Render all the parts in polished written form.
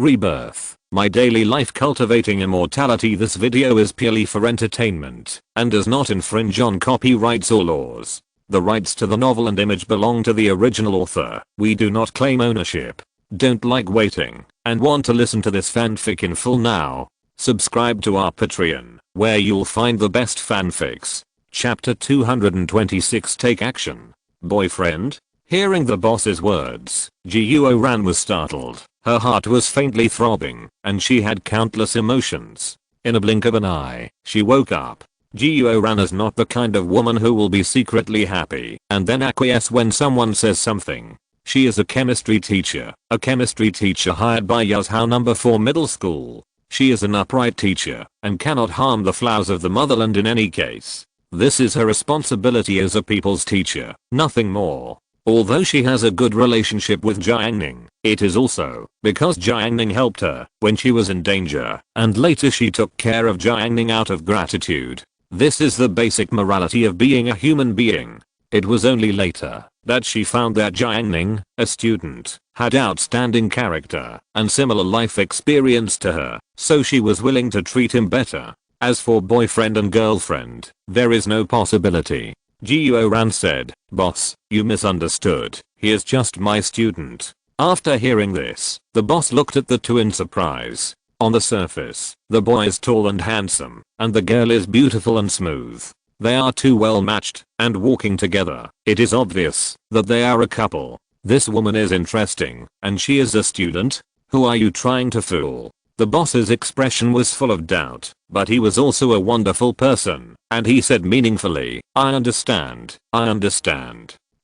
Rebirth, my daily life cultivating immortality. This video is purely for entertainment and does not infringe on copyrights or laws. The rights to the novel and image belong to the original author. We do not claim ownership. Don't like waiting and want to listen to this fanfic in full now? Subscribe to our Patreon, where you'll find the best fanfics. Chapter 226. Take action. Boyfriend? Hearing the boss's words, Ji-Yuo-ran was startled. Her heart was faintly throbbing, and she had countless emotions. In a blink of an eye, she woke up. Ji-Yuo-ran is not the kind of woman who will be secretly happy and then acquiesce when someone says something. She is a chemistry teacher hired by Yuzhou No. 4 middle school. She is an upright teacher and cannot harm the flowers of the motherland in any case. This is her responsibility as a people's teacher, nothing more. Although she has a good relationship with Jiang Ning, it is also because Jiang Ning helped her when she was in danger, and later she took care of Jiang Ning out of gratitude. This is the basic morality of being a human being. It was only later that she found that Jiang Ning, a student, had outstanding character and similar life experience to her, so she was willing to treat him better. As for boyfriend and girlfriend, there is no possibility. Ji-Yuo-ran said, "Boss, you misunderstood. He is just my student." After hearing this, the boss looked at the two in surprise. On the surface, the boy is tall and handsome, and the girl is beautiful and smooth. They are too well matched, and walking together, it is obvious that they are a couple. This woman is interesting, and she is a student? Who are you trying to fool? The boss's expression was full of doubt, but he was also a wonderful person, and he said meaningfully, I understand.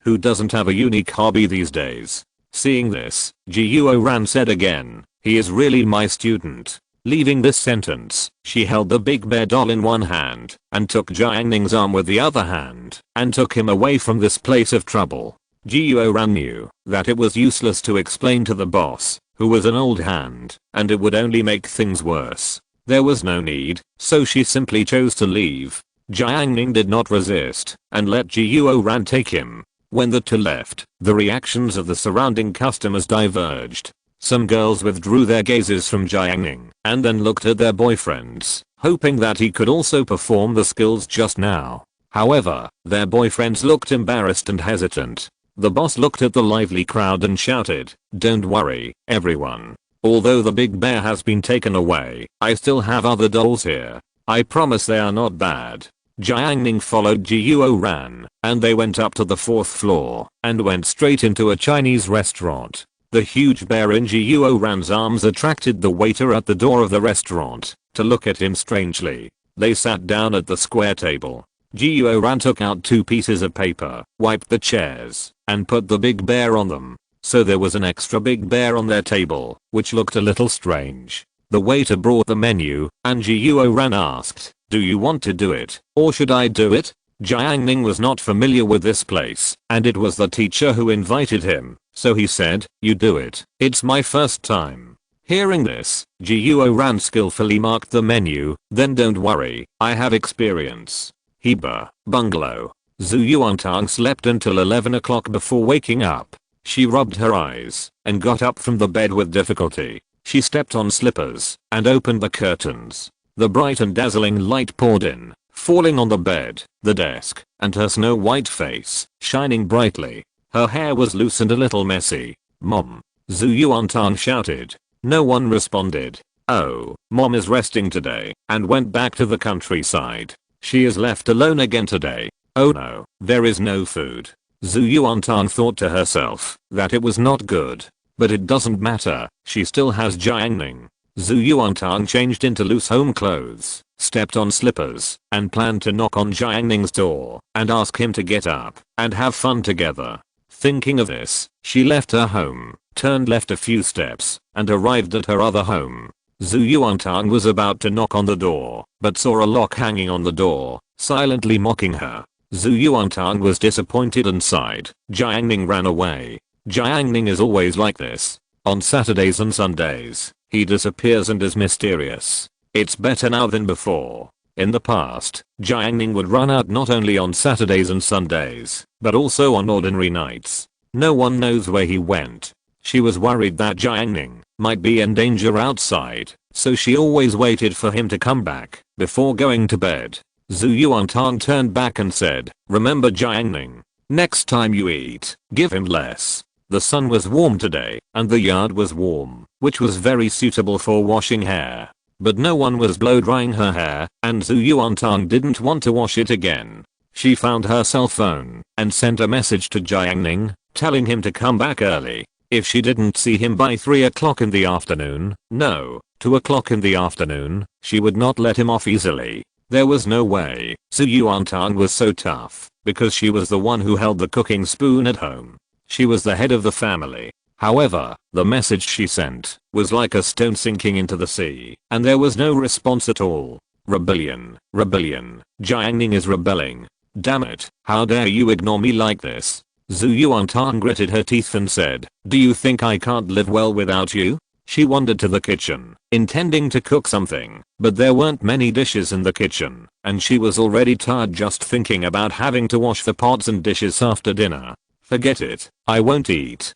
Who doesn't have a unique hobby these days? Seeing this, Ji-Yuo-ran said again, he is really my student. Leaving this sentence, she held the big bear doll in one hand, and took Jiang Ning's arm with the other hand, and took him away from this place of trouble. Ji-Yuo-ran knew that it was useless to explain to the boss, who was an old hand, and it would only make things worse. There was no need, so she simply chose to leave. Jiang Ning did not resist, and let Ji-Yuo-ran take him. When the two left, the reactions of the surrounding customers diverged. Some girls withdrew their gazes from Jiang Ning, and then looked at their boyfriends, hoping that he could also perform the skills just now. However, their boyfriends looked embarrassed and hesitant. The boss looked at the lively crowd and shouted, "Don't worry, everyone. Although the big bear has been taken away, I still have other dolls here. I promise they are not bad." Jiang Ning followed Ji-Yuo-ran, and they went up to the 4th floor, and went straight into a Chinese restaurant. The huge bear in Ji-Yuo-ran's arms attracted the waiter at the door of the restaurant to look at him strangely. They sat down at the square table. Ji-Yuo-ran took out 2 pieces of paper, wiped the chairs, and put the big bear on them. So there was an extra big bear on their table, which looked a little strange. The waiter brought the menu, and Ji-Yuo-ran asked, "Do you want to do it, or should I do it?" Jiang Ning was not familiar with this place, and it was the teacher who invited him, so he said, "You do it. It's my first time." Hearing this, Ji-Yuo-ran skillfully marked the menu, then "Don't worry, I have experience." Heba, bungalow. Zhu Yuantang slept until 11 o'clock before waking up. She rubbed her eyes and got up from the bed with difficulty. She stepped on slippers and opened the curtains. The bright and dazzling light poured in, falling on the bed, the desk, and her snow white face, shining brightly. Her hair was loose and a little messy. "Mom!" Zhu Yuantang shouted. No one responded. "Oh, Mom is resting today and went back to the countryside. She is left alone again today. Oh no, there is no food." Zhu Yuantang thought to herself that it was not good. But it doesn't matter, she still has Jiang Ning. Zhu Yuantang changed into loose home clothes, stepped on slippers, and planned to knock on Jiang Ning's door and ask him to get up and have fun together. Thinking of this, she left her home, turned left a few steps, and arrived at her other home. Zhu Yuantang was about to knock on the door, but saw a lock hanging on the door, silently mocking her. Zhu Yuantang was disappointed and sighed. Jiang Ning ran away. Jiang Ning is always like this. On Saturdays and Sundays, he disappears and is mysterious. It's better now than before. In the past, Jiang Ning would run out not only on Saturdays and Sundays, but also on ordinary nights. No one knows where he went. She was worried that Jiang Ning might be in danger outside, so she always waited for him to come back before going to bed. Zhu Yuantang turned back and said, "Remember Jiang Ning. Next time you eat, give him less." The sun was warm today, and the yard was warm, which was very suitable for washing hair. But no one was blow drying her hair, and Zhu Yuantang didn't want to wash it again. She found her cell phone and sent a message to Jiang Ning, telling him to come back early. If she didn't see him by 3 o'clock in the afternoon, no, 2 o'clock in the afternoon, she would not let him off easily. There was no way. Zhu Yuantang was so tough, because she was the one who held the cooking spoon at home. She was the head of the family. However, the message she sent was like a stone sinking into the sea, and there was no response at all. Rebellion, rebellion. Jiang Ning is rebelling. Damn it, how dare you ignore me like this? Zhu Yuantang gritted her teeth and said, "Do you think I can't live well without you?" She wandered to the kitchen, intending to cook something, but there weren't many dishes in the kitchen, and she was already tired just thinking about having to wash the pots and dishes after dinner. "Forget it, I won't eat."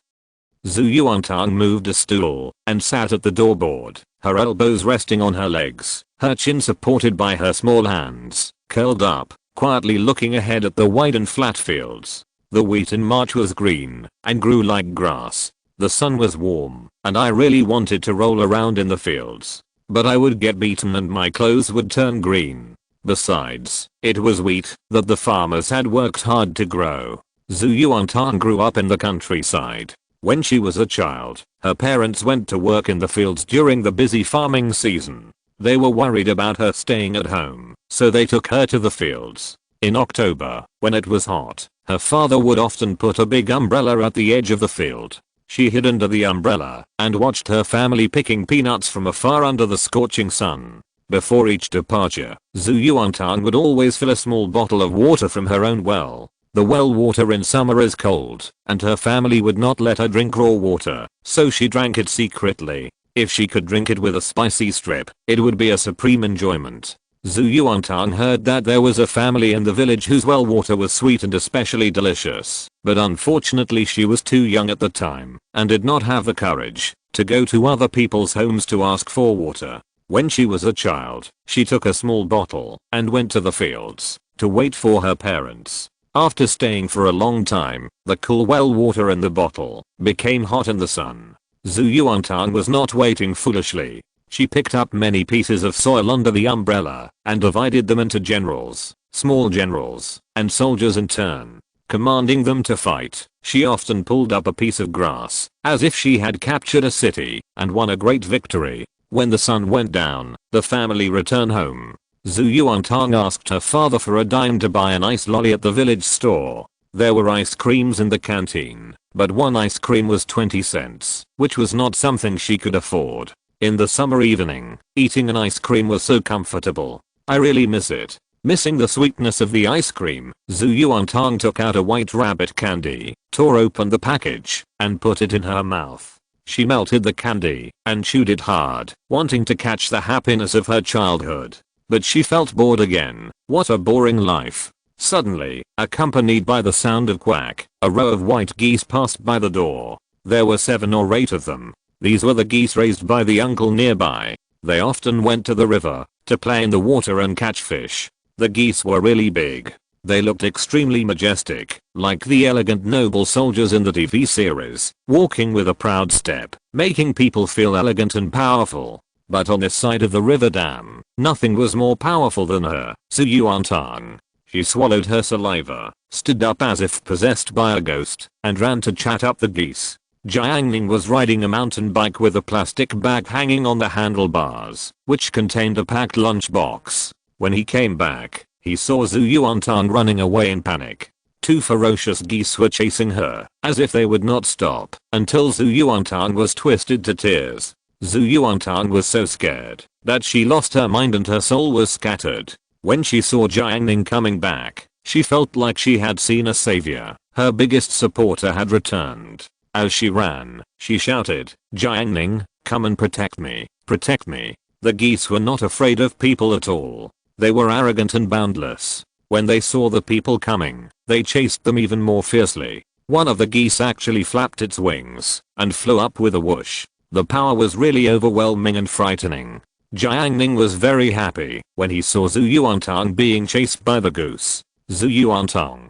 Zhu Yuantang moved a stool and sat at the doorboard, her elbows resting on her legs, her chin supported by her small hands, curled up, quietly looking ahead at the wide and flat fields. The wheat in March was green and grew like grass. The sun was warm, and I really wanted to roll around in the fields. But I would get beaten and my clothes would turn green. Besides, it was wheat that the farmers had worked hard to grow. Zhu Yuantang grew up in the countryside. When she was a child, her parents went to work in the fields during the busy farming season. They were worried about her staying at home, so they took her to the fields. In October, when it was hot, her father would often put a big umbrella at the edge of the field. She hid under the umbrella and watched her family picking peanuts from afar under the scorching sun. Before each departure, Zhu Yuantang would always fill a small bottle of water from her own well. The well water in summer is cold, and her family would not let her drink raw water, so she drank it secretly. If she could drink it with a spicy strip, it would be a supreme enjoyment. Zhu Yuantang heard that there was a family in the village whose well water was sweet and especially delicious, but unfortunately she was too young at the time and did not have the courage to go to other people's homes to ask for water. When she was a child, she took a small bottle and went to the fields to wait for her parents. After staying for a long time, the cool well water in the bottle became hot in the sun. Zhu Yuantang was not waiting foolishly. She picked up many pieces of soil under the umbrella and divided them into generals, small generals, and soldiers in turn, commanding them to fight. She often pulled up a piece of grass, as if she had captured a city and won a great victory. When the sun went down, the family returned home. Zhu Yuantang asked her father for a dime to buy an ice lolly at the village store. There were ice creams in the canteen, but one ice cream was 20 cents, which was not something she could afford. In the summer evening, eating an ice cream was so comfortable. I really miss it. Missing the sweetness of the ice cream, Zhu Yuantang took out a white rabbit candy, tore open the package, and put it in her mouth. She melted the candy and chewed it hard, wanting to catch the happiness of her childhood. But she felt bored again. What a boring life. Suddenly, accompanied by the sound of quack, a row of white geese passed by the door. There were 7 or 8 of them. These were the geese raised by the uncle nearby. They often went to the river to play in the water and catch fish. The geese were really big. They looked extremely majestic, like the elegant noble soldiers in the TV series, walking with a proud step, making people feel elegant and powerful. But on this side of the river dam, nothing was more powerful than her, Zhu Yuantang. She swallowed her saliva, stood up as if possessed by a ghost, and ran to chat up the geese. Jiang Ning was riding a mountain bike with a plastic bag hanging on the handlebars, which contained a packed lunchbox. When he came back, he saw Zhu Yuantang running away in panic. 2 ferocious geese were chasing her, as if they would not stop, until Zhu Yuantang was twisted to tears. Zhu Yuantang was so scared that she lost her mind and her soul was scattered. When she saw Jiang Ning coming back, she felt like she had seen a savior. Her biggest supporter had returned. As she ran, she shouted, "Jiang Ning, come and protect me, protect me." The geese were not afraid of people at all. They were arrogant and boundless. When they saw the people coming, they chased them even more fiercely. One of the geese actually flapped its wings and flew up with a whoosh. The power was really overwhelming and frightening. Jiang Ning was very happy when he saw Zhu Yuantang being chased by the goose. Zhu Yuantang,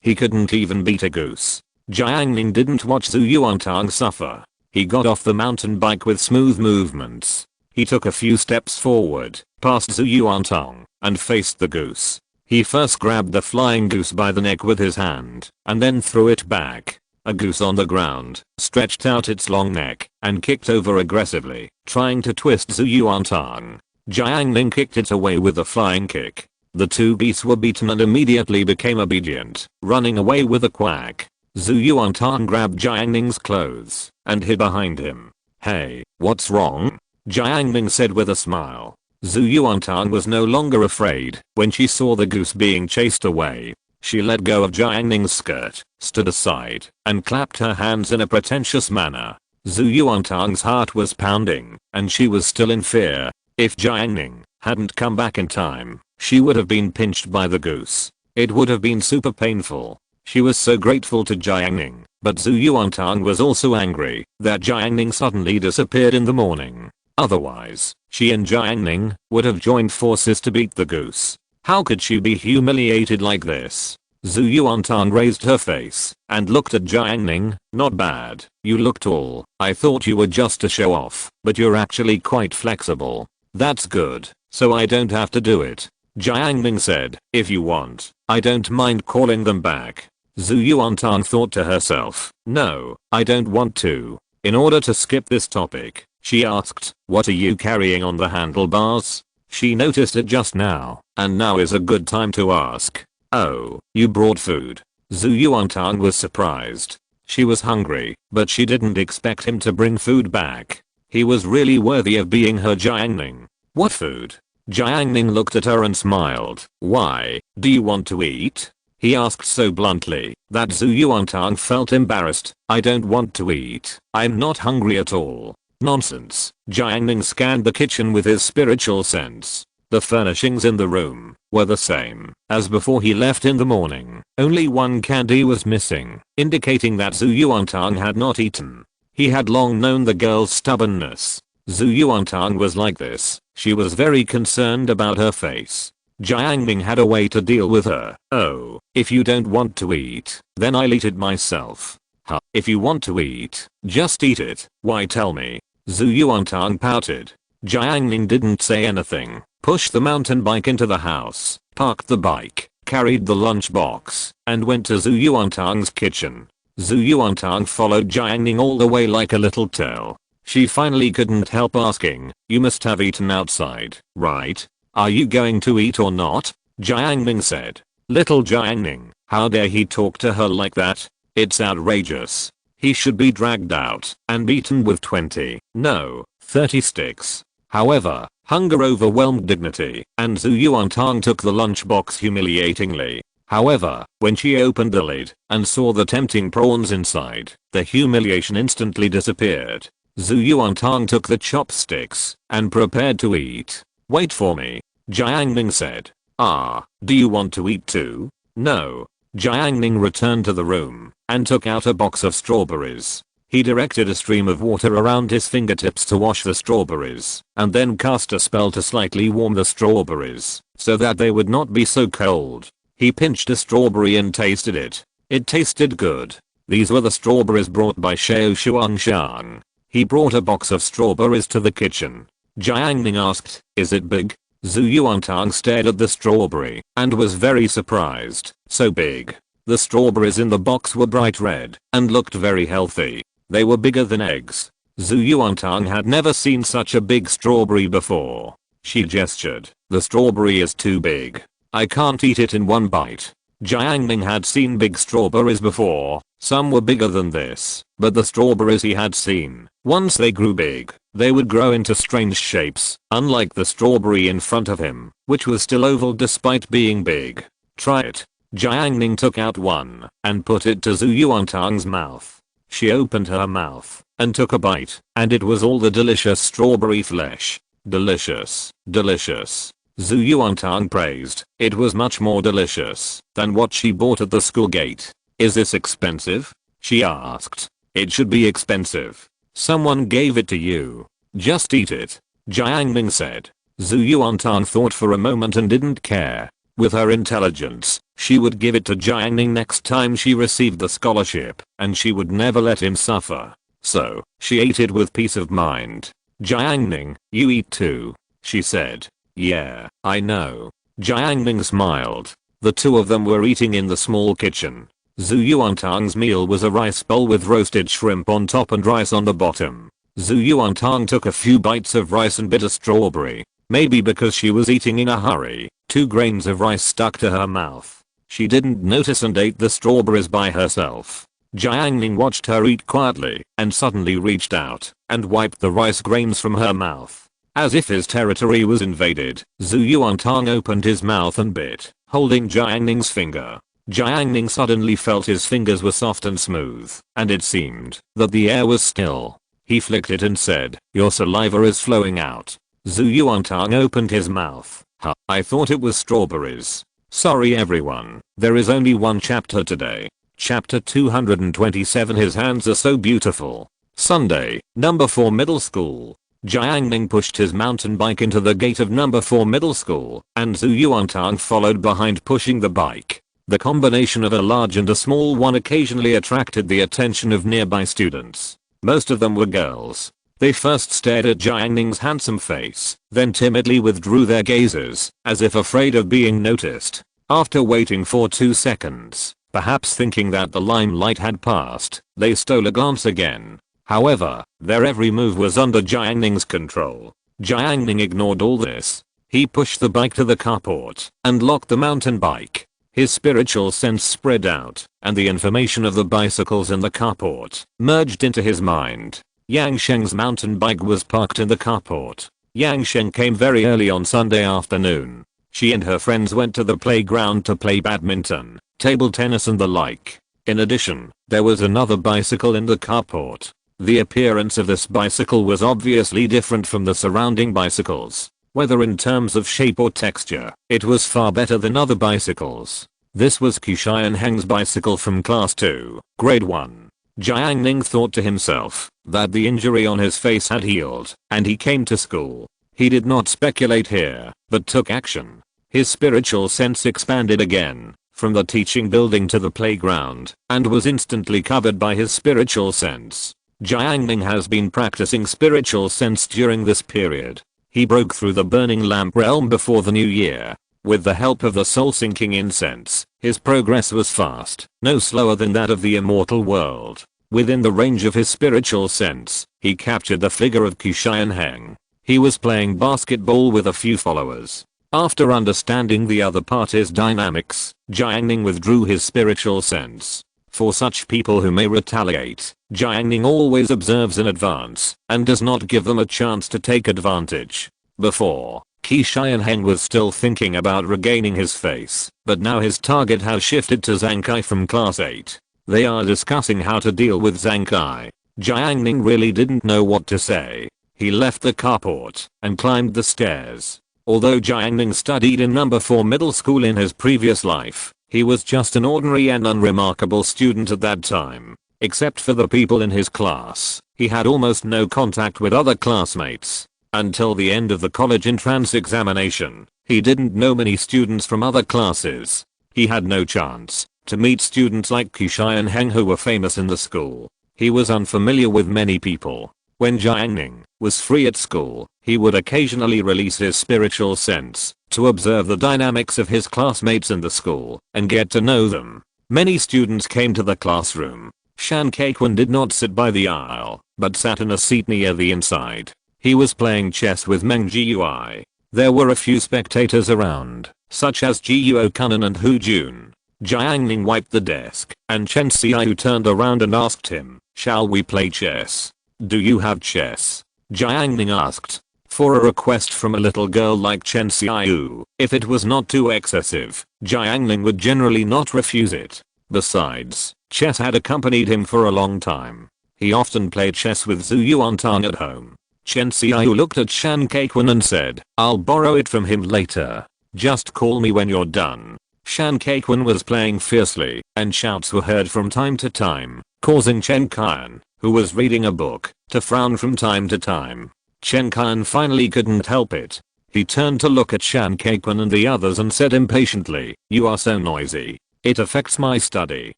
he couldn't even beat a goose. Jiang Ning didn't watch Zhu Yuantang suffer. He got off the mountain bike with smooth movements. He took a few steps forward, past Zhu Yuantang, and faced the goose. He first grabbed the flying goose by the neck with his hand, and then threw it back. A goose on the ground stretched out its long neck and kicked over aggressively, trying to twist Zhu Yuantang. Jiang Ning kicked it away with a flying kick. The two geese were beaten and immediately became obedient, running away with a quack. Zhu Yuantang grabbed Jiang Ning's clothes and hid behind him. "Hey, what's wrong?" Jiang Ning said with a smile. Zhu Yuantang was no longer afraid when she saw the goose being chased away. She let go of Jiang Ning's skirt, stood aside, and clapped her hands in a pretentious manner. Zhu Yuantang's heart was pounding, and she was still in fear. If Jiang Ning hadn't come back in time, she would have been pinched by the goose. It would have been super painful. She was so grateful to Jiang Ning, but Zhu Yuantang was also angry that Jiang Ning suddenly disappeared in the morning. Otherwise, she and Jiang Ning would have joined forces to beat the goose. How could she be humiliated like this? Zhu Yuantang raised her face and looked at Jiang Ning. "Not bad. You look tall. I thought you were just a show off, but you're actually quite flexible. That's good, so I don't have to do it." Jiang Ning said, "If you want, I don't mind calling them back." Zhu Yuantang thought to herself, "No, I don't want to." In order to skip this topic, she asked, "What are you carrying on the handlebars?" She noticed it just now, and now is a good time to ask. "Oh, you brought food." Zhu Yuantang was surprised. She was hungry, but she didn't expect him to bring food back. He was really worthy of being her Jiang Ning. "What food?" Jiang Ning looked at her and smiled. "Why, do you want to eat?" He asked so bluntly that Zhu Yuantang felt embarrassed. "I don't want to eat. I'm not hungry at all." Nonsense. Jiang Ning scanned the kitchen with his spiritual sense. The furnishings in the room were the same as before he left in the morning. Only one candy was missing, indicating that Zhu Yuantang had not eaten. He had long known the girl's stubbornness. Zhu Yuantang was like this. She was very concerned about her face. Jiang Ning had a way to deal with her. "Oh, if you don't want to eat, then I'll eat it myself." "Huh, if you want to eat, just eat it. Why tell me?" Zhu Yuantang pouted. Jiang Ning didn't say anything, pushed the mountain bike into the house, parked the bike, carried the lunchbox, and went to Zhu Yuantang's kitchen. Zhu Yuantang followed Jiang Ning all the way like a little tail. She finally couldn't help asking, "You must have eaten outside, right? Are you going to eat or not?" Jiang Ning said. Little Jiang Ning, how dare he talk to her like that? It's outrageous. He should be dragged out and beaten with 20, no, 30 sticks. However, hunger overwhelmed dignity, and Zhu Yuantang took the lunchbox humiliatingly. However, when she opened the lid and saw the tempting prawns inside, the humiliation instantly disappeared. Zhu Yuantang took the chopsticks and prepared to eat. "Wait for me," Jiang Ning said. "Ah, do you want to eat too?" "No." Jiang Ning returned to the room and took out a box of strawberries. He directed a stream of water around his fingertips to wash the strawberries, and then cast a spell to slightly warm the strawberries so that they would not be so cold. He pinched a strawberry and tasted it. It tasted good. These were the strawberries brought by Xiao Shuangshan. He brought a box of strawberries to the kitchen. Jiang Ning asked, "Is it big?" Zhu Yuantang stared at the strawberry and was very surprised. So big. The strawberries in the box were bright red and looked very healthy. They were bigger than eggs. Zhu Yuantang had never seen such a big strawberry before. She gestured. "The strawberry is too big. I can't eat it in one bite." Jiang Ning had seen big strawberries before. Some were bigger than this, but the strawberries he had seen, once they grew big, they would grow into strange shapes, unlike the strawberry in front of him, which was still oval despite being big. "Try it." Jiang Ning took out one and put it to Zhu Yuantang's mouth. She opened her mouth and took a bite, and it was all the delicious strawberry flesh. Delicious, delicious. Zhu Yuantang praised. It was much more delicious than what she bought at the school gate. Is this expensive? She asked. It should be expensive. Someone gave it to you. Just eat it. Jiang Ning said. Zhu Yuantang thought for a moment and didn't care. With her intelligence, she would give it to Jiang Ning next time she received the scholarship, and she would never let him suffer. So, she ate it with peace of mind. Jiang Ning, you eat too, she said. Yeah, I know. Jiang Ning smiled. The two of them were eating in the small kitchen. Zhu Yuantang's meal was a rice bowl with roasted shrimp on top and rice on the bottom. Zhu Yuantang took a few bites of rice and bit a strawberry. Maybe because she was eating in a hurry, 2 grains of rice stuck to her mouth. She didn't notice and ate the strawberries by herself. Jiang Ning watched her eat quietly and suddenly reached out and wiped the rice grains from her mouth. As if his territory was invaded, Zhu Yuantang opened his mouth and bit, holding Jiang Ning's finger. Jiang Ning suddenly felt his fingers were soft and smooth, and it seemed that the air was still. He flicked it and said, "Your saliva is flowing out." Zhu Yuantang opened his mouth. Huh, I thought it was strawberries. Sorry everyone, there is only one chapter today. Chapter 227. His hands are so beautiful. Sunday, number 4 middle school. Jiang Ning pushed his mountain bike into the gate of number 4 middle school, and Zhu Yuantang followed behind pushing the bike. The combination of a large and a small one occasionally attracted the attention of nearby students. Most of them were girls. They first stared at Jiang Ning's handsome face, then timidly withdrew their gazes, as if afraid of being noticed. After waiting for 2 seconds, perhaps thinking that the limelight had passed, they stole a glance again. However, their every move was under Jiang Ning's control. Jiang Ning ignored all this. He pushed the bike to the carport and locked the mountain bike. His spiritual sense spread out, and the information of the bicycles in the carport merged into his mind. Yang Sheng's mountain bike was parked in the carport. Yang Sheng came very early on Sunday afternoon. She and her friends went to the playground to play badminton, table tennis and the like. In addition, there was another bicycle in the carport. The appearance of this bicycle was obviously different from the surrounding bicycles. Whether in terms of shape or texture, it was far better than other bicycles. This was Qian Heng's bicycle from class 2, grade 1. Jiang Ning thought to himself that the injury on his face had healed, and he came to school. He did not speculate here, but took action. His spiritual sense expanded again, from the teaching building to the playground, and was instantly covered by his spiritual sense. Jiang Ning has been practicing spiritual sense during this period. He broke through the burning lamp realm before the new year. With the help of the soul-sinking incense, his progress was fast, no slower than that of the immortal world. Within the range of his spiritual sense, he captured the figure of Qian Heng. He was playing basketball with a few followers. After understanding the other party's dynamics, Jiang Ning withdrew his spiritual sense. For such people who may retaliate, Jiang Ning always observes in advance and does not give them a chance to take advantage. Before, Qian Heng was still thinking about regaining his face, but now his target has shifted to Zhang Kai from class 8. They are discussing how to deal with Zhang Kai. Jiang Ning really didn't know what to say. He left the carport and climbed the stairs. Although Jiang Ning studied in number 4 middle school in his previous life, he was just an ordinary and unremarkable student at that time. Except for the people in his class, he had almost no contact with other classmates. Until the end of the college entrance examination, he didn't know many students from other classes. He had no chance to meet students like Qian Heng who were famous in the school. He was unfamiliar with many people. When Jiang Ning was free at school, he would occasionally release his spiritual sense to observe the dynamics of his classmates in the school and get to know them. Many students came to the classroom. Shan Kaiquan did not sit by the aisle, but sat in a seat near the inside. He was playing chess with Meng Jiui. There were a few spectators around, such as Jiuo Kunan and Hu Jun. Jiang Ning wiped the desk, and Chen Xiaoyu turned around and asked him, "Shall we play chess? Do you have chess?" Jiang Ning asked. For a request from a little girl like Chen Xiaoyu, if it was not too excessive, Jiang Ning would generally not refuse it. Besides, chess had accompanied him for a long time. He often played chess with Zhu Yuantang at home. Chen Xiaoyu looked at Shan Kaiquan and said, "I'll borrow it from him later. Just call me when you're done." Shan Kaikun was playing fiercely, and shouts were heard from time to time, causing Chen Qian, who was reading a book, to frown from time to time. Chen Qian finally couldn't help it. He turned to look at Shan Kaikun and the others and said impatiently, "You are so noisy. It affects my study."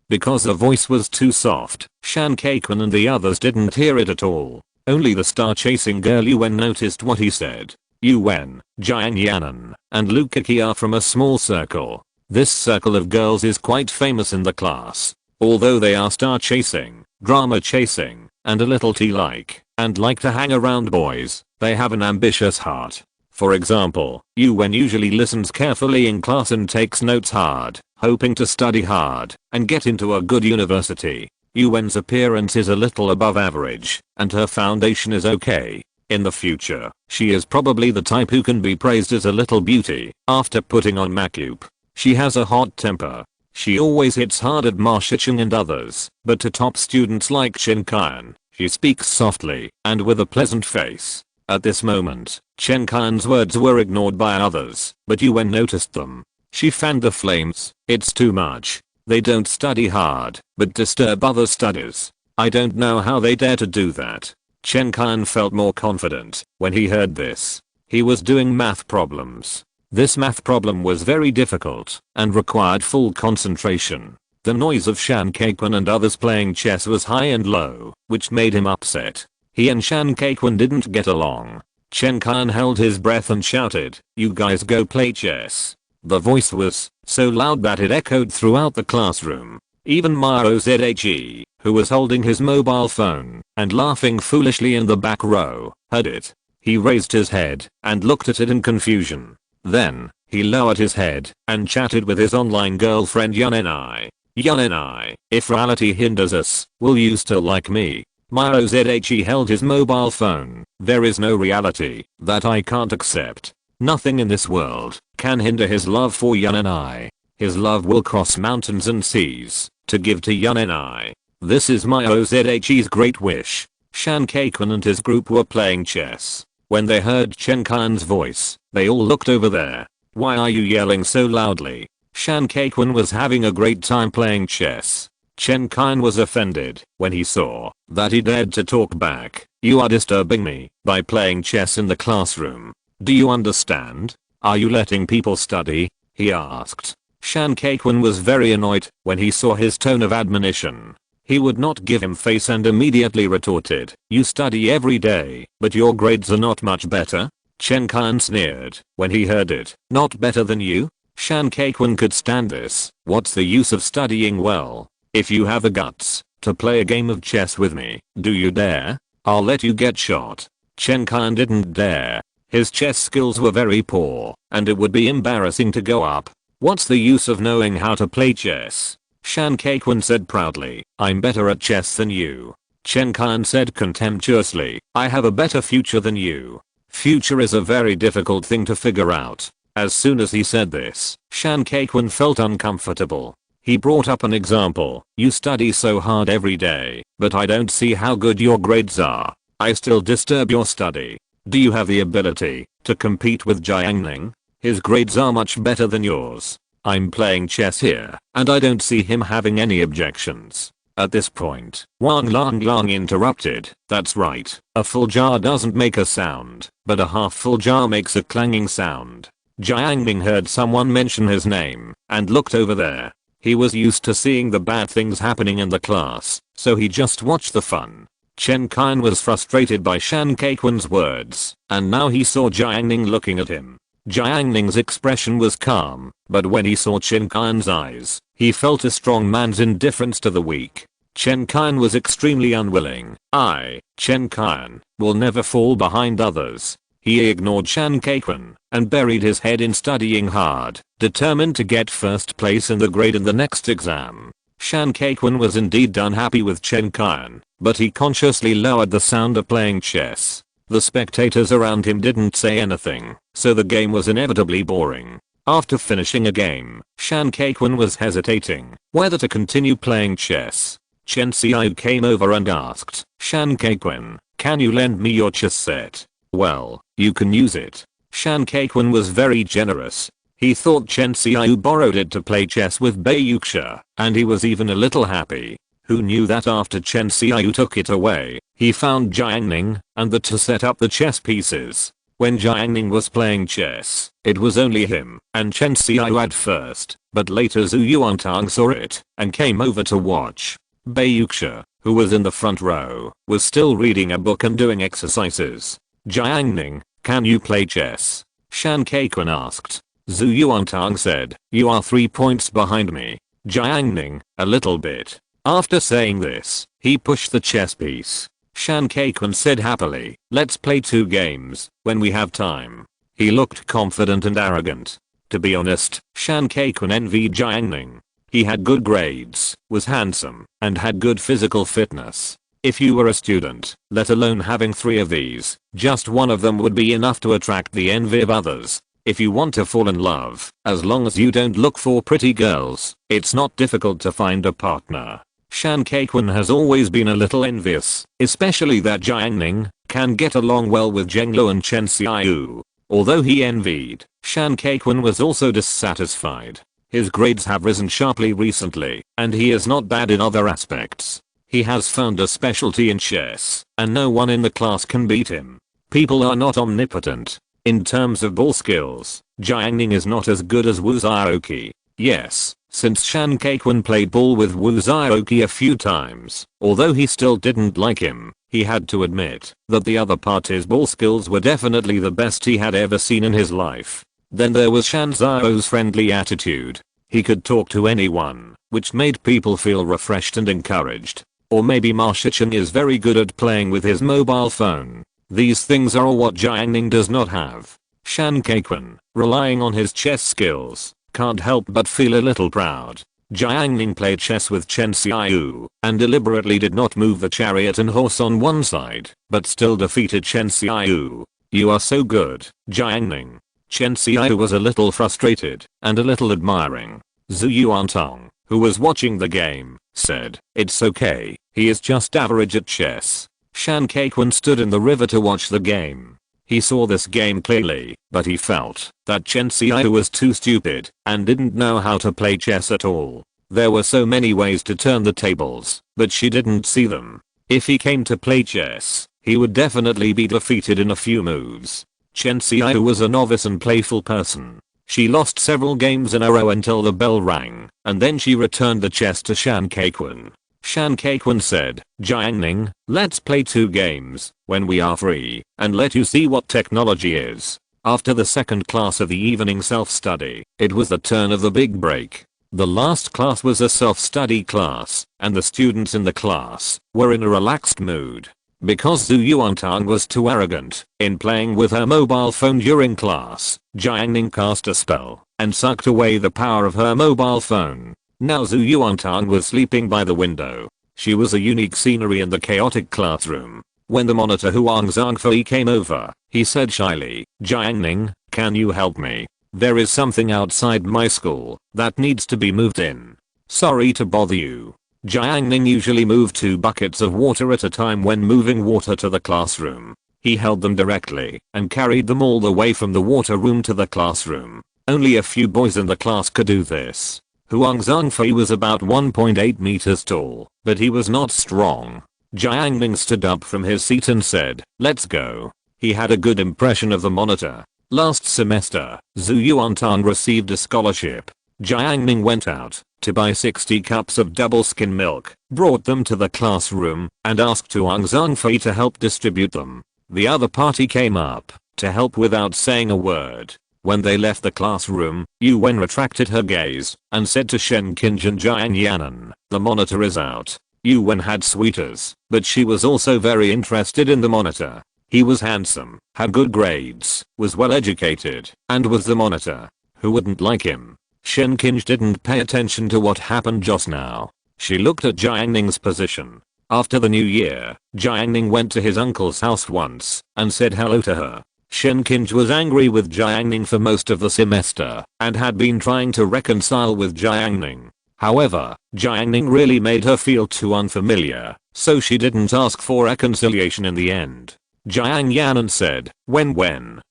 Because the voice was too soft, Shan Kaikun and the others didn't hear it at all. Only the star-chasing girl Yuan noticed what he said. Yuan, Jiang Yanan, and Lu Kiki are from a small circle. This circle of girls is quite famous in the class. Although they are star-chasing, drama-chasing, and a little tea-like, and like to hang around boys, they have an ambitious heart. For example, Yuan usually listens carefully in class and takes notes hard, hoping to study hard and get into a good university. Yuan's appearance is a little above average, and her foundation is okay. In the future, she is probably the type who can be praised as a little beauty after putting on makeup. She has a hot temper. She always hits hard at Ma Shicheng and others, but to top students like Chen Qian, she speaks softly and with a pleasant face. At this moment, Chen Qian's words were ignored by others, but Yuan noticed them. She fanned the flames. "It's too much. They don't study hard, but disturb other studies. I don't know how they dare to do that." Chen Qian felt more confident when he heard this. He was doing math problems. This math problem was very difficult and required full concentration. The noise of Shan Kaikun and others playing chess was high and low, which made him upset. He and Shan Kaikun didn't get along. Chen Qian held his breath and shouted, "You guys go play chess." The voice was so loud that it echoed throughout the classroom. Even Mao Zhe, who was holding his mobile phone and laughing foolishly in the back row, heard it. He raised his head and looked at it in confusion. Then, he lowered his head and chatted with his online girlfriend Yunenai. "Yunenai, if reality hinders us, will you still like me?" Mao Zhe held his mobile phone. "There is no reality that I can't accept. Nothing in this world can hinder his love for Yunenai. His love will cross mountains and seas to give to Yunenai. This is Mao Zhe's great wish." Shan Kaikun and his group were playing chess. When they heard Chen Qian's voice, they all looked over there. "Why are you yelling so loudly?" Shan Kaikun was having a great time playing chess. Chen Qian was offended when he saw that he dared to talk back. "You are disturbing me by playing chess in the classroom. Do you understand? Are you letting people study?" he asked. Shan Kaikun was very annoyed when he saw his tone of admonition. He would not give him face and immediately retorted, "You study every day, but your grades are not much better?" Chen Qian sneered when he heard it. "Not better than you?" Shan Kaikun could stand this. "What's the use of studying well? If you have the guts to play a game of chess with me, do you dare? I'll let you get shot." Chen Qian didn't dare. His chess skills were very poor, and it would be embarrassing to go up. "What's the use of knowing how to play chess?" Shan Kaikun said proudly. "I'm better at chess than you." Chen Qian said contemptuously, "I have a better future than you." Future is a very difficult thing to figure out. As soon as he said this, Shan Kaikun felt uncomfortable. He brought up an example. "You study so hard every day, but I don't see how good your grades are. I still disturb your study. Do you have the ability to compete with Jiang Ning? His grades are much better than yours. I'm playing chess here, and I don't see him having any objections." At this point, Wang Lang interrupted. "That's right. A full jar doesn't make a sound, but a half full jar makes a clanging sound." Jiang Ning heard someone mention his name and looked over there. He was used to seeing the bad things happening in the class, so he just watched the fun. Chen Qian was frustrated by Shan Kaikun's words, and now he saw Jiang Ning looking at him. Jiang Ning's expression was calm, but when he saw Chen Qian's eyes, he felt a strong man's indifference to the weak. Chen Qian was extremely unwilling. Chen Qian, will never fall behind others." He ignored Shan Kaikun and buried his head in studying hard, determined to get first place in the grade in the next exam. Shan Kaikun was indeed unhappy with Chen Qian, but he consciously lowered the sound of playing chess. The spectators around him didn't say anything, so the game was inevitably boring. After finishing a game, Shan Kaikun was hesitating whether to continue playing chess. Chen Xiao came over and asked, "Shan Kaikun, can you lend me your chess set?" "Well, you can use it." Shan Kaikun was very generous. He thought Chen Xiaoyu borrowed it to play chess with Bayuxia, and he was even a little happy. Who knew that after Chen Xiaoyu took it away, he found Jiang Ning and the to set up the chess pieces. When Jiang Ning was playing chess, it was only him and Chen Xiaoyu at first, but later Zhu Yuantang saw it and came over to watch. Bayuxia, who was in the front row, was still reading a book and doing exercises. Jiang Ning, can you play chess? Shan Keiquan asked. Zhu Yuantang said, you are 3 points behind me. Jiang Ning, a little bit. After saying this, he pushed the chess piece. Shan Keiquan said happily, let's play 2 games, when we have time. He looked confident and arrogant. To be honest, Shan Keiquan envied Jiang Ning. He had good grades, was handsome, and had good physical fitness. If you were a student, let alone having 3 of these, just one of them would be enough to attract the envy of others. If you want to fall in love, as long as you don't look for pretty girls, it's not difficult to find a partner. Shan Keiquan has always been a little envious, especially that Jiang Ning can get along well with Zhenglu and Chen Xiaoyu. Although he envied, Shan Keiquan was also dissatisfied. His grades have risen sharply recently, and he is not bad in other aspects. He has found a specialty in chess, and no one in the class can beat him. People are not omnipotent. In terms of ball skills, Jiang Ning is not as good as Wu Zhaoqi. Yes, since Shan Keiquan played ball with Wu Zhaoqi a few times, although he still didn't like him, he had to admit that the other party's ball skills were definitely the best he had ever seen in his life. Then there was Shan Zhao's friendly attitude. He could talk to anyone, which made people feel refreshed and encouraged. Or maybe Ma Shicheng is very good at playing with his mobile phone. These things are all what Jiang Ning does not have. Shan Keiquan, relying on his chess skills, can't help but feel a little proud. Jiang Ning played chess with Chen Xiaoyu and deliberately did not move the chariot and horse on one side, but still defeated Chen Xiaoyu. You are so good, Jiang Ning. Chen Xiaoyu was a little frustrated and a little admiring. Zhu Yuantang, who was watching the game, said, it's okay, he is just average at chess. Shan Keiquan stood in the river to watch the game. He saw this game clearly, but he felt that Chen Xiaoyu was too stupid and didn't know how to play chess at all. There were so many ways to turn the tables, but she didn't see them. If he came to play chess, he would definitely be defeated in a few moves. Chen Xiaoyu was a novice and playful person. She lost several games in a row until the bell rang, and then she returned the chess to Shan Keiquan. Shan Keiquan said, Jiang Ning, let's play 2 games, when we are free, and let you see what technology is. After the second class of the evening self-study, it was the turn of the big break. The last class was a self-study class, and the students in the class were in a relaxed mood. Because Zhu Yuantang was too arrogant in playing with her mobile phone during class, Jiang Ning cast a spell and sucked away the power of her mobile phone. Now Zhu Yuantang was sleeping by the window. She was a unique scenery in the chaotic classroom. When the monitor Huang Zhangfei came over, he said shyly, Jiang Ning, can you help me? There is something outside my school that needs to be moved in. Sorry to bother you. Jiang Ning usually moved 2 buckets of water at a time when moving water to the classroom. He held them directly and carried them all the way from the water room to the classroom. Only a few boys in the class could do this. Huang Zhangfei was about 1.8 meters tall, but he was not strong. Jiang Ning stood up from his seat and said, let's go. He had a good impression of the monitor. Last semester, Zhu Yuantang received a scholarship. Jiang Ning went out to buy 60 cups of double skim milk, brought them to the classroom, and asked Huang Zhangfei to help distribute them. The other party came up to help without saying a word. When they left the classroom, Yu Wen retracted her gaze and said to Shen Qinj and Jiang Yanan, the monitor is out. Yu Wen had sweeters, but she was also very interested in the monitor. He was handsome, had good grades, was well educated, and was the monitor. Who wouldn't like him? Shen Qinj didn't pay attention to what happened just now. She looked at Jiang Ning's position. After the new year, Jiang Ning went to his uncle's house once and said hello to her. Shen Qinj was angry with Jiang Ning for most of the semester and had been trying to reconcile with Jiang Ning. However, Jiang Ning really made her feel too unfamiliar, so she didn't ask for reconciliation in the end. Jiang Yanan said, when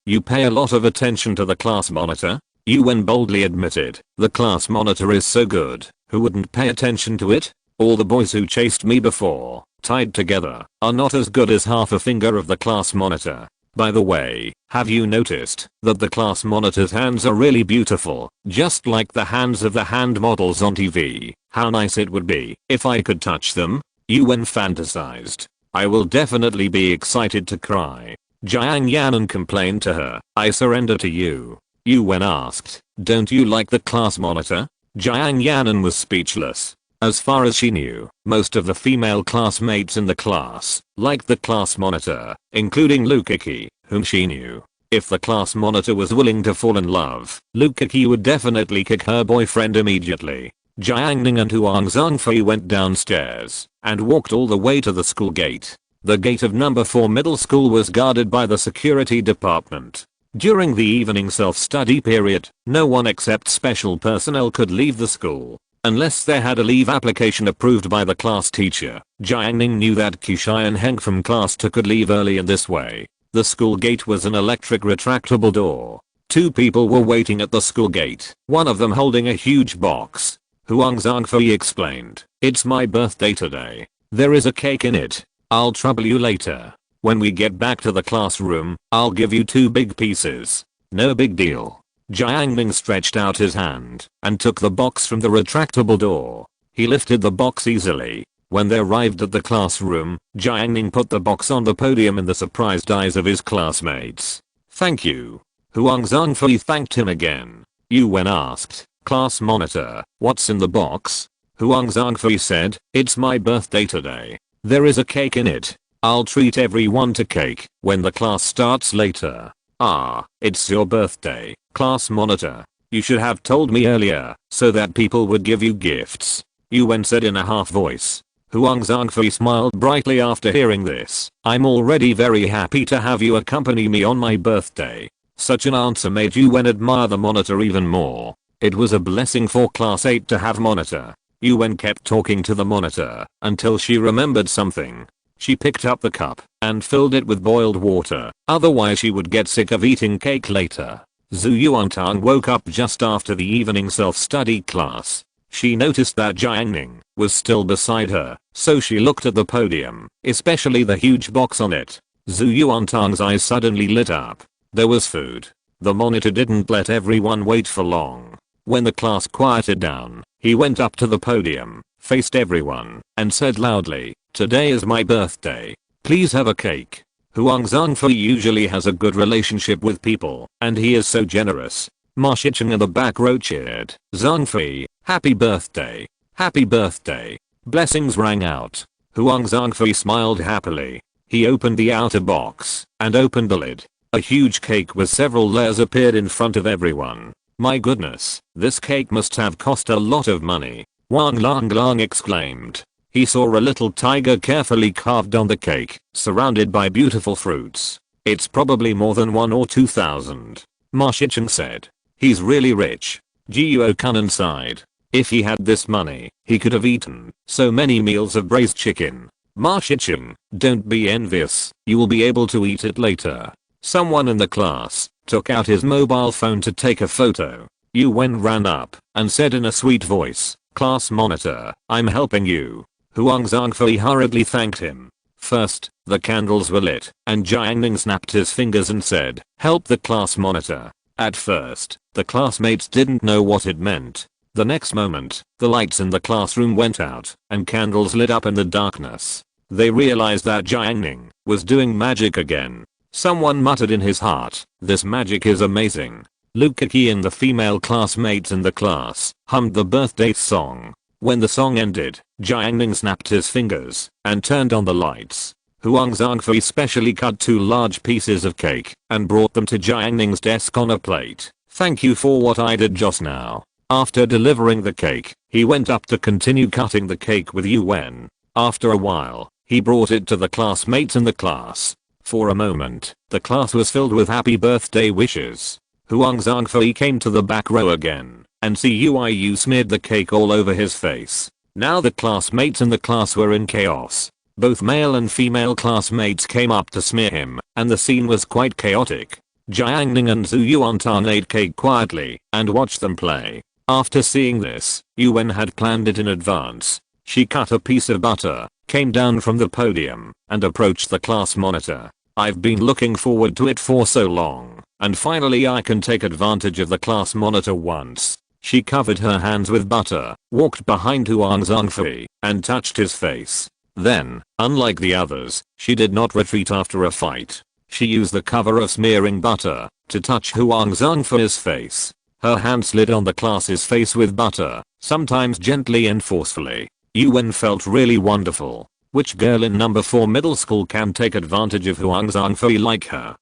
you pay a lot of attention to the class monitor? Yuan boldly admitted, the class monitor is so good, who wouldn't pay attention to it? All the boys who chased me before, tied together, are not as good as half a finger of the class monitor. By the way, have you noticed that the class monitor's hands are really beautiful, just like the hands of the hand models on TV? How nice it would be if I could touch them? Yuan fantasized. I will definitely be excited to cry. Jiang Ning complained to her, I surrender to you. Yuan asked, don't you like the class monitor? Jiang Ning was speechless. As far as she knew, most of the female classmates in the class liked the class monitor, including Lukaki, whom she knew. If the class monitor was willing to fall in love, Lukaki would definitely kick her boyfriend immediately. Jiang Ning and Huang Zhangfei went downstairs and walked all the way to the school gate. The gate of number 4 middle school was guarded by the security department. During the evening self-study period, no one except special personnel could leave the school unless they had a leave application approved by the class teacher. Jiang Ning knew that Qishai and Heng from class 2 could leave early in this way. The school gate was an electric retractable door. 2 people were waiting at the school gate, one of them holding a huge box. Huang Zhangfei explained, it's my birthday today. There is a cake in it. I'll trouble you later. When we get back to the classroom, I'll give you 2 big pieces. No big deal. Jiang Ning stretched out his hand and took the box from the retractable door. He lifted the box easily. When they arrived at the classroom, Jiang Ning put the box on the podium in the surprised eyes of his classmates. Thank you. Huang Zhangfei thanked him again. Yuan asked, class monitor, what's in the box? Huang Zhangfei said, it's my birthday today. There is a cake in it. I'll treat everyone to cake when the class starts later. Ah, it's your birthday, class monitor. You should have told me earlier so that people would give you gifts. Yuan said in a half voice. Huang Zhangfei smiled brightly after hearing this. I'm already very happy to have you accompany me on my birthday. Such an answer made Yuan admire the monitor even more. It was a blessing for class 8 to have monitor. Yuan kept talking to the monitor until she remembered something. She picked up the cup and filled it with boiled water, otherwise she would get sick of eating cake later. Zhu Yuantang woke up just after the evening self-study class. She noticed that Jiang Ning was still beside her, so she looked at the podium, especially the huge box on it. Zhu Yuantang's eyes suddenly lit up. There was food. The monitor didn't let everyone wait for long. When the class quieted down, he went up to the podium, faced everyone, and said loudly, today is my birthday. Please have a cake. Huang Zhangfei usually has a good relationship with people, and he is so generous. Ma Shicheng in the back row cheered. Zhangfei, happy birthday. Happy birthday. Blessings rang out. Huang Zhangfei smiled happily. He opened the outer box and opened the lid. A huge cake with several layers appeared in front of everyone. My goodness, this cake must have cost a lot of money. Wang Lang exclaimed. He saw a little tiger carefully carved on the cake, surrounded by beautiful fruits. It's probably more than 1 or 2,000. Ma Shicheng said. He's really rich. Jiuo Kunan sighed. If he had this money, he could have eaten so many meals of braised chicken. Ma Shicheng, don't be envious, you will be able to eat it later. Someone in the class took out his mobile phone to take a photo. Yuan ran up and said in a sweet voice, class monitor, I'm helping you. Huang Zhangfei hurriedly thanked him. First, the candles were lit, and Jiang Ning snapped his fingers and said, help the class monitor. At first, the classmates didn't know what it meant. The next moment, the lights in the classroom went out, and candles lit up in the darkness. They realized that Jiang Ning was doing magic again. Someone muttered in his heart, this magic is amazing. Lukaki and the female classmates in the class hummed the birthday song. When the song ended, Jiang Ning snapped his fingers and turned on the lights. Huang Zhangfei specially cut 2 large pieces of cake and brought them to Jiang Ning's desk on a plate. Thank you for what I did just now. After delivering the cake, he went up to continue cutting the cake with Yuan. After a while, he brought it to the classmates in the class. For a moment, the class was filled with happy birthday wishes. Huang Zhangfei came to the back row again, and Ciu smeared the cake all over his face. Now the classmates in the class were in chaos. Both male and female classmates came up to smear him, and the scene was quite chaotic. Jiang Ning and Zhu Yuantang ate cake quietly and watched them play. After seeing this, Yuan had planned it in advance. She cut a piece of butter, came down from the podium, and approached the class monitor. I've been looking forward to it for so long, and finally I can take advantage of the class monitor once. She covered her hands with butter, walked behind Huang Zhongfei, and touched his face. Then, unlike the others, she did not retreat after a fight. She used the cover of smearing butter to touch Huang Zhongfei's face. Her hand slid on the class's face with butter, sometimes gently and forcefully. Yuan felt really wonderful. Which girl in number 4 middle school can take advantage of Huang Zhongfei like her?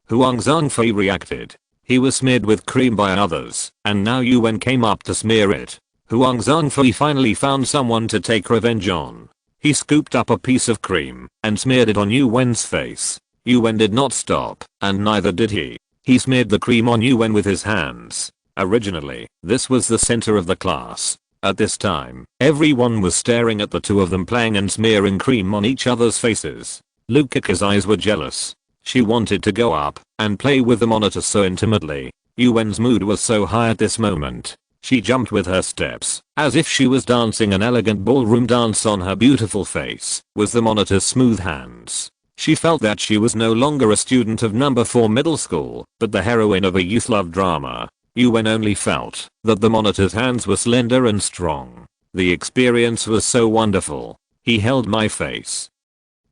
Huang Zhongfei reacted. He was smeared with cream by others, and now Yuan came up to smear it. Huang Zhongfei finally found someone to take revenge on. He scooped up a piece of cream and smeared it on Yuan's face. Yuan did not stop, and neither did he. He smeared the cream on Yuan with his hands. Originally, this was the center of the class. At this time, everyone was staring at the two of them playing and smearing cream on each other's faces. Lukika's eyes were jealous. She wanted to go up and play with the monitor so intimately. Yuan's mood was so high at this moment. She jumped with her steps, as if she was dancing an elegant ballroom dance on her beautiful face, with the monitor's smooth hands. She felt that she was no longer a student of number 4 middle school, but the heroine of a youth love drama. Yuan only felt that the monitor's hands were slender and strong. The experience was so wonderful. He held my face.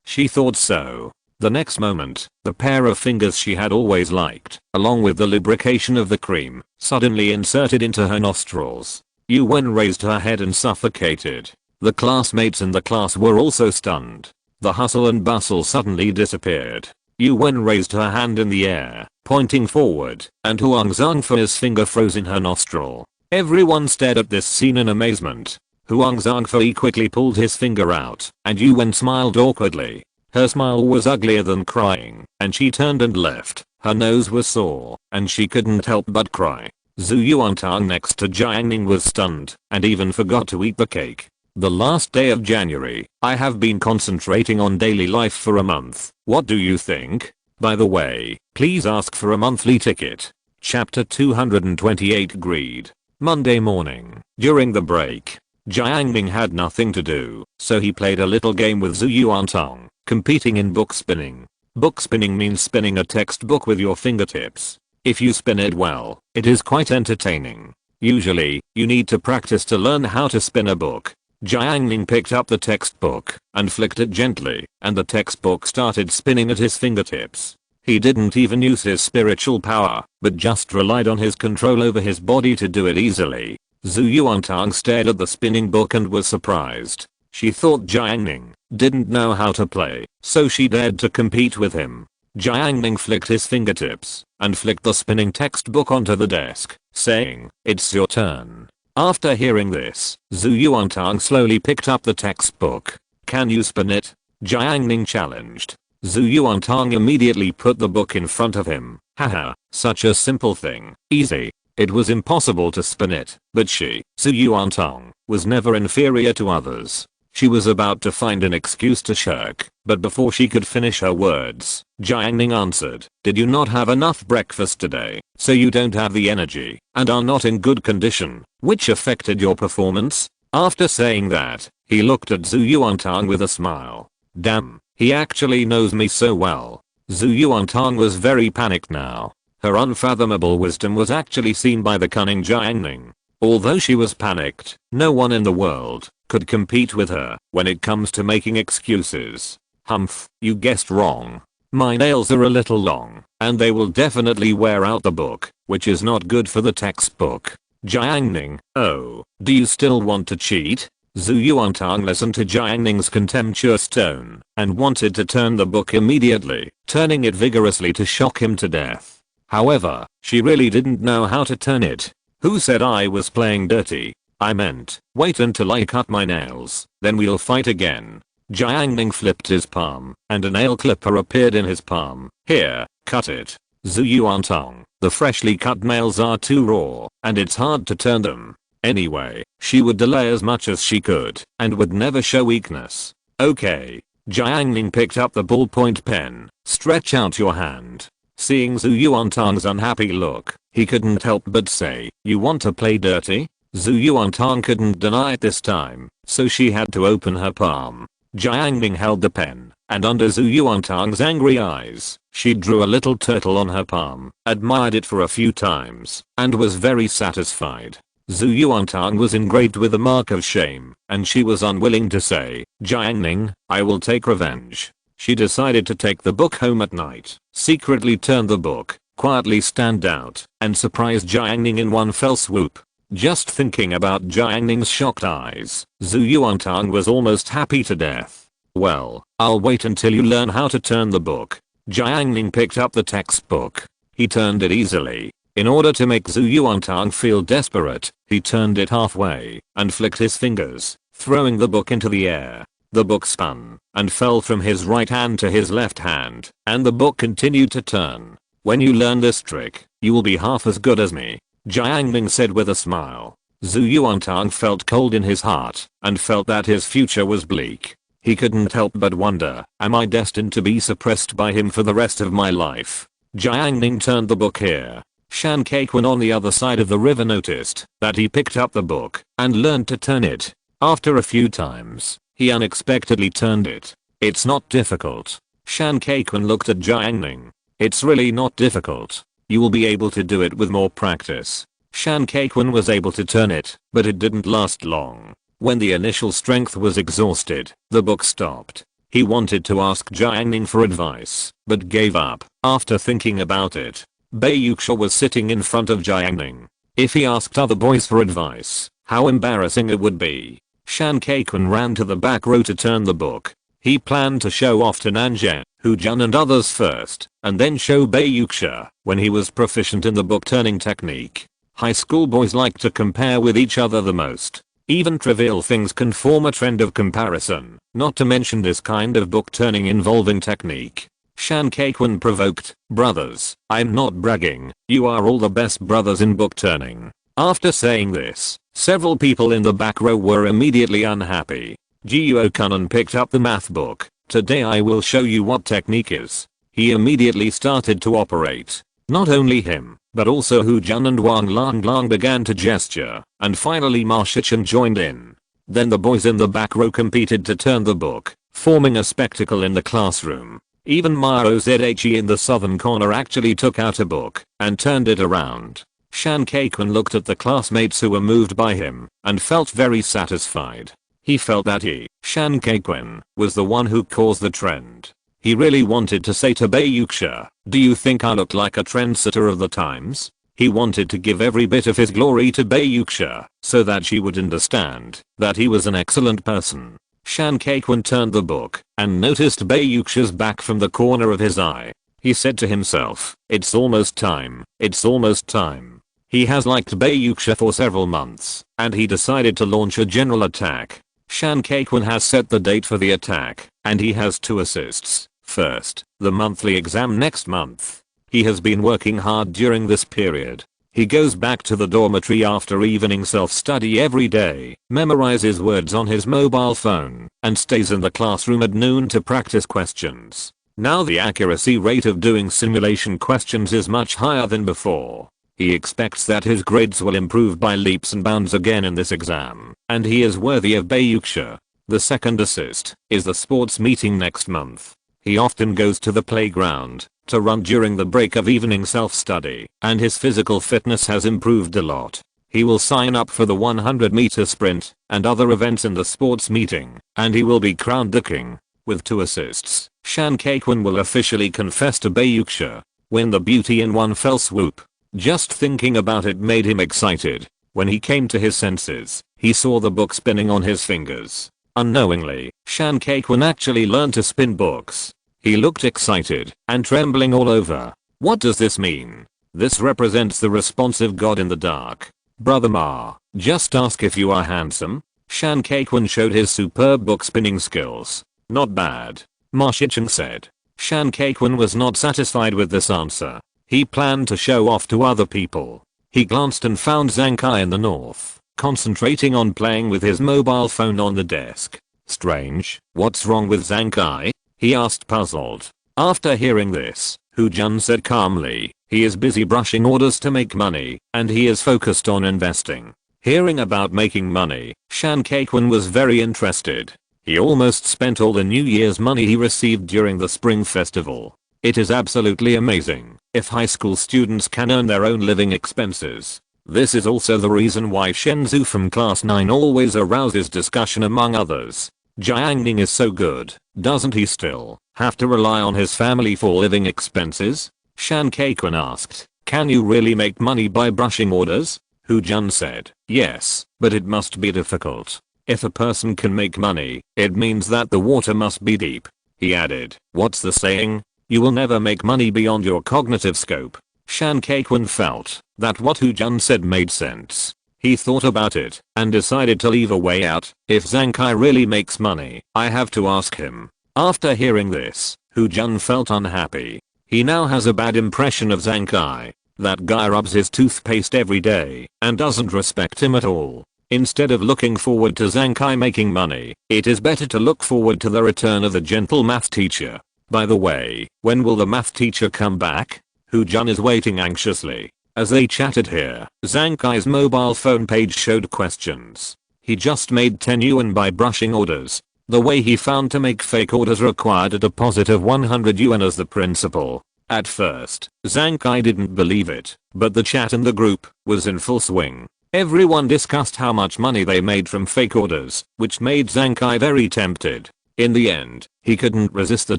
She thought so. The next moment, the pair of fingers she had always liked, along with the lubrication of the cream, suddenly inserted into her nostrils. Yuan raised her head and suffocated. The classmates in the class were also stunned. The hustle and bustle suddenly disappeared. Yuan raised her hand in the air, pointing forward, and Huang Zhongfei's finger froze in her nostril. Everyone stared at this scene in amazement. Huang Zhongfei quickly pulled his finger out, and Yuan smiled awkwardly. Her smile was uglier than crying, and she turned and left. Her nose was sore, and she couldn't help but cry. Zhu Yuantang next to Jiang Ning was stunned, and even forgot to eat the cake. The last day of January, I have been concentrating on daily life for a month. What do you think? By the way, please ask for a monthly ticket. Chapter 228 Greed. Monday morning. During the break, Jiang Ning had nothing to do, so he played a little game with Zhu Yuantang, competing in book spinning. Book spinning means spinning a textbook with your fingertips. If you spin it well, it is quite entertaining. Usually, you need to practice to learn how to spin a book. Jiang Ning picked up the textbook and flicked it gently, and the textbook started spinning at his fingertips. He didn't even use his spiritual power, but just relied on his control over his body to do it easily. Zhu Yuantang stared at the spinning book and was surprised. She thought Jiang Ning didn't know how to play, so she dared to compete with him. Jiang Ning flicked his fingertips and flicked the spinning textbook onto the desk, saying, "It's your turn." After hearing this, Zhu Yuantang slowly picked up the textbook. "Can you spin it?" Jiang Ning challenged. Zhu Yuantang immediately put the book in front of him. Haha, such a simple thing. Easy. It was impossible to spin it, but she, Zhu Yuantang, was never inferior to others. She was about to find an excuse to shirk, but before she could finish her words, Jiang Ning answered, "Did you not have enough breakfast today, so you don't have the energy, and are not in good condition, which affected your performance?" After saying that, he looked at Zhu Yuantang with a smile. Damn, he actually knows me so well. Zhu Yuantang was very panicked now. Her unfathomable wisdom was actually seen by the cunning Jiang Ning. Although she was panicked, no one in the world could compete with her when it comes to making excuses. Humph, you guessed wrong. My nails are a little long, and they will definitely wear out the book, which is not good for the textbook. Jiang Ning, oh, do you still want to cheat? Zhu Yuantang listened to Jiang Ning's contemptuous tone and wanted to turn the book immediately, turning it vigorously to shock him to death. However, she really didn't know how to turn it. Who said I was playing dirty? I meant, wait until I cut my nails, then we'll fight again. Jiang Ning flipped his palm, and a nail clipper appeared in his palm. Here, cut it. Zhu Yuantang, the freshly cut nails are too raw, and it's hard to turn them. Anyway, she would delay as much as she could, and would never show weakness. Okay. Jiang Ning picked up the ballpoint pen. Stretch out your hand. Seeing Zhu Yuantang's unhappy look, he couldn't help but say, "You want to play dirty?" Zhu Yuantang couldn't deny it this time, so she had to open her palm. Jiang Ning held the pen, and under Zhu Yuantang's angry eyes, she drew a little turtle on her palm, admired it for a few times, and was very satisfied. Zhu Yuantang was engraved with a mark of shame, and she was unwilling to say, "Jiang Ning, I will take revenge." She decided to take the book home at night, secretly turn the book, quietly stand out, and surprise Jiang Ning in one fell swoop. Just thinking about Jiang Ning's shocked eyes, Zhu Yuantang was almost happy to death. "Well, I'll wait until you learn how to turn the book." Jiang Ning picked up the textbook. He turned it easily. In order to make Zhu Yuantang feel desperate, he turned it halfway and flicked his fingers, throwing the book into the air. The book spun and fell from his right hand to his left hand, and the book continued to turn. "When you learn this trick, you will be half as good as me," Jiang Ning said with a smile. Zhu Yuantang felt cold in his heart and felt that his future was bleak. He couldn't help but wonder, am I destined to be suppressed by him for the rest of my life? Jiang Ning turned the book here. Shan Kaikun on the other side of the river noticed that he picked up the book and learned to turn it. After a few times, he unexpectedly turned it. "It's not difficult." Shan Kaikun looked at Jiang Ning. "It's really not difficult. You will be able to do it with more practice." Shan Kaikun was able to turn it, but it didn't last long. When the initial strength was exhausted, the book stopped. He wanted to ask Jiang Ning for advice, but gave up. After thinking about it, Bei Yuxia was sitting in front of Jiang Ning. If he asked other boys for advice, how embarrassing it would be. Shan Kaikun ran to the back row to turn the book. He planned to show off to Nanjian, Hu Jun and others first, and then show Bei Yuxia when he was proficient in the book turning technique. High school boys like to compare with each other the most. Even trivial things can form a trend of comparison, not to mention this kind of book turning involving technique. Shan Kaikun provoked, "Brothers, I'm not bragging, you are all the best brothers in book turning." After saying this, several people in the back row were immediately unhappy. Jiuo Kunan picked up the math book. "Today I will show you what technique is." He immediately started to operate. Not only him, but also Hu Jun and Wang Lang began to gesture, and finally Ma Shichen joined in. Then the boys in the back row competed to turn the book, forming a spectacle in the classroom. Even Mao Zhe in the southern corner actually took out a book and turned it around. Shan Kaikun looked at the classmates who were moved by him and felt very satisfied. He felt that he, Shan Kaikun, was the one who caused the trend. He really wanted to say to Bei Yuxia, "Do you think I look like a trendsetter of the times?" He wanted to give every bit of his glory to Bei Yuxia so that she would understand that he was an excellent person. Shan Kaikun turned the book and noticed Bei Yuxia's back from the corner of his eye. He said to himself, "It's almost time, it's almost time." He has liked Bei Yuxia for several months, and he decided to launch a general attack. Shan Kaikun has set the date for the attack, and he has 2 assists. First, the monthly exam next month. He has been working hard during this period. He goes back to the dormitory after evening self-study every day, memorizes words on his mobile phone, and stays in the classroom at noon to practice questions. Now the accuracy rate of doing simulation questions is much higher than before. He expects that his grades will improve by leaps and bounds again in this exam, and he is worthy of Bei Yuxia. The second assist is the sports meeting next month. He often goes to the playground to run during the break of evening self-study, and his physical fitness has improved a lot. He will sign up for the 100-meter sprint and other events in the sports meeting, and he will be crowned the king. With 2 assists, Shan Kaikun will officially confess to Bei Yuxia, win the beauty in one fell swoop. Just thinking about it made him excited. When he came to his senses, he saw the book spinning on his fingers. Unknowingly, Shan Kaikun actually learned to spin books. He looked excited and trembling all over. What does this mean? This represents the responsive god in the dark. Brother Ma, just ask if you are handsome. Shan Kaikun showed his superb book spinning skills. Not bad, Ma Shichen said. Shan Kaikun was not satisfied with this answer. He planned to show off to other people. He glanced and found Zhang Kai in the north, concentrating on playing with his mobile phone on the desk. Strange, what's wrong with Zhang Kai? He asked puzzled. After hearing this, Hu Jun said calmly. He is busy brushing orders to make money, and he is focused on investing. Hearing about making money, Shan Kaikwan was very interested. He almost spent all the New Year's money he received during the Spring Festival. It is absolutely amazing if high school students can earn their own living expenses. This is also the reason why Shenzhou from class 9 always arouses discussion among others. Jiang Ning is so good, doesn't he still have to rely on his family for living expenses? Shan Kaikwan asked. Can you really make money by brushing orders? Hu Jun said, yes, but it must be difficult. If a person can make money, it means that the water must be deep. He added, what's the saying? You will never make money beyond your cognitive scope. Shan Kaikwan felt that what Hu Jun said made sense. He thought about it and decided to leave a way out. If Zhang Kai really makes money, I have to ask him. After hearing this, Hu Jun felt unhappy. He now has a bad impression of Zhang Kai. That guy rubs his toothpaste every day and doesn't respect him at all. Instead of looking forward to Zhang Kai making money, it is better to look forward to the return of the gentle math teacher. By the way, when will the math teacher come back? Hu Jun is waiting anxiously. As they chatted here, Zhang Kai's mobile phone page showed questions. He just made 10 yuan by brushing orders. The way he found to make fake orders required a deposit of 100 yuan as the principal. At first, Zhang Kai didn't believe it, but the chat in the group was in full swing. Everyone discussed how much money they made from fake orders, which made Zhang Kai very tempted. In the end, he couldn't resist the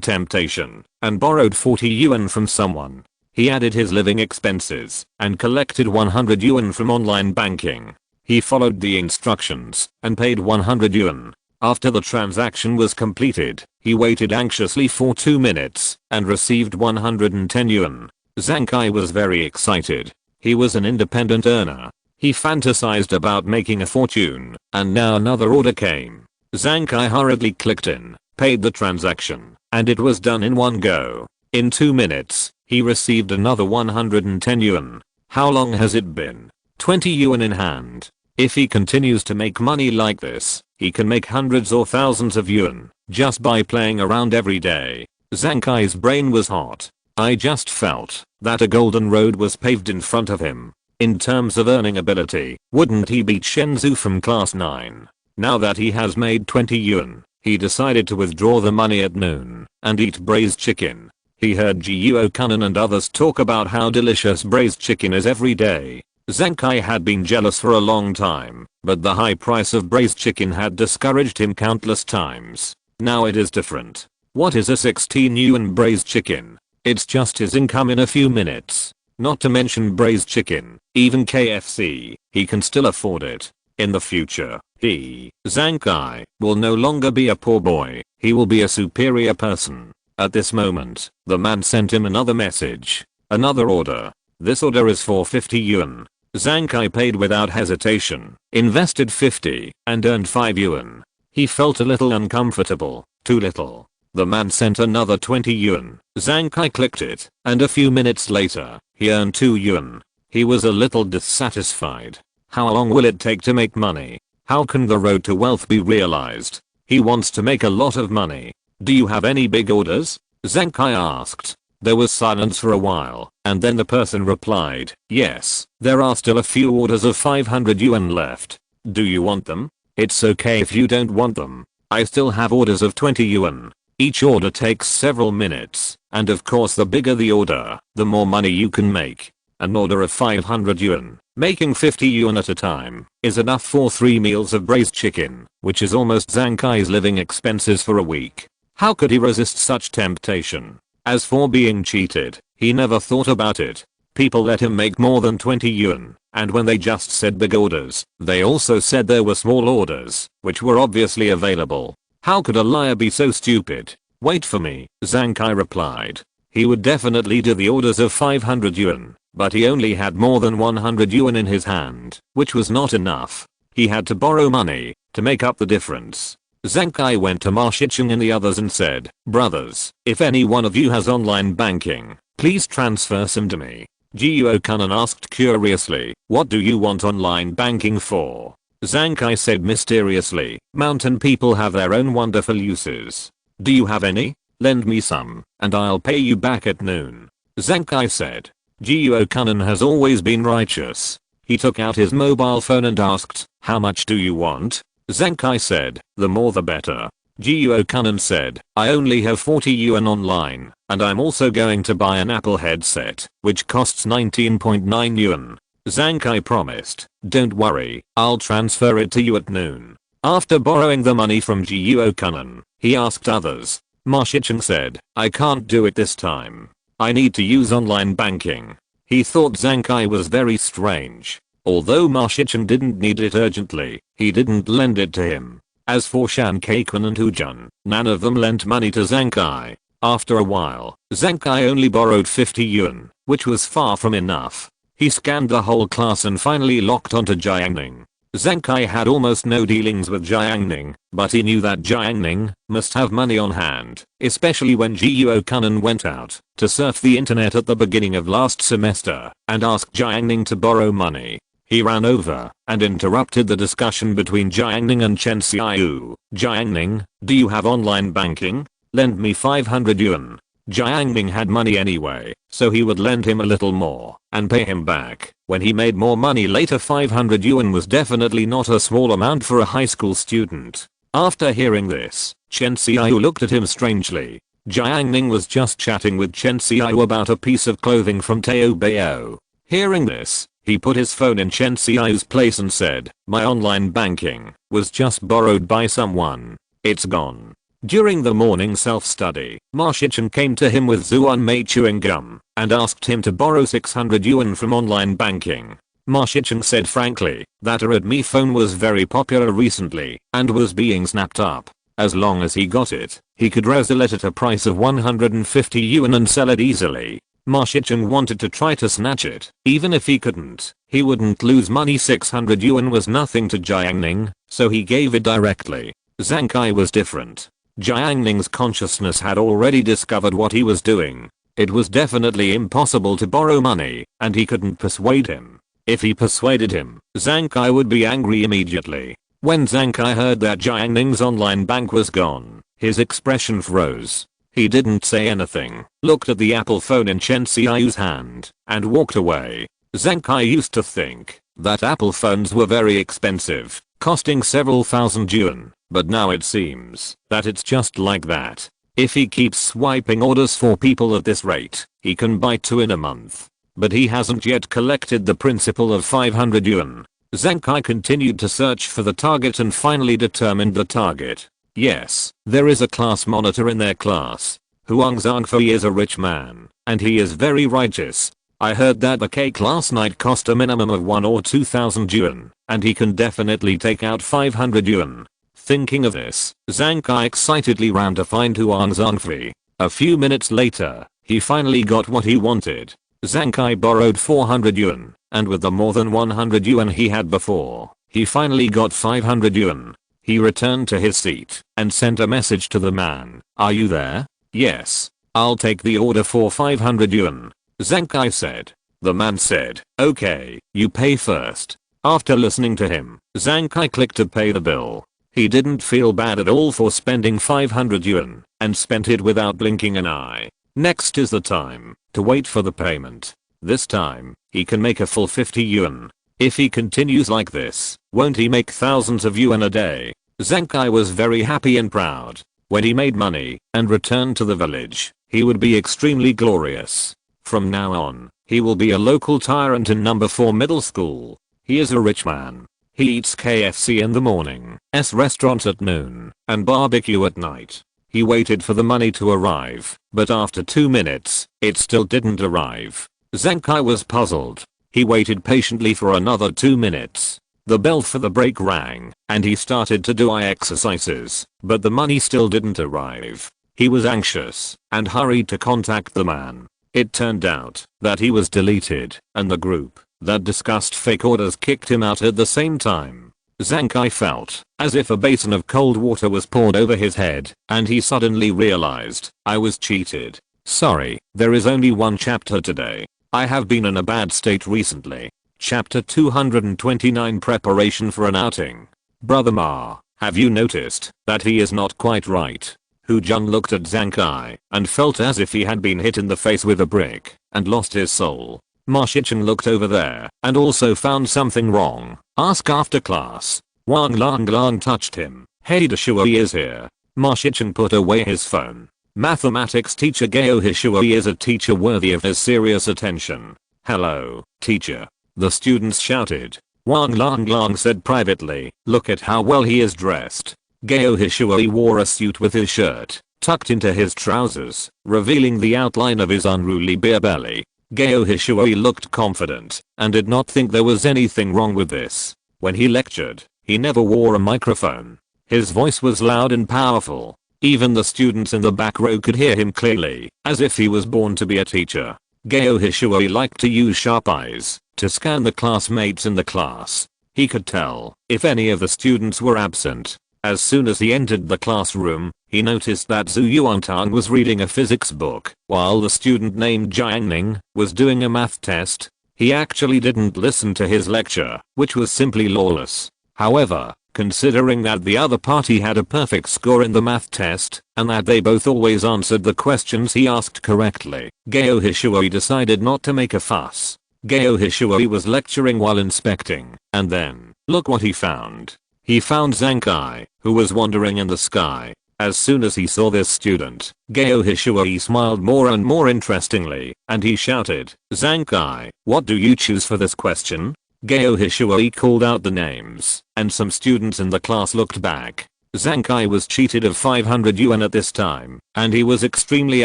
temptation and borrowed 40 yuan from someone. He added his living expenses and collected 100 yuan from online banking. He followed the instructions and paid 100 yuan. After the transaction was completed, he waited anxiously for 2 minutes and received 110 yuan. Zhang Kai was very excited. He was an independent earner. He fantasized about making a fortune, and now another order came. Zhang Kai hurriedly clicked in, paid the transaction, and it was done in one go. In 2 minutes, he received another 110 yuan. How long has it been? 20 yuan in hand. If he continues to make money like this, he can make hundreds or thousands of yuan just by playing around every day. Zhang Kai's brain was hot. I just felt that a golden road was paved in front of him. In terms of earning ability, wouldn't he beat Shenzhou from class 9? Now that he has made 20 yuan, he decided to withdraw the money at noon and eat braised chicken. He heard Jiuo Kunan and others talk about how delicious braised chicken is every day. Zhang Kai had been jealous for a long time, but the high price of braised chicken had discouraged him countless times. Now it is different. What is a 16 yuan braised chicken? It's just his income in a few minutes. Not to mention braised chicken, even KFC, he can still afford it. In the future, he, Zhang Kai, will no longer be a poor boy, he will be a superior person. At this moment, the man sent him another message. Another order. This order is for 50 yuan. Zhang Kai paid without hesitation, invested 50, and earned 5 yuan. He felt a little uncomfortable, too little. The man sent another 20 yuan. Zhang Kai clicked it, and a few minutes later, he earned 2 yuan. He was a little dissatisfied. How long will it take to make money? How can the road to wealth be realized? He wants to make a lot of money. Do you have any big orders? Zhang Kai asked. There was silence for a while, and then the person replied, yes, there are still a few orders of 500 yuan left. Do you want them? It's okay if you don't want them. I still have orders of 20 yuan. Each order takes several minutes, and of course the bigger the order, the more money you can make. An order of 500 yuan, making 50 yuan at a time, is enough for 3 meals of braised chicken, which is almost Zhang Kai's living expenses for a week. How could he resist such temptation? As for being cheated, he never thought about it. People let him make more than 20 yuan, and when they just said big orders, they also said there were small orders, which were obviously available. How could a liar be so stupid? Wait for me, Zhang Kai replied. He would definitely do the orders of 500 yuan, but he only had more than 100 yuan in his hand, which was not enough. He had to borrow money to make up the difference. Zhang Kai went to Ma Shicheng and the others and said, brothers, if any one of you has online banking, please transfer some to me. Jiuo Kunan asked curiously, what do you want online banking for? Zhang Kai said mysteriously, mountain people have their own wonderful uses. Do you have any? Lend me some, and I'll pay you back at noon. Zankai said. Jiu Kanan has always been righteous. He took out his mobile phone and asked, "How much do you want?" Zankai said, "The more the better." Jiu Kanan said, "I only have 40 yuan online, and I'm also going to buy an Apple headset, which costs 19.9 yuan. Zankai promised, "Don't worry, I'll transfer it to you at noon." After borrowing the money from Jiu Kanan, he asked others. Ma Shicheng said, "I can't do it this time. I need to use online banking." He thought Zankai was very strange. Although Ma Shicheng didn't need it urgently, he didn't lend it to him. As for Shan Kaikun and Hujun, none of them lent money to Zankai. After a while, Zankai only borrowed 50 yuan, which was far from enough. He scanned the whole class and finally locked onto Jiang Ning. Zankai had almost no dealings with Jiang Ning, but he knew that Jiang Ning must have money on hand, especially when Jiu Kanan went out to surf the internet at the beginning of last semester and asked Jiang Ning to borrow money. He ran over and interrupted the discussion between Jiang Ning and Chen Xiaoyu. "Jiang Ning, do you have online banking? Lend me 500 yuan. Jiang Ning had money anyway, so he would lend him a little more and pay him back when he made more money later. 500 yuan was definitely not a small amount for a high school student. After hearing this, Chen Xiaoyu looked at him strangely. Jiang Ning was just chatting with Chen Xiaoyu about a piece of clothing from Teo Bao. Hearing this, he put his phone in Chen Xiaoyu's place and said, "My online banking was just borrowed by someone. It's gone." During the morning self-study, Ma Shicheng came to him with Zuan Mei chewing gum and asked him to borrow 600 yuan from online banking. Ma Shicheng said frankly that a Redmi phone was very popular recently and was being snapped up. As long as he got it, he could resell it at a price of 150 yuan and sell it easily. Ma Shicheng wanted to try to snatch it. Even if he couldn't, he wouldn't lose money. 600 yuan was nothing to Jiang Ning, so he gave it directly. Zankai was different. Jiang Ning's consciousness had already discovered what he was doing. It was definitely impossible to borrow money, and he couldn't persuade him. If he persuaded him, Zankai would be angry immediately. When Zankai heard that Jiang Ning's online bank was gone, his expression froze. He didn't say anything, looked at the Apple phone in Chen Xiaoyu's hand, and walked away. Zankai used to think that Apple phones were very expensive, costing several thousand yuan, but now it seems that it's just like that. If he keeps swiping orders for people at this rate, he can buy 2 in a month. But he hasn't yet collected the principal of 500 yuan. Zankai continued to search for the target and finally determined the target. Yes, there is a class monitor in their class. Huang Zhangfei is a rich man, and he is very righteous. I heard that the K class night cost a minimum of 1 or 2,000 yuan, and he can definitely take out 500 yuan. Thinking of this, Zankai excitedly ran to find Huang Zhangfei. A few minutes later, he finally got what he wanted. Zankai borrowed 400 yuan, and with the more than 100 yuan he had before, he finally got 500 yuan. He returned to his seat and sent a message to the man. "Are you there?" "Yes. I'll take the order for 500 yuan." Zankai said. The man said, "Okay, you pay first." After listening to him, Zankai clicked to pay the bill. He didn't feel bad at all for spending 500 yuan and spent it without blinking an eye. Next is the time to wait for the payment. This time, he can make a full 50 yuan. If he continues like this, won't he make thousands of yuan a day? Zankai was very happy and proud. When he made money and returned to the village, he would be extremely glorious. From now on, he will be a local tyrant in number 4 middle school. He is a rich man. He eats KFC in the morning, restaurants at noon, and barbecue at night. He waited for the money to arrive, but after 2 minutes, it still didn't arrive. Zankai was puzzled. He waited patiently for another 2 minutes. The bell for the break rang, and he started to do eye exercises, but the money still didn't arrive. He was anxious and hurried to contact the man. It turned out that he was deleted, and the group that discussed fake orders kicked him out at the same time. Zankai felt as if a basin of cold water was poured over his head, and he suddenly realized, "I was cheated. Sorry, there is only one chapter today. I have been in a bad state recently." Chapter 229 Preparation for an outing. "Brother Ma, have you noticed that he is not quite right?" Hu Jun looked at Zankai and felt as if he had been hit in the face with a brick. and lost his soul. Ma Shichen looked over there and also found something wrong. Ask after class. Wang Lang touched him. Hey, Shui is here. Ma Shichen put away his phone. Mathematics teacher Gao Hishui is a teacher worthy of his serious attention. Hello, teacher. The students shouted. Wang Lang said privately, look at how well he is dressed. Gao Hishui wore a suit with his shirt tucked into his trousers, revealing the outline of his unruly beer belly. Gao Hishui looked confident and did not think there was anything wrong with this. When he lectured, he never wore a microphone. His voice was loud and powerful. Even the students in the back row could hear him clearly, as if he was born to be a teacher. Gao Hishui liked to use sharp eyes to scan the classmates in the class. He could tell if any of the students were absent. As soon as he entered the classroom, he noticed that Zhu Yuantang was reading a physics book, while the student named Jiang Ning was doing a math test. He actually didn't listen to his lecture, which was simply lawless. However, considering that the other party had a perfect score in the math test, and that they both always answered the questions he asked correctly, Gao Hishui decided not to make a fuss. Gao Hishui was lecturing while inspecting, and then, look what he found. He found Zankai, who was wandering in the sky. As soon as he saw this student, Gao Hishui smiled more and more interestingly, and he shouted, Zankai, what do you choose for this question? Gao Hishui called out the names, and some students in the class looked back. Zankai was cheated of 500 yuan at this time, and he was extremely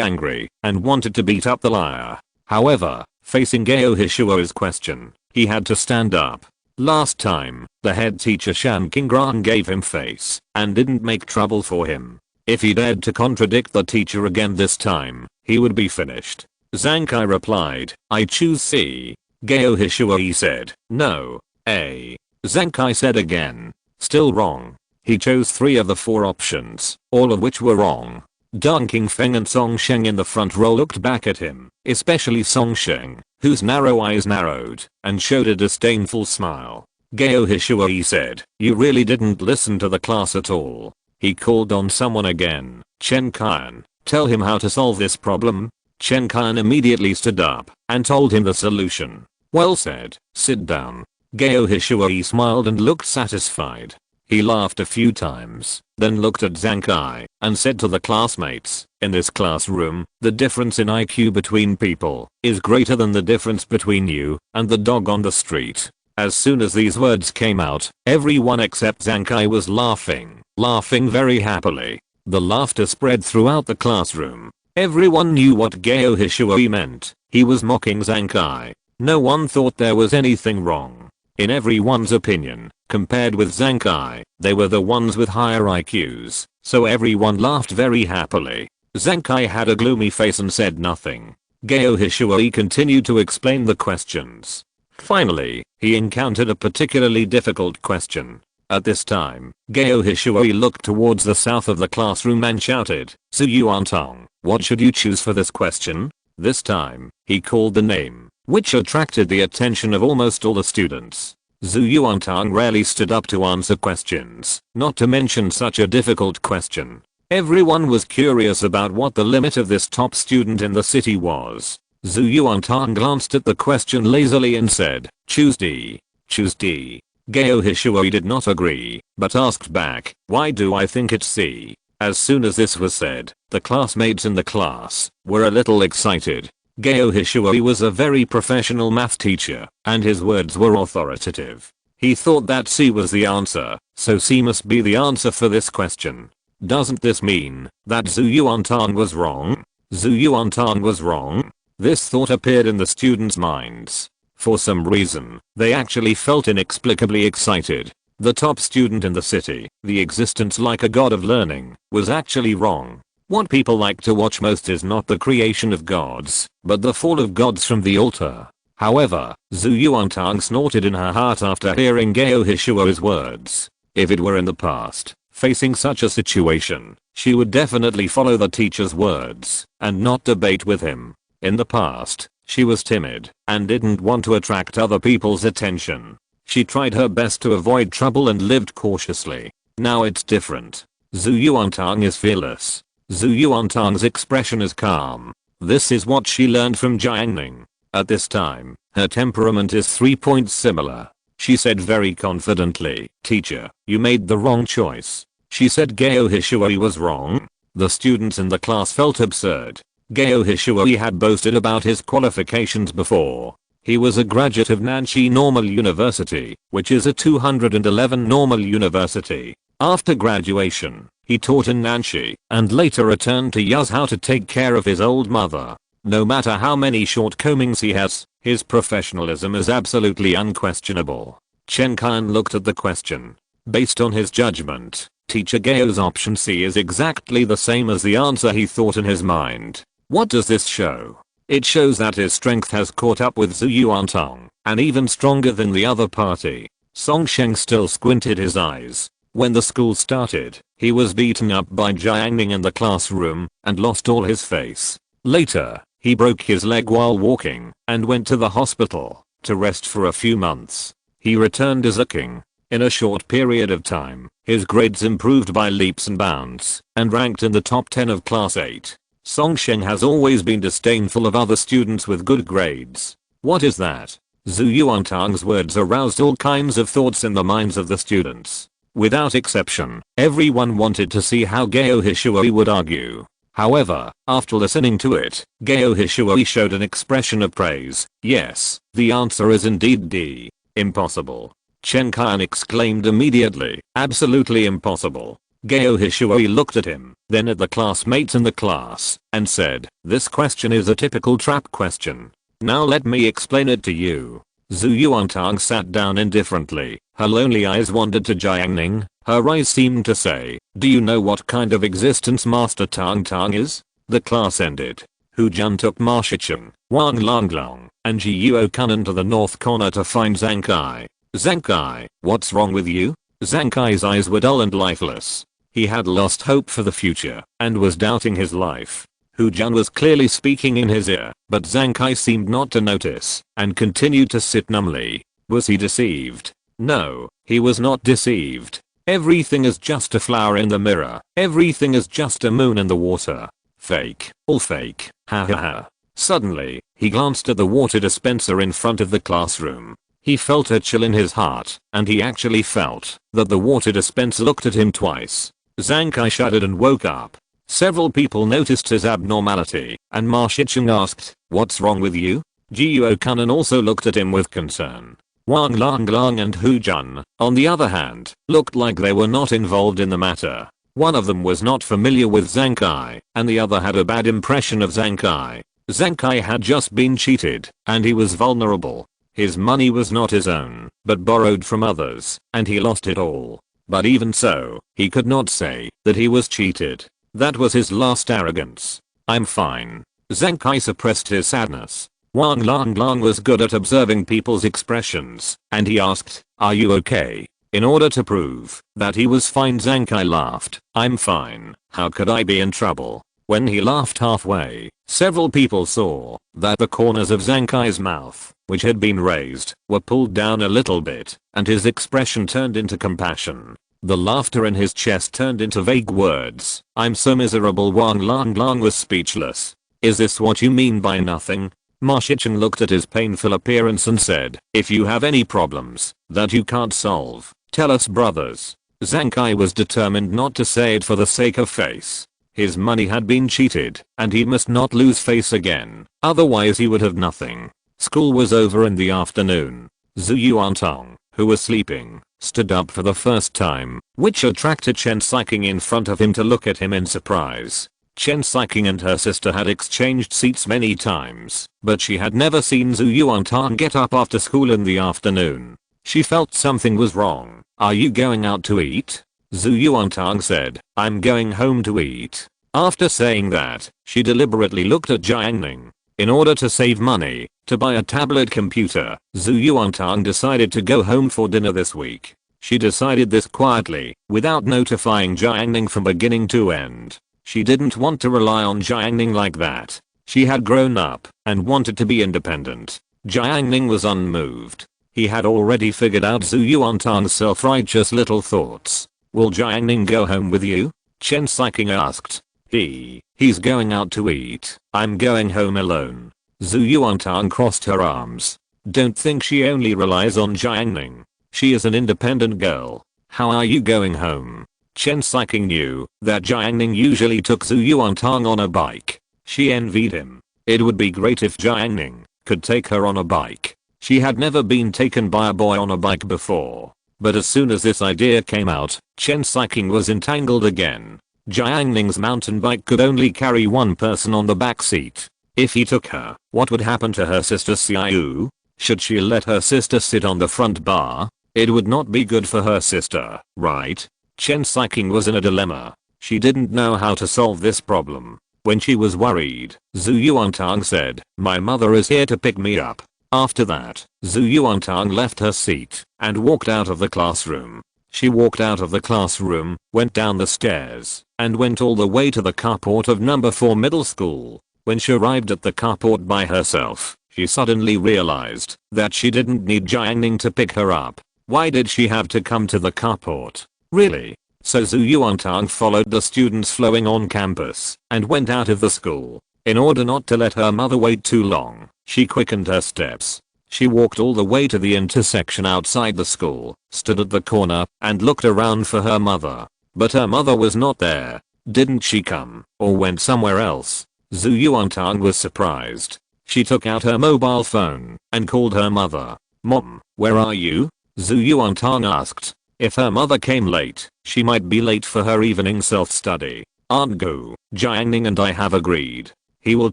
angry and wanted to beat up the liar. However, facing Gao Hishui's question, he had to stand up. Last time, the head teacher Shan Qingran gave him face and didn't make trouble for him. If he dared to contradict the teacher again this time, he would be finished. Zankai replied, I choose C. Gao Hishui said, no, A. Zankai said again, still wrong. He chose 3 of the 4 options, all of which were wrong. Deng Qingfeng and Song Sheng in the front row looked back at him, especially Song Sheng, whose narrow eyes narrowed and showed a disdainful smile. Gao Hishui said, you really didn't listen to the class at all. He called on someone again. Chen Qian, tell him how to solve this problem. Chen Qian immediately stood up and told him the solution. Well said, sit down. Gao Hishui smiled and looked satisfied. He laughed a few times, then looked at Zankai and said to the classmates, in this classroom, the difference in IQ between people is greater than the difference between you and the dog on the street. As soon as these words came out, everyone except Zankai was laughing very happily. The laughter spread throughout the classroom. Everyone knew what Gao Hishui meant. He was mocking Zankai. No one thought there was anything wrong. In everyone's opinion, compared with Zankai, they were the ones with higher IQs, so everyone laughed very happily. Zankai had a gloomy face and said nothing. Gao Hishui continued to explain the questions. Finally, he encountered a particularly difficult question. At this time, Gao Hishui looked towards the south of the classroom and shouted, Zhu Yuantang, what should you choose for this question? This time, he called the name, which attracted the attention of almost all the students. Zhu Yuantang rarely stood up to answer questions, not to mention such a difficult question. Everyone was curious about what the limit of this top student in the city was. Zhu Yuantang glanced at the question lazily and said, choose D. Choose D. Gao Hishui did not agree, but asked back, why do I think it's C? As soon as this was said, the classmates in the class were a little excited. Gao Hishui was a very professional math teacher, and his words were authoritative. He thought that C was the answer, so C must be the answer for this question. Doesn't this mean that Zhu Yuantang was wrong? Zhu Yuantang was wrong? This thought appeared in the students' minds. For some reason, they actually felt inexplicably excited. The top student in the city, the existence like a god of learning, was actually wrong. What people like to watch most is not the creation of gods, but the fall of gods from the altar. However, Zhu Yuantang snorted in her heart after hearing Gao Hishui's words. If it were in the past, facing such a situation, she would definitely follow the teacher's words and not debate with him. In the past, she was timid and didn't want to attract other people's attention. She tried her best to avoid trouble and lived cautiously. Now it's different. Zhu Yuantang is fearless. Zhu Yuantang's expression is calm. This is what she learned from Jiang Ning. At this time, her temperament is 3 points similar. She said very confidently, "Teacher, you made the wrong choice." She said Geo Hishuoi was wrong. The students in the class felt absurd. Geo Hishuoi had boasted about his qualifications before. He was a graduate of Nanshi Normal University, which is a 211 normal university. After graduation, he taught in Nanshi and later returned to Yuzhou to take care of his old mother. No matter how many shortcomings he has, his professionalism is absolutely unquestionable. Chen Qian looked at the question. Based on his judgment, Teacher Geo's option C is exactly the same as the answer he thought in his mind. What does this show? It shows that his strength has caught up with Zhu Yuantong, and even stronger than the other party. Song Sheng still squinted his eyes. When the school started, he was beaten up by Jiang Ning in the classroom and lost all his face. Later, he broke his leg while walking and went to the hospital to rest for a few months. He returned as a king. In a short period of time, his grades improved by leaps and bounds and ranked in the top 10 of class 8. Song Sheng has always been disdainful of other students with good grades. What is that? Zhu Yuantang's words aroused all kinds of thoughts in the minds of the students. Without exception, everyone wanted to see how Geo Hishuoi would argue. However, after listening to it, Geo Hishuoi showed an expression of praise. Yes, the answer is indeed D. Impossible. Chen Qian exclaimed immediately, absolutely impossible. Geo Hishuoi looked at him, then at the classmates in the class, and said, "This question is a typical trap question. Now let me explain it to you." Zhu Yuantang sat down indifferently. Her lonely eyes wandered to Jiang Ning. Her eyes seemed to say, "Do you know what kind of existence Master Tang Tang is?" The class ended. Hu Jun took Ma Shicheng, Wang Longlong, and Ji Yuo Kun to the north corner to find Zhang Kai. "Zhang Kai, what's wrong with you?" Zhang Kai's eyes were dull and lifeless. He had lost hope for the future and was doubting his life. Hu Jun was clearly speaking in his ear, but Zhang Kai seemed not to notice and continued to sit numbly. Was he deceived? No, he was not deceived. Everything is just a flower in the mirror. Everything is just a moon in the water. Fake. All fake. Ha ha ha. Suddenly, he glanced at the water dispenser in front of the classroom. He felt a chill in his heart, and he actually felt that the water dispenser looked at him twice. Zhang Kai shuddered and woke up. Several people noticed his abnormality, and Ma Shicheng asked, "What's wrong with you?" Ji Yuo Kun also looked at him with concern. Wang Longlong and Hu Jun, on the other hand, looked like they were not involved in the matter. One of them was not familiar with Zhang Kai, and the other had a bad impression of Zhang Kai. Zhang Kai had just been cheated, and he was vulnerable. His money was not his own, but borrowed from others, and he lost it all. But even so, he could not say that he was cheated. That was his last arrogance. "I'm fine." Zhang Kai suppressed his sadness. Wang Longlong was good at observing people's expressions, and he asked, "Are you okay?" In order to prove that he was fine, Zhang Kai laughed. "I'm fine. How could I be in trouble?" When he laughed halfway, several people saw that the corners of Zhang Kai's mouth, which had been raised, were pulled down a little bit, and his expression turned into compassion. The laughter in his chest turned into vague words. "I'm so miserable." Wang Longlong was speechless. "Is this what you mean by nothing?" Ma Shicheng looked at his painful appearance and said, "If you have any problems that you can't solve, tell us, brothers." Zhang Kai was determined not to say it for the sake of face. His money had been cheated, and he must not lose face again, otherwise he would have nothing. School was over in the afternoon. Zhu Yuantong, who was sleeping, stood up for the first time, which attracted Chen Siking in front of him to look at him in surprise. Chen Siking and her sister had exchanged seats many times, but she had never seen Zhu Yuantong get up after school in the afternoon. She felt something was wrong. "Are you going out to eat?" Zhu Yuantong said, "I'm going home to eat." After saying that, she deliberately looked at Jiang Ning. In order to save money, to buy a tablet computer, Zhu Yuantong decided to go home for dinner this week. She decided this quietly, without notifying Jiang Ning from beginning to end. She didn't want to rely on Jiang Ning like that. She had grown up and wanted to be independent. Jiang Ning was unmoved. He had already figured out Zhu Yuantong's self-righteous little thoughts. "Will Jiang Ning go home with you?" Chen Siking asked. He's going out to eat. I'm going home alone. Zhu Yuantang crossed her arms. Don't think she only relies on Jiang Ning. She is an independent girl. How are you going home? Chen Siking knew that Jiang Ning usually took Zhu Yuantang on a bike. She envied him. It would be great if Jiang Ning could take her on a bike. She had never been taken by a boy on a bike before. But as soon as this idea came out, Chen Siking was entangled again. Jiang Ning's mountain bike could only carry one person on the back seat. If he took her, what would happen to her sister Xiaoyu? Should she let her sister sit on the front bar? It would not be good for her sister, right? Chen Siking was in a dilemma. She didn't know how to solve this problem. When she was worried, Zhu Yuantang said, "My mother is here to pick me up." After that, Zhu Yuantang left her seat and walked out of the classroom. She walked out of the classroom, went down the stairs, and went all the way to the carport of number 4 middle school. When she arrived at the carport by herself, she suddenly realized that she didn't need Jiang Ning to pick her up. Why did she have to come to the carport? Really? So Zhu Yuantang followed the students flowing on campus and went out of the school. In order not to let her mother wait too long, she quickened her steps. She walked all the way to the intersection outside the school, stood at the corner, and looked around for her mother. But her mother was not there. Didn't she come, or went somewhere else? Zhu Yuantang was surprised. She took out her mobile phone and called her mother. "Mom, where are you?" Zhu Yuantang asked. If her mother came late, she might be late for her evening self-study. "Aunt Gu, Jiang Ning and I have agreed. He will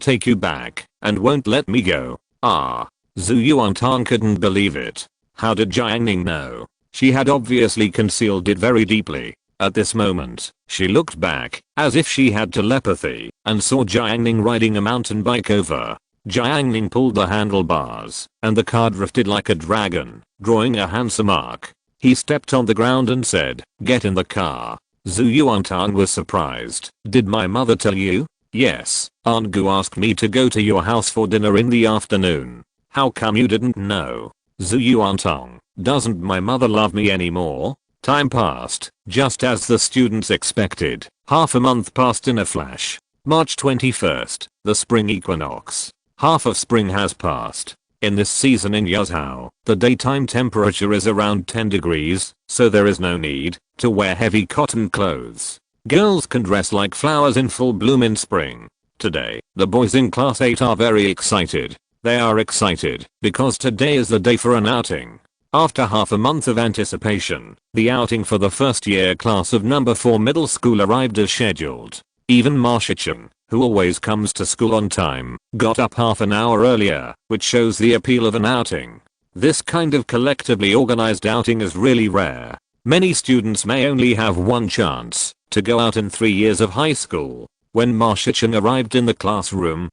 take you back and won't let me go." Ah. Zhu Yuantang couldn't believe it. How did Jiang Ning know? She had obviously concealed it very deeply. At this moment, she looked back, as if she had telepathy, and saw Jiang Ning riding a mountain bike over. Jiang Ning pulled the handlebars, and the car drifted like a dragon, drawing a handsome arc. He stepped on the ground and said, "Get in the car." Zhu Yuantang was surprised. "Did my mother tell you?" "Yes, Aunt Gu asked me to go to your house for dinner in the afternoon." "How come you didn't know?" "Zhu Yuantang, doesn't my mother love me anymore?" Time passed, just as the students expected. Half a month passed in a flash. March 21st, the spring equinox. Half of spring has passed. In this season in Yuzhou, the daytime temperature is around 10 degrees, so there is no need to wear heavy cotton clothes. Girls can dress like flowers in full bloom in spring. Today, the boys in class 8 are very excited. They are excited because today is the day for an outing. After half a month of anticipation, the outing for the first year class of number 4 middle school arrived as scheduled. Even Ma Shichen, who always comes to school on time, got up half an hour earlier, which shows the appeal of an outing. This kind of collectively organized outing is really rare. Many students may only have one chance to go out in 3 years of high school. When Ma Shichen arrived in the classroom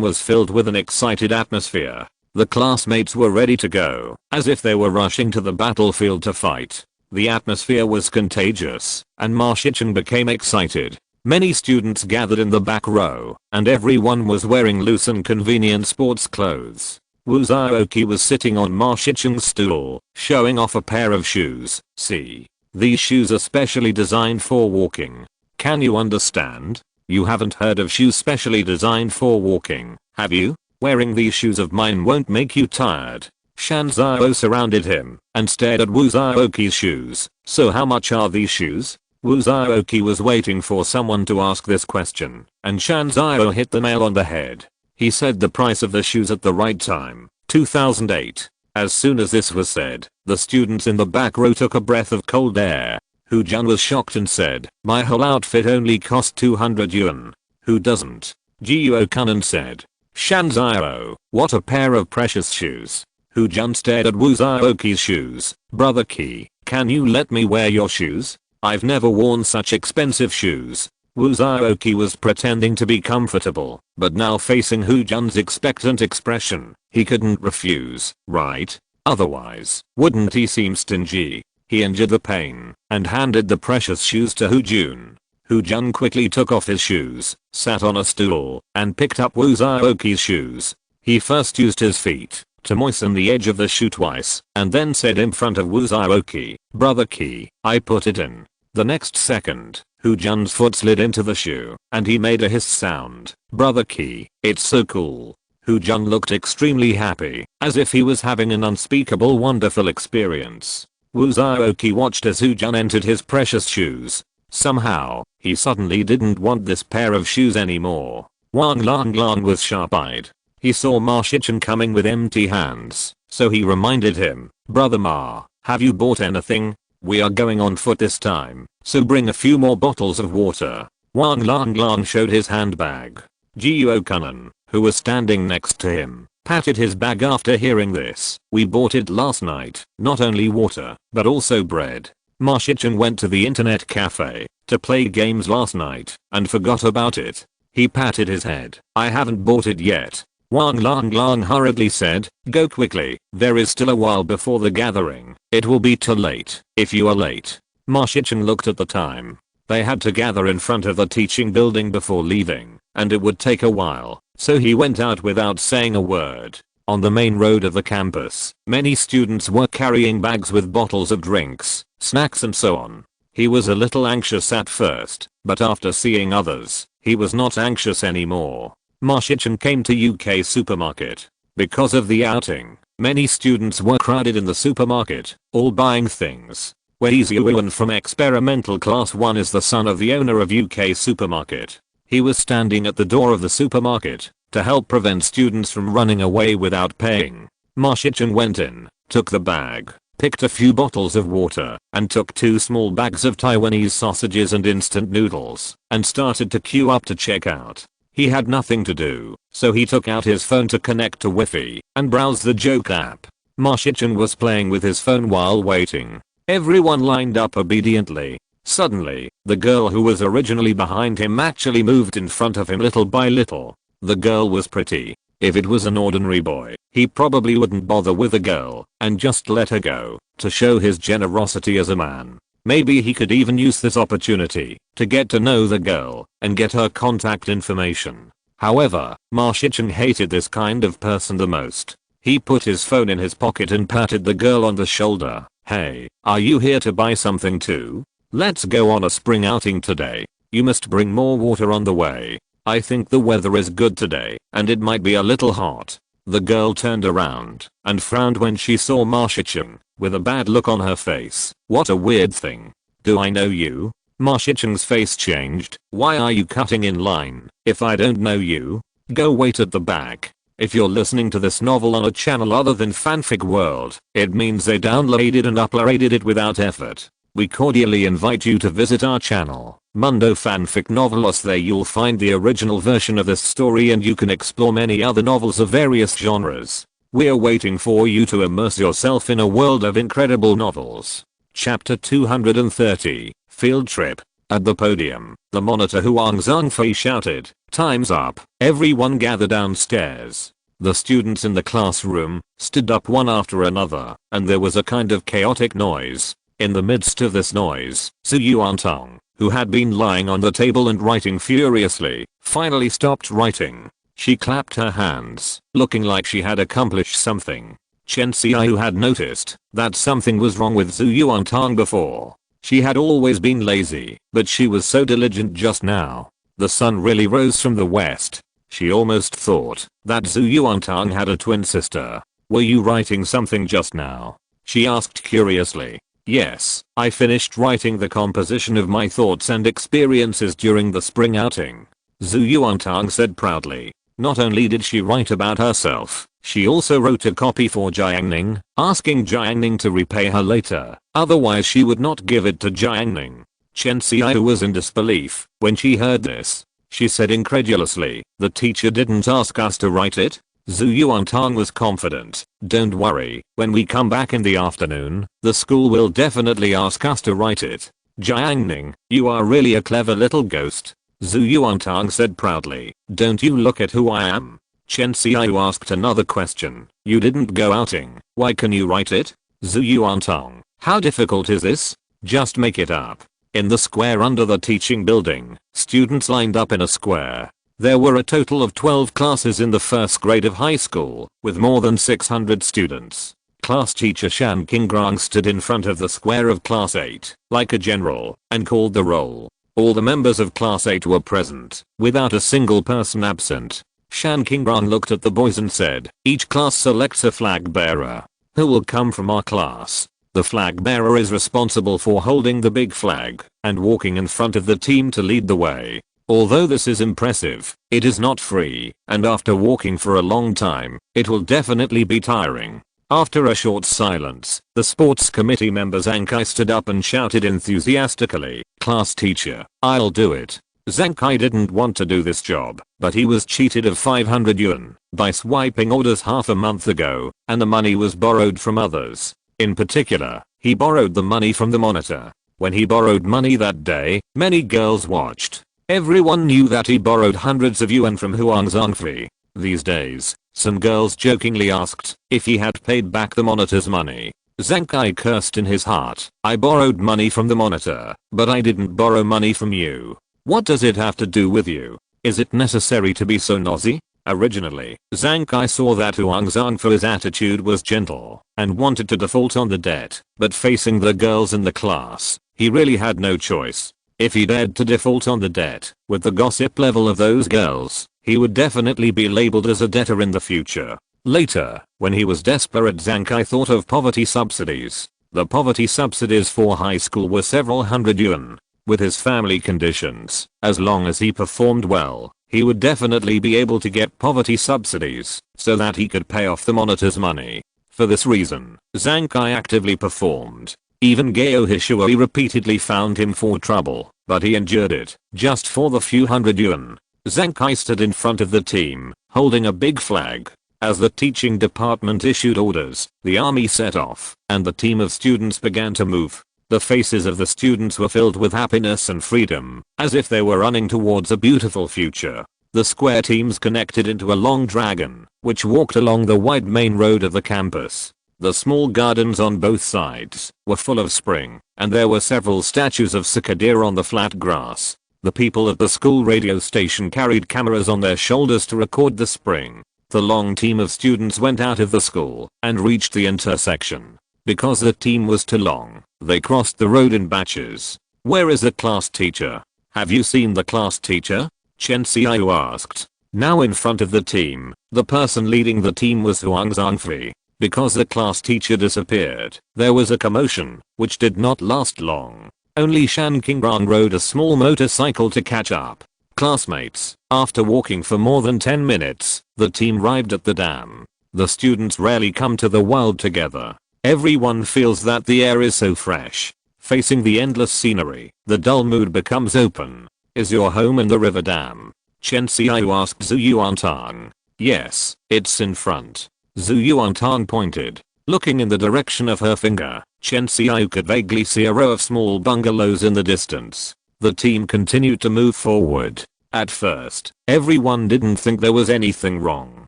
was filled with an excited atmosphere. The classmates were ready to go, as if they were rushing to the battlefield to fight. The atmosphere was contagious, and Ma Shichen became excited. Many students gathered in the back row, and everyone was wearing loose and convenient sports clothes. Wu Zhaoqi was sitting on Ma Shichen's stool, showing off a pair of shoes. "See. These shoes are specially designed for walking. Can you understand? You haven't heard of shoes specially designed for walking, have you? Wearing these shoes of mine won't make you tired." Shan Zhao surrounded him and stared at Wu Zhaoqi's shoes. "So how much are these shoes?" Wu Zhaoqi was waiting for someone to ask this question, and Shan Zhao hit the nail on the head. He said the price of the shoes at the right time. 2008. As soon as this was said, the students in the back row took a breath of cold air. Hu Jun was shocked and said, "My whole outfit only cost 200 yuan. Who doesn't?" Jiuo Kunan said. "Shan Zhao, what a pair of precious shoes." Hu Jun stared at Wu Zhaoqi's shoes. "Brother Qi, can you let me wear your shoes? I've never worn such expensive shoes." Wu Zhaoqi was pretending to be comfortable, but now facing Hu Jun's expectant expression, he couldn't refuse, right? Otherwise, wouldn't he seem stingy? He endured the pain and handed the precious shoes to Hu Jun. Hu Jun quickly took off his shoes, sat on a stool, and picked up Wu Zhaoqi's shoes. He first used his feet to moisten the edge of the shoe twice, and then said in front of Wu Zhaoqi, "Brother Qi, I put it in." The next second, Hu Jun's foot slid into the shoe, and he made a hiss sound. Brother Key, it's so cool. Hu Jun looked extremely happy, as if he was having an unspeakable wonderful experience. Wu Zhaoqi watched as Hu Jun entered his precious shoes. Somehow, he suddenly didn't want this pair of shoes anymore. Wang Lang was sharp-eyed. He saw Ma Shichen coming with empty hands, so he reminded him, Brother Ma, have you bought anything? We are going on foot this time, so bring a few more bottles of water. Wang Lang showed his handbag. Jiao Kunan, who was standing next to him, patted his bag after hearing this. We bought it last night, not only water, but also bread. Ma Shichen went to the internet cafe to play games last night and forgot about it. He patted his head. I haven't bought it yet. Wang Lang hurriedly said, go quickly, there is still a while before the gathering. It will be too late if you are late. Ma Shichen looked at the time. They had to gather in front of the teaching building before leaving, and it would take a while, so he went out without saying a word. On the main road of the campus, many students were carrying bags with bottles of drinks, snacks and so on. He was a little anxious at first, but after seeing others, he was not anxious anymore. Ma Shichen came to UK supermarket. Because of the outing, many students were crowded in the supermarket, all buying things. Wei Ziyuan from experimental class 1 is the son of the owner of UK supermarket. He was standing at the door of the supermarket to help prevent students from running away without paying. Ma Shichen went in, took the bag, picked a few bottles of water, and took 2 small bags of Taiwanese sausages and instant noodles, and started to queue up to check out. He had nothing to do, so he took out his phone to connect to Wi-Fi and browse the joke app. Ma Shichen was playing with his phone while waiting. Everyone lined up obediently. Suddenly, the girl who was originally behind him actually moved in front of him little by little. The girl was pretty. If it was an ordinary boy, he probably wouldn't bother with the girl and just let her go to show his generosity as a man. Maybe he could even use this opportunity to get to know the girl and get her contact information. However, Ma Shichen hated this kind of person the most. He put his phone in his pocket and patted the girl on the shoulder. Hey, are you here to buy something too? Let's go on a spring outing today. You must bring more water on the way. I think the weather is good today, and it might be a little hot. The girl turned around and frowned when she saw Ma Shichen, with a bad look on her face. What a weird thing. Do I know you? Ma Shichen's face changed. Why are you cutting in line? If I don't know you, go wait at the back. If you're listening to this novel on a channel other than Fanfic World, it means they downloaded and uploaded it without effort. We cordially invite you to visit our channel, Mundo Fanfic Novelos. There you'll find the original version of this story and you can explore many other novels of various genres. We're waiting for you to immerse yourself in a world of incredible novels. Chapter 230, Field Trip. At the podium, the monitor Huang Zhengfei shouted, time's up. Everyone gather downstairs. The students in the classroom stood up one after another, and there was a kind of chaotic noise. In the midst of this noise, Zhu Yuantong, who had been lying on the table and writing furiously, finally stopped writing. She clapped her hands, looking like she had accomplished something. Chen Xia, who had noticed that something was wrong with Zhu Yuantong before. She had always been lazy, but she was so diligent just now. The sun really rose from the west. She almost thought that Zhu Yuantong had a twin sister. Were you writing something just now? She asked curiously. Yes, I finished writing the composition of my thoughts and experiences during the spring outing. Zhu Yuantong said proudly. Not only did she write about herself, she also wrote a copy for Jiang Ning, asking Jiang Ning to repay her later, otherwise she would not give it to Jiang Ning. Chen Xiao was in disbelief when she heard this. She said incredulously, the teacher didn't ask us to write it? Zhu Yuantong was confident. Don't worry, when we come back in the afternoon, the school will definitely ask us to write it. Jiang Ning, you are really a clever little ghost. Zhu Yuantong said proudly. Don't you look at who I am? Chen Xiao asked another question. You didn't go outing, why can you write it? Zhu Yuantong, how difficult is this? Just make it up. In the square under the teaching building, students lined up in a square. There were a total of 12 classes in the first grade of high school, with more than 600 students. Class teacher Shan Qingrang stood in front of the square of class 8, like a general, and called the roll. All the members of Class 8 were present, without a single person absent. Shan Qingran looked at the boys and said, "Each class selects a flag bearer. Who will come from our class? The flag bearer is responsible for holding the big flag and walking in front of the team to lead the way. Although this is impressive, it is not free, and after walking for a long time, it will definitely be tiring." After a short silence, the sports committee member Zankai stood up and shouted enthusiastically, "Class teacher, I'll do it." Zankai didn't want to do this job, but he was cheated of 500 yuan by swiping orders half a month ago, and the money was borrowed from others. In particular, he borrowed the money from the monitor. When he borrowed money that day, many girls watched. Everyone knew that he borrowed hundreds of yuan from Huang Zhongfei. These days, some girls jokingly asked if he had paid back the monitor's money. Zankai cursed in his heart, "I borrowed money from the monitor, but I didn't borrow money from you. What does it have to do with you? Is it necessary to be so nosy?" Originally, Zankai saw that Huang Zhongfei's attitude was gentle and wanted to default on the debt, but facing the girls in the class, he really had no choice. If he dared to default on the debt, with the gossip level of those girls, he would definitely be labeled as a debtor in the future. Later, when he was desperate, Zankai thought of poverty subsidies. The poverty subsidies for high school were several hundred yuan. With his family conditions, as long as he performed well, he would definitely be able to get poverty subsidies so that he could pay off the monitor's money. For this reason, Zankai actively performed. Even Gao Hishui repeatedly found him for trouble, but he endured it, just for the few hundred yuan. Zankai stood in front of the team, holding a big flag. As the teaching department issued orders, the army set off, and the team of students began to move. The faces of the students were filled with happiness and freedom, as if they were running towards a beautiful future. The square teams connected into a long dragon, which walked along the wide main road of the campus. The small gardens on both sides were full of spring, and there were several statues of cicada on the flat grass. The people at the school radio station carried cameras on their shoulders to record the spring. The long team of students went out of the school and reached the intersection. Because the team was too long, they crossed the road in batches. "Where is the class teacher? Have you seen the class teacher?" Chen Xiao asked. Now in front of the team, the person leading the team was Huang Zhongfei. Because the class teacher disappeared, there was a commotion, which did not last long. Only Shan Qingran rode a small motorcycle to catch up. Classmates, after walking for more than 10 minutes, the team arrived at the dam. The students rarely come to the wild together. Everyone feels that the air is so fresh. Facing the endless scenery, the dull mood becomes open. "Is your home in the river dam?" Chen Xiao asked Zhu Yuantang. "Yes, it's in front." Zhu Yuantang pointed. Looking in the direction of her finger, Chen Xiao could vaguely see a row of small bungalows in the distance. The team continued to move forward. At first, everyone didn't think there was anything wrong,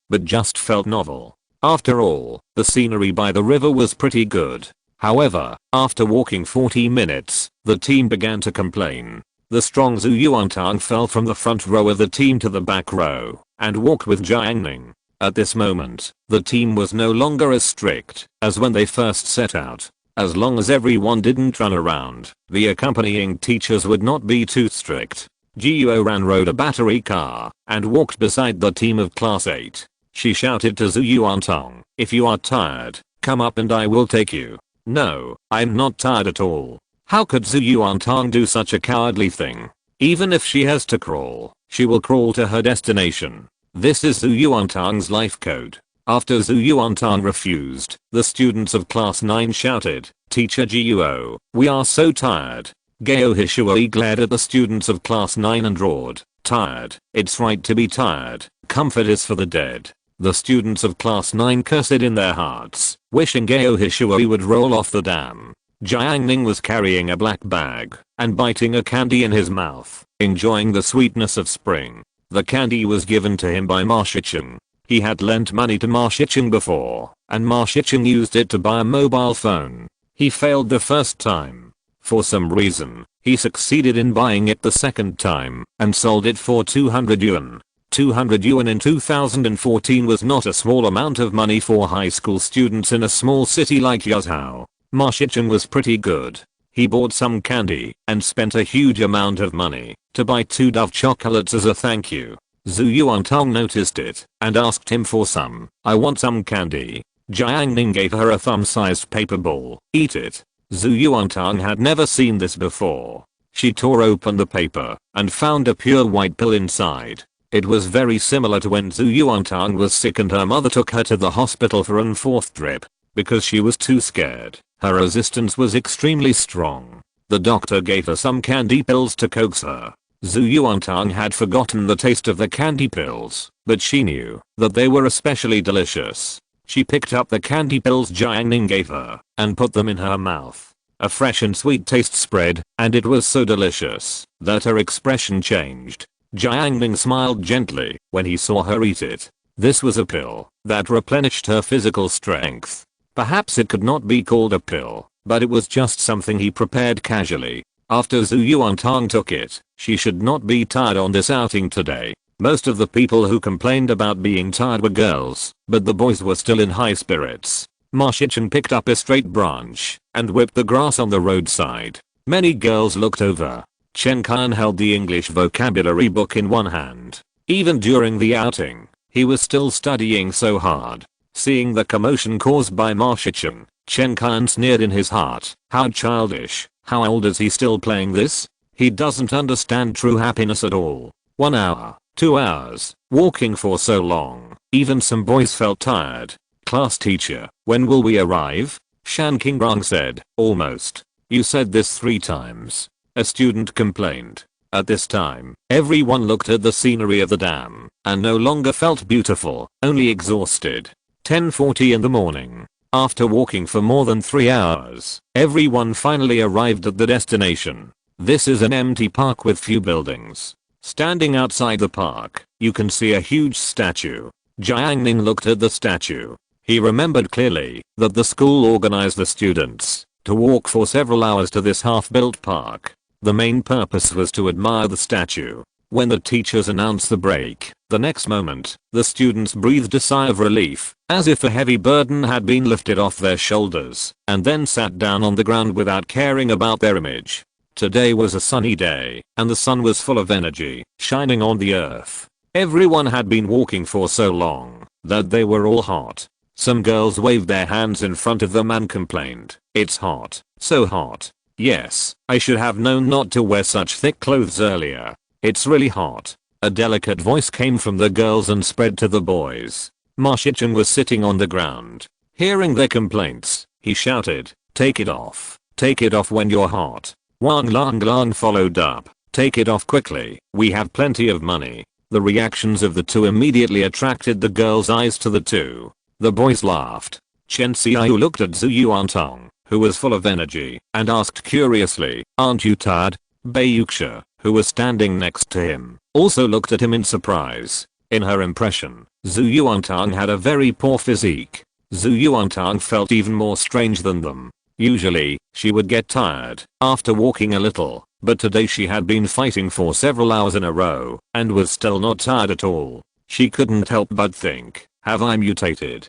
but just felt novel. After all, the scenery by the river was pretty good. However, after walking 40 minutes, the team began to complain. The strong Zhu Yuantang fell from the front row of the team to the back row and walked with Jiang Ning. At this moment, the team was no longer as strict as when they first set out. As long as everyone didn't run around, the accompanying teachers would not be too strict. Jiuo Ran rode a battery car and walked beside the team of class 8. She shouted to Zhu Yuantang, "If you are tired, come up and I will take you." "No, I'm not tired at all." How could Zhu Yuantang do such a cowardly thing? Even if she has to crawl, she will crawl to her destination. This is Zhu Yuantang's life code. After Zhu Yuantang refused, the students of class 9 shouted, "Teacher Jiuo, we are so tired." Gao Hishui glared at the students of class 9 and roared, "Tired, it's right to be tired. Comfort is for the dead." The students of class 9 cursed in their hearts, wishing Gao Hishui would roll off the dam. Jiang Ning was carrying a black bag and biting a candy in his mouth, enjoying the sweetness of spring. The candy was given to him by Ma Shicheng. He had lent money to Ma Shicheng before, and Ma Shicheng used it to buy a mobile phone. He failed the first time. For some reason, he succeeded in buying it the second time and sold it for 200 yuan. 200 yuan in 2014 was not a small amount of money for high school students in a small city like Yuzhou. Ma Shicheng was pretty good. He bought some candy and spent a huge amount of money to buy 2 Dove chocolates as a thank you. Zhu Yuantang noticed it and asked him for some. I want some candy. Jiang Ning gave her a thumb-sized paper ball. Eat it. Zhu Yuantang had never seen this before. She tore open the paper and found a pure white pill inside. It was very similar to when Zhu Yuantang was sick and her mother took her to the hospital for an 4th drip. Because she was too scared, her resistance was extremely strong. The doctor gave her some candy pills to coax her. Zhu Yuantang had forgotten the taste of the candy pills, but she knew that they were especially delicious. She picked up the candy pills Jiang Ning gave her and put them in her mouth. A fresh and sweet taste spread, and it was so delicious that her expression changed. Jiang Ning smiled gently when he saw her eat it. This was a pill that replenished her physical strength. Perhaps it could not be called a pill, but it was just something he prepared casually. After Zhu Yuantang took it, she should not be tired on this outing today. Most of the people who complained about being tired were girls, but the boys were still in high spirits. Ma Shichen picked up a straight branch and whipped the grass on the roadside. Many girls looked over. Chen Kan held the English vocabulary book in one hand. Even during the outing, he was still studying so hard. Seeing the commotion caused by Ma Shichen, Chen Kan sneered in his heart. How childish. How old is he still playing this? He doesn't understand true happiness at all. 1 hour, 2 hours, walking for so long. Even some boys felt tired. Class teacher, when will we arrive? Shan Qingrong said. Almost. You said this 3 times. A student complained. At this time, everyone looked at the scenery of the dam and no longer felt beautiful, only exhausted. 10:40 in the morning. After walking for more than 3 hours, everyone finally arrived at the destination. This is an empty park with few buildings. Standing outside the park, you can see a huge statue. Jiang Ning looked at the statue. He remembered clearly that the school organized the students to walk for several hours to this half-built park. The main purpose was to admire the statue. When the teachers announced the break, the next moment, the students breathed a sigh of relief, as if a heavy burden had been lifted off their shoulders, and then sat down on the ground without caring about their image. Today was a sunny day, and the sun was full of energy, shining on the earth. Everyone had been walking for so long that they were all hot. Some girls waved their hands in front of them and complained, "It's hot, so hot. Yes, I should have known not to wear such thick clothes earlier. It's really hot." A delicate voice came from the girls and spread to the boys. Ma Shichen was sitting on the ground. Hearing their complaints, he shouted, "Take it off. Take it off when you're hot." Wang Lang followed up, "Take it off quickly, we have plenty of money." The reactions of the two immediately attracted the girls' eyes to the two. The boys laughed. Chen Xiaoyu looked at Zhu Yuantang, who was full of energy, and asked curiously, "Aren't you tired?" Bei Yuxia, who was standing next to him, also looked at him in surprise. In her impression, Zhu Yuantang had a very poor physique. Zhu Yuantang felt even more strange than them. Usually, she would get tired after walking a little, but today she had been fighting for several hours in a row and was still not tired at all. She couldn't help but think, have I mutated?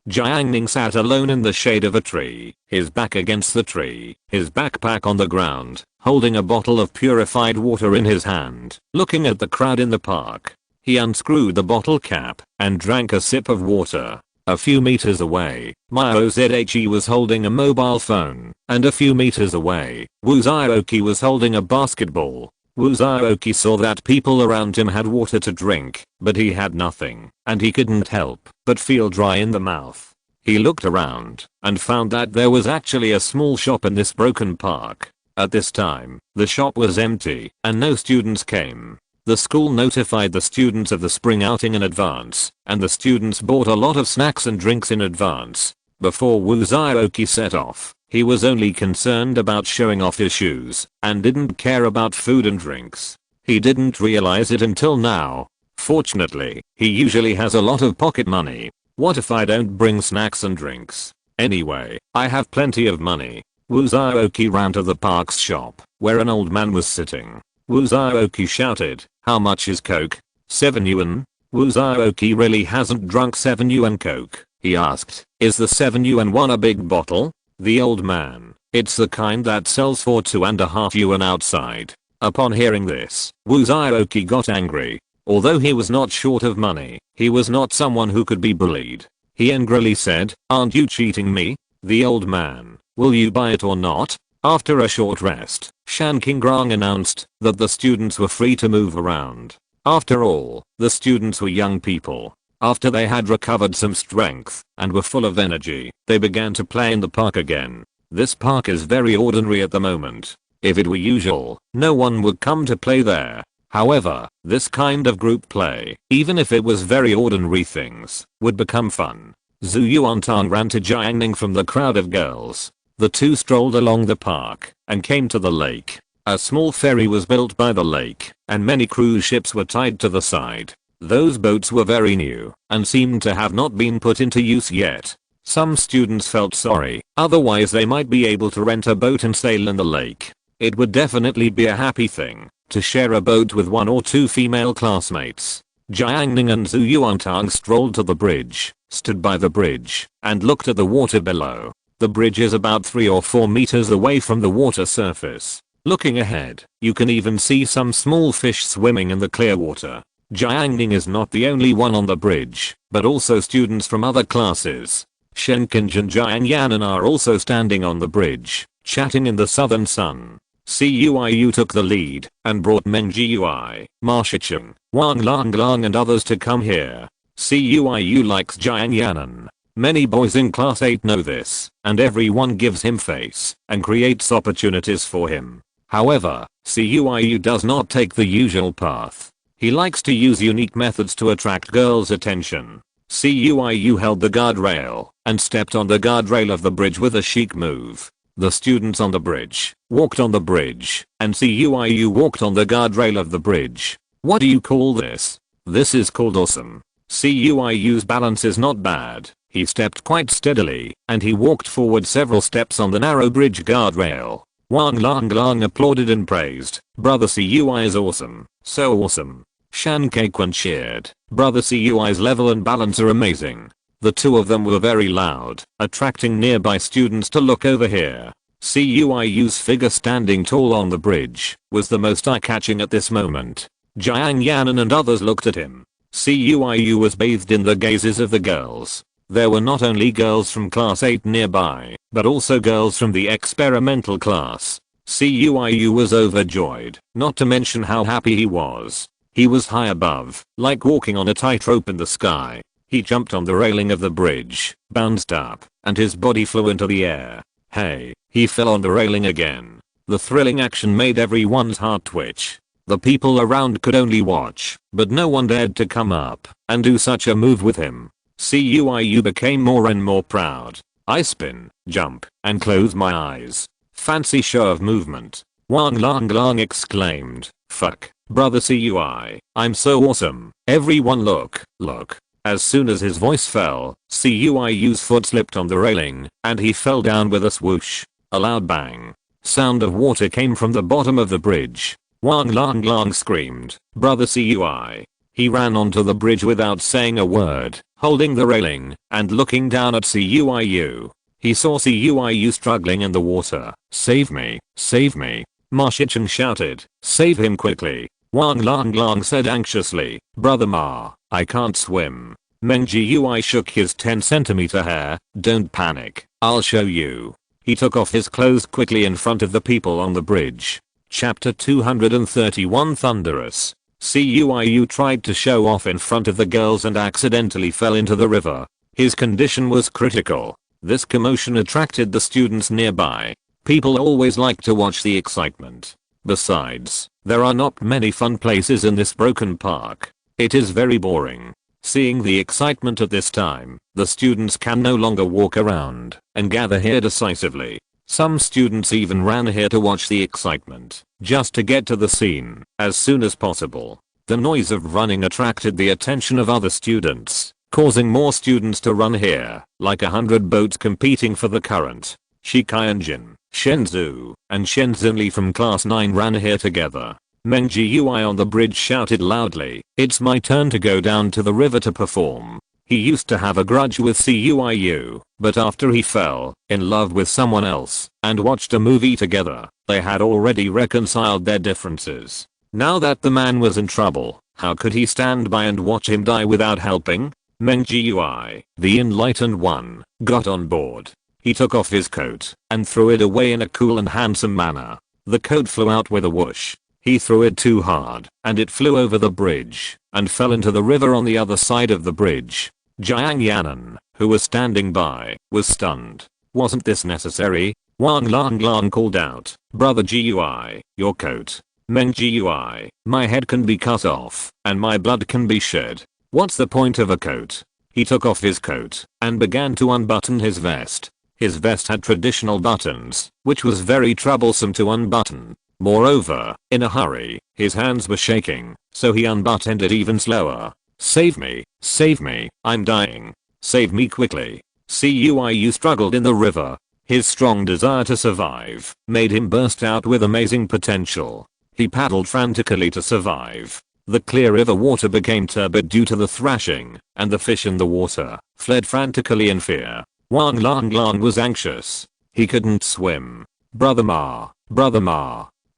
Jiang Ning sat alone in the shade of a tree, his back against the tree, his backpack on the ground, holding a bottle of purified water in his hand, looking at the crowd in the park. He unscrewed the bottle cap and drank a sip of water. A few meters away, Mao Zhe was holding a mobile phone, and a few meters away, Wu Zhaoqi was holding a basketball. Wu Zhaoqi saw that people around him had water to drink, but he had nothing, and he couldn't help but feel dry in the mouth. He looked around and found that there was actually a small shop in this broken park. At this time, the shop was empty and no students came. The school notified the students of the spring outing in advance, and the students bought a lot of snacks and drinks in advance. Before Wu Zhaoqi set off, he was only concerned about showing off his shoes and didn't care about food and drinks. He didn't realize it until now. Fortunately, he usually has a lot of pocket money. What if I don't bring snacks and drinks? Anyway, I have plenty of money. Wu Zhaoqi ran to the park's shop, where an old man was sitting. Wu Zhaoqi shouted, "How much is Coke?" 7 yuan. Wu Zhaoqi really hasn't drunk 7 yuan Coke. He asked, "Is the 7 yuan one a big bottle?" The old man, It's the kind that sells for 2.5 yuan outside. Upon hearing this, Wu Zhaoqi got angry. Although he was not short of money, he was not someone who could be bullied. He angrily said, "Aren't you cheating me? The old man, will you buy it or not?" After a short rest, Shan Qingrong announced that the students were free to move around. After all, the students were young people. After they had recovered some strength and were full of energy, they began to play in the park again. This park is very ordinary at the moment. If it were usual, no one would come to play there. However, this kind of group play, even if it was very ordinary things, would become fun. Zhu Yuantang ran to Jiang Ning from the crowd of girls. The two strolled along the park and came to the lake. A small ferry was built by the lake, and many cruise ships were tied to the side. Those boats were very new and seemed to have not been put into use yet. Some students felt sorry, otherwise they might be able to rent a boat and sail in the lake. It would definitely be a happy thing to share a boat with 1 or 2 female classmates. Jiang Ning and Zhu Yuantang strolled to the bridge, stood by the bridge, and looked at the water below. The bridge is about 3 or 4 meters away from the water surface. Looking ahead, you can even see some small fish swimming in the clear water. Jiang Ning is not the only one on the bridge, but also students from other classes. Shen Qinj and Jiang Yanan are also standing on the bridge, chatting in the southern sun. Cuiyu took the lead and brought Meng Jiui, Ma Shicheng, Wang Langlang and others to come here. Cuiyu likes Jiang Yanan. Many boys in class 8 know this, and everyone gives him face and creates opportunities for him. However, Cuiyu does not take the usual path. He likes to use unique methods to attract girls' attention. Cuiyu held the guardrail and stepped on the guardrail of the bridge with a chic move. The students on the bridge walked on the bridge, and Cuiyu walked on the guardrail of the bridge. What do you call this? This is called awesome. Cuiyu's balance is not bad. He stepped quite steadily, and he walked forward several steps on the narrow bridge guardrail. Wang Langlang applauded and praised. Brother Cui is awesome. So awesome. Shan Kequan cheered. Brother Cui's level and balance are amazing. The two of them were very loud, attracting nearby students to look over here. Cui's figure standing tall on the bridge was the most eye-catching at this moment. Jiang Yanan and others looked at him. Cuiyu was bathed in the gazes of the girls. There were not only girls from class 8 nearby, but also girls from the experimental class. Cuiyu was overjoyed, not to mention how happy he was. He was high above, like walking on a tightrope in the sky. He jumped on the railing of the bridge, bounced up, and his body flew into the air. Hey, he fell on the railing again. The thrilling action made everyone's heart twitch. The people around could only watch, but no one dared to come up and do such a move with him. Cuiyu became more and more proud. I spin, jump, and close my eyes. Fancy show of movement. Wang Langlang exclaimed. Fuck, brother Cui, I'm so awesome. Everyone look, look. As soon as his voice fell, Cuiyu's foot slipped on the railing, and he fell down with a swoosh. A loud bang. Sound of water came from the bottom of the bridge. Wang Langlang screamed, Brother Cui. He ran onto the bridge without saying a word, holding the railing and looking down at Cuiyu. He saw Cuiyu struggling in the water. Save me, save me. Ma Shicheng shouted, save him quickly. Wang Langlang said anxiously, Brother Ma, I can't swim. Meng Jiui shook his 10 cm hair. Don't panic, I'll show you. He took off his clothes quickly in front of the people on the bridge. Chapter 231 Thunderous. Cuiyu tried to show off in front of the girls and accidentally fell into the river. His condition was critical. This commotion attracted the students nearby. People always like to watch the excitement. Besides, there are not many fun places in this broken park. It is very boring. Seeing the excitement at this time, the students can no longer walk around and gather here decisively. Some students even ran here to watch the excitement, just to get to the scene as soon as possible. The noise of running attracted the attention of other students, causing more students to run here, like 100 boats competing for the current. Shi Qianjin, Shenzhou, and Shenzhenli from class 9 ran here together. Meng Jiui on the bridge shouted loudly, it's my turn to go down to the river to perform. He used to have a grudge with Cuiu, but after he fell in love with someone else and watched a movie together, they had already reconciled their differences. Now that the man was in trouble, how could he stand by and watch him die without helping? Meng Gui, the enlightened one, got on board. He took off his coat and threw it away in a cool and handsome manner. The coat flew out with a whoosh. He threw it too hard, and it flew over the bridge and fell into the river on the other side of the bridge. Jiang Ning, who was standing by, was stunned. Wasn't this necessary? Wang Lang called out, Brother Gui, your coat. Meng Gui, my head can be cut off, and my blood can be shed. What's the point of a coat? He took off his coat and began to unbutton his vest. His vest had traditional buttons, which was very troublesome to unbutton. Moreover, in a hurry, his hands were shaking, so he unbuttoned it even slower. Save me, I'm dying. Save me quickly. Cuiu struggled in the river. His strong desire to survive made him burst out with amazing potential. He paddled frantically to survive. The clear river water became turbid due to the thrashing, and the fish in the water fled frantically in fear. Wang Lang was anxious. He couldn't swim. Brother Ma.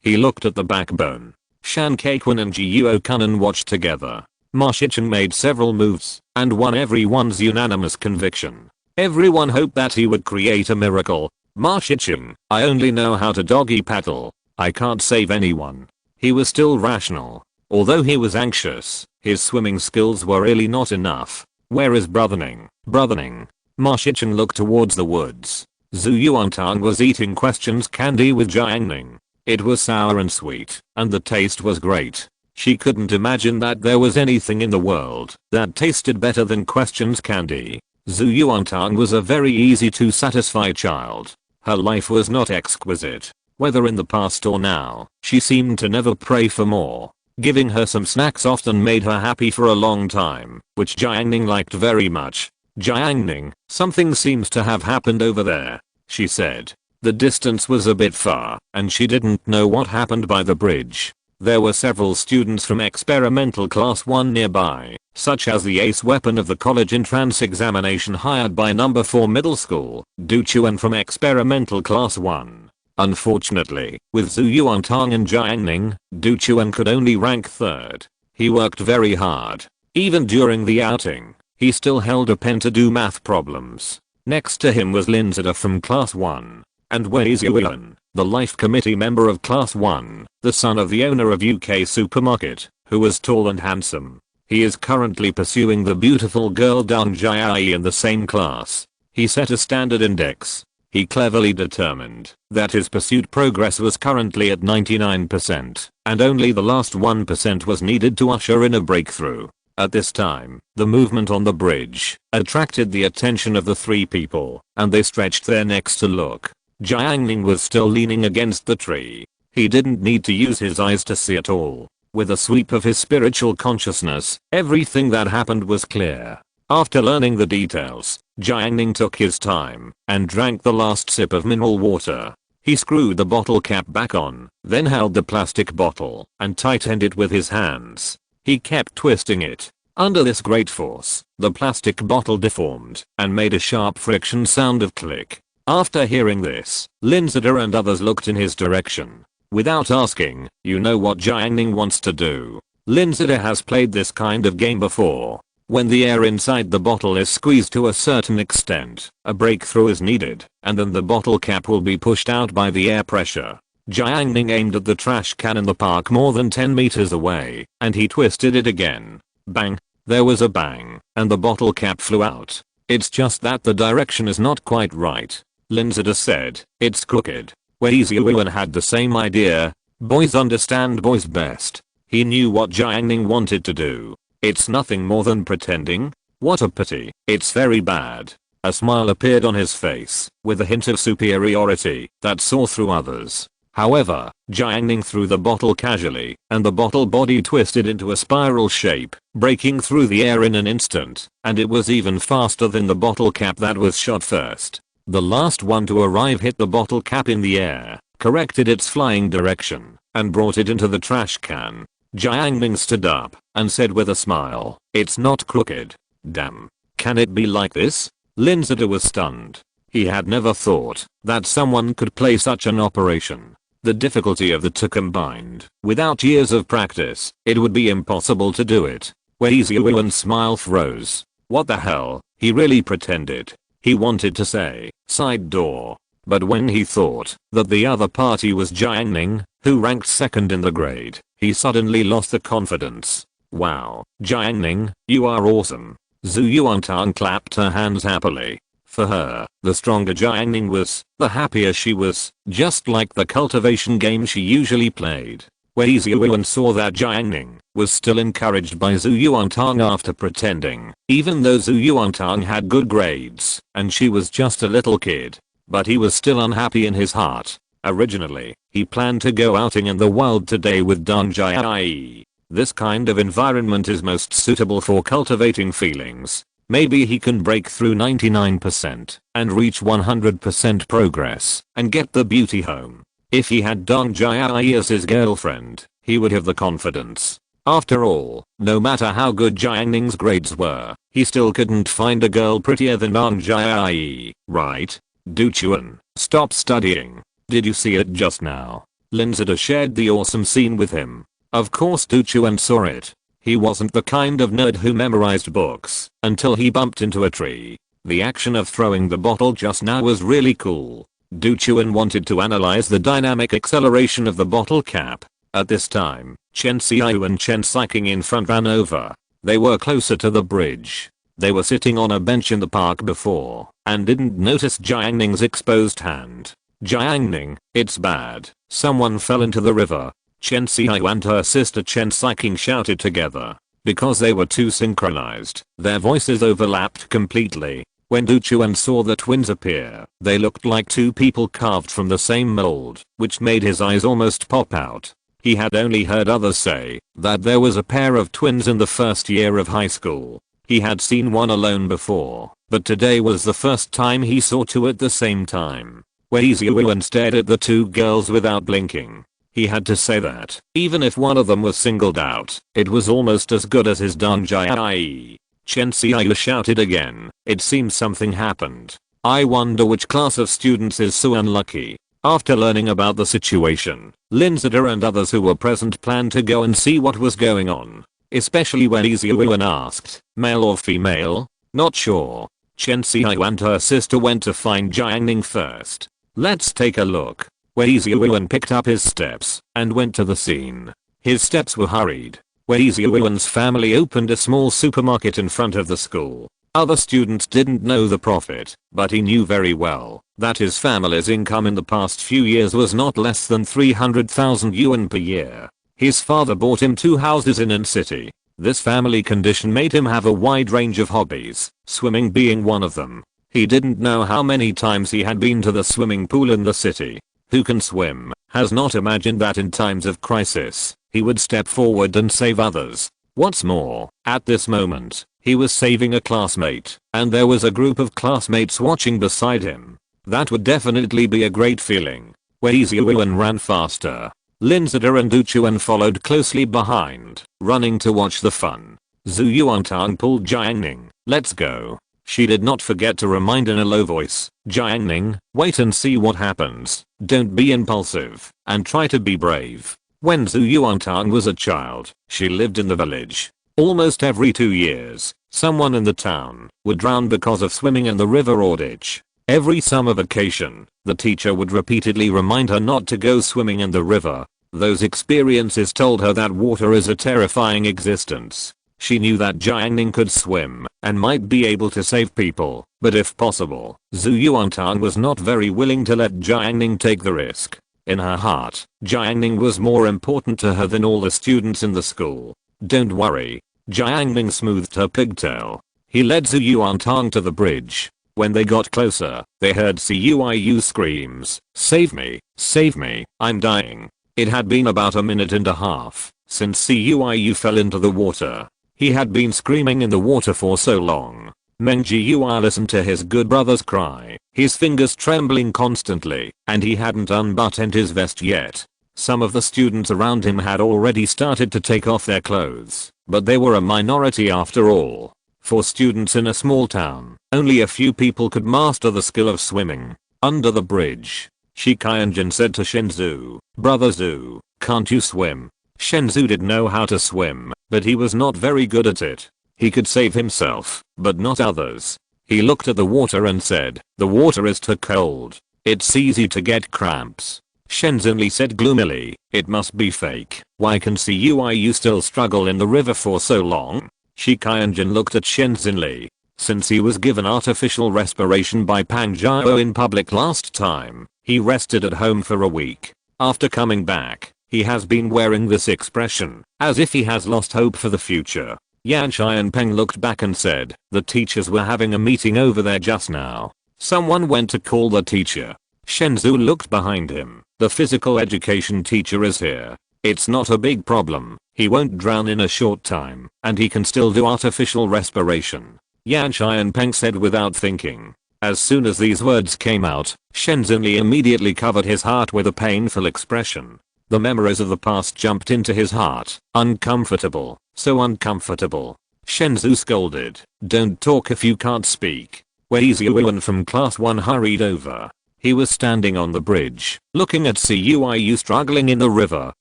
He looked at the backbone. Shan Kaikun and Jiuo Kunan watched together. Ma Shichen made several moves and won everyone's unanimous conviction. Everyone hoped that he would create a miracle. Ma Shichen, I only know how to doggy paddle. I can't save anyone. He was still rational. Although he was anxious, his swimming skills were really not enough. Where is Brother Ning? Ma Shichen looked towards the woods. Zhu Yuantang was eating questions candy with Jiang Ning. It was sour and sweet, and the taste was great. She couldn't imagine that there was anything in the world that tasted better than questions candy. Zhu Yuantang was a very easy to satisfy child. Her life was not exquisite. Whether in the past or now, she seemed to never pray for more. Giving her some snacks often made her happy for a long time, which Jiang Ning liked very much. Jiang Ning, something seems to have happened over there, she said. The distance was a bit far, and she didn't know what happened by the bridge. There were several students from experimental class 1 nearby, such as the ace weapon of the college entrance examination hired by number 4 middle school, Du Chuan from experimental class 1. Unfortunately, with Zhu Yuantang and Jiang Ning, Du Chuan could only rank 3rd. He worked very hard. Even during the outing, he still held a pen to do math problems. Next to him was Linzida from class 1. And Wei Zhuan, the life committee member of class 1, the son of the owner of UK supermarket, who was tall and handsome. He is currently pursuing the beautiful girl Dang Jiai in the same class. He set a standard index. He cleverly determined that his pursuit progress was currently at 99%, and only the last 1% was needed to usher in a breakthrough. At this time, the movement on the bridge attracted the attention of the 3 people, and they stretched their necks to look. Jiang Ning was still leaning against the tree. He didn't need to use his eyes to see at all. With a sweep of his spiritual consciousness, everything that happened was clear. After learning the details, Jiang Ning took his time and drank the last sip of mineral water. He screwed the bottle cap back on, then held the plastic bottle and tightened it with his hands. He kept twisting it. Under this great force, the plastic bottle deformed and made a sharp friction sound of click. After hearing this, Linzida and others looked in his direction. Without asking, you know what Jiang Ning wants to do. Linzida has played this kind of game before. When the air inside the bottle is squeezed to a certain extent, a breakthrough is needed, and then the bottle cap will be pushed out by the air pressure. Jiang Ning aimed at the trash can in the park more than 10 meters away, and he twisted it again. Bang! There was a bang, and the bottle cap flew out. It's just that the direction is not quite right. Linzida said, it's crooked. Wei Zhuan had the same idea. Boys understand boys best. He knew what Jiang Ning wanted to do. It's nothing more than pretending. What a pity. It's very bad. A smile appeared on his face, with a hint of superiority that saw through others. However, Jiang Ning threw the bottle casually, and the bottle body twisted into a spiral shape, breaking through the air in an instant, and it was even faster than the bottle cap that was shot first. The last one to arrive hit the bottle cap in the air, corrected its flying direction, and brought it into the trash can. Jiang Ning stood up and said with a smile, it's not crooked. Damn. Can it be like this? Linzada was stunned. He had never thought that someone could play such an operation. The difficulty of the two combined, without years of practice, it would be impossible to do it. Weizuan's smile froze. What the hell? He really pretended. He wanted to say, side door. But when he thought that the other party was Jiang Ning, who ranked second in the grade, he suddenly lost the confidence. Wow, Jiang Ning, you are awesome. Zhu Yuantang clapped her hands happily. For her, the stronger Jiang Ning was, the happier she was, just like the cultivation game she usually played. Weizuan saw that Jiang Ning was still encouraged by Zhu Yuantang after pretending, even though Zhu Yuantang had good grades, and she was just a little kid. But he was still unhappy in his heart. Originally, he planned to go outing in the wild today with Dong Jie. This kind of environment is most suitable for cultivating feelings. Maybe he can break through 99% and reach 100% progress and get the beauty home. If he had Dong Jie as his girlfriend, he would have the confidence. After all, no matter how good Jiang Ning's grades were, he still couldn't find a girl prettier than Dong Jie, right? Duchuan, stop studying. Did you see it just now? Linzada shared the awesome scene with him. Of course Duchuan saw it. He wasn't the kind of nerd who memorized books until he bumped into a tree. The action of throwing the bottle just now was really cool. Duchuan wanted to analyze the dynamic acceleration of the bottle cap. At this time, Chen Xiao and Chen Siking in front ran over. They were closer to the bridge. They were sitting on a bench in the park before and didn't notice Jiang Ning's exposed hand. Jiang Ning, it's bad. Someone fell into the river. Chen Xiao and her sister Chen Siking shouted together. Because they were too synchronized, their voices overlapped completely. When Duchuan saw the twins appear, they looked like two people carved from the same mold, which made his eyes almost pop out. He had only heard others say that there was a pair of twins in the first year of high school. He had seen one alone before, but today was the first time he saw two at the same time. Weizuan stared at the two girls without blinking. He had to say that, even if one of them was singled out, it was almost as good as his Dong Jie. Chen Xiao shouted again. It seems something happened. I wonder which class of students is so unlucky. After learning about the situation, Linzada and others who were present planned to go and see what was going on. Especially when Weizuan asked, male or female? Not sure. Chen Xiao and her sister went to find Jiang Ning first. Let's take a look. Weizuan picked up his steps and went to the scene. His steps were hurried. Weizuan's family opened a small supermarket in front of the school. Other students didn't know the profit, but he knew very well that his family's income in the past few years was not less than 300,000 yuan per year. His father bought him 2 houses in an city. This family condition made him have a wide range of hobbies, swimming being one of them. He didn't know how many times he had been to the swimming pool in the city. Who can swim has not imagined that in times of crisis, he would step forward and save others. What's more, at this moment, he was saving a classmate, and there was a group of classmates watching beside him. That would definitely be a great feeling. Weizuan ran faster. Linzada and Duchuan followed closely behind, running to watch the fun. Zhu Yuantang pulled Jiang Ning. Let's go. She did not forget to remind in a low voice, Jiang Ning, wait and see what happens. Don't be impulsive, and try to be brave. When Zhu Yuantang was a child, she lived in the village. Almost every 2 years, someone in the town would drown because of swimming in the river or ditch. Every summer vacation, the teacher would repeatedly remind her not to go swimming in the river. Those experiences told her that water is a terrifying existence. She knew that Jiang Ning could swim and might be able to save people, but if possible, Zhu Yuantang was not very willing to let Jiang Ning take the risk. In her heart, Jiang Ning was more important to her than all the students in the school. Don't worry. Jiang Ning smoothed her pigtail. He led Zhu Yuantang to the bridge. When they got closer, they heard Ciu screams, save me, I'm dying. It had been about a minute and a half since Ciu fell into the water. He had been screaming in the water for so long. Meng Jiu listened to his good brother's cry, his fingers trembling constantly, and he hadn't unbuttoned his vest yet. Some of the students around him had already started to take off their clothes, but they were a minority after all. For students in a small town, only a few people could master the skill of swimming. Under the bridge, Shikayanjin said to Shenzu, "Brother Zhu, can't you swim?" Shenzu did know how to swim, but he was not very good at it. He could save himself, but not others. He looked at the water and said, "The water is too cold. It's easy to get cramps." Shenzunli said gloomily, "It must be fake. Why can CUIU still struggle in the river for so long?" Shikayanjin looked at Shenzunli. Since he was given artificial respiration by Pang Jiao in public last time, he rested at home for a week. After coming back, he has been wearing this expression, as if he has lost hope for the future. Yan Xianpeng looked back and said, "The teachers were having a meeting over there just now. Someone went to call the teacher." Shenzu looked behind him. "The physical education teacher is here. It's not a big problem. He won't drown in a short time, and he can still do artificial respiration." Yan Xianpeng said without thinking. As soon as these words came out, Shenzunli immediately covered his heart with a painful expression. The memories of the past jumped into his heart. Uncomfortable. So uncomfortable. Shenzu scolded, "Don't talk if you can't speak." Wei Ziyuan from class 1 hurried over. He was standing on the bridge, looking at CUIU struggling in the river.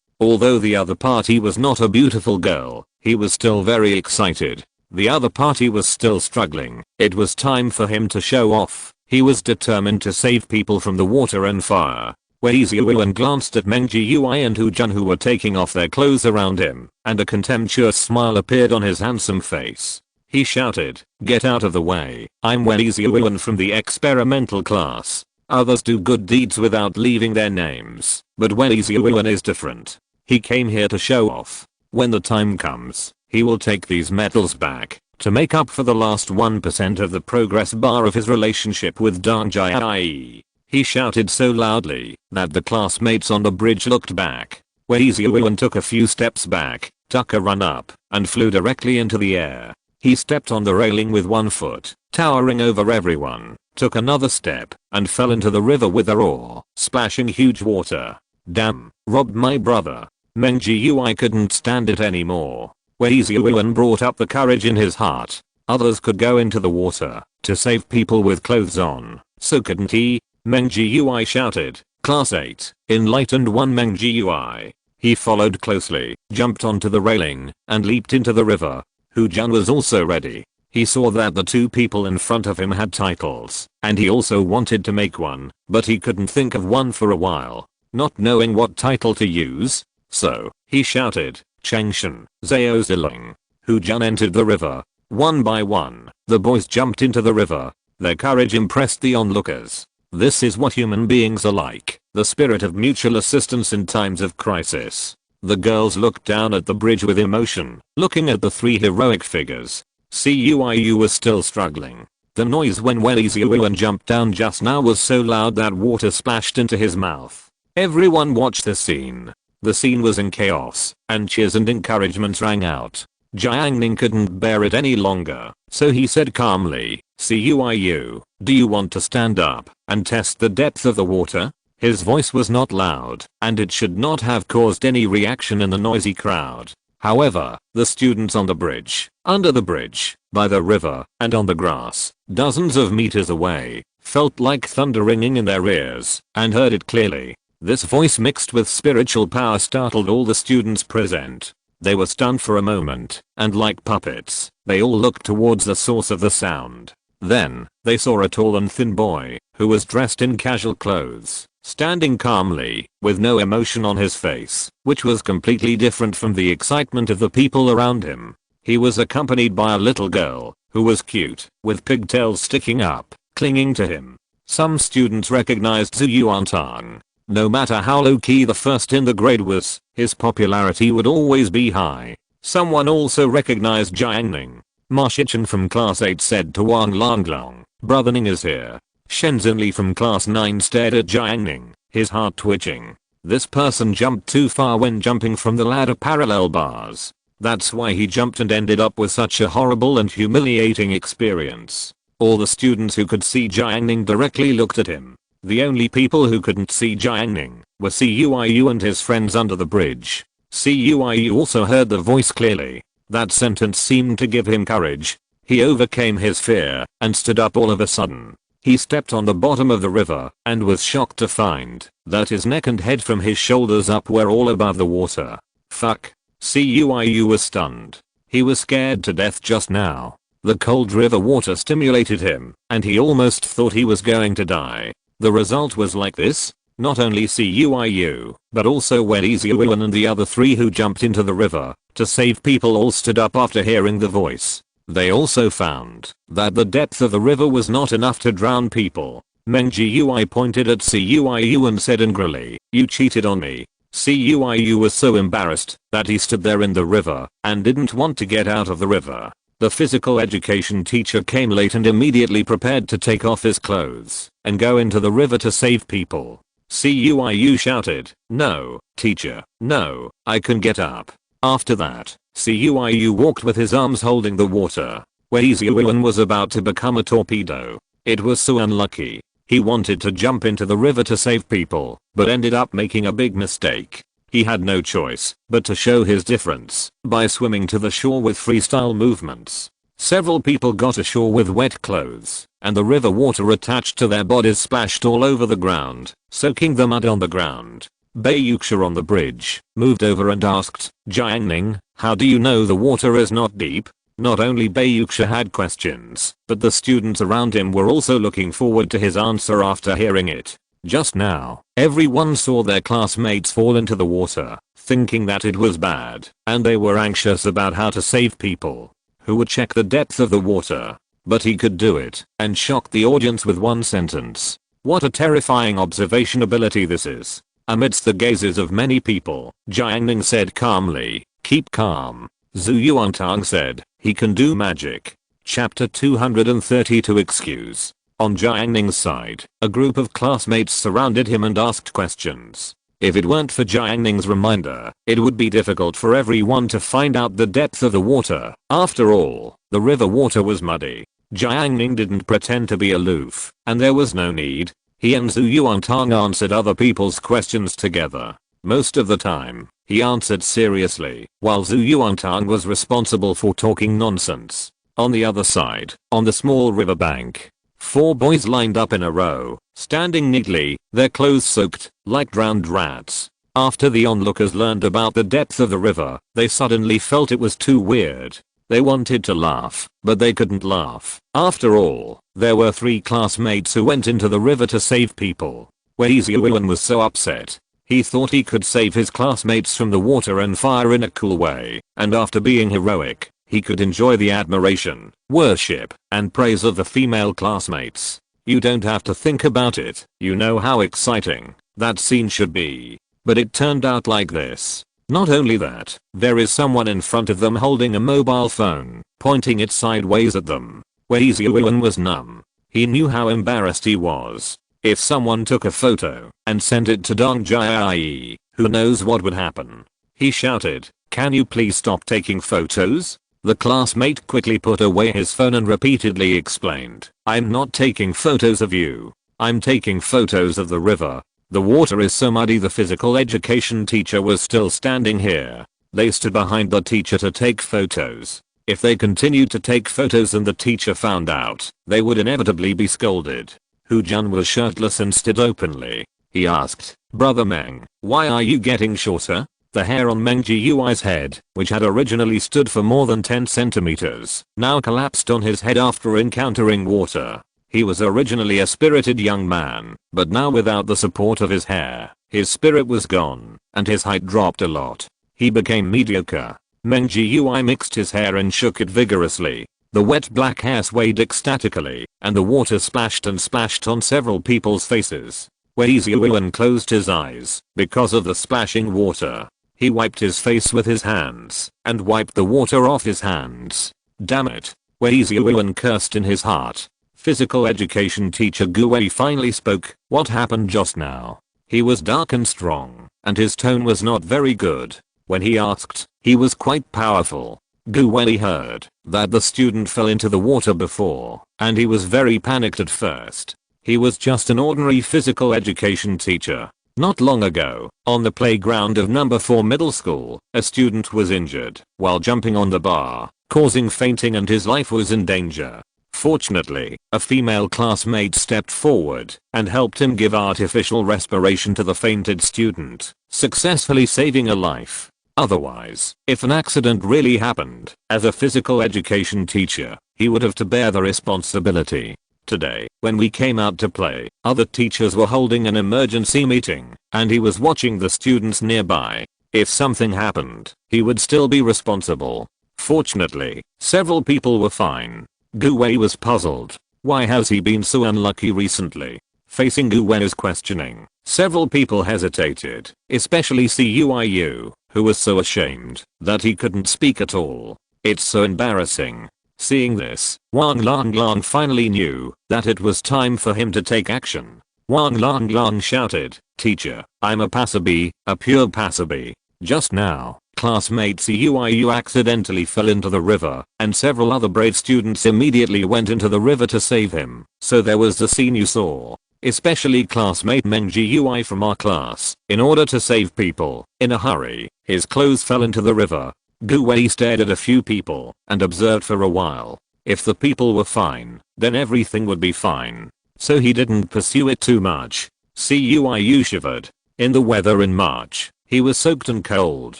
Although the other party was not a beautiful girl, he was still very excited. The other party was still struggling. It was time for him to show off. He was determined to save people from the water and fire. Wei Ziyuan glanced at Meng Jiui and Hu Jun, who were taking off their clothes around him, and a contemptuous smile appeared on his handsome face. He shouted, "Get out of the way. I'm Wei Ziyuan from the experimental class. Others do good deeds without leaving their names, but Wei Ziyuan is different. He came here to show off. When the time comes, he will take these medals back to make up for the last 1% of the progress bar of his relationship with Dang Jie." He shouted so loudly that the classmates on the bridge looked back. Wei Ziyuan took a few steps back, took a run up, and flew directly into the air. He stepped on the railing with one foot, towering over everyone, took another step, and fell into the river with a roar, splashing huge water. "Damn, robbed my brother." Meng Jiui couldn't stand it anymore. Wei Ziyuan brought up the courage in his heart. Others could go into the water to save people with clothes on, so couldn't he? Meng Jiui shouted, "Class 8, enlightened one Meng Jiui." He followed closely, jumped onto the railing, and leaped into the river. Hu Jun was also ready. He saw that the two people in front of him had titles, and he also wanted to make one, but he couldn't think of one for a while, not knowing what title to use. So, he shouted, "Changshan, Zhao Ziling." Hu Jun entered the river. One by one, the boys jumped into the river. Their courage impressed the onlookers. This is what human beings are like, the spirit of mutual assistance in times of crisis. The girls looked down at the bridge with emotion, looking at the three heroic figures. CUIU was still struggling. The noise when Wei Ziyuan jumped down just now was so loud that water splashed into his mouth. Everyone watched the scene. The scene was in chaos, and cheers and encouragement rang out. Jiang Ning couldn't bear it any longer, so he said calmly, "CUIU, do you want to stand up and test the depth of the water?" His voice was not loud, and it should not have caused any reaction in the noisy crowd. However, the students on the bridge, under the bridge, by the river, and on the grass, dozens of meters away, felt like thunder ringing in their ears, and heard it clearly. This voice mixed with spiritual power startled all the students present. They were stunned for a moment, and like puppets, they all looked towards the source of the sound. Then, they saw a tall and thin boy, who was dressed in casual clothes, standing calmly, with no emotion on his face, which was completely different from the excitement of the people around him. He was accompanied by a little girl, who was cute, with pigtails sticking up, clinging to him. Some students recognized Zhu Yuantang. No matter how low-key the first in the grade was, his popularity would always be high. Someone also recognized Jiang Ning. Ma Shichen from class 8 said to Wang Longlong, "Brother Ning is here." Shenzhen Li from class 9 stared at Jiang Ning, his heart twitching. This person jumped too far when jumping from the ladder parallel bars. That's why he jumped and ended up with such a horrible and humiliating experience. All the students who could see Jiang Ning directly looked at him. The only people who couldn't see Jiang Ning were CUIU and his friends under the bridge. CUIU also heard the voice clearly. That sentence seemed to give him courage. He overcame his fear and stood up all of a sudden. He stepped on the bottom of the river and was shocked to find that his neck and head from his shoulders up were all above the water. Fuck. Cuiu was stunned. He was scared to death just now. The cold river water stimulated him and he almost thought he was going to die. The result was like this. Not only Cuiu, but also Weizhiuan and the other 3 who jumped into the river to save people all stood up after hearing the voice. They also found that the depth of the river was not enough to drown people. Meng Jiuai pointed at Cuiu and said angrily, "You cheated on me." Cuiu was so embarrassed that he stood there in the river and didn't want to get out of the river. The physical education teacher came late and immediately prepared to take off his clothes and go into the river to save people. Cuiu shouted, "No, teacher, no, I can get up." After that, Cuiu walked with his arms holding the water. Weizhiuan was about to become a torpedo. It was so unlucky. He wanted to jump into the river to save people, but ended up making a big mistake. He had no choice but to show his difference by swimming to the shore with freestyle movements. Several people got ashore with wet clothes, and the river water attached to their bodies splashed all over the ground, soaking the mud on the ground. Bayuxia on the bridge moved over and asked, "Jiang Ning, how do you know the water is not deep?" Not only Bayuxia had questions, but the students around him were also looking forward to his answer after hearing it. Just now, everyone saw their classmates fall into the water, thinking that it was bad, and they were anxious about how to save people who would check the depth of the water. But he could do it and shocked the audience with one sentence. What a terrifying observation ability this is. Amidst the gazes of many people, Jiang Ning said calmly, "Keep calm." Zhu Yuantang said, "He can do magic." Chapter 232 Excuse. On Jiang Ning's side, a group of classmates surrounded him and asked questions. If it weren't for Jiang Ning's reminder, it would be difficult for everyone to find out the depth of the water. After all, the river water was muddy. Jiang Ning didn't pretend to be aloof, and there was no need. He and Zhu Yuantang answered other people's questions together. Most of the time, he answered seriously, while Zhu Yuantang was responsible for talking nonsense. On the other side, on the small riverbank, 4 boys lined up in a row, standing neatly, their clothes soaked, like drowned rats. After the onlookers learned about the depth of the river, they suddenly felt it was too weird. They wanted to laugh, but they couldn't laugh. After all, there were 3 classmates who went into the river to save people. Weizhiuan was so upset. He thought he could save his classmates from the water and fire in a cool way, and after being heroic, he could enjoy the admiration, worship, and praise of the female classmates. You don't have to think about it, you know how exciting that scene should be. But it turned out like this. Not only that, there is someone in front of them holding a mobile phone, pointing it sideways at them. Weizhiuan was numb. He knew how embarrassed he was. If someone took a photo and sent it to Dong Jai, who knows what would happen. He shouted, "Can you please stop taking photos?" The classmate quickly put away his phone and repeatedly explained, "I'm not taking photos of you. I'm taking photos of the river. The water is so muddy." The physical education teacher was still standing here. They stood behind the teacher to take photos. If they continued to take photos and the teacher found out, they would inevitably be scolded. Hu Jun was shirtless and stood openly. He asked, "Brother Meng, why are you getting shorter?" The hair on Meng Jiuai's head, which had originally stood for more than 10 centimeters, now collapsed on his head after encountering water. He was originally a spirited young man, but now without the support of his hair, his spirit was gone, and his height dropped a lot. He became mediocre. Meng Jiuai mixed his hair and shook it vigorously. The wet black hair swayed ecstatically, and the water splashed and splashed on several people's faces. Weizhiuan closed his eyes because of the splashing water. He wiped his face with his hands and wiped the water off his hands. Damn it. Weizhiuan cursed in his heart. Physical education teacher Gu Wei finally spoke. What happened just now? He was dark and strong, and his tone was not very good. When he asked, he was quite powerful. Gu Wei heard that the student fell into the water before, and he was very panicked at first. He was just an ordinary physical education teacher. Not long ago, on the playground of number 4 middle school, a student was injured while jumping on the bar. causing fainting, and his life was in danger. Fortunately, a female classmate stepped forward and helped him give artificial respiration to the fainted student, successfully saving a life. Otherwise, if an accident really happened, as a physical education teacher, he would have to bear the responsibility. Today, when we came out to play, other teachers were holding an emergency meeting, and he was watching the students nearby. If something happened, he would still be responsible. Fortunately, several people were fine. Gu Wei was puzzled. Why has he been so unlucky recently? Facing Gu Wei's questioning, several people hesitated, especially Cuiu, who was so ashamed that he couldn't speak at all. It's so embarrassing. Seeing this, Wang Longlong finally knew that it was time for him to take action. Wang Longlong shouted, "Teacher, I'm a passerby, a pure passerby. Just now, classmate Cuiu accidentally fell into the river, and several other brave students immediately went into the river to save him. So there was the scene you saw. Especially classmate Meng Gui from our class, in order to save people, in a hurry, his clothes fell into the river." Gu Wei stared at a few people and observed for a while. If the people were fine, then everything would be fine. So he didn't pursue it too much. Cuiu shivered. In the weather in March, he was soaked and cold.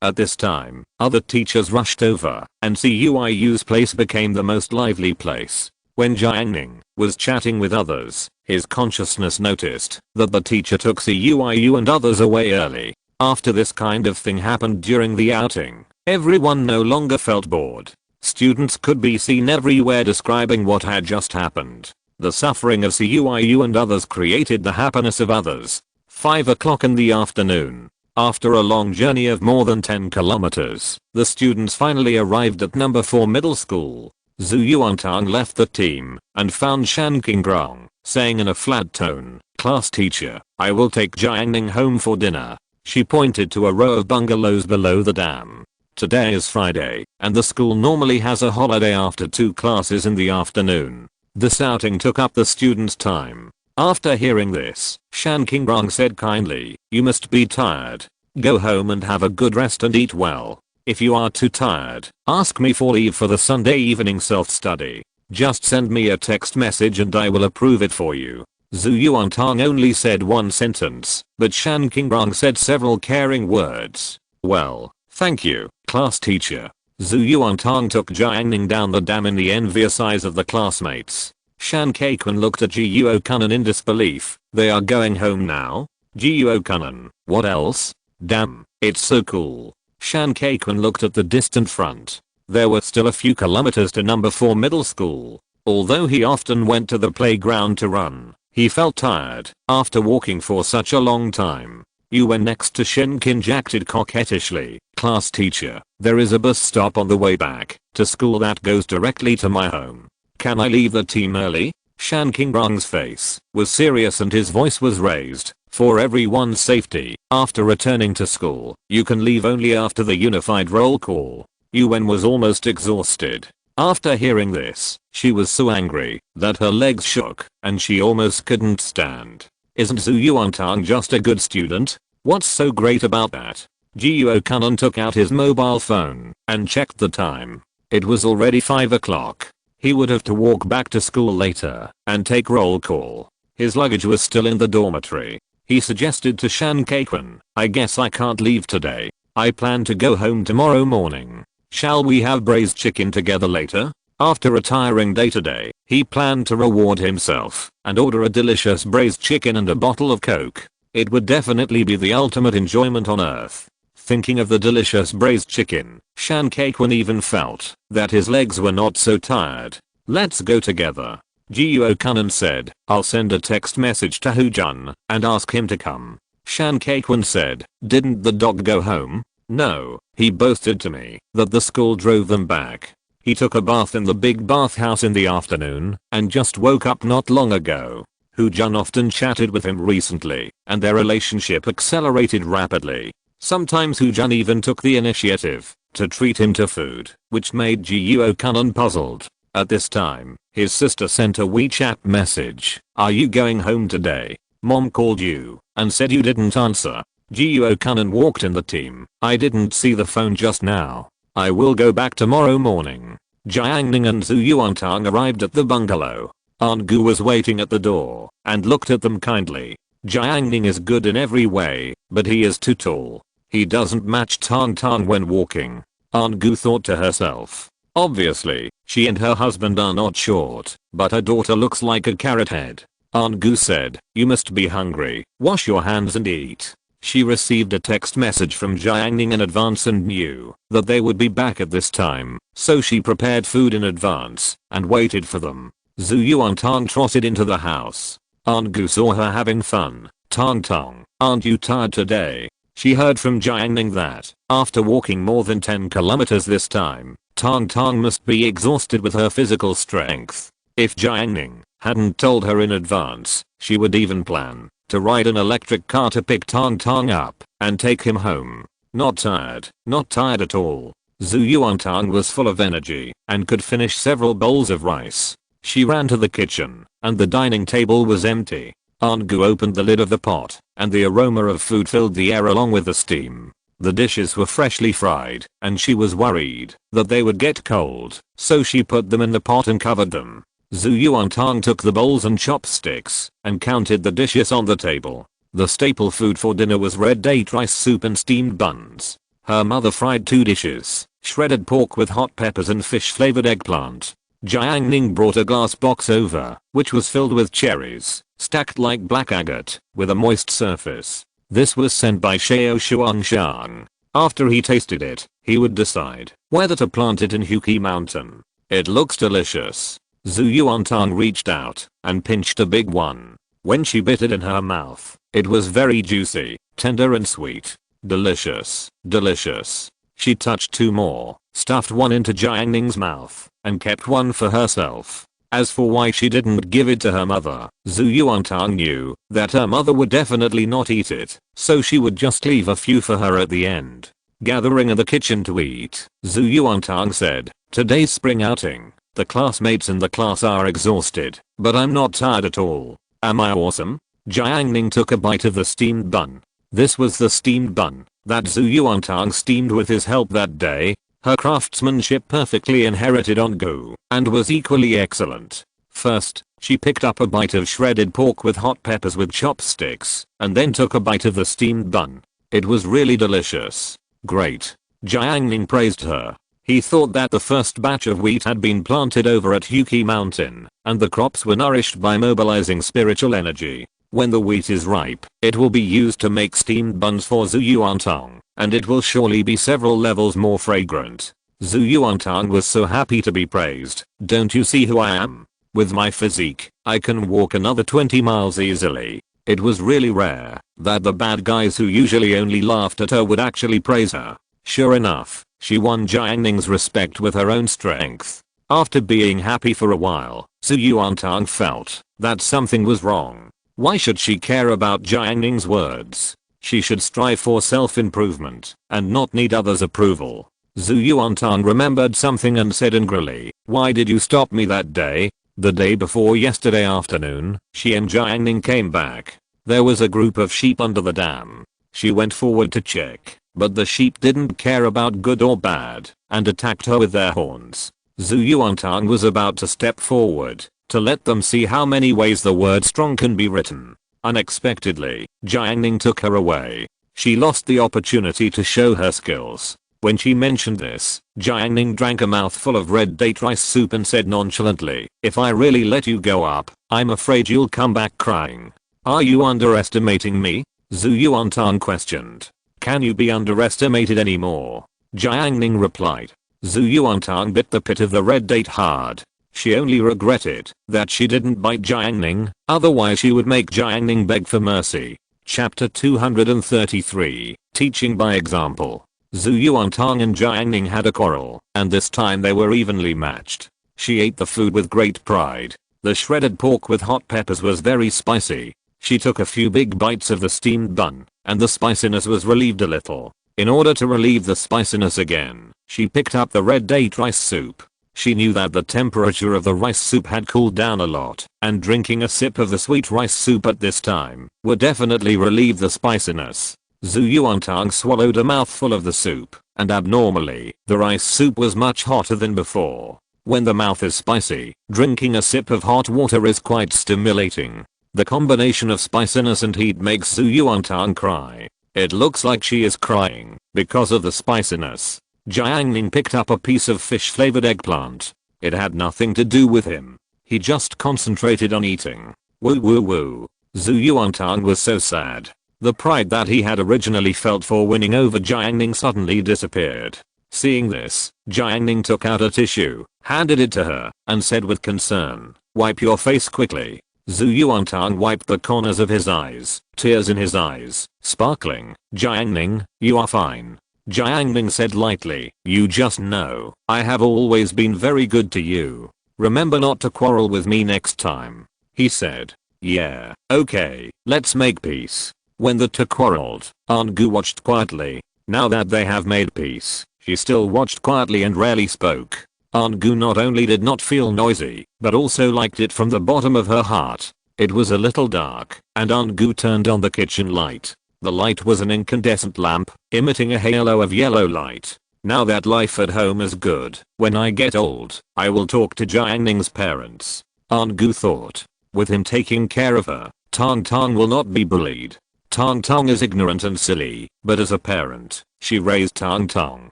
At this time, other teachers rushed over, and Cuiu's place became the most lively place. When Jiang Ning was chatting with others, his consciousness noticed that the teacher took Cuiu and others away early. After this kind of thing happened during the outing, everyone no longer felt bored. Students could be seen everywhere describing what had just happened. The suffering of Cuiu and others created the happiness of others. 5 o'clock in the afternoon. After a long journey of more than 10 kilometers, the students finally arrived at number 4 middle school. Zhu Yuantang left the team and found Shan Qingrong, saying in a flat tone, "Class teacher, I will take Jiang Ning home for dinner." She pointed to a row of bungalows below the dam. Today is Friday, and the school normally has a holiday after 2 classes in the afternoon. This outing took up the students' time. After hearing this, Shan Qingrong said kindly, "You must be tired. Go home and have a good rest and eat well. If you are too tired, ask me for leave for the Sunday evening self-study. Just send me a text message and I will approve it for you." Zhu Yuantang only said one sentence, but Shan Qingrong said several caring words. "Well, thank you, class teacher." Zhu Yuantang took Jiang Ning down the dam in the envious eyes of the classmates. Shan Kaikun looked at Jiuo Kunan in disbelief. "They are going home now? Jiuo Kunan, what else? Damn, it's so cool." Shan Kaikun looked at the distant front. There were still a few kilometers to number 4 middle school. Although he often went to the playground to run, he felt tired after walking for such a long time. You were next to Shenkin acted coquettishly. "Class teacher, there is a bus stop on the way back to school that goes directly to my home. Can I leave the team early?" Shan Qingrong's face was serious and his voice was raised. "For everyone's safety, after returning to school, you can leave only after the unified roll call." Yuan was almost exhausted. After hearing this, she was so angry that her legs shook and she almost couldn't stand. "Isn't Zhu Yuantang just a good student? What's so great about that?" Jiuo Kunan took out his mobile phone and checked the time. It was already 5 o'clock. He would have to walk back to school later and take roll call. His luggage was still in the dormitory. He suggested to Shan Kaikun, "I guess I can't leave today. I plan to go home tomorrow morning. Shall we have braised chicken together later?" After a tiring day today, he planned to reward himself and order a delicious braised chicken and a bottle of Coke. It would definitely be the ultimate enjoyment on earth. Thinking of the delicious braised chicken, Shan Kaikun even felt that his legs were not so tired. "Let's go together." Jiuo Kunan said, "I'll send a text message to Hujun and ask him to come." Shan Kaikun said, "Didn't the dog go home?" "No, he boasted to me that the school drove them back. He took a bath in the big bathhouse in the afternoon and just woke up not long ago." Hujun often chatted with him recently and their relationship accelerated rapidly. Sometimes Hujun even took the initiative to treat him to food, which made Jiuo Kunan puzzled. At this time, his sister sent a WeChat message. "Are you going home today? Mom called you and said you didn't answer." Jiuo Kunan walked in the team. "I didn't see the phone just now." I will go back tomorrow morning. Jiang Ning and Zhu Yuantang arrived at the bungalow. Aunt Gu was waiting at the door and looked at them kindly. Jiang Ning is good in every way, but he is too tall. He doesn't match Tang Tang when walking. Aunt Gu thought to herself. Obviously, she and her husband are not short, but her daughter looks like a carrot head. Aunt Gu said, you must be hungry. Wash your hands and eat. She received a text message from Jiang Ning in advance and knew that they would be back at this time, so she prepared food in advance and waited for them. Zhu Yuantang trotted into the house. Aunt Gu saw her having fun. Tang Tang, aren't you tired today? She heard from Jiang Ning that, after walking more than 10 kilometers this time, Tang Tang must be exhausted with her physical strength. If Jiang Ning hadn't told her in advance, she would even plan to ride an electric car to pick Tang Tang up and take him home. Not tired at all. Zhu Yuantang was full of energy and could finish several bowls of rice. She ran to the kitchen, and the dining table was empty. Aunt Gu opened the lid of the pot, and the aroma of food filled the air along with the steam. The dishes were freshly fried, and she was worried that they would get cold, so she put them in the pot and covered them. Zhu Yuantang took the bowls and chopsticks and counted the dishes on the table. The staple food for dinner was red date rice soup and steamed buns. Her mother fried 2 dishes, shredded pork with hot peppers and fish-flavored eggplant. Jiang Ning brought a glass box over, which was filled with cherries, stacked like black agate, with a moist surface. This was sent by Xiao Shuangshan. After he tasted it, he would decide whether to plant it in Huqi Mountain. It looks delicious. Zhu Yuantang reached out and pinched a big one. When she bit it in her mouth, it was very juicy, tender and sweet. Delicious, delicious. She touched 2 more, stuffed one into Jiang Ning's mouth, and kept one for herself. As for why she didn't give it to her mother, Zhu Yuantang knew that her mother would definitely not eat it, so she would just leave a few for her at the end. Gathering in the kitchen to eat, Zhu Yuantang said, today's spring outing, the classmates in the class are exhausted, but I'm not tired at all. Am I awesome? Jiang Ning took a bite of the steamed bun. This was the steamed bun that Zhu Yuantang steamed with his help that day. Her craftsmanship perfectly inherited Aunt Gu and was equally excellent. First, she picked up a bite of shredded pork with hot peppers with chopsticks, and then took a bite of the steamed bun. It was really delicious. Great. Jiang Ning praised her. He thought that the first batch of wheat had been planted over at Huqi Mountain, and the crops were nourished by mobilizing spiritual energy. When the wheat is ripe, it will be used to make steamed buns for Zhu Yuantang, and it will surely be several levels more fragrant. Zhu Yuantang was so happy to be praised. Don't you see who I am? With my physique, I can walk another 20 miles easily. It was really rare that the bad guys who usually only laughed at her would actually praise her. Sure enough, she won Jiang Ning's respect with her own strength. After being happy for a while, Zhu Yuantang felt that something was wrong. Why should she care about Jiang Ning's words? She should strive for self-improvement and not need others' approval. Zhu Yuantang remembered something and said angrily, why did you stop me that day? The day before yesterday afternoon, she and Jiang Ning came back. There was a group of sheep under the dam. She went forward to check, but the sheep didn't care about good or bad and attacked her with their horns. Zhu Yuantang was about to step forward to let them see how many ways the word strong can be written. Unexpectedly, Jiang Ning took her away. She lost the opportunity to show her skills. When she mentioned this, Jiang Ning drank a mouthful of red date rice soup and said nonchalantly, if I really let you go up, I'm afraid you'll come back crying. Are you underestimating me? Zhu Yuantang questioned. Can you be underestimated anymore? Jiang Ning replied. Zhu Yuantang bit the pit of the red date hard. She only regretted that she didn't bite Jiang Ning, otherwise she would make Jiang Ning beg for mercy. Chapter 233, Teaching by Example. Zhu Yuantang and Jiang Ning had a quarrel, and this time they were evenly matched. She ate the food with great pride. The shredded pork with hot peppers was very spicy. She took a few big bites of the steamed bun, and the spiciness was relieved a little. In order to relieve the spiciness again, she picked up the red date rice soup. She knew that the temperature of the rice soup had cooled down a lot, and drinking a sip of the sweet rice soup at this time would definitely relieve the spiciness. Zhu Yuantang swallowed a mouthful of the soup, and abnormally, the rice soup was much hotter than before. When the mouth is spicy, drinking a sip of hot water is quite stimulating. The combination of spiciness and heat makes Zhu Yuantang cry. It looks like she is crying because of the spiciness. Jiang Ning picked up a piece of fish-flavored eggplant. It had nothing to do with him. He just concentrated on eating. Woo woo woo. Zhu Yuantang was so sad. The pride that he had originally felt for winning over Jiang Ning suddenly disappeared. Seeing this, Jiang Ning took out a tissue, handed it to her, and said with concern, "Wipe your face quickly." Zhu Yuantang wiped the corners of his eyes, tears in his eyes, sparkling. "Jiang Ning, you are fine." Jiang Ning said lightly, "You just know, I have always been very good to you. Remember not to quarrel with me next time." He said, "Yeah, okay, let's make peace." When the two quarreled, Aunt Gu watched quietly. Now that they have made peace, she still watched quietly and rarely spoke. Aunt Gu not only did not feel noisy, but also liked it from the bottom of her heart. It was a little dark, and Aunt Gu turned on the kitchen light. The light was an incandescent lamp, emitting a halo of yellow light. Now that life at home is good, when I get old, I will talk to Jiang Ning's parents. Aunt Gu thought. With him taking care of her, Tang Tang will not be bullied. Tang Tang is ignorant and silly, but as a parent, she raised Tang Tang,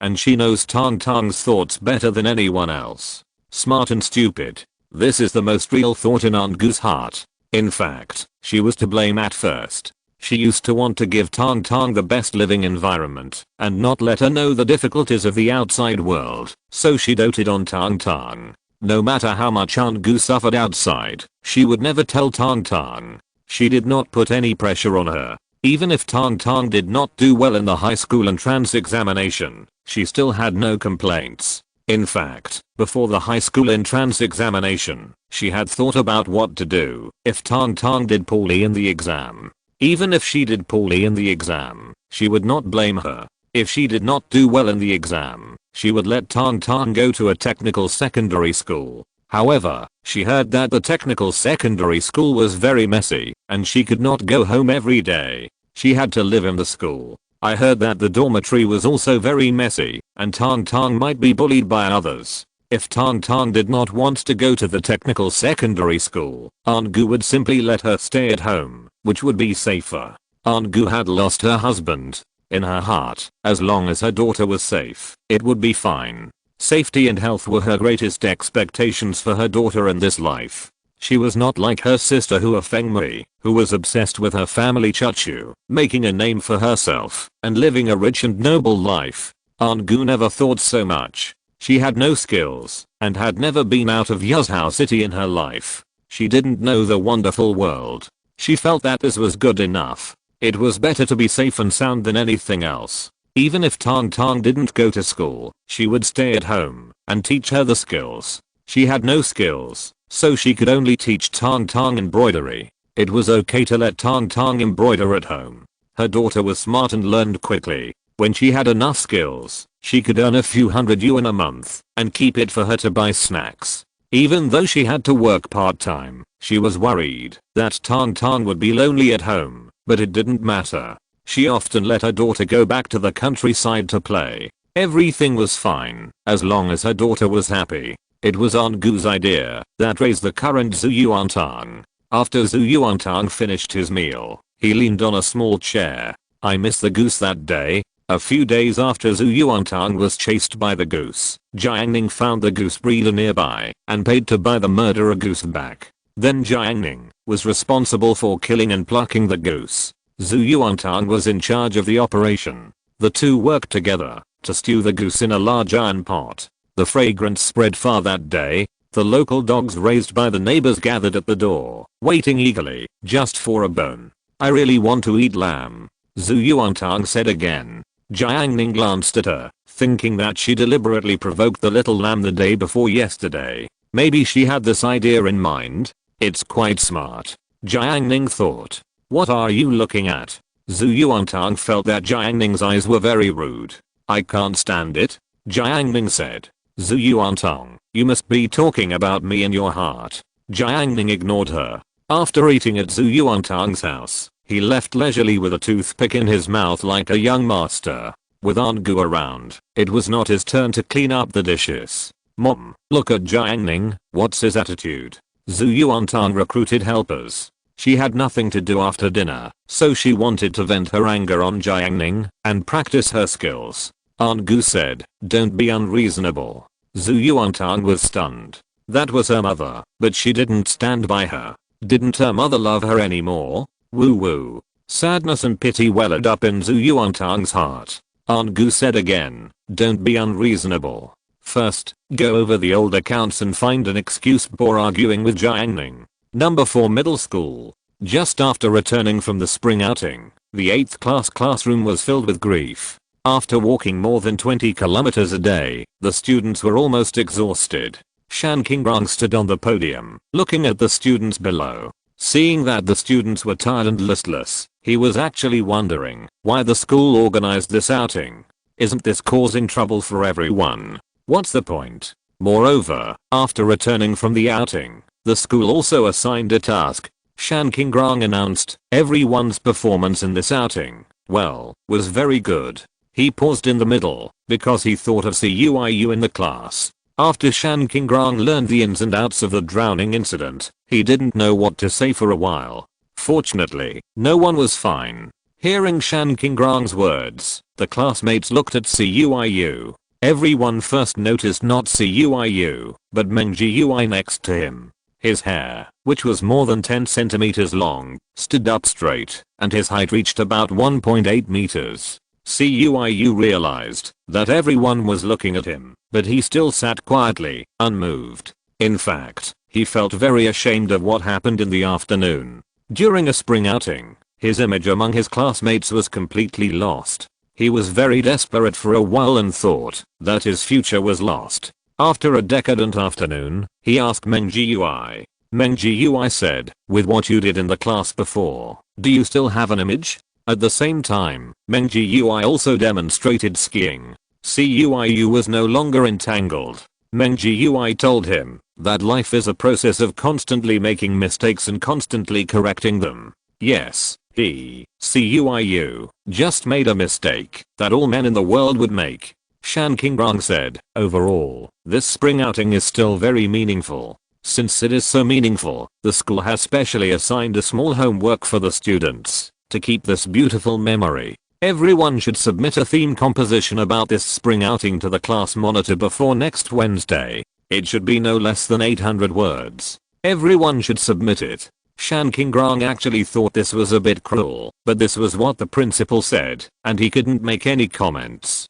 and she knows Tang Tang's thoughts better than anyone else. Smart and stupid. This is the most real thought in Aunt Gu's heart. In fact, she was to blame at first. She used to want to give Tang Tang the best living environment, and not let her know the difficulties of the outside world, so she doted on Tang Tang. No matter how much Aunt Gu suffered outside, she would never tell Tang Tang. She did not put any pressure on her. Even if Tang Tang did not do well in the high school entrance examination, she still had no complaints. In fact, before the high school entrance examination, she had thought about what to do if Tang Tang did poorly in the exam. Even if she did poorly in the exam, she would not blame her. If she did not do well in the exam, she would let Tang Tang go to a technical secondary school. However, she heard that the technical secondary school was very messy, and she could not go home every day. She had to live in the school. I heard that the dormitory was also very messy, and Tang Tang might be bullied by others. If Tang Tang did not want to go to the technical secondary school, Aunt Gu would simply let her stay at home, which would be safer. Aunt Gu had lost her husband. In her heart, as long as her daughter was safe, it would be fine. Safety and health were her greatest expectations for her daughter in this life. She was not like her sister Hua Fengmei, who was obsessed with her family Chuchu, making a name for herself, and living a rich and noble life. Aunt Gu never thought so much. She had no skills, and had never been out of Yuzhou City in her life. She didn't know the wonderful world. She felt that this was good enough. It was better to be safe and sound than anything else. Even if Tang Tang didn't go to school, she would stay at home and teach her the skills. She had no skills, so she could only teach Tang Tang embroidery. It was okay to let Tang Tang embroider at home. Her daughter was smart and learned quickly. When she had enough skills, she could earn a few hundred yuan a month and keep it for her to buy snacks. Even though she had to work part-time, she was worried that Tang Tang would be lonely at home, but it didn't matter. She often let her daughter go back to the countryside to play. Everything was fine, as long as her daughter was happy. It was Aunt Gu's idea that raised the current Zhu Yuantang. After Zhu Yuantang finished his meal, he leaned on a small chair. I missed the goose that day. A few days after Zhu Yuantang was chased by the goose, Jiang Ning found the goose breeder nearby and paid to buy the murderer goose back. Then Jiang Ning was responsible for killing and plucking the goose. Zhu Yuantang was in charge of the operation. The two worked together to stew the goose in a large iron pot. The fragrance spread far that day. The local dogs raised by the neighbors gathered at the door, waiting eagerly, just for a bone. I really want to eat lamb, Zhu Yuantang said again. Jiang Ning glanced at her, thinking that she deliberately provoked the little lamb the day before yesterday. Maybe she had this idea in mind. It's quite smart, Jiang Ning thought. What are you looking at? Zhu Yuantang felt that Jiang Ning's eyes were very rude. I can't stand it, Jiang Ning said. Zhu Yuantang, you must be talking about me in your heart. Jiang Ning ignored her. After eating at Zhu Yuantang's house, he left leisurely with a toothpick in his mouth like a young master. With Aunt Gu around, it was not his turn to clean up the dishes. Mom, look at Jiang Ning, what's his attitude? Zhu Yuantang recruited helpers. She had nothing to do after dinner, so she wanted to vent her anger on Jiang Ning and practice her skills. Aunt Gu said, don't be unreasonable. Zhu Yuantang was stunned. That was her mother, but she didn't stand by her. Didn't her mother love her anymore? Woo woo. Sadness and pity welled up in Zhu Yuantang's heart. Aunt Gu said again, don't be unreasonable. First, go over the old accounts and find an excuse for arguing with Jiang Ning. Number 4 middle school. Just after returning from the spring outing, the 8th class classroom was filled with grief. After walking more than 20 kilometers a day, the students were almost exhausted. Shan Qingrong stood on the podium, looking at the students below. Seeing that the students were tired and listless, he was actually wondering why the school organized this outing. Isn't this causing trouble for everyone? What's the point? Moreover, after returning from the outing, the school also assigned a task. Shan Qingrong announced, everyone's performance in this outing, well, was very good. He paused in the middle, because he thought of CUIU in the class. After Shan Qingrong learned the ins and outs of the drowning incident, he didn't know what to say for a while. Fortunately, no one was fine. Hearing Shan Qingrong's words, the classmates looked at CUIU. Everyone first noticed not CUIU, but Meng Jiui next to him. His hair, which was more than 10 centimeters long, stood up straight, and his height reached about 1.8 meters. CUIU realized that everyone was looking at him, but he still sat quietly, unmoved. In fact, he felt very ashamed of what happened in the afternoon. During a spring outing, his image among his classmates was completely lost. He was very desperate for a while and thought that his future was lost. After a decadent afternoon, he asked Meng Jiui. Meng Jiui said, with what you did in the class before, do you still have an image? At the same time, Meng Jiui also demonstrated skiing. CUIU was no longer entangled. Meng Jiui told him that life is a process of constantly making mistakes and constantly correcting them. Yes, he, CUIU, just made a mistake that all men in the world would make. Shan Qingrong said, overall, this spring outing is still very meaningful. Since it is so meaningful, the school has specially assigned a small homework for the students. To keep this beautiful memory, everyone should submit a theme composition about this spring outing to the class monitor before next Wednesday. It should be no less than 800 words. Everyone should submit it. Shan Qingrong actually thought this was a bit cruel, but this was what the principal said, and he couldn't make any comments.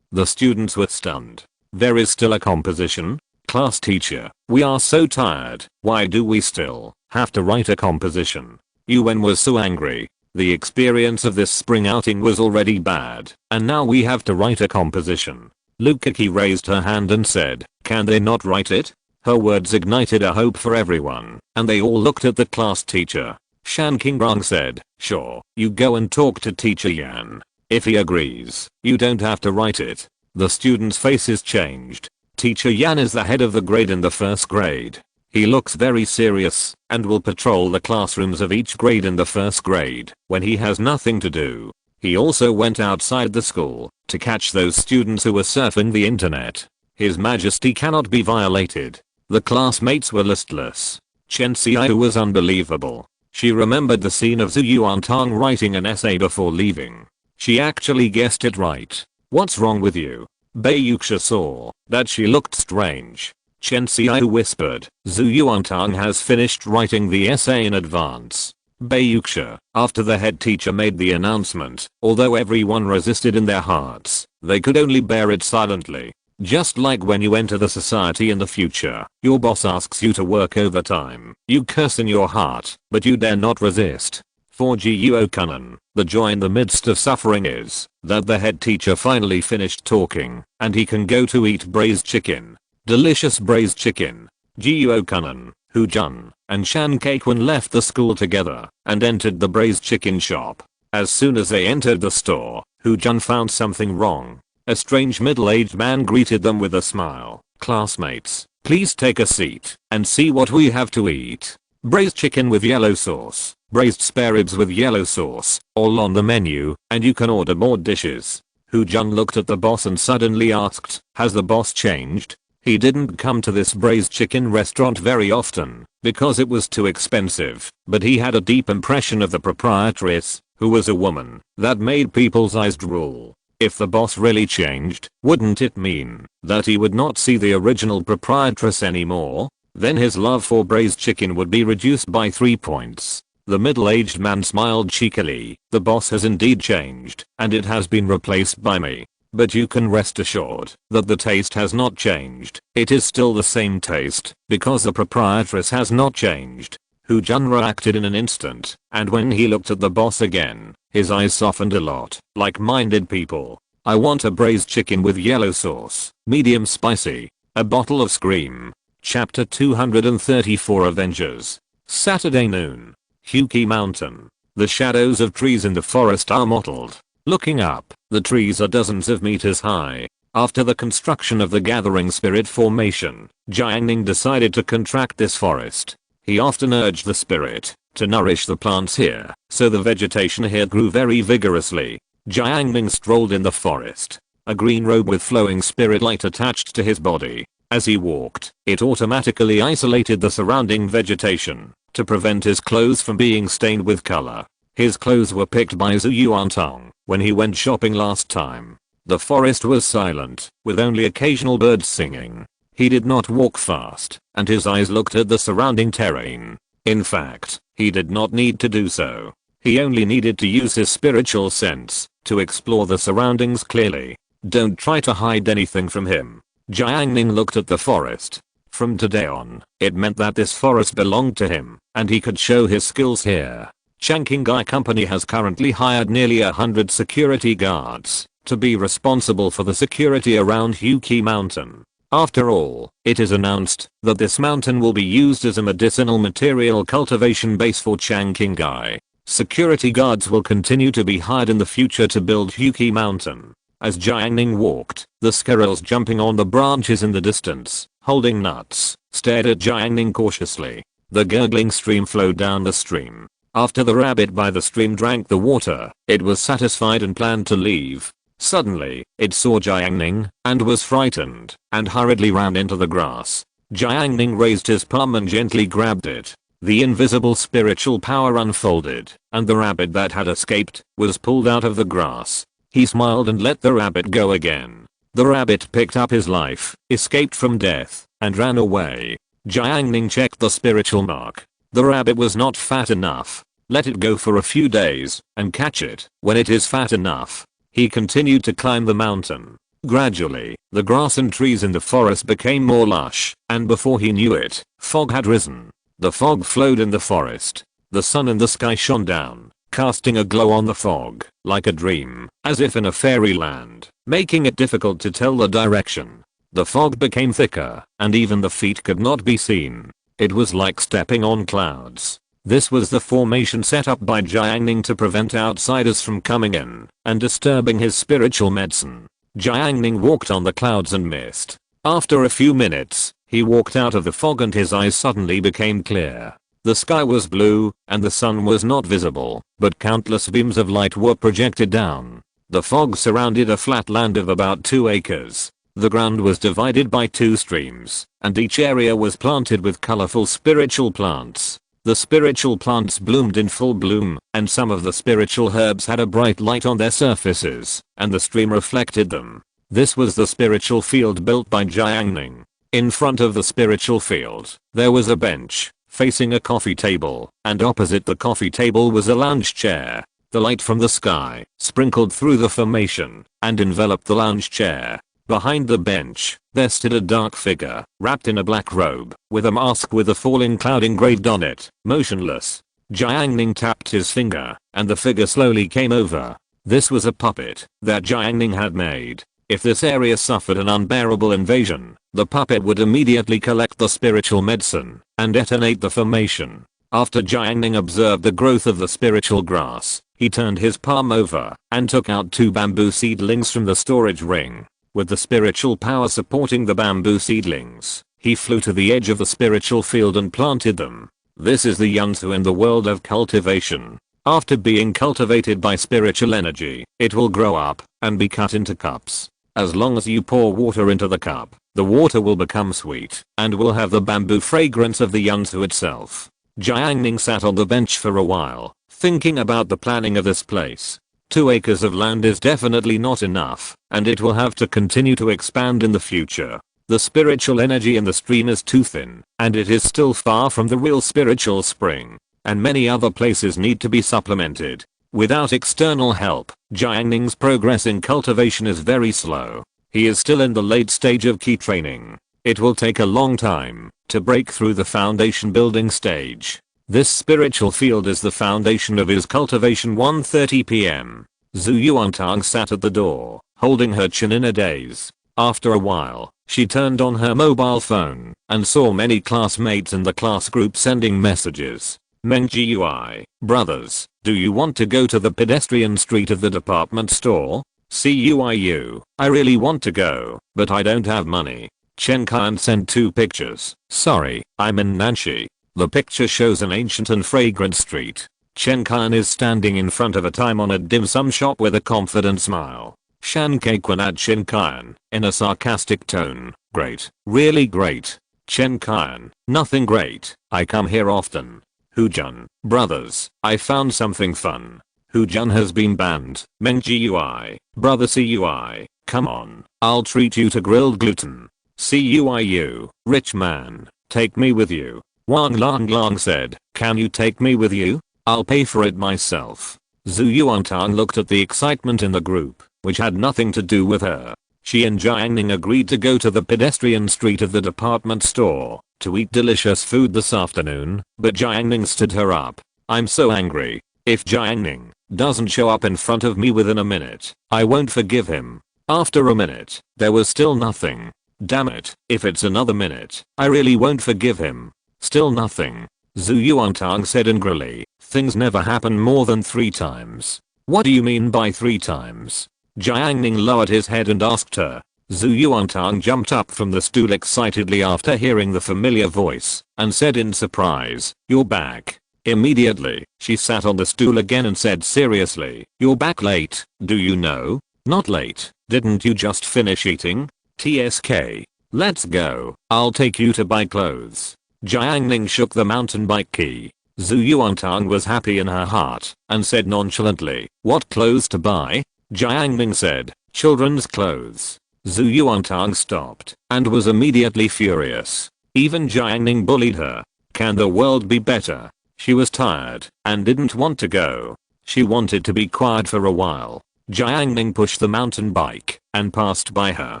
The students were stunned. There is still a composition? Class teacher, we are so tired, why do we still have to write a composition? Yuan was so angry. The experience of this spring outing was already bad, and now we have to write a composition. Lukaki raised her hand and said, can they not write it? Her words ignited a hope for everyone, and they all looked at the class teacher. Shan Qingrong said, sure, you go and talk to teacher Yan. If he agrees, you don't have to write it. The students' faces changed. Teacher Yan is the head of the grade in the first grade. He looks very serious, and will patrol the classrooms of each grade in the first grade when he has nothing to do. He also went outside the school to catch those students who were surfing the internet. His majesty cannot be violated. The classmates were listless. Chen Xiao was unbelievable. She remembered the scene of Zhu Yuantang writing an essay before leaving. She actually guessed it right. What's wrong with you? Bei Yuxia saw that she looked strange. Chen Xiao whispered, Zhu Yuantang has finished writing the essay in advance. Bei Yuxia, after the head teacher made the announcement, although everyone resisted in their hearts, they could only bear it silently. Just like when you enter the society in the future, your boss asks you to work overtime. You curse in your heart, but you dare not resist. For Guo Kunan, the joy in the midst of suffering is that the head teacher finally finished talking, and he can go to eat braised chicken. Delicious braised chicken. Guo Kunan, Hu Jun, and Shan Kaikun left the school together and entered the braised chicken shop. As soon as they entered the store, Hu Jun found something wrong. A strange middle-aged man greeted them with a smile. Classmates, please take a seat and see what we have to eat. Braised chicken with yellow sauce, braised spare ribs with yellow sauce, all on the menu, and you can order more dishes. Jiang looked at the boss and suddenly asked, has the boss changed? He didn't come to this braised chicken restaurant very often because it was too expensive, but he had a deep impression of the proprietress, who was a woman that made people's eyes drool. If the boss really changed, wouldn't it mean that he would not see the original proprietress anymore? Then his love for braised chicken would be reduced by 3 points. The middle-aged man smiled cheekily. The boss has indeed changed, and it has been replaced by me. But you can rest assured that the taste has not changed. It is still the same taste, because the proprietress has not changed. Jiang reacted in an instant, and when he looked at the boss again, his eyes softened a lot. Like-minded people. I want a braised chicken with yellow sauce, medium spicy, a bottle of Scream. Chapter 234 Avengers. Saturday noon. Huki Mountain. The shadows of trees in the forest are mottled. Looking up, the trees are dozens of meters high. After the construction of the Gathering Spirit formation, Jiang Ning decided to contract this forest. He often urged the spirit to nourish the plants here, so the vegetation here grew very vigorously. Jiang Ning strolled in the forest. A green robe with flowing spirit light attached to his body. As he walked, it automatically isolated the surrounding vegetation to prevent his clothes from being stained with color. His clothes were picked by Zhu Yuantong when he went shopping last time. The forest was silent, with only occasional birds singing. He did not walk fast, and his eyes looked at the surrounding terrain. In fact, he did not need to do so. He only needed to use his spiritual sense to explore the surroundings clearly. Don't try to hide anything from him. Jiang Ning looked at the forest. From today on, it meant that this forest belonged to him, and he could show his skills here. Changqingai Company has currently hired nearly 100 security guards to be responsible for the security around Huki Mountain. After all, it is announced that this mountain will be used as a medicinal material cultivation base for Changqingai. Security guards will continue to be hired in the future to build Huki Mountain. As Jiang Ning walked, the squirrels jumping on the branches in the distance, holding nuts, stared at Jiang Ning cautiously. The gurgling stream flowed down the stream. After the rabbit by the stream drank the water, it was satisfied and planned to leave. Suddenly, it saw Jiang Ning and was frightened and hurriedly ran into the grass. Jiang Ning raised his palm and gently grabbed it. The invisible spiritual power unfolded, and the rabbit that had escaped was pulled out of the grass. He smiled and let the rabbit go again. The rabbit picked up his life, escaped from death, and ran away. Jiang Ning checked the spiritual mark. The rabbit was not fat enough. Let it go for a few days, and catch it when it is fat enough. He continued to climb the mountain. Gradually, the grass and trees in the forest became more lush, and before he knew it, fog had risen. The fog flowed in the forest. The sun in the sky shone down, casting a glow on the fog, like a dream, as if in a fairyland, making it difficult to tell the direction. The fog became thicker, and even the feet could not be seen. It was like stepping on clouds. This was the formation set up by Jiang Ning to prevent outsiders from coming in and disturbing his spiritual medicine. Jiang Ning walked on the clouds and mist. After a few minutes, he walked out of the fog and his eyes suddenly became clear. The sky was blue, and the sun was not visible, but countless beams of light were projected down. The fog surrounded a flat land of about 2 acres. The ground was divided by 2 streams, and each area was planted with colorful spiritual plants. The spiritual plants bloomed in full bloom, and some of the spiritual herbs had a bright light on their surfaces, and the stream reflected them. This was the spiritual field built by Jiang Ning. In front of the spiritual field, there was a bench, facing a coffee table, and opposite the coffee table was a lounge chair. The light from the sky sprinkled through the formation and enveloped the lounge chair. Behind the bench, there stood a dark figure, wrapped in a black robe, with a mask with a falling cloud engraved on it, motionless. Jiang Ning tapped his finger, and the figure slowly came over. This was a puppet that Jiang Ning had made. If this area suffered an unbearable invasion, the puppet would immediately collect the spiritual medicine and detonate the formation. After Jiang Ning observed the growth of the spiritual grass, he turned his palm over and took out 2 bamboo seedlings from the storage ring. With the spiritual power supporting the bamboo seedlings, he flew to the edge of the spiritual field and planted them. This is the Yunzu in the world of cultivation. After being cultivated by spiritual energy, it will grow up and be cut into cups. As long as you pour water into the cup, the water will become sweet and will have the bamboo fragrance of the yanzu itself. Jiang Ning sat on the bench for a while, thinking about the planning of this place. 2 acres of land is definitely not enough, and it will have to continue to expand in the future. The spiritual energy in the stream is too thin, and it is still far from the real spiritual spring, and many other places need to be supplemented. Without external help, Jiang Ning's progress in cultivation is very slow. He is still in the late stage of key training. It will take a long time to break through the foundation building stage. This spiritual field is the foundation of his cultivation. 1:30 p.m. Zhu Yuantang sat at the door, holding her chin in a daze. After a while, she turned on her mobile phone and saw many classmates in the class group sending messages. Menggui, brothers, do you want to go to the pedestrian street of the department store? Cuiu, I really want to go, but I don't have money. Chen Kan sent 2 pictures. Sorry, I'm in Nanxi. The picture shows an ancient and fragrant street. Chen Kan is standing in front of a time-honored dim sum shop with a confident smile. Shan Kaikwan at Chen Kan, in a sarcastic tone. Great, really great. Chen Kan, nothing great, I come here often. Hujun, brothers, I found something fun. Hujun has been banned. Menggui, brother Cui, come on, I'll treat you to grilled gluten. Cuiu, rich man, take me with you. Wang Lang said, can you take me with you? I'll pay for it myself. Zhu Yuantang looked at the excitement in the group, which had nothing to do with her. She and Jiang Ning agreed to go to the pedestrian street of the department store to eat delicious food this afternoon, but Jiang Ning stood her up. I'm so angry. If Jiang Ning doesn't show up in front of me within a minute, I won't forgive him. After a minute, there was still nothing. Damn it, if it's another minute, I really won't forgive him. Still nothing. Zhu Yuantang said angrily, things never happen more than 3 times. What do you mean by 3 times? Jiang Ning lowered his head and asked her. Zhu Yuantang jumped up from the stool excitedly after hearing the familiar voice and said in surprise, you're back. Immediately, she sat on the stool again and said seriously, you're back late, do you know? Not late, didn't you just finish eating? TSK. Let's go, I'll take you to buy clothes. Jiang Ning shook the mountain bike key. Zhu Yuantang was happy in her heart and said nonchalantly, what clothes to buy? Jiang Ning said, children's clothes. Zhu Yuantang stopped and was immediately furious. Even Jiang Ning bullied her. Can the world be better? She was tired and didn't want to go. She wanted to be quiet for a while. Jiang Ning pushed the mountain bike and passed by her.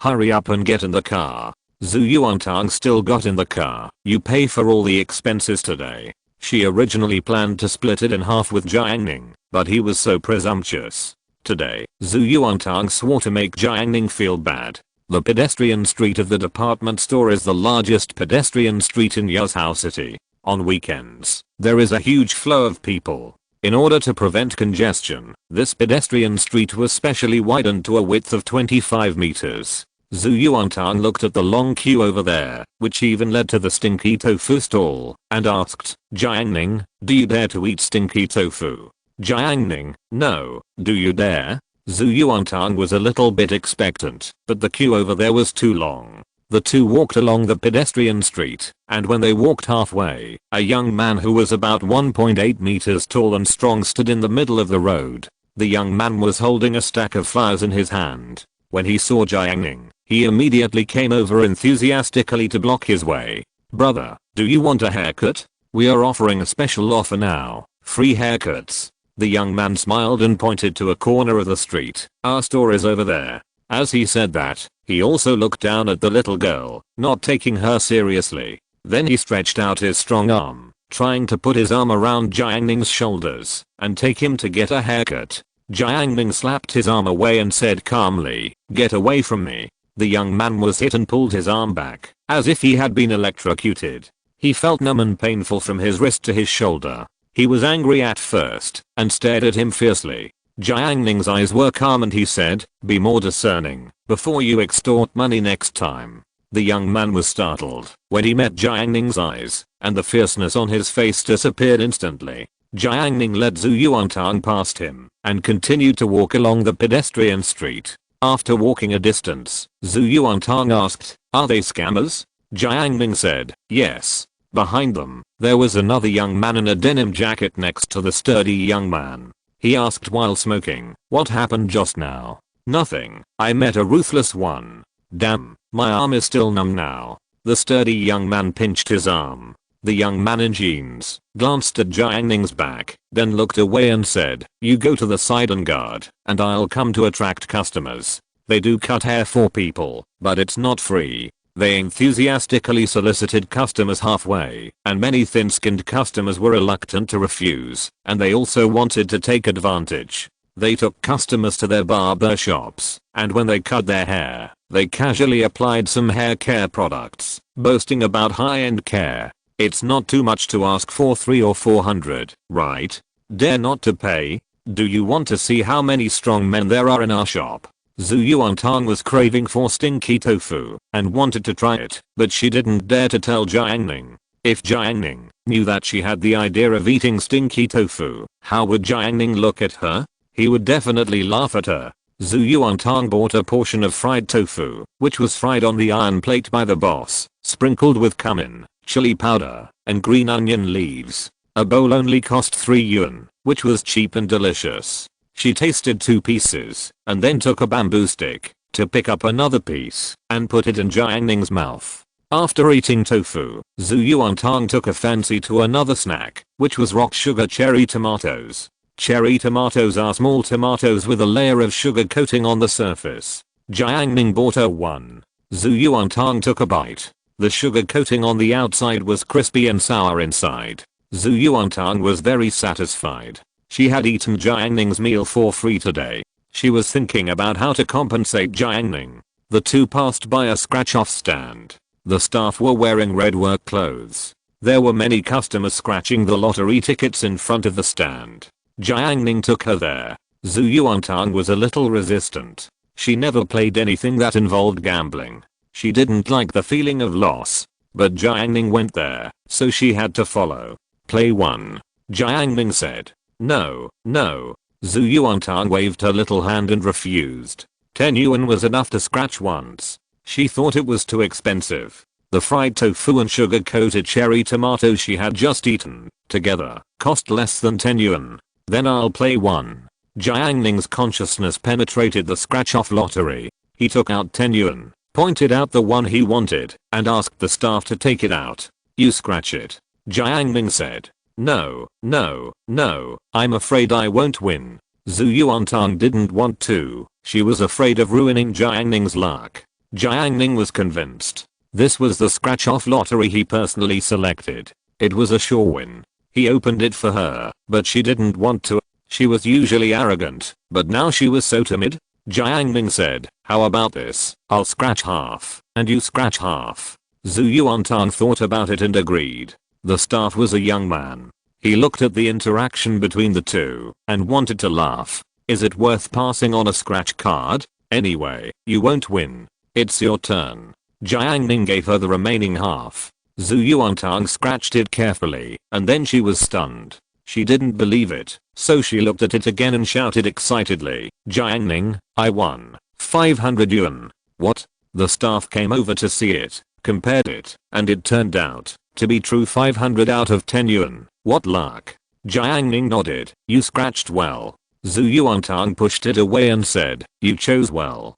Hurry up and get in the car. Zhu Yuantang still got in the car. You pay for all the expenses today. She originally planned to split it in half with Jiang Ning, but he was so presumptuous. Today, Zhu Yuantang swore to make Jiang Ning feel bad. The pedestrian street of the department store is the largest pedestrian street in Yuzhou City. On weekends, there is a huge flow of people. In order to prevent congestion, this pedestrian street was specially widened to a width of 25 meters. Zhu Yuantang looked at the long queue over there, which even led to the stinky tofu stall, and asked, Jiang Ning, do you dare to eat stinky tofu? Jiang Ning, no, do you dare? Zhu Yuantang was a little bit expectant, but the queue over there was too long. The two walked along the pedestrian street, and when they walked halfway, a young man who was about 1.8 meters tall and strong stood in the middle of the road. The young man was holding a stack of flowers in his hand. When he saw Jiang Ning, he immediately came over enthusiastically to block his way. Brother, do you want a haircut? We are offering a special offer now, free haircuts. The young man smiled and pointed to a corner of the street. Our store is over there. As he said that, he also looked down at the little girl, not taking her seriously. Then he stretched out his strong arm, trying to put his arm around Jiang Ning's shoulders and take him to get a haircut. Jiang Ning slapped his arm away and said calmly, get away from me. The young man was hit and pulled his arm back, as if he had been electrocuted. He felt numb and painful from his wrist to his shoulder. He was angry at first and stared at him fiercely. Jiang Ning's eyes were calm and he said, be more discerning before you extort money next time. The young man was startled when he met Jiang Ning's eyes, and the fierceness on his face disappeared instantly. Jiang Ning led Zhu Yuantang past him and continued to walk along the pedestrian street. After walking a distance, Zhu Yuantang asked, "Are they scammers?" Jiang Ning said, "Yes." Behind them, there was another young man in a denim jacket next to the sturdy young man. He asked while smoking, "What happened just now?" "Nothing, I met a ruthless one." "Damn, my arm is still numb now." The sturdy young man pinched his arm. The young man in jeans glanced at Jiang Ning's back, then looked away and said, "You go to the side and guard, and I'll come to attract customers. They do cut hair for people, but it's not free." They enthusiastically solicited customers halfway, and many thin-skinned customers were reluctant to refuse, and they also wanted to take advantage. They took customers to their barber shops, and when they cut their hair, they casually applied some hair care products, boasting about high-end care. It's not too much to ask for 3 or 400, right? Dare not to pay? Do you want to see how many strong men there are in our shop? Zhu Yuantang was craving for stinky tofu and wanted to try it, but she didn't dare to tell Jiang Ning. If Jiang Ning knew that she had the idea of eating stinky tofu, how would Jiang Ning look at her? He would definitely laugh at her. Zhu Yuantang bought a portion of fried tofu, which was fried on the iron plate by the boss, sprinkled with cumin, chili powder, and green onion leaves. A bowl only cost 3 yuan, which was cheap and delicious. She tasted 2 pieces, and then took a bamboo stick to pick up another piece and put it in Jiang Ning's mouth. After eating tofu, Zhu Yuantang took a fancy to another snack, which was rock sugar cherry tomatoes. Cherry tomatoes are small tomatoes with a layer of sugar coating on the surface. Jiang Ning bought her one. Zhu Yuantang took a bite. The sugar coating on the outside was crispy and sour inside. Zhu Yuantang was very satisfied. She had eaten Jiang Ning's meal for free today. She was thinking about how to compensate Jiang Ning. The two passed by a scratch-off stand. The staff were wearing red work clothes. There were many customers scratching the lottery tickets in front of the stand. Jiang Ning took her there. Zhu Yuantang was a little resistant. She never played anything that involved gambling. She didn't like the feeling of loss. But Jiang Ning went there, so she had to follow. "Play 1. Jiang Ning said. "No, no." Zhu Yuantang waved her little hand and refused. 10 yuan was enough to scratch once. She thought it was too expensive. The fried tofu and sugar-coated cherry tomatoes she had just eaten, together, cost less than 10 yuan. "Then I'll play 1. Jiang Ning's consciousness penetrated the scratch-off lottery. He took out 10 yuan, pointed out the one he wanted, and asked the staff to take it out. "You scratch it." Jiang Ning said. "No, no, no, I'm afraid I won't win." Zhu Yuantang didn't want to. She was afraid of ruining Jiang Ning's luck. Jiang Ning was convinced. This was the scratch-off lottery he personally selected. It was a sure win. He opened it for her, but she didn't want to. She was usually arrogant, but now she was so timid. Jiang Ning said, "How about this? I'll scratch half, and you scratch half." Zhu Yuantang thought about it and agreed. The staff was a young man. He looked at the interaction between the two and wanted to laugh. "Is it worth passing on a scratch card? Anyway, you won't win. It's your turn." Jiang Ning gave her the remaining half. Zhu Yuantang scratched it carefully, and then she was stunned. She didn't believe it, so she looked at it again and shouted excitedly, "Jiang Ning, I won. 500 yuan. "What?" The staff came over to see it, compared it, and it turned out to be true 500 out of 10 yuan. "What luck." Jiang Ning nodded. "You scratched well." Zhu Yuantang pushed it away and said, "You chose well.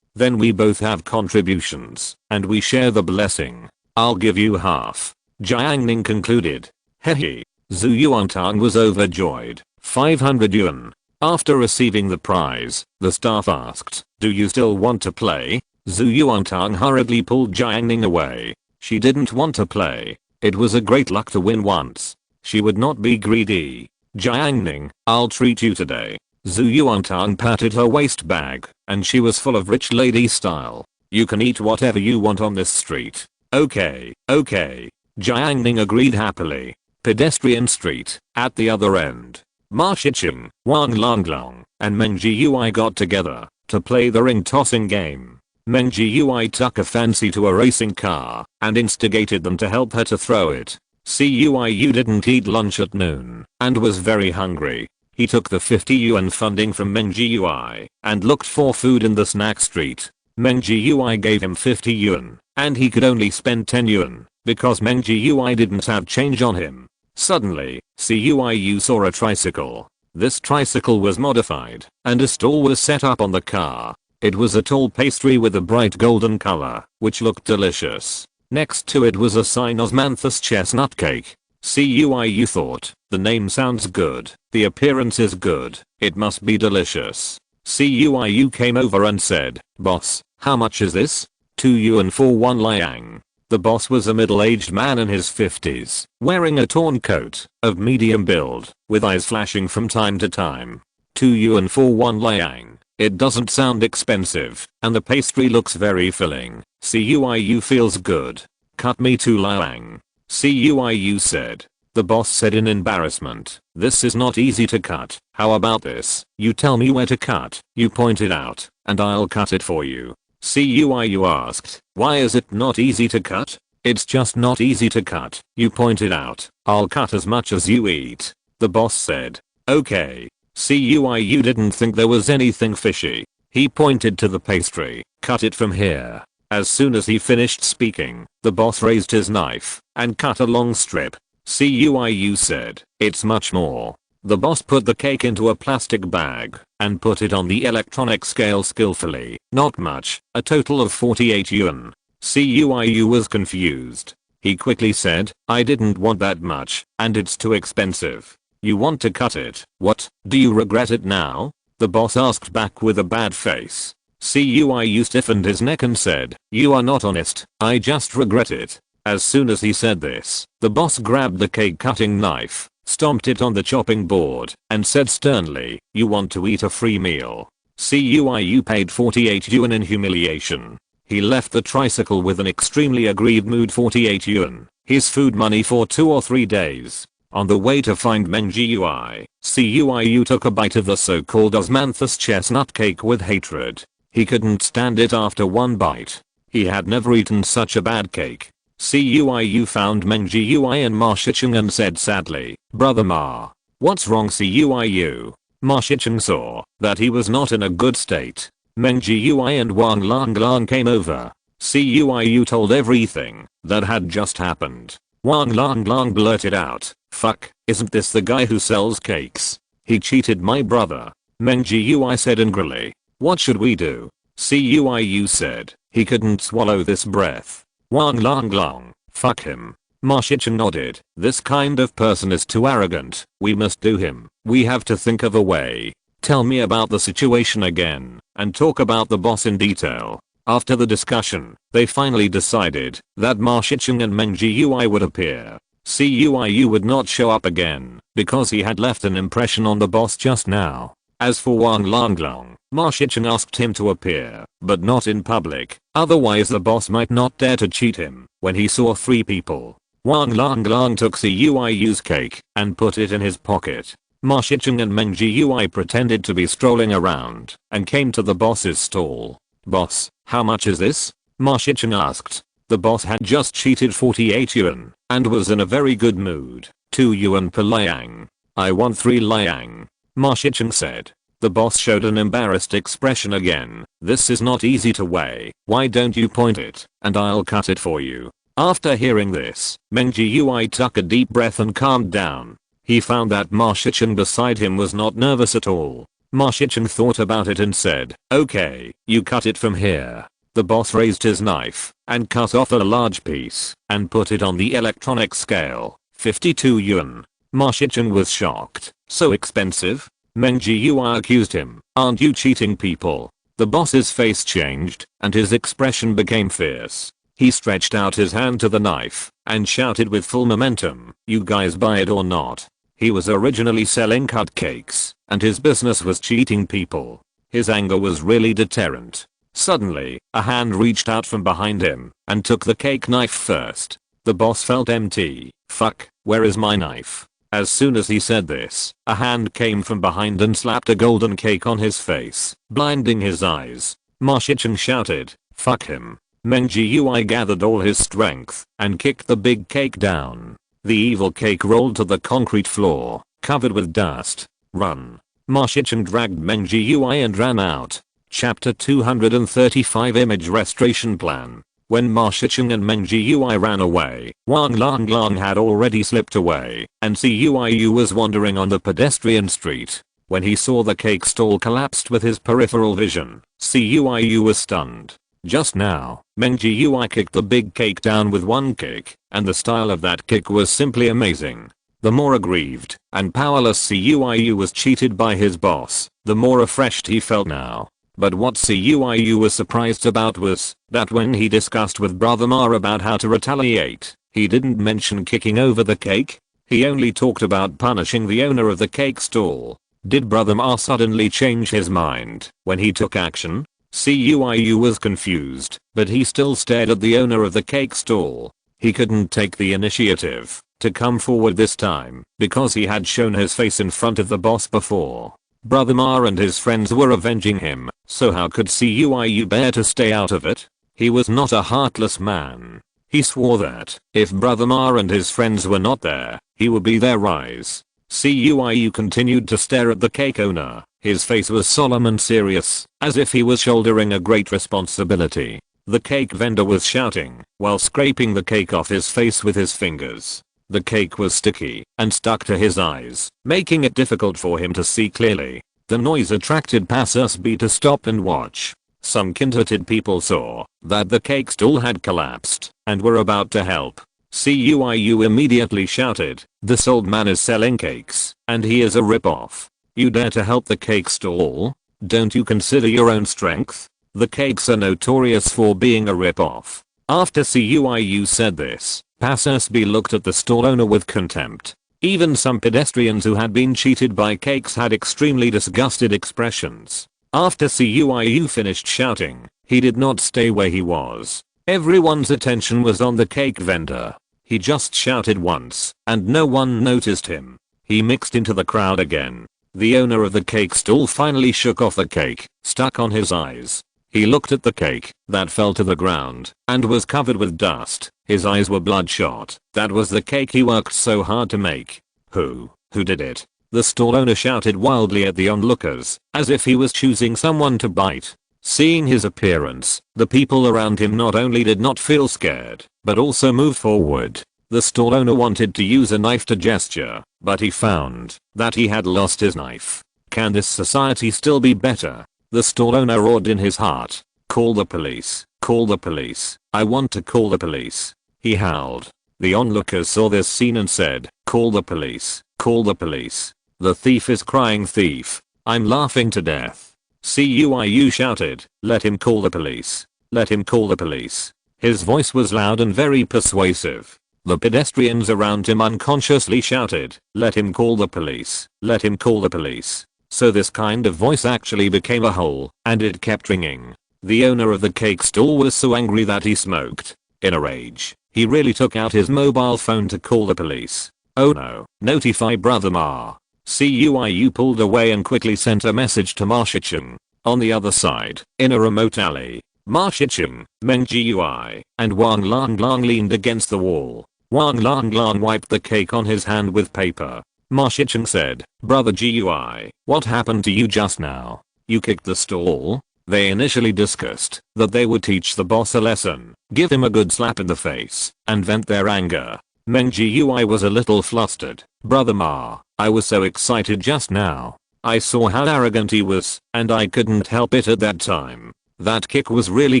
Then we both have contributions, and we share the blessing. I'll give you half." Jiang Ning concluded. "Hehe." Zhu Yuantang was overjoyed. 500 yuan. After receiving the prize, the staff asked, "Do you still want to play?" Zhu Yuantang hurriedly pulled Jiang Ning away. She didn't want to play. It was a great luck to win once. She would not be greedy. "Jiang Ning, I'll treat you today." Zhu Yuantang patted her waist bag, and she was full of rich lady style. "You can eat whatever you want on this street." Okay. Jiang Ning agreed happily. Pedestrian street, at the other end. Ma Shiqing, Wang Longlong, and Meng Jiui got together to play the ring tossing game. Meng Jiui took a fancy to a racing car and instigated them to help her to throw it. CUIU didn't eat lunch at noon and was very hungry. He took the 50 yuan funding from Meng Gui and looked for food in the snack street. Meng Gui gave him 50 yuan and he could only spend 10 yuan because Meng Gui didn't have change on him. Suddenly, CUIU saw a tricycle. This tricycle was modified and a stall was set up on the car. It was a tall pastry with a bright golden color, which looked delicious. Next to it was a osmanthus chestnut cake. CUIU thought, the name sounds good, the appearance is good, it must be delicious. CUIU came over and said, "Boss, how much is this?" 2 yuan for 1 liang. The boss was a middle-aged man in his 50s, wearing a torn coat, of medium build, with eyes flashing from time to time. 2 yuan for 1 liang. It doesn't sound expensive, and the pastry looks very filling. CUIU feels good. Cut me 2 liang. CUIU said. The boss said in embarrassment, "This is not easy to cut. How about this? You tell me where to cut, you point it out, and I'll cut it for you." CUIU asked, "Why is it not easy to cut?" "It's just not easy to cut. You point it out. I'll cut as much as you eat." The boss said. "Okay." CUIU didn't think there was anything fishy. He pointed to the pastry. "Cut it from here." As soon as he finished speaking, the boss raised his knife and cut a long strip. CUIU said, "It's much more." The boss put the cake into a plastic bag and put it on the electronic scale skillfully. Not much, a total of 48 yuan. CUIU was confused. He quickly said, "I didn't want that much, and it's too expensive." "You want to cut it? What, do you regret it now?" the boss asked back with a bad face. CUIU stiffened his neck and said, "You are not honest, I just regret it." As soon as he said this, the boss grabbed the cake cutting knife, stomped it on the chopping board, and said sternly, "You want to eat a free meal." CUIU paid 48 yuan in humiliation. He left the tricycle with an extremely aggrieved mood. 48 yuan, his food money for 2 or 3 days. On the way to find Meng Gui, CUIU took a bite of the so-called osmanthus chestnut cake with hatred. He couldn't stand it after one bite. He had never eaten such a bad cake. CUIU found Meng Gui and Ma Shicheng and said sadly, "Brother Ma, what's wrong?" CUIU. Ma Shicheng saw that he was not in a good state. Meng Gui and Wang Lang came over. CUIU told everything that had just happened. Wang Lang blurted out, "Fuck, isn't this the guy who sells cakes? He cheated my brother." Meng Gui said angrily, "What should we do?" CUIU said he couldn't swallow this breath. Wang Lang, "Fuck him." Ma Shicheng nodded. "This kind of person is too arrogant. We must do him. We have to think of a way. Tell me about the situation again, and talk about the boss in detail." After the discussion, they finally decided that Ma Shicheng and Meng Gui would appear. CUIU would not show up again because he had left an impression on the boss just now. As for Wang Lang, Ma Shicheng asked him to appear, but not in public, otherwise the boss might not dare to cheat him. When he saw 3 people, Wang Lang took CUIU's cake and put it in his pocket. Ma Shicheng and Meng Gui pretended to be strolling around and came to the boss's stall. "Boss, how much is this?" Ma Shicheng asked. The boss had just cheated 48 yuan and was in a very good mood. 2 yuan per liang. "I want 3 liang. Ma Shicheng said. The boss showed an embarrassed expression again. "This is not easy to weigh. Why don't you point it, and I'll cut it for you." After hearing this, Meng Gui took a deep breath and calmed down. He found that Ma Shicheng beside him was not nervous at all. Ma Shicheng thought about it and said, "Okay, you cut it from here." The boss raised his knife and cut off a large piece and put it on the electronic scale. 52 yuan. Ma Shicheng was shocked. "So expensive?" Meng Gui accused him. "Aren't you cheating people?" The boss's face changed and his expression became fierce. He stretched out his hand to the knife and shouted with full momentum, "You guys buy it or not?" He was originally selling cut cakes and his business was cheating people. His anger was really deterrent. Suddenly, a hand reached out from behind him and took the cake knife first. The boss felt empty. "Fuck, where is my knife?" As soon as he said this, a hand came from behind and slapped a golden cake on his face, blinding his eyes. Ma Shicheng shouted, "Fuck him." Meng Gui gathered all his strength and kicked the big cake down. The evil cake rolled to the concrete floor, covered with dust. Run. Ma Shicheng dragged Meng Jiui and ran out. Chapter 235 Image Restoration Plan. When Ma Shicheng and Meng Jiui ran away, Wang Lang had already slipped away, and Ciyu was wandering on the pedestrian street. When he saw the cake stall collapsed with his peripheral vision, Ciyu was stunned. Just now, Meng Jiui kicked the big cake down with one kick, and the style of that kick was simply amazing. The more aggrieved and powerless Ciyu was cheated by his boss, the more refreshed he felt now. But what Ciyu was surprised about was that when he discussed with Brother Ma about how to retaliate, he didn't mention kicking over the cake. He only talked about punishing the owner of the cake stall. Did Brother Ma suddenly change his mind when he took action? Ciyu was confused, but he still stared at the owner of the cake stall. He couldn't take the initiative to come forward this time because he had shown his face in front of the boss before. Brother Ma and his friends were avenging him, so how could Ciyu bear to stay out of it? He was not a heartless man. He swore that if Brother Ma and his friends were not there, he would be their rise. Ciyu continued to stare at the cake owner. His face was solemn and serious, as if he was shouldering a great responsibility. The cake vendor was shouting while scraping the cake off his face with his fingers. The cake was sticky and stuck to his eyes, making it difficult for him to see clearly. The noise attracted passers-by to stop and watch. Some kind-hearted people saw that the cake stall had collapsed and were about to help. Ciyu immediately shouted, "This old man is selling cakes, and he is a rip-off. You dare to help the cake stall? Don't you consider your own strength? The cakes are notorious for being a rip-off." After Ciyu said this, passers-by looked at the stall owner with contempt. Even some pedestrians who had been cheated by cakes had extremely disgusted expressions. After Ciyu finished shouting, he did not stay where he was. Everyone's attention was on the cake vendor. He just shouted once, and no one noticed him. He mixed into the crowd again. The owner of the cake stall finally shook off the cake, stuck on his eyes. He looked at the cake that fell to the ground and was covered with dust. His eyes were bloodshot. That was the cake he worked so hard to make. Who did it? The stall owner shouted wildly at the onlookers, as if he was choosing someone to bite. Seeing his appearance, the people around him not only did not feel scared, but also moved forward. The stall owner wanted to use a knife to gesture, but he found that he had lost his knife. Can this society still be better? The stall owner roared in his heart. "Call the police. Call the police. I want to call the police." He howled. The onlookers saw this scene and said, "Call the police. Call the police. The thief is crying thief. I'm laughing to death." Ciyu shouted, "Let him call the police. Let him call the police." His voice was loud and very persuasive. The pedestrians around him unconsciously shouted, "Let him call the police. Let him call the police." So this kind of voice actually became a whole, and it kept ringing. The owner of the cake stall was so angry that he smoked. In a rage, he really took out his mobile phone to call the police. "Oh no, notify Brother Ma." Ciyu pulled away and quickly sent a message to Ma Shicheng. On the other side, in a remote alley, Ma Shicheng, Meng Jiui, and Wang Lang leaned against the wall. Wang Lang wiped the cake on his hand with paper. Ma Shicheng said, "Brother Jiui, what happened to you just now? You kicked the stall?" They initially discussed that they would teach the boss a lesson, give him a good slap in the face, and vent their anger. Meng Jiui was a little flustered. "Brother Ma, I was so excited just now. I saw how arrogant he was, and I couldn't help it at that time. That kick was really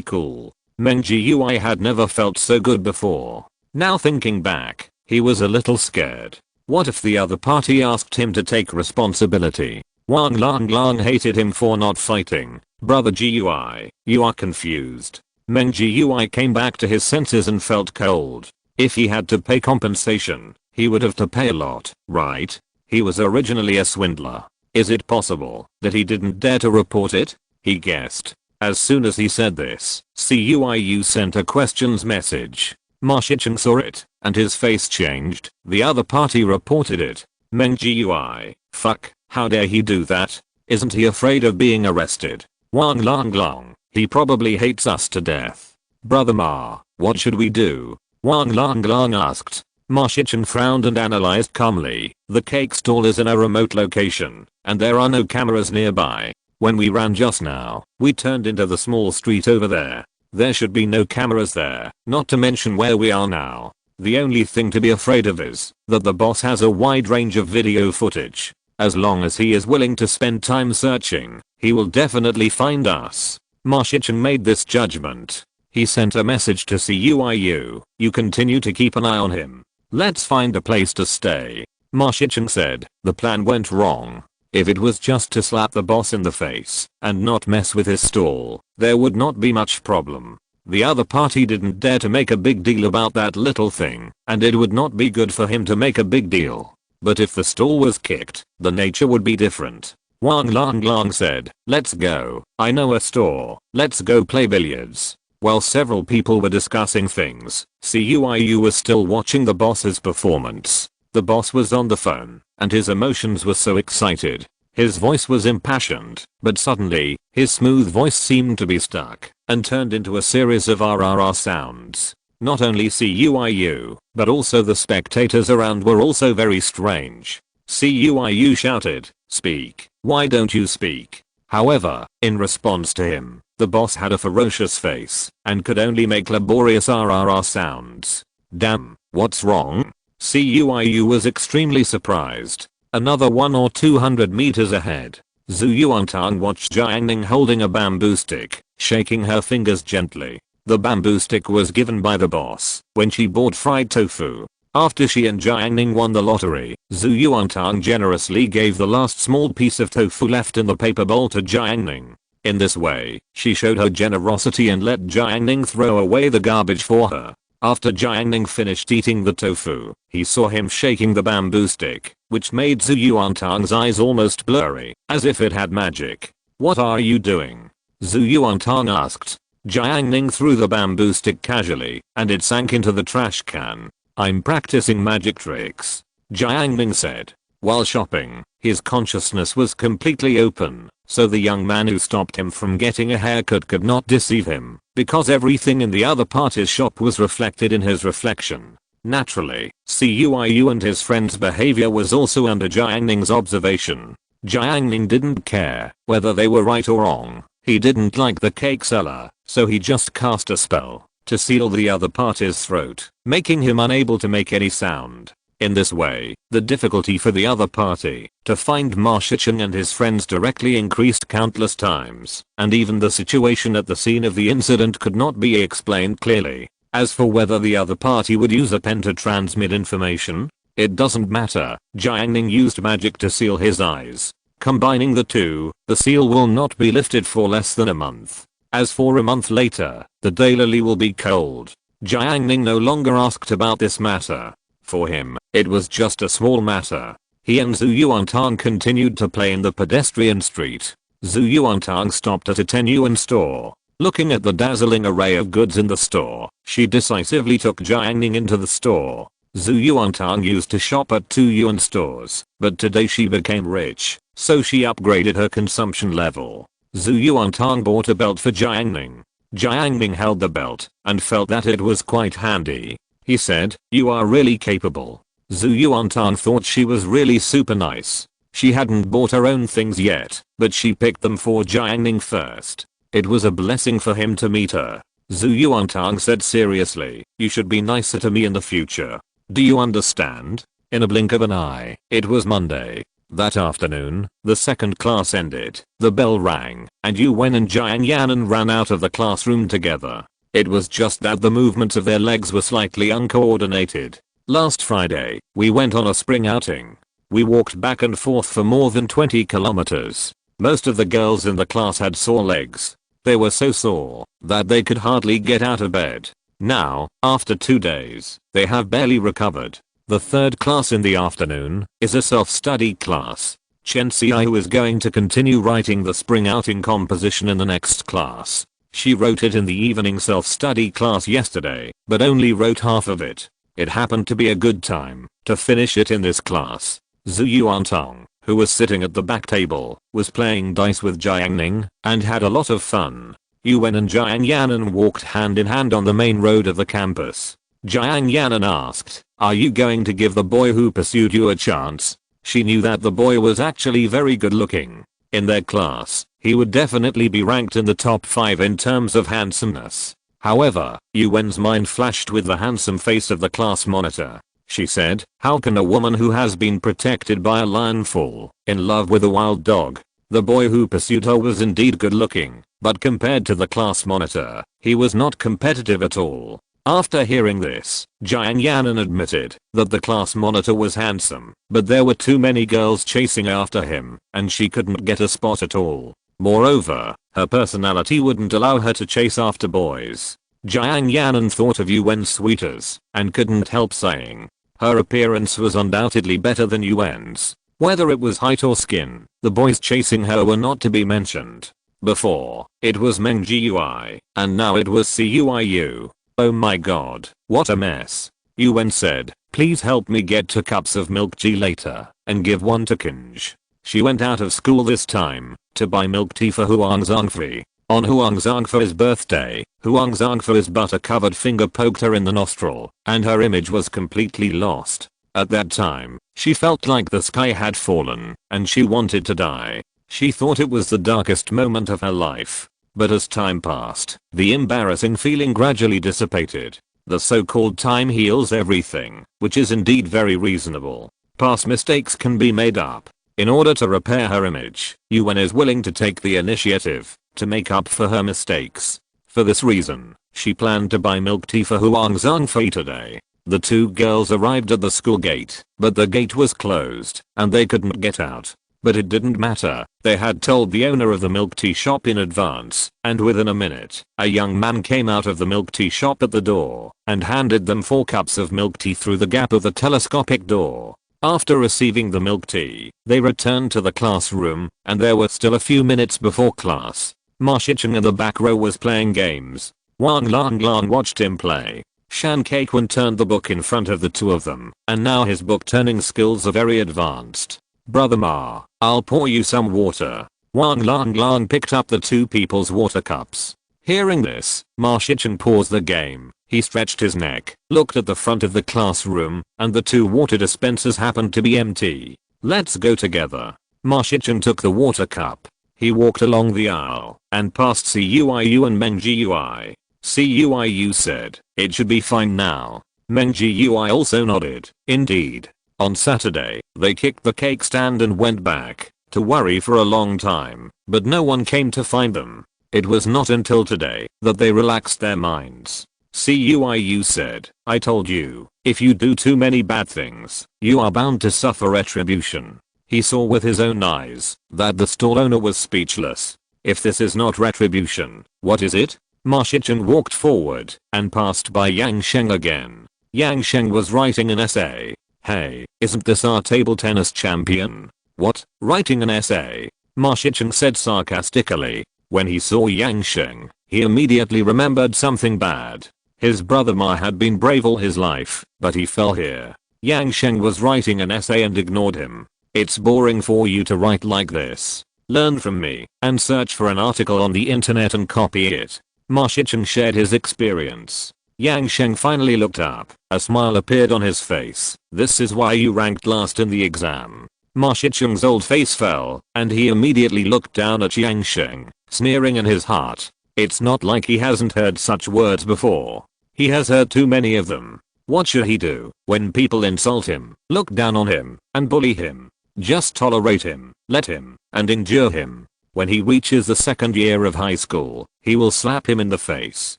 cool." Meng Jiui had never felt so good before. Now thinking back, he was a little scared. What if the other party asked him to take responsibility? Wang Lang hated him for not fighting. "Brother Jiui, you are confused." Meng Jiui came back to his senses and felt cold. If he had to pay compensation, he would have to pay a lot, right? He was originally a swindler. Is it possible that he didn't dare to report it? He guessed. As soon as he said this, Ciyu sent a questions message. Ma Shicheng saw it, and his face changed. The other party reported it. Meng Jiui, fuck, how dare he do that? Isn't he afraid of being arrested? Wang Lang, he probably hates us to death. Brother Ma, what should we do? Wang Lang asked. Ma Shichen frowned and analyzed calmly. The cake stall is in a remote location, and there are no cameras nearby. When we ran just now, we turned into the small street over there. There should be no cameras there, not to mention where we are now. The only thing to be afraid of is that the boss has a wide range of video footage. As long as he is willing to spend time searching, he will definitely find us. Ma Shichen made this judgment. He sent a message to CUIU. You continue to keep an eye on him. Let's find a place to stay. Ma Shichen said. The plan went wrong. If it was just to slap the boss in the face and not mess with his stall, there would not be much problem. The other party didn't dare to make a big deal about that little thing, and it would not be good for him to make a big deal. But if the stall was kicked, the nature would be different. Wang Lang Lang said, let's go. I know a store. Let's go play billiards. While several people were discussing things, CUIU was still watching the boss's performance. The boss was on the phone, and his emotions were so excited. His voice was impassioned, but suddenly, his smooth voice seemed to be stuck, and turned into a series of RRR sounds. Not only CUIU, but also the spectators around were also very strange. CUIU shouted, speak, why don't you speak? However, in response to him, the boss had a ferocious face, and could only make laborious RRR sounds. Damn, what's wrong? CUIU was extremely surprised. Another 100 or 200 meters ahead, Zhu Yuantang watched Jiang Ning holding a bamboo stick, shaking her fingers gently. The bamboo stick was given by the boss when she bought fried tofu. After she and Jiang Ning won the lottery, Zhu Yuantang generously gave the last small piece of tofu left in the paper bowl to Jiang Ning. In this way, she showed her generosity and let Jiang Ning throw away the garbage for her. After Jiang Ning finished eating the tofu, he saw him shaking the bamboo stick, which made Zhu Yuantang's eyes almost blurry, as if it had magic. What are you doing? Zhu Yuantang asked. Jiang Ning threw the bamboo stick casually, and it sank into the trash can. I'm practicing magic tricks, Jiang Ning said. While shopping, his consciousness was completely open, so the young man who stopped him from getting a haircut could not deceive him, because everything in the other party's shop was reflected in his reflection. Naturally, CUIU and his friend's behavior was also under Jiang Ning's observation. Jiang Ning didn't care whether they were right or wrong. He didn't like the cake seller, so he just cast a spell to seal the other party's throat, making him unable to make any sound. In this way, the difficulty for the other party to find Ma Shichen and his friends directly increased countless times, and even the situation at the scene of the incident could not be explained clearly. As for whether the other party would use a pen to transmit information, it doesn't matter. Jiang Ning used magic to seal his eyes. Combining the two, the seal will not be lifted for less than a month. As for a month later, the daylily will be cold. Jiang Ning no longer asked about this matter. For him, it was just a small matter. He and Zhu Yuantang continued to play in the pedestrian street. Zhu Yuantang stopped at a 10 yuan store. Looking at the dazzling array of goods in the store, she decisively took Jiang Ning into the store. Zhu Yuantang used to shop at 2 yuan stores, but today she became rich, so she upgraded her consumption level. Zhu Yuantang bought a belt for Jiang Ning. Jiang Ning held the belt and felt that it was quite handy. He said, you are really capable. Zhu Yuantang thought she was really super nice. She hadn't bought her own things yet, but she picked them for Jiang Ning first. It was a blessing for him to meet her. Zhu Yuantang said seriously, you should be nicer to me in the future. Do you understand? In a blink of an eye, it was Monday. That afternoon, the second class ended, the bell rang, and Yu Wen and Jiang Yanan ran out of the classroom together. It was just that the movements of their legs were slightly uncoordinated. Last Friday, we went on a spring outing. We walked back and forth for more than 20 kilometers. Most of the girls in the class had sore legs. They were so sore that they could hardly get out of bed. Now, after 2 days, they have barely recovered. The third class in the afternoon is a self-study class. Chen Xiaoyu is going to continue writing the spring outing composition in the next class. She wrote it in the evening self-study class yesterday, but only wrote half of it. It happened to be a good time to finish it in this class. Zhu Yuantang, who was sitting at the back table, was playing dice with Jiang Ning and had a lot of fun. Yu Wen and Jiang Yanan walked hand in hand on the main road of the campus. Jiang Ning asked, "Are you going to give the boy who pursued you a chance?" She knew that the boy was actually very good looking. In their class, he would definitely be ranked in the top 5 in terms of handsomeness. However, Yuen's mind flashed with the handsome face of the class monitor. She said, "How can a woman who has been protected by a lion fall in love with a wild dog?" The boy who pursued her was indeed good looking, but compared to the class monitor, he was not competitive at all. After hearing this, Jiang Ning admitted that the class monitor was handsome, but there were too many girls chasing after him, and she couldn't get a spot at all. Moreover, her personality wouldn't allow her to chase after boys. Jiang Ning thought of Yuen's sweeters, and couldn't help saying, her appearance was undoubtedly better than Yuen's. Whether it was height or skin, the boys chasing her were not to be mentioned. Before, it was Meng Gui, and now it was Cuiu. Oh my god, what a mess. Yuen said, "Please help me get 2 cups of milk tea later, and give 1 to Kinj." She went out of school this time, to buy milk tea for Huang Zhangfei. On Huang Zhangfei's birthday, Huang Zhangfei's butter-covered finger poked her in the nostril, and her image was completely lost. At that time, she felt like the sky had fallen, and she wanted to die. She thought it was the darkest moment of her life. But as time passed, the embarrassing feeling gradually dissipated. The so-called time heals everything, which is indeed very reasonable. Past mistakes can be made up. In order to repair her image, Yuen is willing to take the initiative to make up for her mistakes. For this reason, she planned to buy milk tea for Huang Zhangfei today. The 2 girls arrived at the school gate, but the gate was closed, and they couldn't get out. But it didn't matter, they had told the owner of the milk tea shop in advance, and within a minute, a young man came out of the milk tea shop at the door, and handed them 4 cups of milk tea through the gap of the telescopic door. After receiving the milk tea, they returned to the classroom, and there were still a few minutes before class. Ma Shicheng in the back row was playing games. Wang Langlong watched him play. Shan Kaikun turned the book in front of the 2 of them, and now his book turning skills are very advanced. "Brother Ma, I'll pour you some water." Wang Langlong picked up the 2 people's water cups. Hearing this, Ma Shicheng paused the game. He stretched his neck, looked at the front of the classroom, and the 2 water dispensers happened to be empty. "Let's go together." Ma Shicheng took the water cup. He walked along the aisle, and past Cuiu and Meng Gui. Cuiu said, "It should be fine now." Meng Gui also nodded, "Indeed." On Saturday, they kicked the cake stand and went back to worry for a long time, but no one came to find them. It was not until today that they relaxed their minds. Cuiu said, "I told you, if you do too many bad things, you are bound to suffer retribution." He saw with his own eyes that the stall owner was speechless. If this is not retribution, what is it? Ma Shicheng walked forward and passed by Yang Sheng again. Yang Sheng was writing an essay. "Hey, isn't this our table tennis champion?" "What, writing an essay?" Ma Shicheng said sarcastically. When he saw Yang Sheng, he immediately remembered something bad. His brother Ma had been brave all his life, but he fell here. Yang Sheng was writing an essay and ignored him. "It's boring for you to write like this. Learn from me and search for an article on the internet and copy it." Ma Shicheng shared his experience. Yang Sheng finally looked up. A smile appeared on his face. "This is why you ranked last in the exam." Ma Shicheng's old face fell, and he immediately looked down at Yang Sheng, sneering in his heart. It's not like he hasn't heard such words before. He has heard too many of them. What should he do when people insult him, look down on him, and bully him? Just tolerate him, let him, and endure him. When he reaches the 2nd year of high school, he will slap him in the face.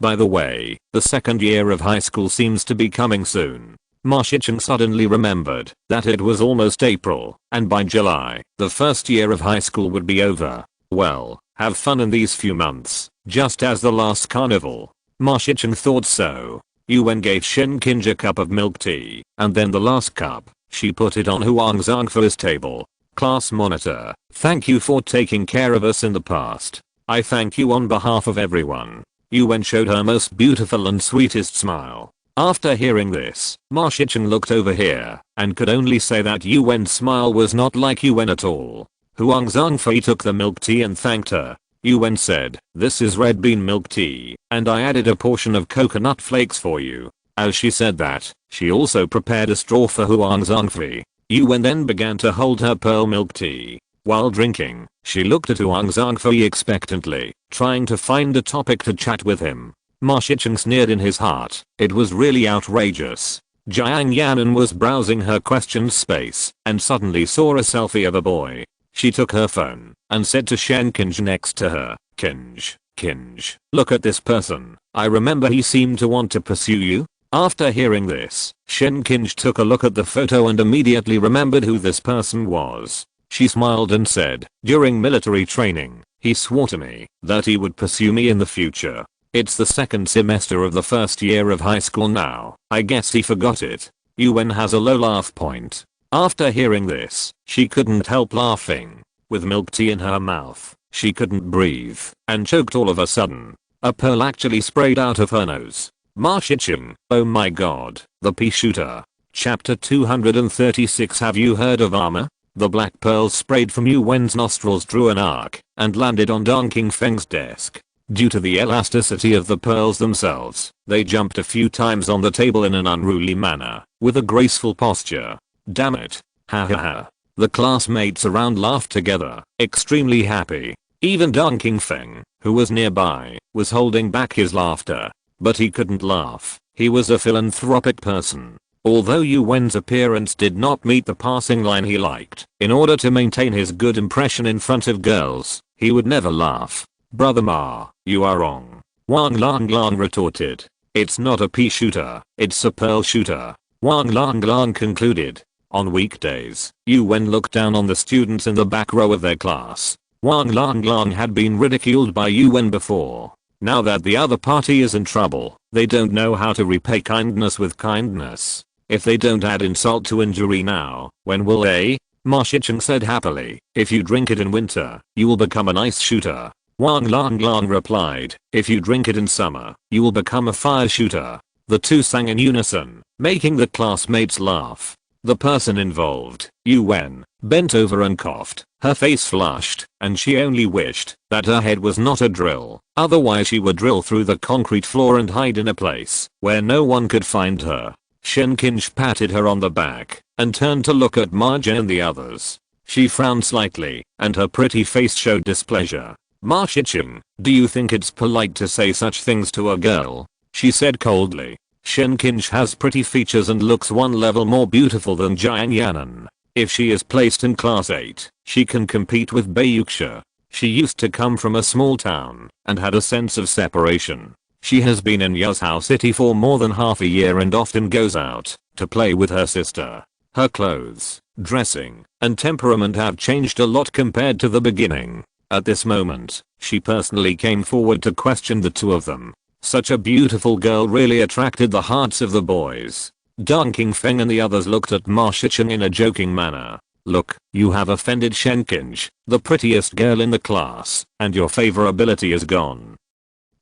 By the way, the 2nd year of high school seems to be coming soon. Ma Shicheng suddenly remembered that it was almost April, and by July, the 1st year of high school would be over. Well, have fun in these few months, just as the last carnival. Ma Shicheng thought so. Yuan gave Shen Kinj a cup of milk tea, and then the last cup, she put it on Huang Zhangfei's table. "Class monitor, thank you for taking care of us in the past. I thank you on behalf of everyone." Yuan showed her most beautiful and sweetest smile. After hearing this, Ma Shicheng looked over here, and could only say that Yuan's smile was not like Yuan at all. Huang Zhangfei took the milk tea and thanked her. Yuan said, "This is red bean milk tea, and I added a portion of coconut flakes for you." As she said that, she also prepared a straw for Huang Zhangfei. Yuwen then began to hold her pearl milk tea. While drinking, she looked at Huang Zhangfei expectantly, trying to find a topic to chat with him. Ma Shicheng sneered in his heart. It was really outrageous. Jiang Ning was browsing her questions space and suddenly saw a selfie of a boy. She took her phone and said to Shen Qinj next to her, Qinj, look at this person. I remember he seemed to want to pursue you. After hearing this, Shen Qinj took a look at the photo and immediately remembered who this person was. She smiled and said, during military training, he swore to me that he would pursue me in the future. It's the second semester of the first year of high school now. I guess he forgot it. Yuwen has a low laugh point. After hearing this, she couldn't help laughing. With milk tea in her mouth, she couldn't breathe and choked all of a sudden. A pearl actually sprayed out of her nose. Ma Shicheng, oh my god, the pea shooter. Chapter 236. Have you heard of armor? The black pearl sprayed from Yuwen's nostrils drew an arc and landed on Dong Qingfeng's desk. Due to the elasticity of the pearls themselves, they jumped a few times on the table in an unruly manner, with a graceful posture. Damn it. Ha ha ha. The classmates around laughed together, extremely happy. Even Dong Qingfeng, who was nearby, was holding back his laughter. But he couldn't laugh. He was a philanthropic person. Although Yuwen's appearance did not meet the passing line he liked, in order to maintain his good impression in front of girls, he would never laugh. Brother Ma, you are wrong. Wang Lang retorted. It's not a pea shooter, it's a pearl shooter. Wang Lang concluded. On weekdays, Yuwen looked down on the students in the back row of their class. Wang Lang had been ridiculed by Yuwen before. Now that the other party is in trouble, they don't know how to repay kindness with kindness. If they don't add insult to injury now, when will they? Ma Shicheng said happily. If you drink it in winter, you will become an ice shooter. Wang Lang replied. If you drink it in summer, you will become a fire shooter. The two sang in unison, making the classmates laugh. The person involved, Yuwen, bent over and coughed. Her face flushed, and she only wished that her head was not a drill. Otherwise she would drill through the concrete floor and hide in a place where no one could find her. Shen Qinj patted her on the back and turned to look at Ma Jie and the others. She frowned slightly, and her pretty face showed displeasure. Ma Shicheng, do you think it's polite to say such things to a girl? She said coldly. Shen Qinj has pretty features and looks one level more beautiful than Jiang Ning. If she is placed in class 8, she can compete with Bayuxia. She used to come from a small town and had a sense of separation. She has been in Yuzhou City for more than half a year and often goes out to play with her sister. Her clothes, dressing, and temperament have changed a lot compared to the beginning. At this moment, she personally came forward to question the two of them. Such a beautiful girl really attracted the hearts of the boys. Dong Qingfeng and the others looked at Ma Shicheng in a joking manner. Look, you have offended Shen Qinj, the prettiest girl in the class, and your favorability is gone.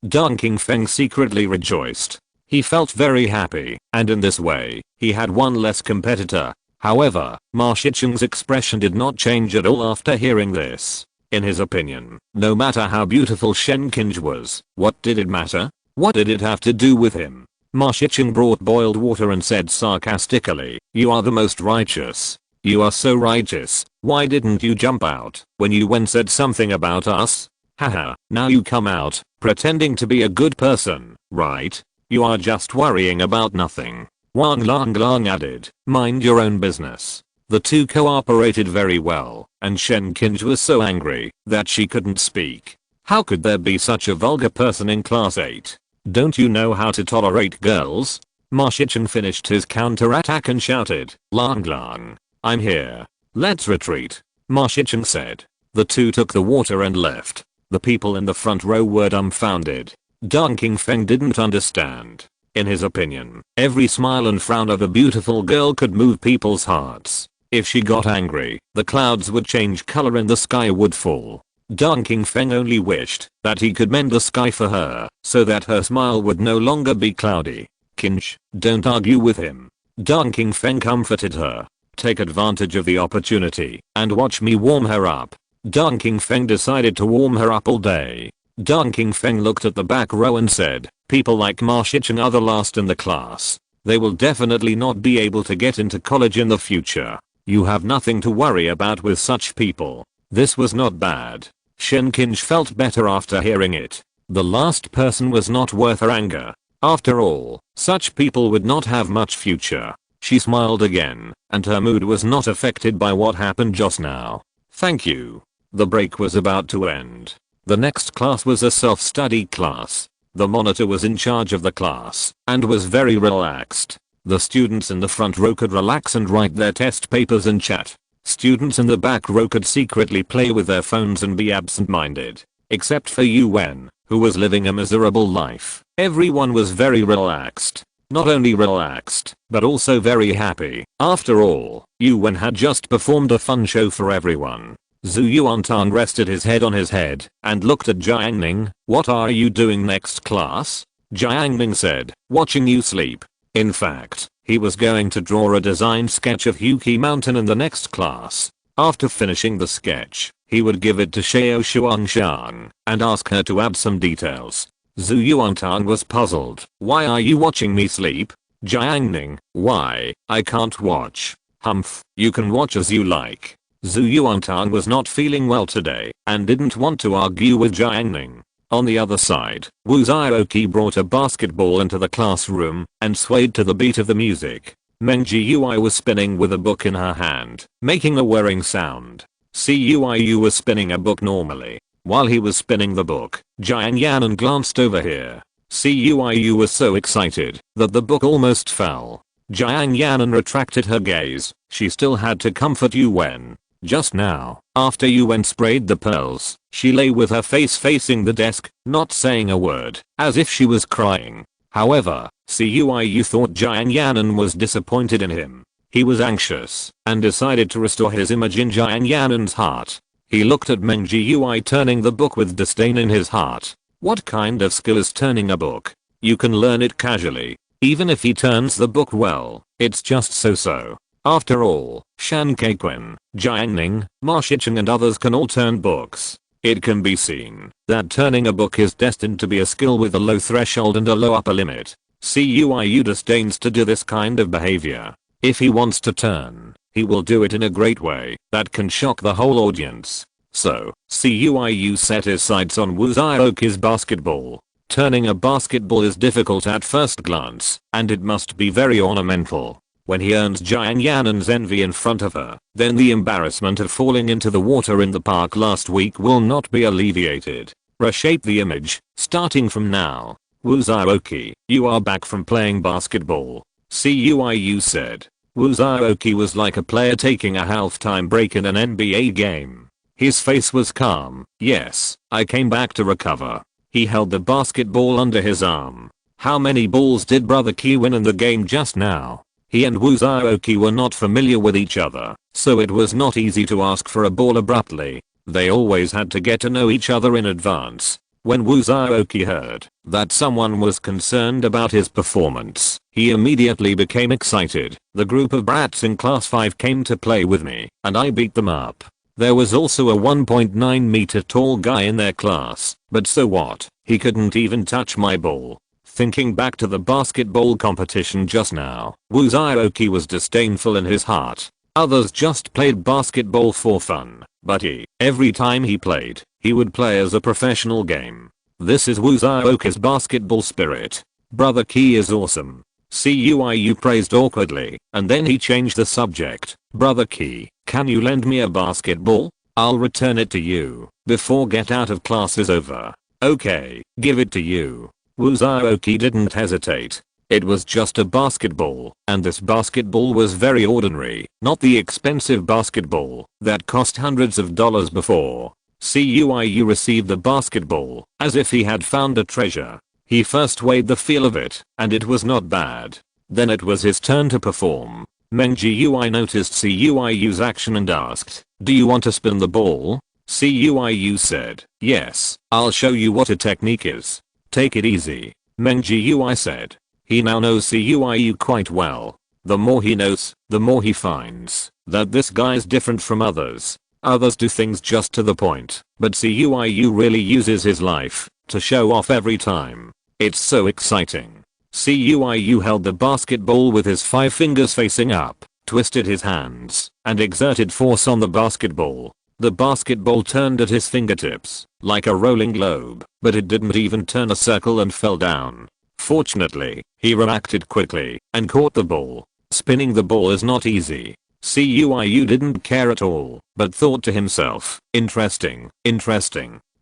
Dong Qingfeng secretly rejoiced. He felt very happy, and in this way, he had one less competitor. However, Ma Shicheng's expression did not change at all after hearing this. In his opinion, no matter how beautiful Shen Qinj was, what did it matter? What did it have to do with him? Ma Shicheng brought boiled water and said sarcastically, you are the most righteous. You are so righteous. Why didn't you jump out when Yuwen said something about us? Haha, now you come out, pretending to be a good person, right? You are just worrying about nothing. Wang Lang added, mind your own business. The two cooperated very well, and Shen Qinj was so angry that she couldn't speak. How could there be such a vulgar person in class 8? Don't you know how to tolerate girls? Ma Shicheng finished his counterattack and shouted, Lang, I'm here. Let's retreat. Ma Shicheng said. The two took the water and left. The people in the front row were dumbfounded. Dong Qingfeng didn't understand. In his opinion, every smile and frown of a beautiful girl could move people's hearts. If she got angry, the clouds would change color and the sky would fall. Dong Qingfeng only wished that he could mend the sky for her, so that her smile would no longer be cloudy. Qinj, don't argue with him. Dong Qingfeng comforted her. Take advantage of the opportunity and watch me warm her up. Dong Qingfeng decided to warm her up all day. Dong Qingfeng looked at the back row and said, People like Marshicheng are the last in the class. They will definitely not be able to get into college in the future. You have nothing to worry about with such people. This was not bad. Shenkinj felt better after hearing it. The last person was not worth her anger. After all, such people would not have much future. She smiled again, and her mood was not affected by what happened just now. Thank you. The break was about to end. The next class was a self-study class. The monitor was in charge of the class, and was very relaxed. The students in the front row could relax and write their test papers and chat. Students in the back row could secretly play with their phones and be absent-minded. Except for Yuan, who was living a miserable life. Everyone was very relaxed. Not only relaxed, but also very happy. After all, Yuan had just performed a fun show for everyone. Zhu Yuantan rested his head on his head and looked at Jiang Ning. What are you doing next class? Jiang Ning said, watching you sleep. In fact, he was going to draw a designed sketch of Huqi Mountain in the next class. After finishing the sketch, he would give it to Xiao Xuangshan and ask her to add some details. Zhu Yuantan was puzzled. Why are you watching me sleep? Jiang Ning, why? I can't watch. Humph, you can watch as you like. Zhu Yuantan was not feeling well today and didn't want to argue with Jiang Ning. On the other side, Wu Zhaoqi brought a basketball into the classroom and swayed to the beat of the music. Meng Jiui was spinning with a book in her hand, making a whirring sound. Cuiu was spinning a book normally. While he was spinning the book, Jiang Yanan glanced over here. Cuiu was so excited that the book almost fell. Jiang Yanan retracted her gaze. She still had to comfort Yuan. Just now, after Yuan sprayed the pearls, she lay with her face facing the desk, not saying a word, as if she was crying. However, Cuiu thought Jiang Yanan was disappointed in him. He was anxious and decided to restore his image in Jiang Yanan's heart. He looked at Meng Jiui turning the book with disdain in his heart. What kind of skill is turning a book? You can learn it casually. Even if he turns the book well, it's just so-so. After all, Shan Keiquan, Jiang Ning, Ma Shicheng and others can all turn books. It can be seen that turning a book is destined to be a skill with a low threshold and a low upper limit. Cuiu disdains to do this kind of behavior. If he wants to turn, he will do it in a great way that can shock the whole audience. So, Cuiu set his sights on Wu Zhaoqi's basketball. Turning a basketball is difficult at first glance, and it must be very ornamental. When he earns Jiang Yanan's envy in front of her, then the embarrassment of falling into the water in the park last week will not be alleviated. Reshape the image, starting from now. Wu Zhaoqi, you are back from playing basketball. Cuiu said. Wu Zhaoqi was like a player taking a halftime break in an NBA game. His face was calm. Yes, I came back to recover. He held the basketball under his arm. How many balls did Brother Qi win in the game just now? He and Wu Zhaoqi were not familiar with each other, so it was not easy to ask for a ball abruptly. They always had to get to know each other in advance. When Wu Zhaoqi heard that someone was concerned about his performance, he immediately became excited. The group of brats in class 5 came to play with me, and I beat them up. There was also a 1.9 meter tall guy in their class, but so what? He couldn't even touch my ball. Thinking back to the basketball competition just now, Wu Zhaoqi was disdainful in his heart. Others just played basketball for fun, but every time he played, he would play as a professional game. This is Wu Zhaoqi's basketball spirit. Brother Qi is awesome. Cuiu praised awkwardly, and then he changed the subject. Brother Qi, can you lend me a basketball? I'll return it to you before get out of class is over. Okay, give it to you. Wu Zhaoqi didn't hesitate. It was just a basketball, and this basketball was very ordinary, not the expensive basketball that cost hundreds of dollars before. Cuiu received the basketball as if he had found a treasure. He first weighed the feel of it, and it was not bad. Then it was his turn to perform. Meng Jiui noticed Cuiu's action and asked, do you want to spin the ball? Cuiu said, yes, I'll show you what a technique is. Take it easy. Meng Jiui said. He now knows Cuiu quite well. The more he knows, the more he finds that this guy's different from others. Others do things just to the point, but Cuiu really uses his life to show off every time. It's so exciting. Cuiu held the basketball with his 5 fingers facing up, twisted his hands, and exerted force on the basketball. The basketball turned at his fingertips, like a rolling globe, but it didn't even turn a circle and fell down. Fortunately, he reacted quickly, and caught the ball. Spinning the ball is not easy. Cuiu didn't care at all, but thought to himself, interesting.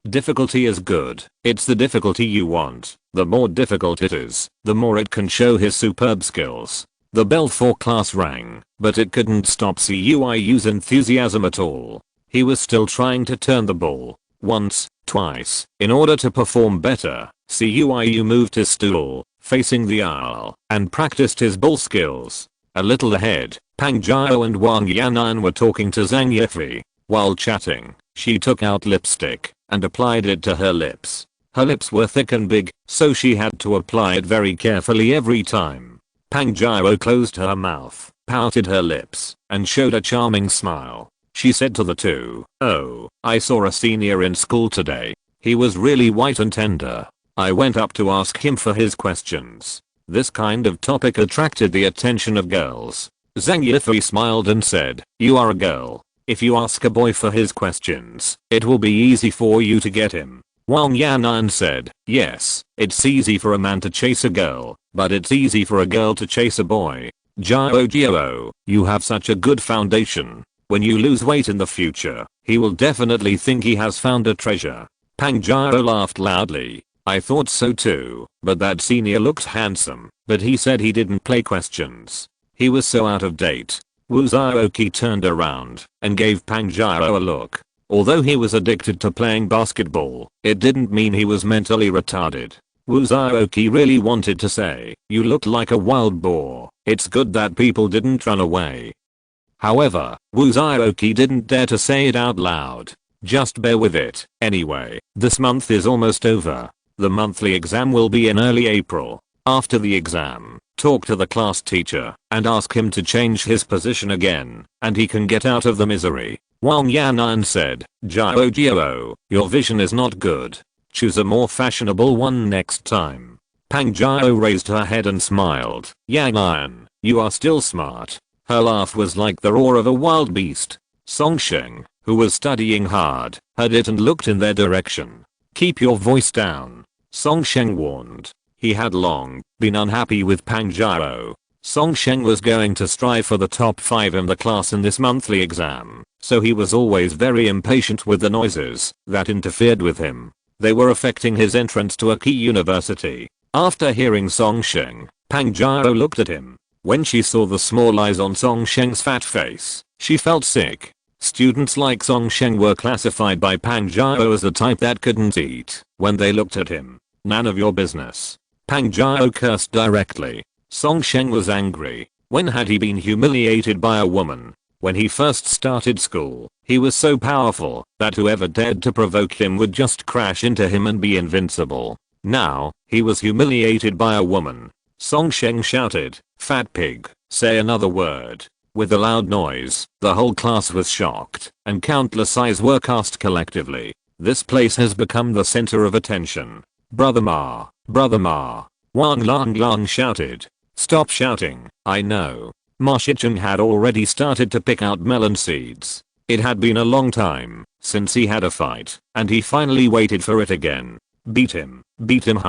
Difficulty is good. It's the difficulty you want. The more difficult it is, the more it can show his superb skills. The bell for class rang, but it couldn't stop Cuiu's enthusiasm at all. He was still trying to turn the ball. Once, twice. In order to perform better, Cuiu moved his stool, facing the aisle, and practiced his ball skills. A little ahead, Pang Jiao and Wang Yan'an were talking to Zhang Yifei. While chatting, she took out lipstick and applied it to her lips. Her lips were thick and big, so she had to apply it very carefully every time. Pang Jiao closed her mouth, pouted her lips, and showed a charming smile. She said to the two, "Oh, I saw a senior in school today. He was really white and tender. I went up to ask him for his questions." This kind of topic attracted the attention of girls. Zhang Yifei smiled and said, "You are a girl. If you ask a boy for his questions, it will be easy for you to get him." Wang Yan'an said, "Yes, it's easy for a man to chase a girl, but it's easy for a girl to chase a boy." Jiao, you have such a good foundation. When you lose weight in the future, he will definitely think he has found a treasure. Pang Jiao laughed loudly. I thought so too, but that senior looks handsome, but he said he didn't play questions. He was so out of date. Wu Zhaoqi turned around and gave Pang Jiao a look. Although he was addicted to playing basketball, it didn't mean he was mentally retarded. Wu Zhaoqi really wanted to say, "You look like a wild boar. It's good that people didn't run away." However, Wu Zhaoqi didn't dare to say it out loud. Just bear with it. Anyway, this month is almost over. The monthly exam will be in early April. After the exam, talk to the class teacher and ask him to change his position again, and he can get out of the misery. Wang Yan'an said, Jiao, your vision is not good. Choose a more fashionable one next time." Pang Jiao raised her head and smiled. "Yan'an, you are still smart." Her laugh was like the roar of a wild beast. Songsheng, who was studying hard, heard it and looked in their direction. "Keep your voice down," Songsheng warned. He had long been unhappy with Pang Jiao. Songsheng was going to strive for the top 5 in the class in this monthly exam, so he was always very impatient with the noises that interfered with him. They were affecting his entrance to a key university. After hearing Songsheng, Pang Jiao looked at him. When she saw the small eyes on Songsheng's fat face, she felt sick. Students like Songsheng were classified by Pang Jiao as the type that couldn't eat. When they looked at him, "None of your business." Pang Jiao cursed directly. Songsheng was angry. When had he been humiliated by a woman? When he first started school, he was so powerful that whoever dared to provoke him would just crash into him and be invincible. Now, he was humiliated by a woman. Songsheng shouted, "Fat pig, say another word." With a loud noise, the whole class was shocked, and countless eyes were cast collectively. This place has become the center of attention. Brother Ma, Wang Lang shouted. "Stop shouting, I know." Ma Shicheng had already started to pick out melon seeds. It had been a long time since he had a fight, and he finally waited for it again. Beat him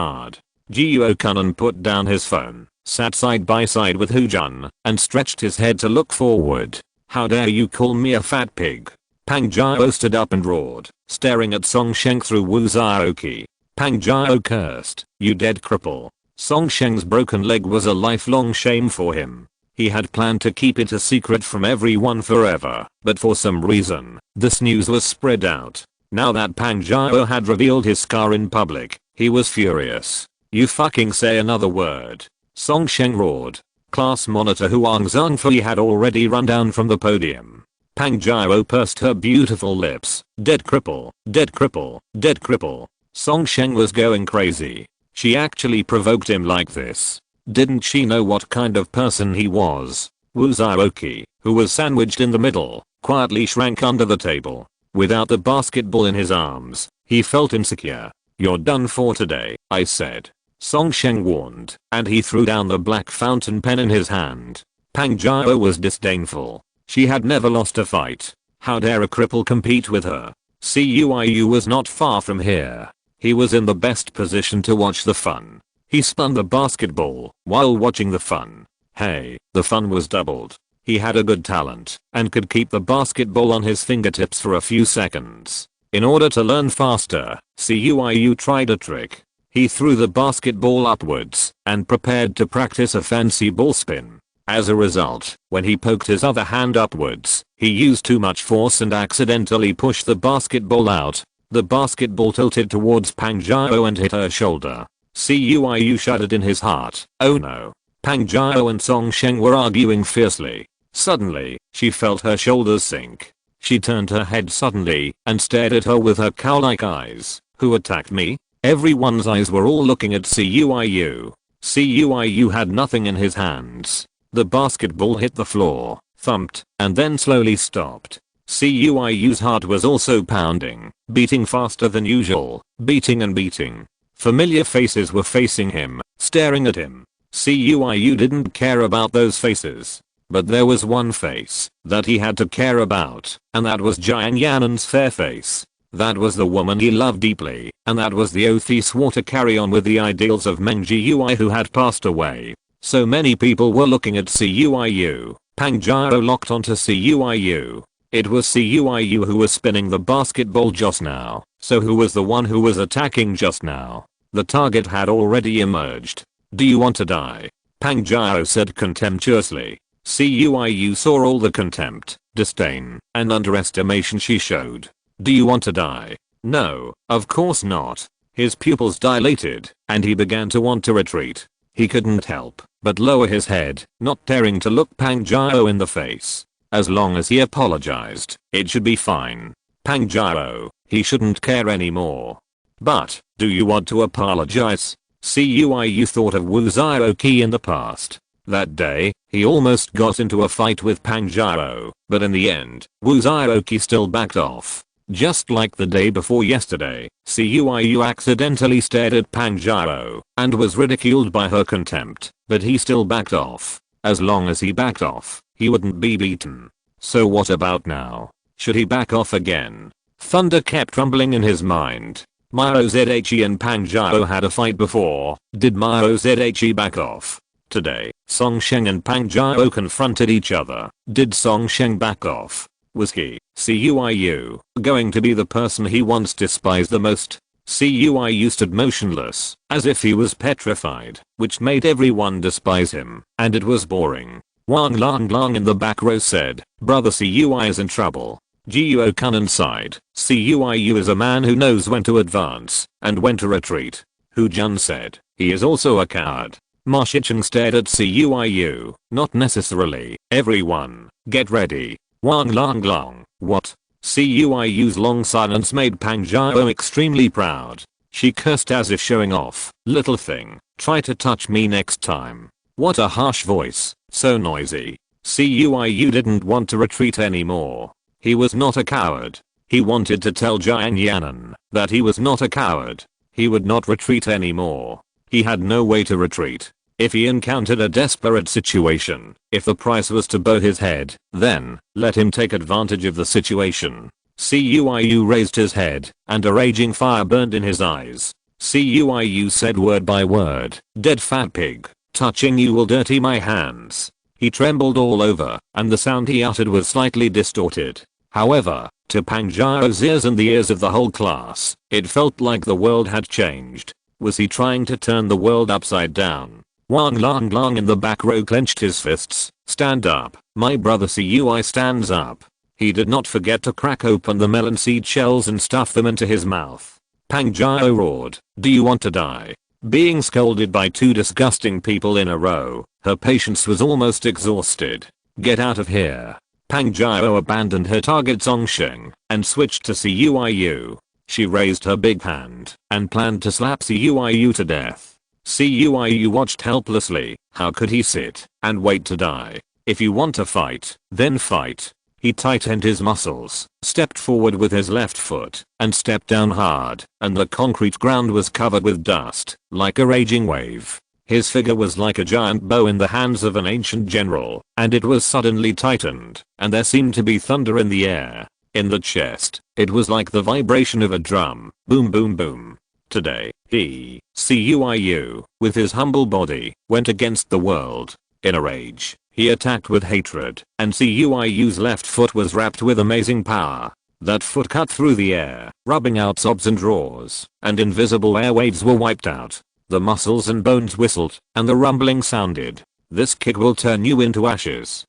hard. Jiao Kunan put down his phone, sat side by side with Hu Jun, and stretched his head to look forward. "How dare you call me a fat pig?" Pang Jiao stood up and roared, staring at Songsheng through Wu Zhaoqi. Pang Jiao cursed, "You dead cripple." Songsheng's broken leg was a lifelong shame for him. He had planned to keep it a secret from everyone forever, but for some reason, this news was spread out. Now that Pang Jiao had revealed his scar in public, he was furious. "You fucking say another word." Songsheng roared. Class monitor Huang Zhengfei had already run down from the podium. Pang Jiao pursed her beautiful lips. "Dead cripple, dead cripple, dead cripple." Songsheng was going crazy. She actually provoked him like this. Didn't she know what kind of person he was? Wu Zhaoqi, who was sandwiched in the middle, quietly shrank under the table. Without the basketball in his arms, he felt insecure. "You're done for today," I said. Song Sheng warned, and he threw down the black fountain pen in his hand. Pang Jiao was disdainful. She had never lost a fight. How dare a cripple compete with her? Cuiyu was not far from here. He was in the best position to watch the fun. He spun the basketball while watching the fun. Hey, the fun was doubled. He had a good talent and could keep the basketball on his fingertips for a few seconds. In order to learn faster, Cuiyu tried a trick. He threw the basketball upwards and prepared to practice a fancy ball spin. As a result, when he poked his other hand upwards, he used too much force and accidentally pushed the basketball out. The basketball tilted towards Pang Jiao and hit her shoulder. Cuiyu shuddered in his heart. Oh no. Pang Jiao and Song Sheng were arguing fiercely. Suddenly, she felt her shoulders sink. She turned her head suddenly and stared at her with her cow-like eyes. Who attacked me? Everyone's eyes were all looking at Cuiyu. Cuiyu had nothing in his hands. The basketball hit the floor, thumped, and then slowly stopped. Cuiyu's heart was also pounding, beating faster than usual, beating and beating. Familiar faces were facing him, staring at him. Cuiyu didn't care about those faces. But there was one face that he had to care about, and that was Jiang Nin's fair face. That was the woman he loved deeply, and that was the oath he swore to carry on with the ideals of Meng Jiu who had passed away. So many people were looking at Cuiyu. Pang Jiao locked onto Cuiyu. It was Cuiyu who was spinning the basketball just now, so who was the one who was attacking just now? The target had already emerged. Do you want to die? Pang Jiao said contemptuously. Cuiyu saw all the contempt, disdain, and underestimation she showed. Do you want to die? No, of course not. His pupils dilated, and he began to want to retreat. He couldn't help but lower his head, not daring to look Pang Jiao in the face. As long as he apologized, it should be fine. Pang Jiao, he shouldn't care anymore. But, do you want to apologize? Cuiyu thought of Wu Zhaoqi in the past. That day, he almost got into a fight with Pang Jiao, but in the end, Wu Zhaoqi still backed off. Just like the day before yesterday, Cuiyu accidentally stared at Pang Jiao and was ridiculed by her contempt, but he still backed off. As long as he backed off, he wouldn't be beaten. So what about now? Should he back off again? Thunder kept rumbling in his mind. Mao Zedaichi and Pang Jiao had a fight before. Did Mao Zedaichi back off? Today, Song Sheng and Pang Jiao confronted each other. Did Song Sheng back off? Was he, Cuiyu, going to be the person he once despised the most? Cuiyu stood motionless, as if he was petrified, which made everyone despise him, and it was boring. Wang Lang in the back row said, Brother Cuiyu is in trouble. Jiuo Kun sighed. Cuiyu is a man who knows when to advance, and when to retreat. Hu Jun said, he is also a coward. Ma Shicheng stared at Cuiyu. Not necessarily. Everyone, get ready. Wang Lang. What? Cuiyu's long silence made Pang Jiao extremely proud. She cursed as if showing off. Little thing, try to touch me next time. What a harsh voice, so noisy. Cuiyu didn't want to retreat anymore. He was not a coward. He wanted to tell Jiang Ning that he was not a coward. He would not retreat anymore. He had no way to retreat. If he encountered a desperate situation, if the price was to bow his head, then, let him take advantage of the situation. Cuiyu raised his head, and a raging fire burned in his eyes. Cuiyu said word by word, dead fat pig, touching you will dirty my hands. He trembled all over, and the sound he uttered was slightly distorted. However, to Pang Jiao's ears and the ears of the whole class, it felt like the world had changed. Was he trying to turn the world upside down? Wang Lang in the back row clenched his fists. Stand up, my brother Cuiyu stands up. He did not forget to crack open the melon seed shells and stuff them into his mouth. Pang Jiao roared, do you want to die? Being scolded by two disgusting people in a row, her patience was almost exhausted. Get out of here. Pang Jiao abandoned her target Song Sheng and switched to Cuiyu. She raised her big hand and planned to slap Cuiyu to death. Cuiyu watched helplessly. How could he sit and wait to die? If you want to fight, then fight. He tightened his muscles, stepped forward with his left foot, and stepped down hard, and the concrete ground was covered with dust, like a raging wave. His figure was like a giant bow in the hands of an ancient general, and it was suddenly tightened, and there seemed to be thunder in the air. In the chest, it was like the vibration of a drum, boom boom boom. Today, he, CUIU, with his humble body, went against the world. In a rage, he attacked with hatred, and CUIU's left foot was wrapped with amazing power. That foot cut through the air, rubbing out sobs and roars, and invisible airwaves were wiped out. The muscles and bones whistled, and the rumbling sounded. This kick will turn you into ashes.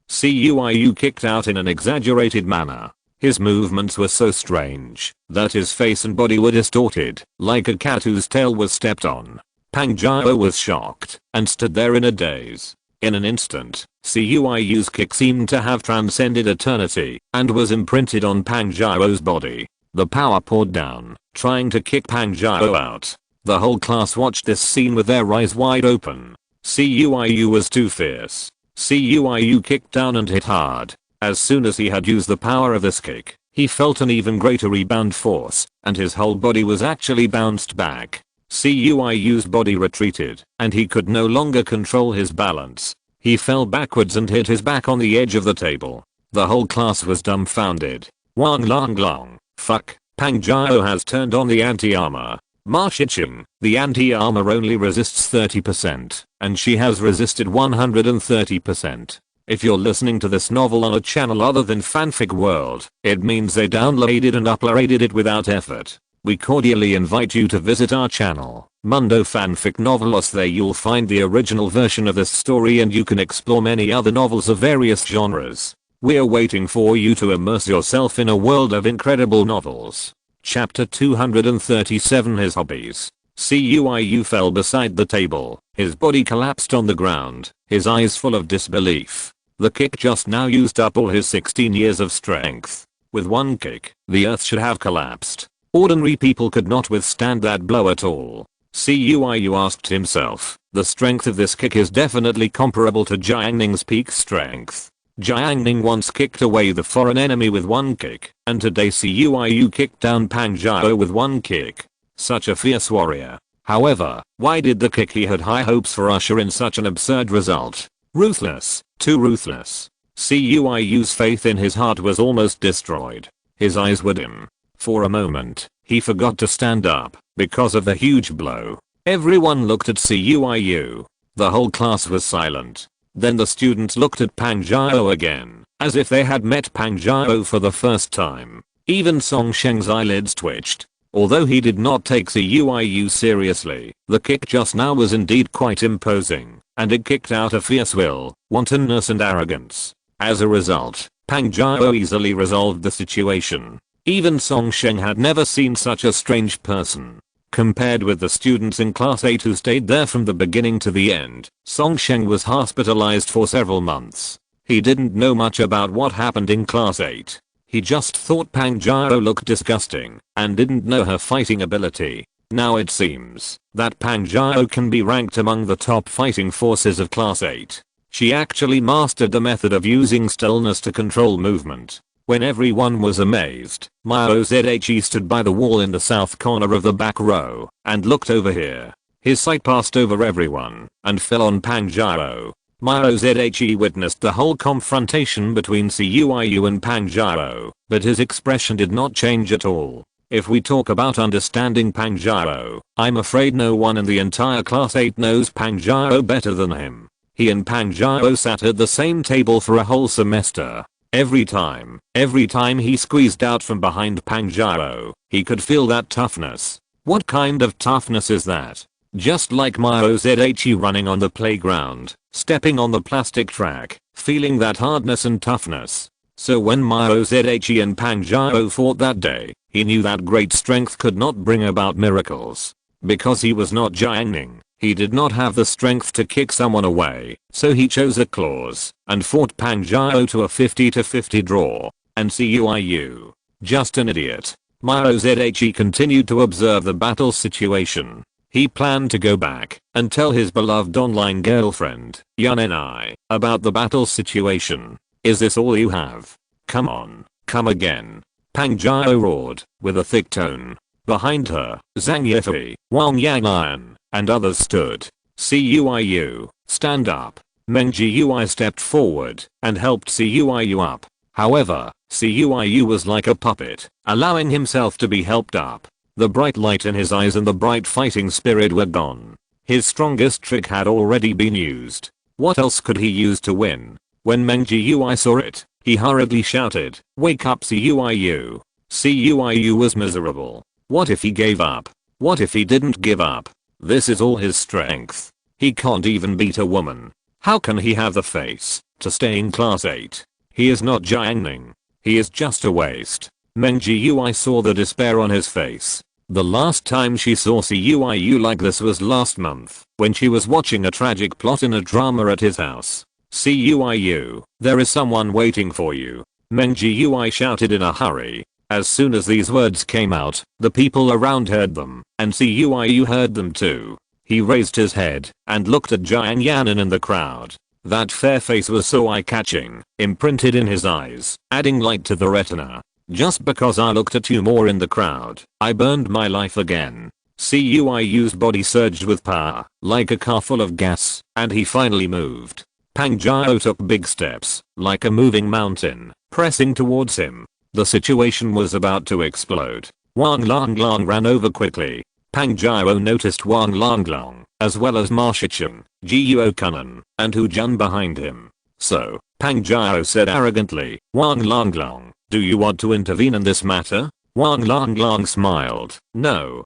CUIU kicked out in an exaggerated manner. His movements were so strange that his face and body were distorted, like a cat whose tail was stepped on. Pang Jiao was shocked and stood there in a daze. In an instant, CUIU's kick seemed to have transcended eternity and was imprinted on Pang Jiao's body. The power poured down, trying to kick Pang Jiao out. The whole class watched this scene with their eyes wide open. CUIU was too fierce. CUIU kicked down and hit hard. As soon as he had used the power of this kick, he felt an even greater rebound force, and his whole body was actually bounced back. CUIU's body retreated, and he could no longer control his balance. He fell backwards and hit his back on the edge of the table. The whole class was dumbfounded. Wang long long, fuck, Pang Jiao has turned on the anti-armor. Ma Shiqing, the anti-armor only resists 30%, and she has resisted 130%. If you're listening to this novel on a channel other than Fanfic World, it means they downloaded and uploaded it without effort. We cordially invite you to visit our channel, Mundo Fanfic Novelos. There you'll find the original version of this story and you can explore many other novels of various genres. We're waiting for you to immerse yourself in a world of incredible novels. Chapter 237 His Hobbies. CUIU fell beside the table, his body collapsed on the ground, his eyes full of disbelief. The kick just now used up all his 16 years of strength. With one kick, the earth should have collapsed. Ordinary people could not withstand that blow at all. CUIU asked himself, the strength of this kick is definitely comparable to Jiang Ning's peak strength. Jiang Ning once kicked away the foreign enemy with one kick, and today CUIU kicked down Pang Jiao with one kick. Such a fierce warrior. However, why did the kick he had high hopes for usher in such an absurd result? Ruthless, too ruthless. CUIU's faith in his heart was almost destroyed. His eyes were dim. For a moment, he forgot to stand up because of the huge blow. Everyone looked at CUIU. The whole class was silent. Then the students looked at Pang Jiao again, as if they had met Pang Jiao for the first time. Even Song Sheng's eyelids twitched. Although he did not take CUIU seriously, the kick just now was indeed quite imposing, and it kicked out a fierce will, wantonness and arrogance. As a result, Pang Jiao easily resolved the situation. Even Song Sheng had never seen such a strange person. Compared with the students in class 8 who stayed there from the beginning to the end, Song Sheng was hospitalized for several months. He didn't know much about what happened in class 8. He just thought Pang Jiao looked disgusting and didn't know her fighting ability. Now it seems that Pang Jiao can be ranked among the top fighting forces of class 8. She actually mastered the method of using stillness to control movement. When everyone was amazed, Mao Zhe stood by the wall in the south corner of the back row and looked over here. His sight passed over everyone and fell on Pang Jiao. Mao Zhe witnessed the whole confrontation between CUIU and Pang Jiao, but his expression did not change at all. If we talk about understanding Pang Jiao, I'm afraid no one in the entire class 8 knows Pang Jiao better than him. He and Pang Jiao sat at the same table for a whole semester. Every time he squeezed out from behind Pang Jiao, he could feel that toughness. What kind of toughness is that? Just like Mao Zhe running on the playground, stepping on the plastic track, feeling that hardness and toughness. So when Mao Zhe and Pang Jiao fought that day, he knew that great strength could not bring about miracles. Because he was not Jiang Ning, he did not have the strength to kick someone away, so he chose a clause and fought Pang Jiao to a 50-50 draw. And CUIU, just an idiot. Mao Zhe continued to observe the battle situation. He planned to go back and tell his beloved online girlfriend, Yan Ni, about the battle situation. Is this all you have? Come on, come again. Pang Jiao roared, with a thick tone. Behind her, Zhang Yifei, Wang Yanlian, and others stood. Cuiu, stand up. Meng Jiui stepped forward and helped Cuiu up. However, Cuiu was like a puppet, allowing himself to be helped up. The bright light in his eyes and the bright fighting spirit were gone. His strongest trick had already been used. What else could he use to win? When Meng Jiui saw it, he hurriedly shouted, "Wake up Cuiu." Cuiu was miserable. What if he gave up? What if he didn't give up? This is all his strength. He can't even beat a woman. How can he have the face to stay in class 8? He is not Jiang Ning. He is just a waste. Meng Jiui saw the despair on his face. The last time she saw Cuiu like this was last month, when she was watching a tragic plot in a drama at his house. Cuiu, there is someone waiting for you. Meng Jiui shouted in a hurry. As soon as these words came out, the people around heard them, and Cuiu heard them too. He raised his head and looked at Jiang Yanin in the crowd. That fair face was so eye-catching, imprinted in his eyes, adding light to the retina. Just because I looked at you more in the crowd, I burned my life again. Cuiu's body surged with power, like a car full of gas, and he finally moved. Pang Jiao took big steps, like a moving mountain, pressing towards him. The situation was about to explode. Wang Longlong ran over quickly. Pang Jiao noticed Wang Longlong, as well as Ma Shichen, Jiuo Kunan, and Hu Jun behind him. So, Pang Jiao said arrogantly, "Wang Longlong, do you want to intervene in this matter?" Wang Longlong smiled. No,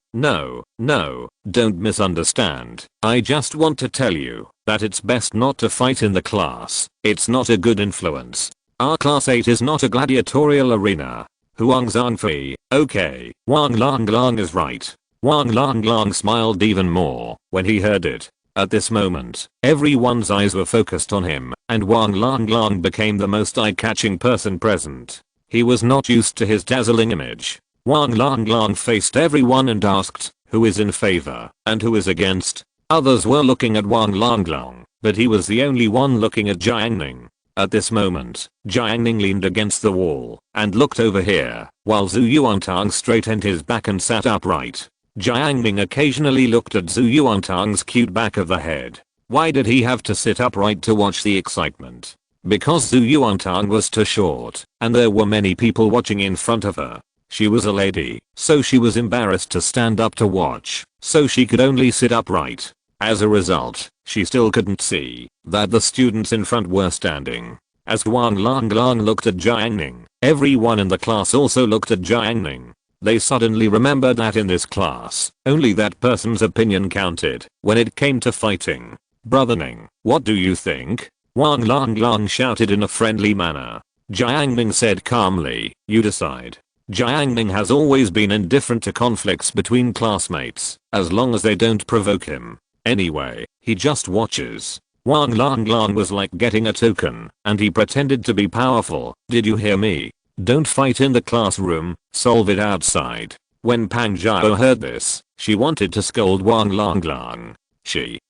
don't misunderstand. I just want to tell you that it's best not to fight in the class. It's not a good influence. Our class 8 is not a gladiatorial arena. Huang Zhangfei, okay, Wang Longlong is right. Wang Longlong smiled even more when he heard it. At this moment, everyone's eyes were focused on him, and Wang Longlong became the most eye-catching person present. He was not used to his dazzling image. Wang Longlong faced everyone and asked, "Who is in favor and who is against?" Others were looking at Wang Longlong, but he was the only one looking at Jiang Ning. At this moment, Jiang Ning leaned against the wall and looked over here, while Zhu Yuantang straightened his back and sat upright. Jiang Ning occasionally looked at Zhu Yuantang's cute back of the head. Why did he have to sit upright to watch the excitement? Because Zhu Yuantang was too short, and there were many people watching in front of her. She was a lady, so she was embarrassed to stand up to watch, so she could only sit upright. As a result, she still couldn't see that the students in front were standing. As Wang Longlong looked at Jiang Ning, everyone in the class also looked at Jiang Ning. They suddenly remembered that in this class, only that person's opinion counted when it came to fighting. "Brother Ning, what do you think?" Wang Longlong shouted in a friendly manner. Jiang Ning said calmly, "You decide." Jiang Ning has always been indifferent to conflicts between classmates, as long as they don't provoke him. Anyway, he just watches. Wang Longlong was like getting a token, and he pretended to be powerful. "Did you hear me? Don't fight in the classroom, solve it outside." When Pang Jiao heard this, she wanted to scold Wang Longlong.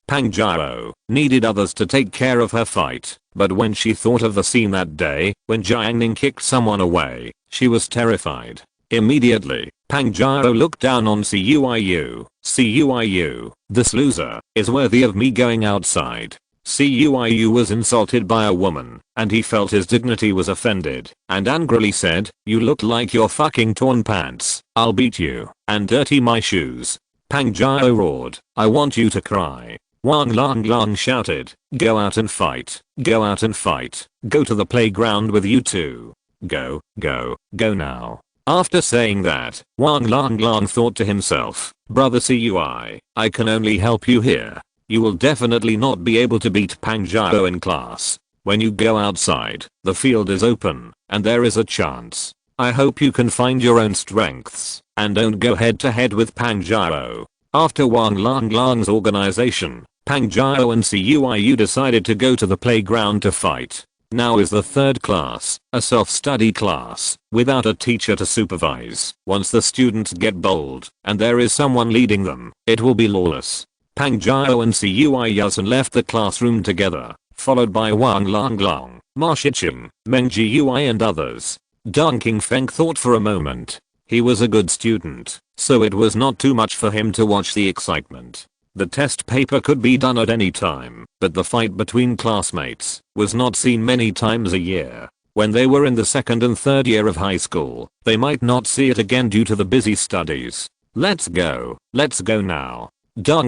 Pang Jiao, needed others to take care of her fight, but when she thought of the scene that day, when Jiang Ning kicked someone away, she was terrified. Immediately, Pang Jiao looked down on Cuiu. "Cuiu, this loser is worthy of me going outside." Cuiu was insulted by a woman, and he felt his dignity was offended, and angrily said, "You look like your fucking torn pants. I'll beat you and dirty my shoes." Pang Jiao roared, "I want you to cry." Wang Longlong shouted, "Go out and fight. Go out and fight. Go to the playground with you two. Go now." After saying that, Wang Longlong thought to himself, "Brother Cui, I can only help you here. You will definitely not be able to beat Pang Jiao in class. When you go outside, the field is open, and there is a chance. I hope you can find your own strengths, and don't go head to head with Pang Jiao." After Wang Longlong's organization, Pang Jiao and Cuiu decided to go to the playground to fight. Now is the third class, a self-study class, without a teacher to supervise. Once the students get bold, and there is someone leading them, it will be lawless. Pang Jiao and Cuiu left the classroom together, followed by Wang Longlong, Ma Shichen, Meng Jiui and others. King Feng thought for a moment. He was a good student, so it was not too much for him to watch the excitement. The test paper could be done at any time, but the fight between classmates was not seen many times a year. When they were in the second and third year of high school, they might not see it again due to the busy studies. Let's go now.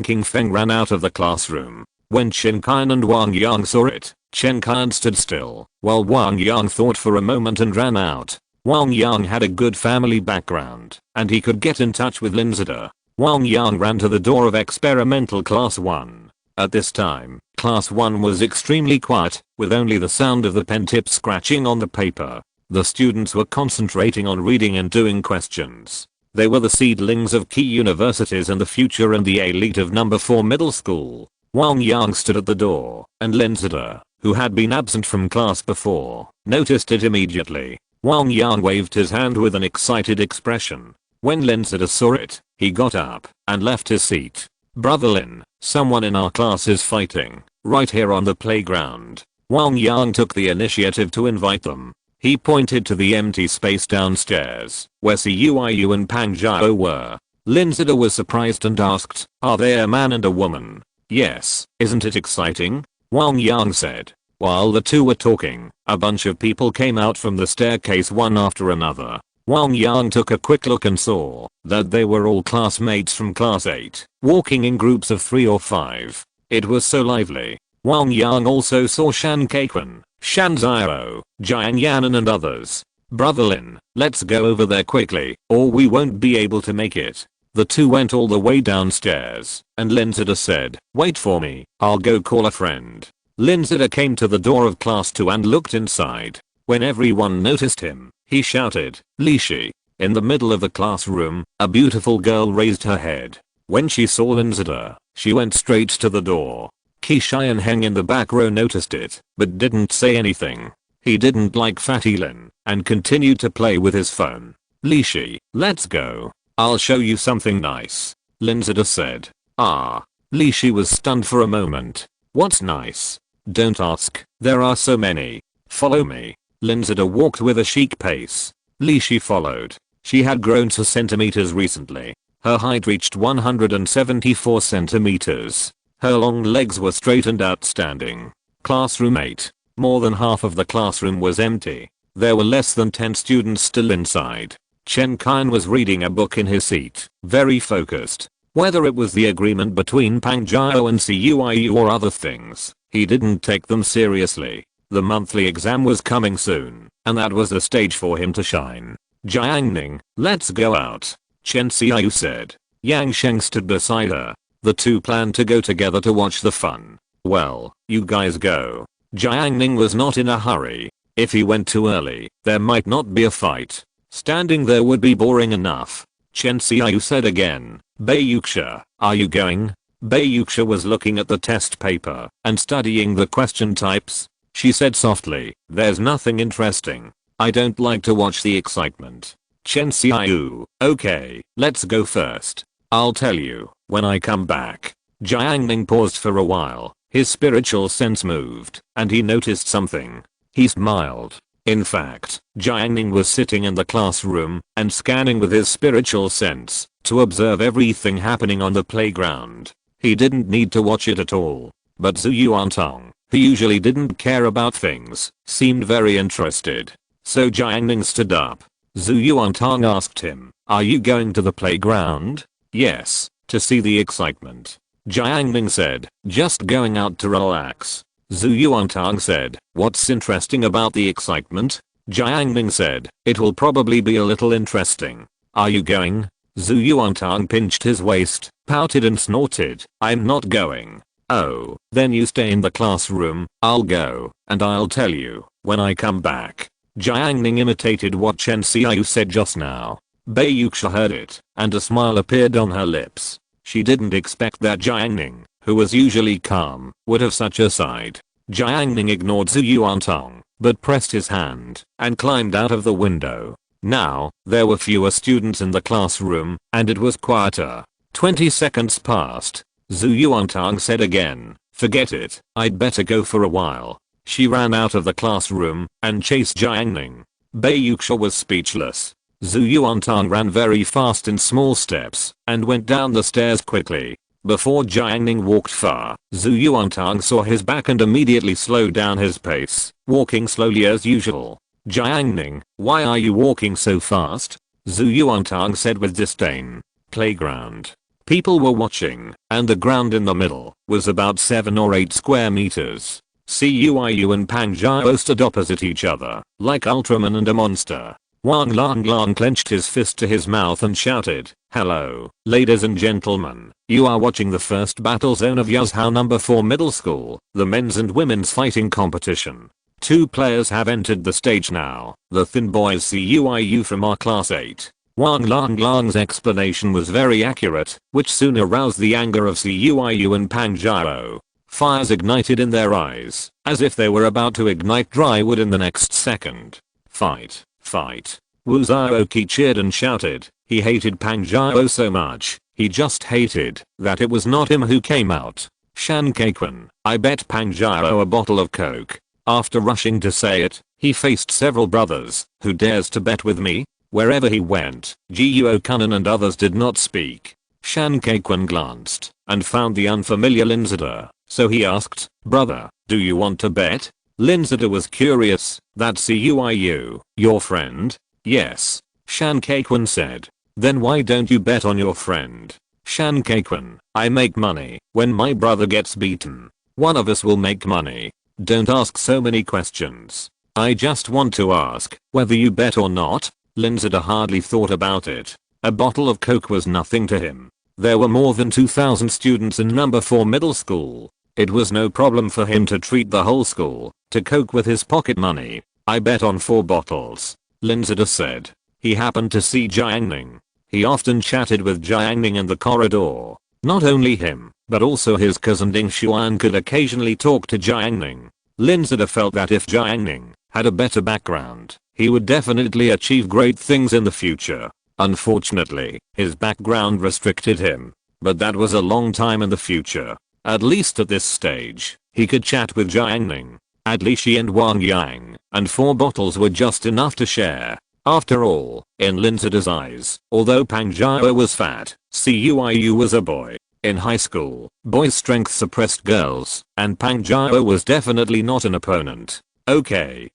King Feng ran out of the classroom. When Chen Qian and Wang Yang saw it, Chen Qian stood still, while Wang Yang thought for a moment and ran out. Wang Yang had a good family background, and he could get in touch with Lin Zida. Wang Yang ran to the door of experimental class 1. At this time, class 1 was extremely quiet, with only the sound of the pen tip scratching on the paper. The students were concentrating on reading and doing questions. They were the seedlings of key universities and the future and the elite of number 4 middle school. Wang Yang stood at the door, and Lin Zida, who had been absent from class before, noticed it immediately. Wang Yang waved his hand with an excited expression. When Lin Zida saw it, he got up and left his seat. Brother Lin, someone in our class is fighting, right here on the playground. Wang Yang took the initiative to invite them. He pointed to the empty space downstairs, where Cuiyu and Pang Zhao were. Lin Zida was surprised and asked, are they a man and a woman? Yes, isn't it exciting? Wang Yang said. While the two were talking, a bunch of people came out from the staircase one after another. Wang Yang took a quick look and saw that they were all classmates from class 8, walking in groups of 3 or 5. It was so lively. Wang Yang also saw Shan Keiquan, Shan Zhao, Jiang Ning and others. Brother Lin, let's go over there quickly, or we won't be able to make it. The two went all the way downstairs, and Lin Zida said, wait for me, I'll go call a friend. Lin Zida came to the door of class 2 and looked inside. When everyone noticed him, he shouted, Li Shi. In the middle of the classroom, a beautiful girl raised her head. When she saw Lin Zida, she went straight to the door. Qi Xianheng in the back row noticed it, but didn't say anything. He didn't like Fatty Lin, and continued to play with his phone. Li Shi, let's go. I'll show you something nice. Lin Zida said. Ah. Li Shi was stunned for a moment. What's nice? Don't ask, there are so many. Follow me. Lin Zida walked with a chic pace. Li Shi followed. She had grown 2 centimeters recently. Her height reached 174 centimeters. Her long legs were straight and outstanding. Classroom 8. More than half of the classroom was empty. There were less than 10 students still inside. Chen Qian was reading a book in his seat, very focused. Whether it was the agreement between Pang Zhao and Cuiyu or other things, he didn't take them seriously. The monthly exam was coming soon, and that was the stage for him to shine. Jiang Ning, let's go out. Chen Xiaoyu said. Yang Sheng stood beside her. The two planned to go together to watch the fun. Well, you guys go. Jiang Ning was not in a hurry. If he went too early, there might not be a fight. Standing there would be boring enough. Chen Xiaoyu said again. Bayuxia, are you going? Bayuxia was looking at the test paper and studying the question types. She said softly, there's nothing interesting. I don't like to watch the excitement. Chen Xiaoyu, okay, let's go first. I'll tell you when I come back. Jiang Ning paused for a while. His spiritual sense moved, and he noticed something. He smiled. In fact, Jiang Ning was sitting in the classroom and scanning with his spiritual sense to observe everything happening on the playground. He didn't need to watch it at all. But Zhu Yuantong, who usually didn't care about things, seemed very interested. So Jiang Ning stood up. Zhu Yuantong asked him, are you going to the playground? Yes, to see the excitement. Jiang Ning said, just going out to relax. Zhu Yuantong said, what's interesting about the excitement? Jiang Ning said, it will probably be a little interesting. Are you going? Zhu Yuantong pinched his waist, pouted and snorted, I'm not going. Oh, then you stay in the classroom, I'll go, and I'll tell you when I come back. Jiang Ning imitated what Chen Xiaoyu said just now. Bayuxia heard it, and a smile appeared on her lips. She didn't expect that Jiang Ning, who was usually calm, would have such a side. Jiang Ning ignored Zhu Yuantong, but pressed his hand and climbed out of the window. Now, there were fewer students in the classroom, and it was quieter. 20 seconds passed. Zhu Yuantong said again, forget it, I'd better go for a while. She ran out of the classroom and chased Jiang Ning. Baiyuksha was speechless. Zhu Yuantang ran very fast in small steps and went down the stairs quickly. Before Jiang Ning walked far, Zhu Yuantang saw his back and immediately slowed down his pace, walking slowly as usual. Jiang Ning, why are you walking so fast? Zhu Yuantang said with disdain. Playground. People were watching, and the ground in the middle was about 7 or 8 square meters. Cuiyu and Pang Jiao stood opposite each other, like Ultraman and a monster. Wang Lang clenched his fist to his mouth and shouted, "Hello, ladies and gentlemen, you are watching the first battle zone of Yazhou No. 4 Middle School, the men's and women's fighting competition. 2 players have entered the stage now, the thin boys Cuiyu from our class 8. Wang Lang's explanation was very accurate, which soon aroused the anger of Cuiyu and Pang Jiao. Fires ignited in their eyes, as if they were about to ignite dry wood in the next second. Fight. Fight. Wu Zhaoqi cheered and shouted. He hated Pang Jiao so much, he just hated that it was not him who came out. Shan Kaikun, I bet Pang Jiao a bottle of coke. After rushing to say it, he faced several brothers. Who dares to bet with me? Wherever he went, Jiuo Kunan and others did not speak. Shan Kaikun glanced and found the unfamiliar Linzida, so he asked, brother, do you want to bet? Linzida was curious. That's Cuiyu, your friend? Yes. Shan Kaikun said. Then why don't you bet on your friend? Shan Kaikun, I make money when my brother gets beaten. One of us will make money. Don't ask so many questions. I just want to ask whether you bet or not. Linzida hardly thought about it. A bottle of coke was nothing to him. There were more than 2,000 students in No. 4 middle school. It was no problem for him to treat the whole school to coke with his pocket money. I bet on 4 bottles. Linzida said. He happened to see Jiang Ning. He often chatted with Jiang Ning in the corridor. Not only him, but also his cousin Ding Xuan could occasionally talk to Jiang Ning. Linzida felt that if Jiang Ning had a better background, he would definitely achieve great things in the future. Unfortunately, his background restricted him. But that was a long time in the future. At least at this stage, he could chat with Jiang Ning, Li Shi and Wang Yang, and 4 bottles were just enough to share. After all, in Linzida's eyes, although Pang Jiao was fat, Cuiyu was a boy. In high school, boys' strength suppressed girls, and Pang Jiao was definitely not an opponent. Okay,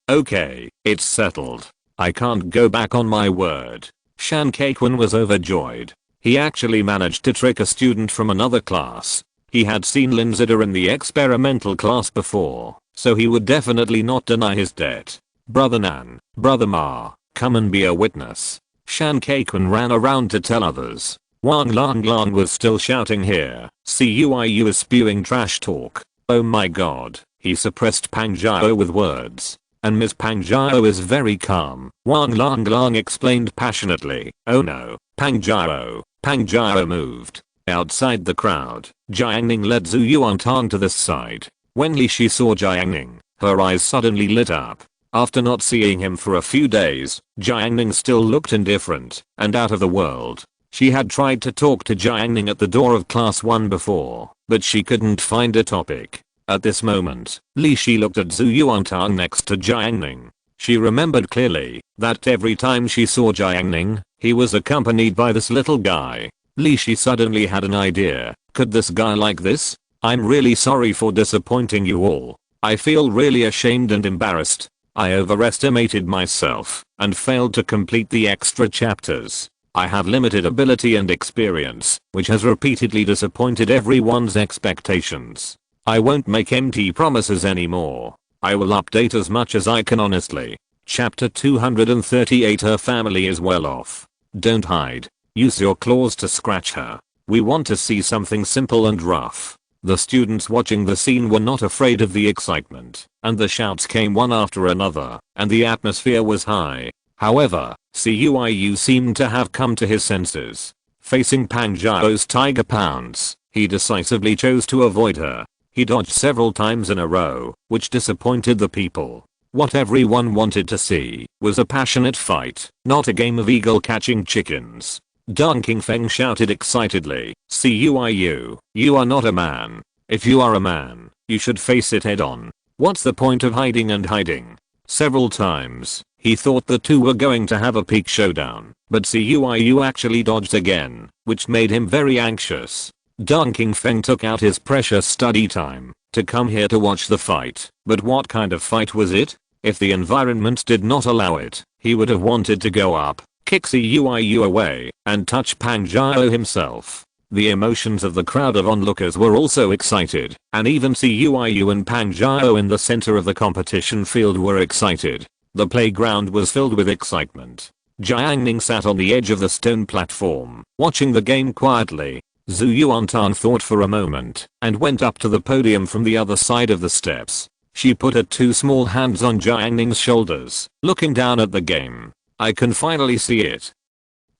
it's settled. I can't go back on my word. Shan Kaikun was overjoyed. He actually managed to trick a student from another class. He had seen Linzida in the experimental class before, so he would definitely not deny his debt. Brother Nan, Brother Ma, come and be a witness. Shan Kaikun ran around to tell others. Wang Lang was still shouting here. Cuiyu is spewing trash talk. Oh my god. He suppressed Pang Jiao with words. And Miss Pang Jiao is very calm. Wang Lang explained passionately. Oh no, Pang Jiao moved. Outside the crowd, Jiang Ning led Zhu Yuantang to this side. When Li Shi saw Jiang Ning, her eyes suddenly lit up. After not seeing him for a few days, Jiang Ning still looked indifferent and out of the world. She had tried to talk to Jiang Ning at the door of class 1 before, but she couldn't find a topic. At this moment, Li Shi looked at Zhu Yuantang next to Jiang Ning. She remembered clearly that every time she saw Jiang Ning, he was accompanied by this little guy. Li Shi suddenly had an idea. Could this guy like this? I'm really sorry for disappointing you all. I feel really ashamed and embarrassed. I overestimated myself and failed to complete the extra chapters. I have limited ability and experience, which has repeatedly disappointed everyone's expectations. I won't make empty promises anymore. I will update as much as I can honestly. Chapter 238. Her family is well off. Don't hide. Use your claws to scratch her. We want to see something simple and rough. The students watching the scene were not afraid of the excitement, and the shouts came one after another, and the atmosphere was high. However, Cuiyu seemed to have come to his senses. Facing Pang Jiao's tiger pounce, he decisively chose to avoid her. He dodged several times in a row, which disappointed the people. What everyone wanted to see was a passionate fight, not a game of eagle catching chickens. Deng Qingfeng shouted excitedly, Cuiyu, you are not a man. If you are a man, you should face it head on. What's the point of hiding and hiding? Several times, He thought the two were going to have a peak showdown, but Cuiu actually dodged again, which made him very anxious. Deng Qingfeng took out his precious study time to come here to watch the fight, but what kind of fight was it? If the environment did not allow it, he would have wanted to go up, kick Cuiu away, and touch Pang Jiao himself. The emotions of the crowd of onlookers were also excited, and even Cuiu and Pang Jiao in the center of the competition field were excited. The playground was filled with excitement. Jiang Ning sat on the edge of the stone platform, watching the game quietly. Zhu Yuantan thought for a moment, and went up to the podium from the other side of the steps. She put her two small hands on Jiang Ning's shoulders, looking down at the game. I can finally see it.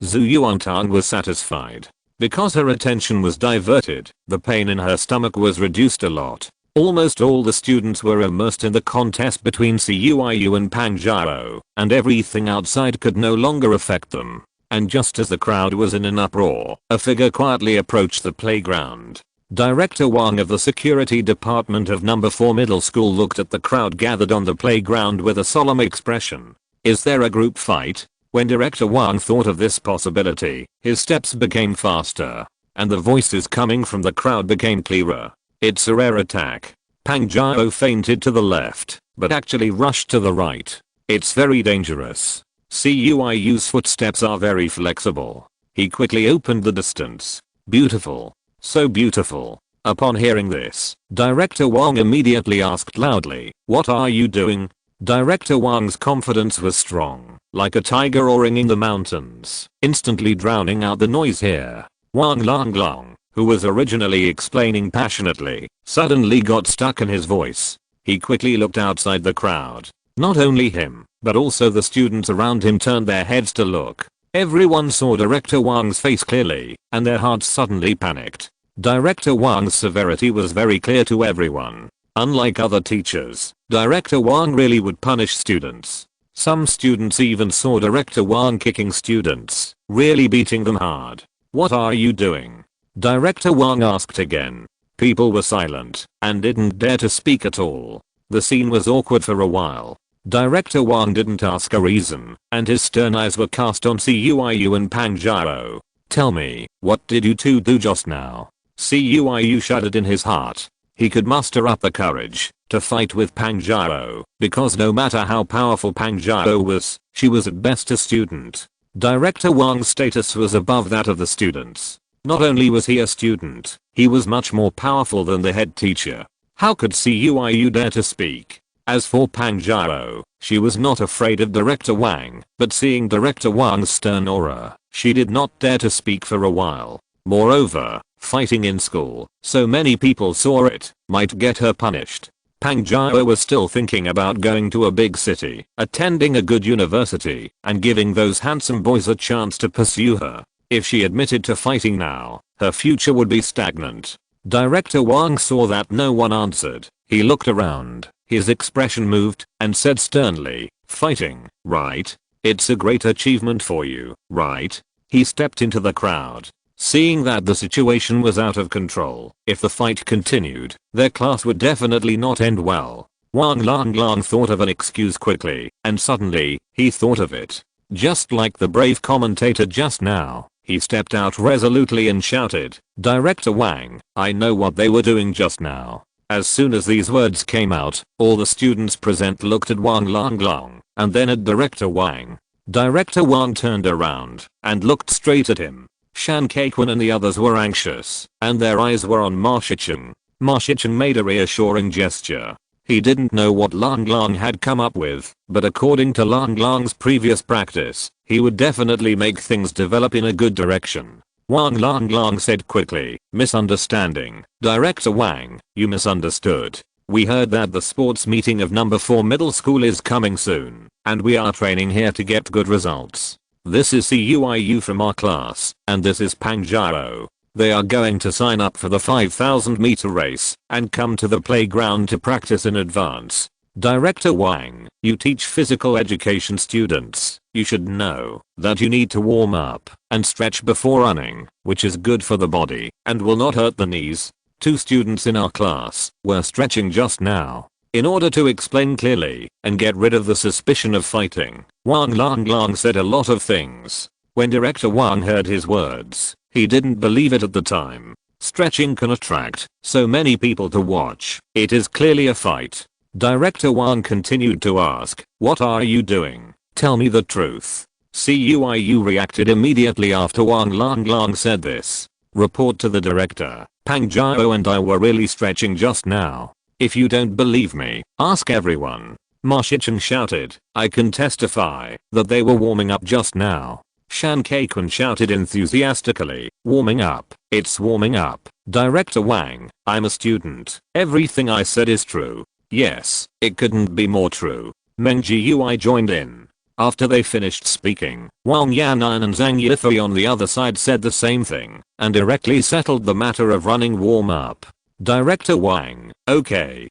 Zhu Yuantan was satisfied. Because her attention was diverted, the pain in her stomach was reduced a lot. Almost all the students were immersed in the contest between Cuiu and Pang Jiao, and everything outside could no longer affect them. And just as the crowd was in an uproar, a figure quietly approached the playground. Director Wang of the security department of number 4 middle school looked at the crowd gathered on the playground with a solemn expression. Is there a group fight? When Director Wang thought of this possibility, his steps became faster, and the voices coming from the crowd became clearer. It's a rare attack. Pang Jiao feinted to the left, but actually rushed to the right. It's very dangerous. Cuiu's footsteps are very flexible. He quickly opened the distance. Beautiful. So beautiful. Upon hearing this, Director Wang immediately asked loudly, "What are you doing?" Director Wang's confidence was strong, like a tiger roaring in the mountains, instantly drowning out the noise here. Wang Longlong, who was originally explaining passionately, suddenly got stuck in his voice. He quickly looked outside the crowd. Not only him, but also the students around him turned their heads to look. Everyone saw Director Wang's face clearly, and their hearts suddenly panicked. Director Wang's severity was very clear to everyone. Unlike other teachers, Director Wang really would punish students. Some students even saw Director Wang kicking students, really beating them hard. "What are you doing?" Director Wang asked again. People were silent, and didn't dare to speak at all. The scene was awkward for a while. Director Wang didn't ask a reason, and his stern eyes were cast on Cuiu and Pang Jiao. "Tell me, what did you two do just now?" Cuiu shuddered in his heart. He could muster up the courage to fight with Pang Jiao, because no matter how powerful Pang Jiao was, she was at best a student. Director Wang's status was above that of the students. Not only was he a student, he was much more powerful than the head teacher. How could Cuiu dare to speak? As for Pang Jiao, she was not afraid of Director Wang, but seeing Director Wang's stern aura, she did not dare to speak for a while. Moreover, fighting in school, so many people saw it, might get her punished. Pang Jiao was still thinking about going to a big city, attending a good university, and giving those handsome boys a chance to pursue her. If she admitted to fighting now, her future would be stagnant. Director Wang saw that no one answered. He looked around, his expression moved, and said sternly, "Fighting, right? It's a great achievement for you, right?" He stepped into the crowd. Seeing that the situation was out of control, if the fight continued, their class would definitely not end well. Wang Longlong thought of an excuse quickly, and suddenly, he thought of it. Just like the brave commentator just now, he stepped out resolutely and shouted, "Director Wang, I know what they were doing just now." As soon as these words came out, all the students present looked at Wang Longlong, and then at Director Wang. Director Wang turned around, and looked straight at him. Shan Keiquan and the others were anxious, and their eyes were on Ma Shichen. Ma Shichen made a reassuring gesture. He didn't know what Longlong had come up with, but according to Longlong's previous practice, he would definitely make things develop in a good direction. Wang Longlong said quickly, "Misunderstanding. Director Wang, you misunderstood. We heard that the sports meeting of number 4 middle school is coming soon, and we are training here to get good results. This is Cuiu from our class, and this is Pang Jiao. They are going to sign up for the 5,000 meter race, and come to the playground to practice in advance. Director Wang, you teach physical education students. You should know that you need to warm up and stretch before running, which is good for the body and will not hurt the knees." 2 students in our class were stretching just now. In order to explain clearly and get rid of the suspicion of fighting, Wang Lang said a lot of things. When Director Wang heard his words, he didn't believe it at the time. Stretching can attract so many people to watch. It is clearly a fight. Director Wang continued to ask, "What are you doing? Tell me the truth." CUIU reacted immediately after Wang Lang said this. Report to the director. Pang Jiao and I were really stretching just now. If you don't believe me, ask everyone. Ma Shichen shouted. I can testify that they were warming up just now. Shan Kaikun shouted enthusiastically. Warming up. It's warming up. Director Wang, I'm a student. Everything I said is true. Yes, it couldn't be more true. Meng Jiui joined in. After they finished speaking, Wang Yanan and Zhang Yifei on the other side said the same thing and directly settled the matter of running warm up. Director Wang, okay.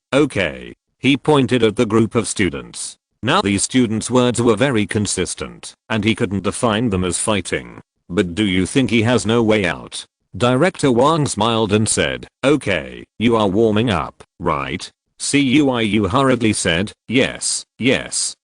He pointed at the group of students. Now these students' words were very consistent and he couldn't define them as fighting. But do you think he has no way out? Director Wang smiled and said, okay, you are warming up, right? CUIU hurriedly said, yes,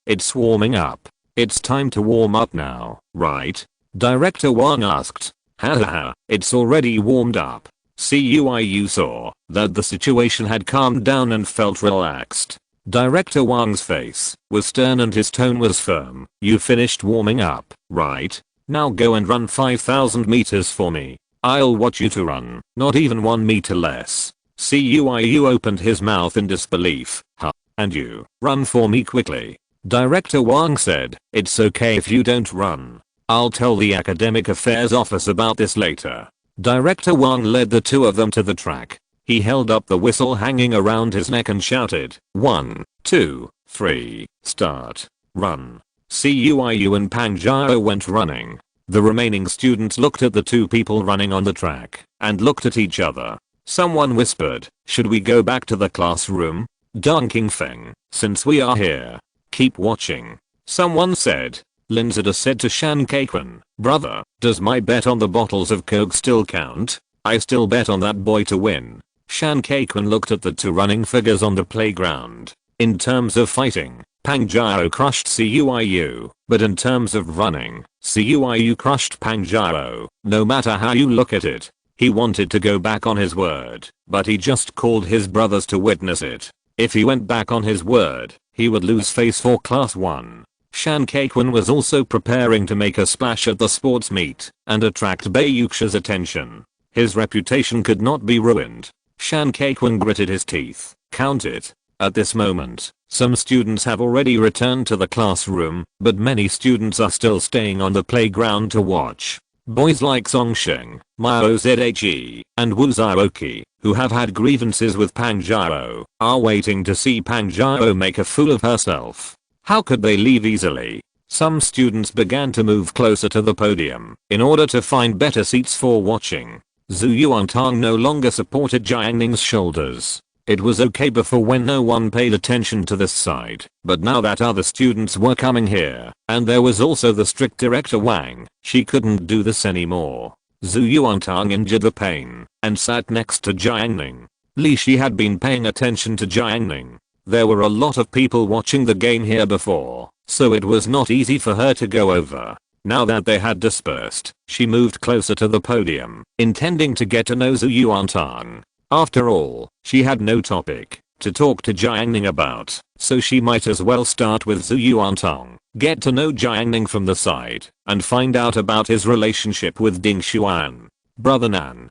it's warming up. It's time to warm up now, right? Director Wang asked. Hahaha, it's already warmed up. CUIU saw that the situation had calmed down and felt relaxed. Director Wang's face was stern and his tone was firm. You finished warming up, right? Now go and run 5,000 meters for me. I'll watch you to run, not even 1 meter less. CUIU opened his mouth in disbelief. Huh? And you, run for me quickly. Director Wang said, it's okay if you don't run. I'll tell the academic affairs office about this later. Director Wang led the two of them to the track. He held up the whistle hanging around his neck and shouted, 1, 2, 3, start, run. CUIU and Pang Jiao went running. The remaining students looked at the two people running on the track and looked at each other. Someone whispered, should we go back to the classroom? Deng Qingfeng, since we are here, keep watching. Someone said. Linzada said to Shan Kaikun, brother, does my bet on the bottles of coke still count? I still bet on that boy to win. Shan Kaikun looked at the two running figures on the playground. In terms of fighting, Pang Jiao crushed CUIU, but in terms of running, CUIU crushed Pang Jiao. No matter how you look at it, he wanted to go back on his word, but he just called his brothers to witness it. If he went back on his word, he would lose face for class 1. Shan Kaikun was also preparing to make a splash at the sports meet and attract Bayuxia's attention. His reputation could not be ruined. Shan Kaikun gritted his teeth. Count it. At this moment, some students have already returned to the classroom, but many students are still staying on the playground to watch. Boys like Songsheng, Mao Zhe, and Wu Zhaoqi, who have had grievances with Pang Jiao, are waiting to see Pang Jiao make a fool of herself. How could they leave easily? Some students began to move closer to the podium in order to find better seats for watching. Zhu Yuantang no longer supported Jiang Ning's shoulders. It was okay before when no one paid attention to this side, but now that other students were coming here, and there was also the strict director Wang, she couldn't do this anymore. Zhu Yuantang endured the pain and sat next to Jiang Ning. Li Shi had been paying attention to Jiang Ning. There were a lot of people watching the game here before, so it was not easy for her to go over. Now that they had dispersed, she moved closer to the podium, intending to get to know Zhu Yuantang. After all, she had no topic to talk to Jiang Ning about, so she might as well start with Zhu Yuantang, get to know Jiang Ning from the side, and find out about his relationship with Ding Xuan. Brother Nan,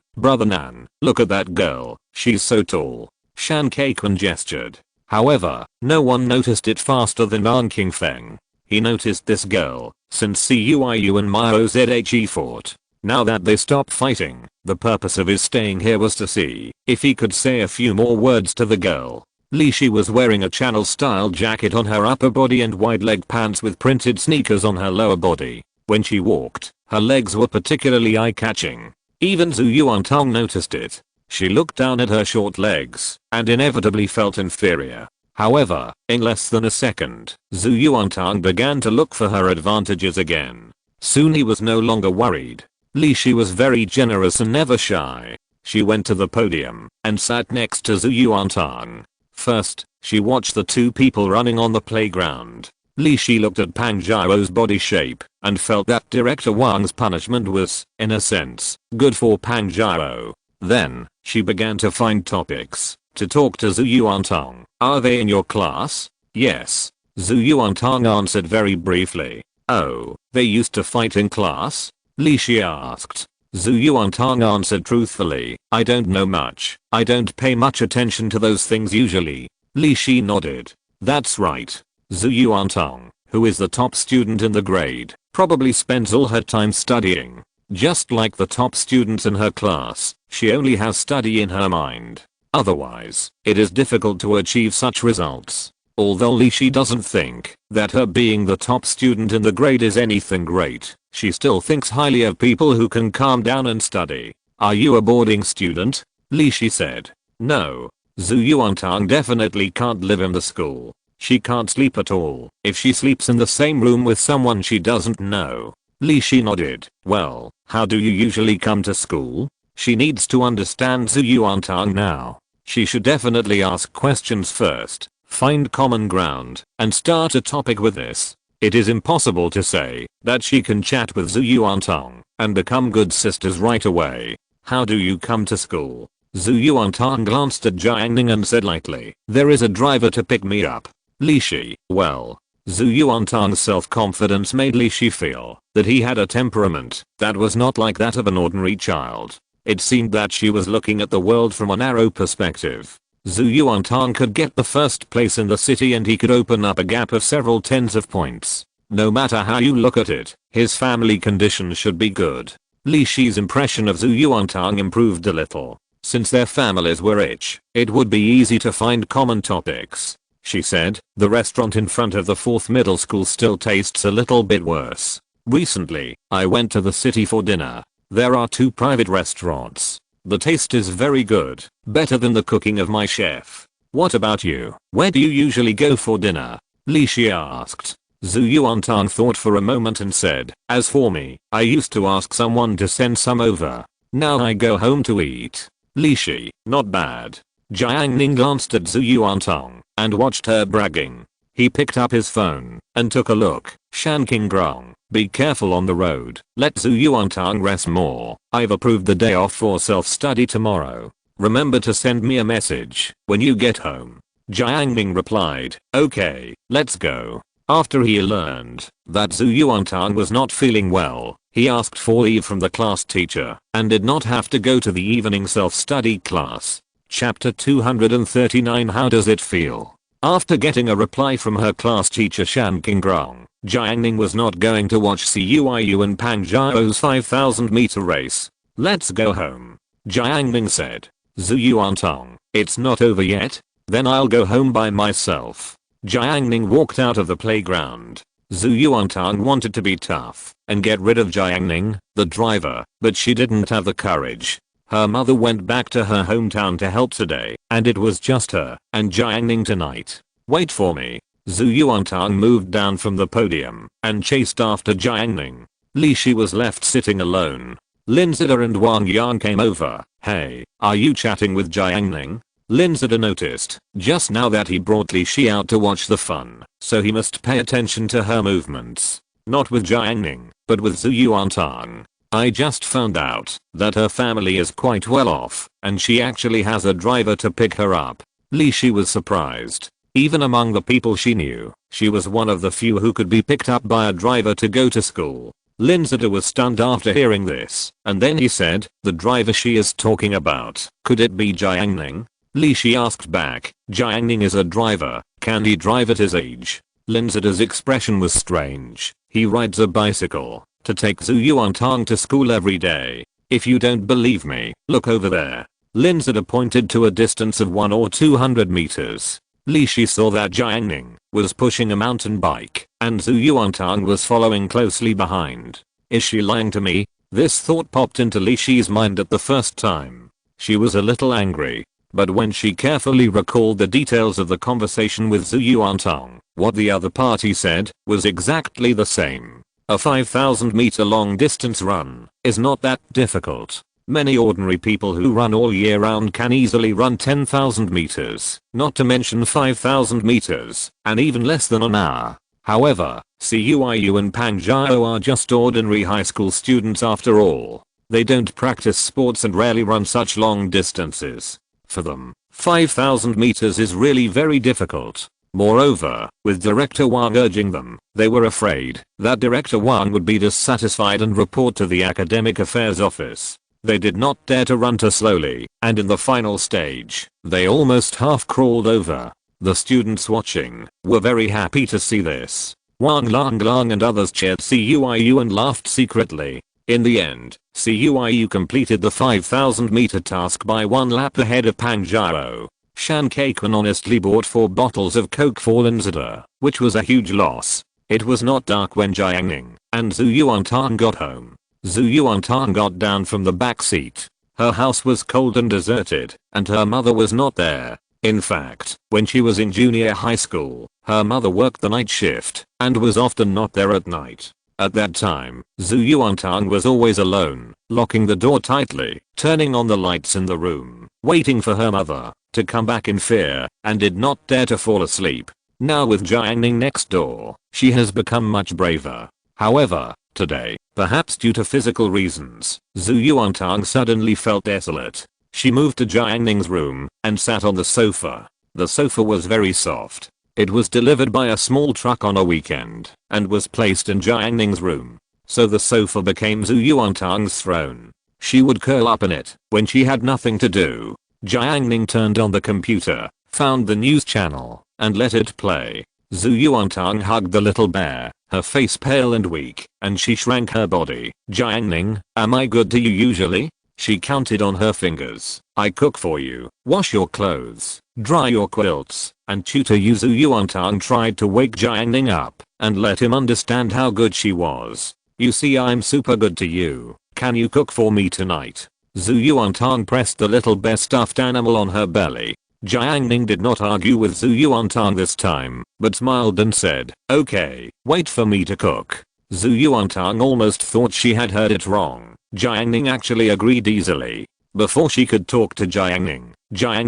look at that girl, she's so tall. Shan Kaikun gestured. However, no one noticed it faster than Deng Qingfeng. He noticed this girl, since CUIU and Mao Zhe fought. Now that they stopped fighting, the purpose of his staying here was to see if he could say a few more words to the girl. Li Shi was wearing a channel-style jacket on her upper body and wide-leg pants with printed sneakers on her lower body. When she walked, her legs were particularly eye-catching. Even Zhu Yuantang noticed it. She looked down at her short legs and inevitably felt inferior. However, in less than a second, Zhu Yuantang began to look for her advantages again. Soon he was no longer worried. Li Shi was very generous and never shy. She went to the podium and sat next to Zhu Yuantang. First, she watched the two people running on the playground. Li Shi looked at Pang Jiao's body shape and felt that Director Wang's punishment was, in a sense, good for Pang Jiao. Then, she began to find topics to talk to Zhu Yuantong. Are they in your class? Yes. Zhu Yuantong answered very briefly. Oh, they used to fight in class? Li Shi asked. Zhu Yuantong answered truthfully, I don't know much. I don't pay much attention to those things usually. Li Shi nodded. That's right. Zhu Yuantong, who is the top student in the grade, probably spends all her time studying. Just like the top students in her class, she only has study in her mind. Otherwise, it is difficult to achieve such results. Although Li Shi doesn't think that her being the top student in the grade is anything great, she still thinks highly of people who can calm down and study. Are you a boarding student? Li Shi said. No. Zhu Yuantong definitely can't live in the school. She can't sleep at all if she sleeps in the same room with someone she doesn't know. Li Shi nodded. Well, how do you usually come to school? She needs to understand Zhu Yuantong now. She should definitely ask questions first, find common ground, and start a topic with this. It is impossible to say that she can chat with Zhu Yuantong and become good sisters right away. How do you come to school? Zhu Yuantong glanced at Jiang Ning and said lightly, there is a driver to pick me up. Li Shi, well. Zhu Yuantong's self-confidence made Li Shi feel that he had a temperament that was not like that of an ordinary child. It seemed that she was looking at the world from a narrow perspective. Zhu Yuantong could get the first place in the city and he could open up a gap of several tens of points. No matter how you look at it, his family conditions should be good. Li Shi's impression of Zhu Yuantong improved a little. Since their families were rich, it would be easy to find common topics. She said, the restaurant in front of the 4th middle school still tastes a little bit worse. Recently, I went to the city for dinner. There are 2 private restaurants. The taste is very good, better than the cooking of my chef. What about you? Where do you usually go for dinner? Li Shi asked. Zhu Yuantong thought for a moment and said, as for me, I used to ask someone to send some over. Now I go home to eat. Li Shi, not bad. Jiang Ning glanced at Zhu Yuantong and watched her bragging. He picked up his phone and took a look. Shan Qingrong, be careful on the road. Let Zhu Yuantong rest more. I've approved the day off for self-study tomorrow. Remember to send me a message when you get home. Jiang Ning replied, okay, let's go. After he learned that Zhu Yuantong was not feeling well, he asked for leave from the class teacher and did not have to go to the evening self-study class. Chapter 239 How does it feel? After getting a reply from her class teacher Shan Qingrong, Jiang Ning was not going to watch Cuiyu and Pang Jiao's 5,000 meter race. Let's go home. Jiang Ning said. Zhu Yuantong, it's not over yet? Then I'll go home by myself. Jiang Ning walked out of the playground. Zhu Yuantong wanted to be tough and get rid of Jiang Ning, the driver, but she didn't have the courage. Her mother went back to her hometown to help today, and it was just her and Jiang Ning tonight. Wait for me. Zhu Yuantong moved down from the podium and chased after Jiang Ning. Li Shi was left sitting alone. Lin Zida and Wang Yan came over. Hey, are you chatting with Jiang Ning? Lin Zida noticed just now that he brought Li Shi out to watch the fun, so he must pay attention to her movements. Not with Jiang Ning, but with Zhu Yuantong. I just found out that her family is quite well off, and she actually has a driver to pick her up. Li Shi was surprised. Even among the people she knew, she was one of the few who could be picked up by a driver to go to school. Lin Zida was stunned after hearing this, and then he said, the driver she is talking about, could it be Jiang Ning? Li Shi asked back, Jiang Ning is a driver, can he drive at his age? Lin Zida's expression was strange. He rides a bicycle to take Zhu Yuantong to school every day. If you don't believe me, look over there. Lin Zida pointed to a distance of 100 or 200 meters. Li Shi saw that Jiang Ning was pushing a mountain bike and Zhu Yuantong was following closely behind. Is she lying to me? This thought popped into Li Shi's mind at the first time. She was a little angry, but when she carefully recalled the details of the conversation with Zhu Yuantong, what the other party said was exactly the same. A 5,000 meter long distance run is not that difficult. Many ordinary people who run all year round can easily run 10,000 meters, not to mention 5,000 meters, and even less than an hour. However, Cuiyu and Pang Jiao are just ordinary high school students after all. They don't practice sports and rarely run such long distances. For them, 5,000 meters is really very difficult. Moreover, with Director Wang urging them, they were afraid that Director Wang would be dissatisfied and report to the Academic Affairs Office. They did not dare to run too slowly, and in the final stage, they almost half crawled over. The students watching were very happy to see this. Wang Lang and others cheered Cuiyu and laughed secretly. In the end, Cuiyu completed the 5,000 meter task by 1 lap ahead of Pang Jiao. Shan Kaikun honestly bought 4 bottles of Coke for Linzada, which was a huge loss. It was not dark when Jiang Ning and Zhu Yuantang got home. Zhu Yuantang got down from the back seat. Her house was cold and deserted, and her mother was not there. In fact, when she was in junior high school, her mother worked the night shift and was often not there at night. At that time, Zhu Yuantang was always alone, locking the door tightly, turning on the lights in the room, waiting for her mother to come back in fear, and did not dare to fall asleep. Now with Jiang Ning next door, she has become much braver. However, today, perhaps due to physical reasons, Zhu Yuantang suddenly felt desolate. She moved to Jiang Ning's room and sat on the sofa. The sofa was very soft. It was delivered by a small truck on a weekend and was placed in Jiang Ning's room. So the sofa became Zhu Yuantang's throne. She would curl up in it when she had nothing to do. Jiang Ning turned on the computer, found the news channel, and let it play. Zhu Yuantang hugged the little bear, her face pale and weak, and she shrank her body. Jiang Ning, am I good to you usually? She counted on her fingers. I cook for you, wash your clothes, dry your quilts, and tutor you. Zhu Yuantang tried to wake Jiang Ning up and let him understand how good she was. You see, I'm super good to you. Can you cook for me tonight? Zhu Yuantang pressed the little bear stuffed animal on her belly. Jiang Ning did not argue with Zhu Yuantang this time, but smiled and said, okay, wait for me to cook. Zhu Yuantang almost thought she had heard it wrong. Jiang Ning actually agreed easily. Before she could talk to Jiang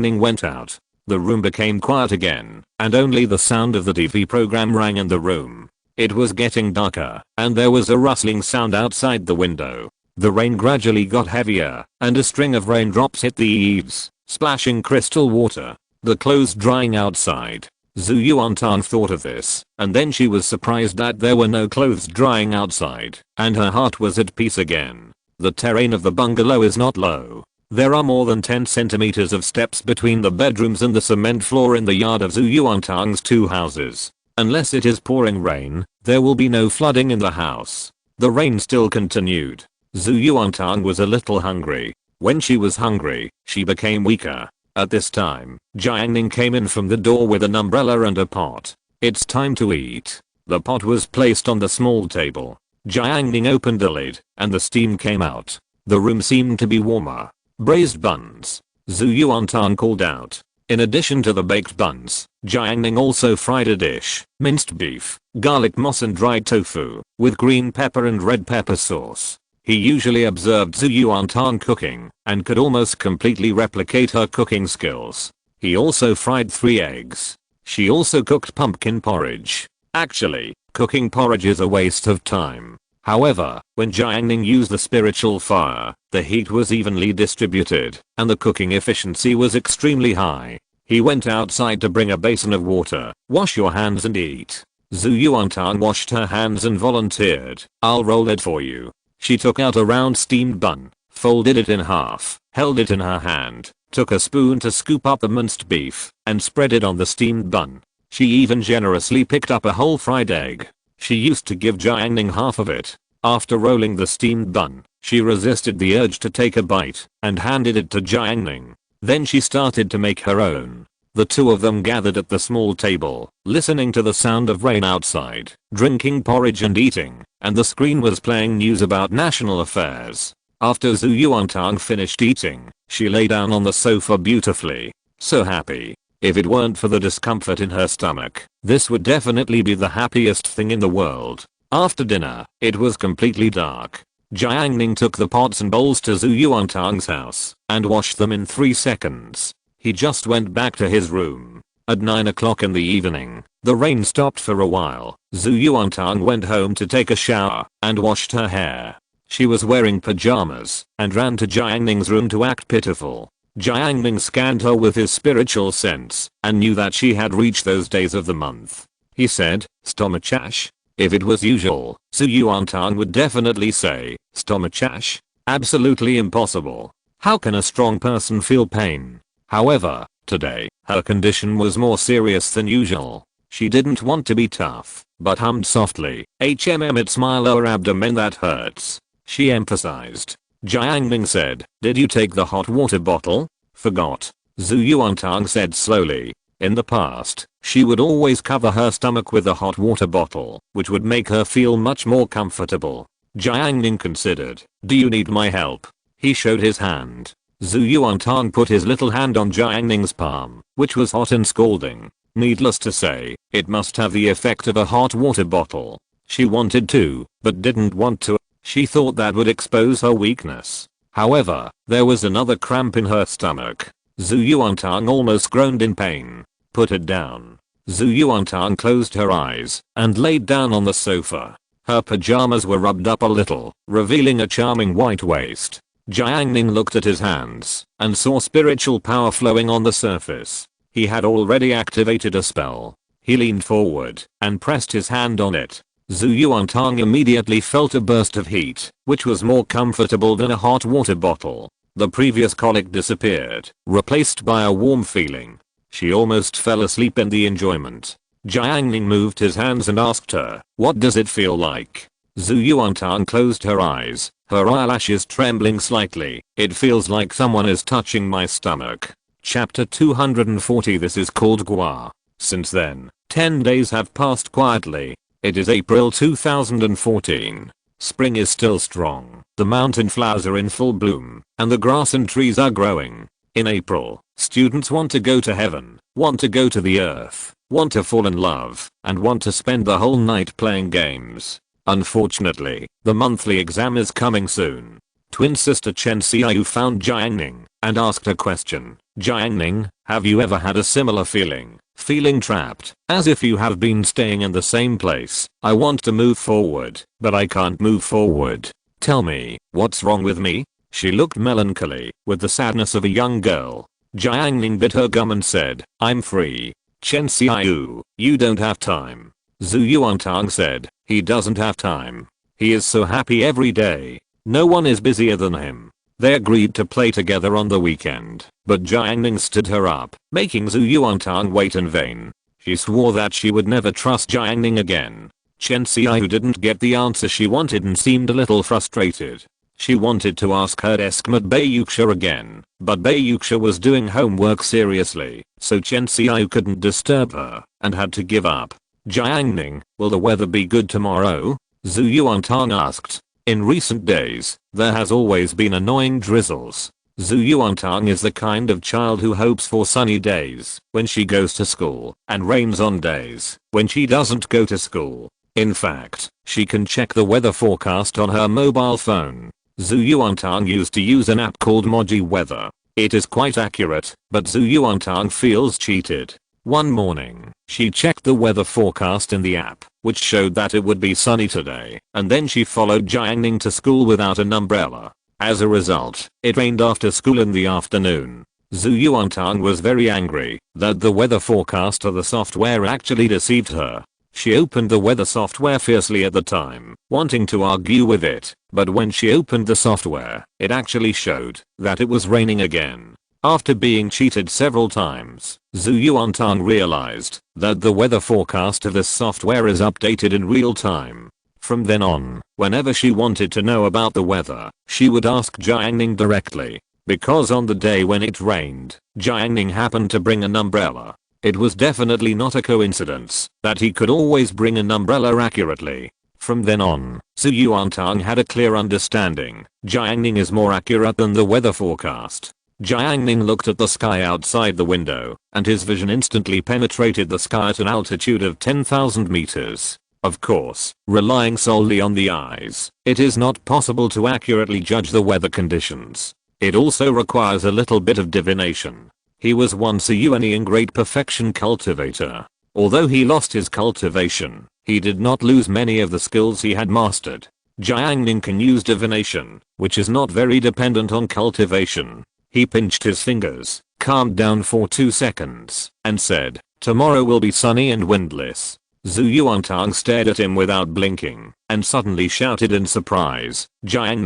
Ning went out. The room became quiet again, and only the sound of the TV program rang in the room. It was getting darker, and there was a rustling sound outside the window. The rain gradually got heavier, and a string of raindrops hit the eaves, splashing crystal water. The clothes drying outside. Zhu Yuantang thought of this, and then she was surprised that there were no clothes drying outside, and her heart was at peace again. The terrain of the bungalow is not low. There are more than 10 centimeters of steps between the bedrooms and the cement floor in the yard of Zhu Yuantang's 2 houses. Unless it is pouring rain, there will be no flooding in the house. The rain still continued. Zhu Yuantang was a little hungry. When she was hungry, she became weaker. At this time, Jiang Ning came in from the door with an umbrella and a pot. It's time to eat. The pot was placed on the small table. Jiang Ning opened the lid, and the steam came out. The room seemed to be warmer. Braised buns. Zhu Yuantang called out. In addition to the baked buns, Jiang Ning also fried a dish, minced beef, garlic moss and dried tofu, with green pepper and red pepper sauce. He usually observed Zhu Yuantang cooking, and could almost completely replicate her cooking skills. He also fried 3 eggs. She also cooked pumpkin porridge. Actually, cooking porridge is a waste of time. However, when Jiang Ning used the spiritual fire, the heat was evenly distributed, and the cooking efficiency was extremely high. He went outside to bring a basin of water. Wash your hands and eat. Zhu Yuantang washed her hands and volunteered. I'll roll it for you. She took out a round steamed bun, folded it in half, held it in her hand, took a spoon to scoop up the minced beef, and spread it on the steamed bun. She even generously picked up a whole fried egg. She used to give Jiang Ning half of it. After rolling the steamed bun, she resisted the urge to take a bite and handed it to Jiang Ning. Then she started to make her own. The two of them gathered at the small table, listening to the sound of rain outside, drinking porridge and eating, and the screen was playing news about national affairs. After Zhu Yuantang finished eating, she lay down on the sofa beautifully. So happy. If it weren't for the discomfort in her stomach, this would definitely be the happiest thing in the world. After dinner, it was completely dark. Jiang Ning took the pots and bowls to Zhu Yuantang's house and washed them in 3 seconds. He just went back to his room. At 9 o'clock in the evening, the rain stopped for a while. Zhu Yuantang went home to take a shower and washed her hair. She was wearing pajamas and ran to Jiang Ning's room to act pitiful. Jiang Ning scanned her with his spiritual sense and knew that she had reached those days of the month. He said, "Stomachash?" If it was usual, Zhu Yuantang would definitely say, "Stomachash? Absolutely impossible. How can a strong person feel pain?" However, today, her condition was more serious than usual. She didn't want to be tough, but hummed softly, "It's my lower abdomen that hurts." She emphasized. Jiang Ning said, "Did you take the hot water bottle?" "Forgot," Zhu Yuantang said slowly. In the past, she would always cover her stomach with a hot water bottle, which would make her feel much more comfortable. Jiang Ning considered. "Do you need my help?" He showed his hand. Zhu Yuantang put his little hand on Jiang Ning's palm, which was hot and scalding. Needless to say, it must have the effect of a hot water bottle. She wanted to, but didn't want to. She thought that would expose her weakness. However, there was another cramp in her stomach. Zhu Yuantang almost groaned in pain. "Put it down." Zhu Yuantang closed her eyes and laid down on the sofa. Her pajamas were rubbed up a little, revealing a charming white waist. Jiang Ning looked at his hands and saw spiritual power flowing on the surface. He had already activated a spell. He leaned forward and pressed his hand on it. Zhu Yuantang immediately felt a burst of heat, which was more comfortable than a hot water bottle. The previous colic disappeared, replaced by a warm feeling. She almost fell asleep in the enjoyment. Jiang Ning moved his hands and asked her, "What does it feel like?" Zhu Yuantang closed her eyes, her eyelashes trembling slightly. "It feels like someone is touching my stomach." Chapter 240. This is called Gua. Since then, 10 days have passed quietly. It is April 2014. Spring is still strong, the mountain flowers are in full bloom, and the grass and trees are growing. In April, students want to go to heaven, want to go to the earth, want to fall in love, and want to spend the whole night playing games. Unfortunately, the monthly exam is coming soon. Twin sister Chen Xiaoyu found Jiang Ning and asked a question. "Jiang Ning, have you ever had a similar feeling? Feeling trapped, as if you have been staying in the same place? I want to move forward, but I can't move forward. Tell me, what's wrong with me?" She looked melancholy, with the sadness of a young girl. Jiang Ning bit her gum and said, "I'm free." "Chen Xiaoyu, you don't have time." Zhu Yuantang said, "He doesn't have time. He is so happy every day. No one is busier than him." They agreed to play together on the weekend, but Jiang Ning stood her up, making Zhu Yuantang wait in vain. She swore that she would never trust Jiang Ning again. Chen Xiaoyu didn't get the answer she wanted and seemed a little frustrated. She wanted to ask her estimate Bayuxia again, but Bayuxia was doing homework seriously, so Chen Xiaoyu couldn't disturb her and had to give up. "Jiang Ning, will the weather be good tomorrow?" Zhu Yuantang asked. In recent days, there has always been annoying drizzles. Zhu Yuantang is the kind of child who hopes for sunny days when she goes to school and rains on days when she doesn't go to school. In fact, she can check the weather forecast on her mobile phone. Zhu Yuantang used to use an app called Moji Weather. It is quite accurate, but Zhu Yuantang feels cheated. One morning, she checked the weather forecast in the app, which showed that it would be sunny today, and then she followed Jiang Ning to school without an umbrella. As a result, it rained after school in the afternoon. Zhu Yuantang was very angry that the weather forecast of the software actually deceived her. She opened the weather software fiercely at the time, wanting to argue with it, but when she opened the software, it actually showed that it was raining again. After being cheated several times, Zhu Yuantang realized that the weather forecast of this software is updated in real time. From then on, whenever she wanted to know about the weather, she would ask Jiang Ning directly. Because on the day when it rained, Jiang Ning happened to bring an umbrella. It was definitely not a coincidence that he could always bring an umbrella accurately. From then on, Zhu Yuantang had a clear understanding. Jiang Ning is more accurate than the weather forecast. Jiang Ning looked at the sky outside the window, and his vision instantly penetrated the sky at an altitude of 10,000 meters. Of course, relying solely on the eyes, it is not possible to accurately judge the weather conditions. It also requires a little bit of divination. He was once a in great perfection cultivator. Although he lost his cultivation, he did not lose many of the skills he had mastered. Jiang Ning can use divination, which is not very dependent on cultivation. He pinched his fingers, calmed down for 2 seconds, and said, "Tomorrow will be sunny and windless." Zhu Yuantang stared at him without blinking, and suddenly shouted in surprise, Jiang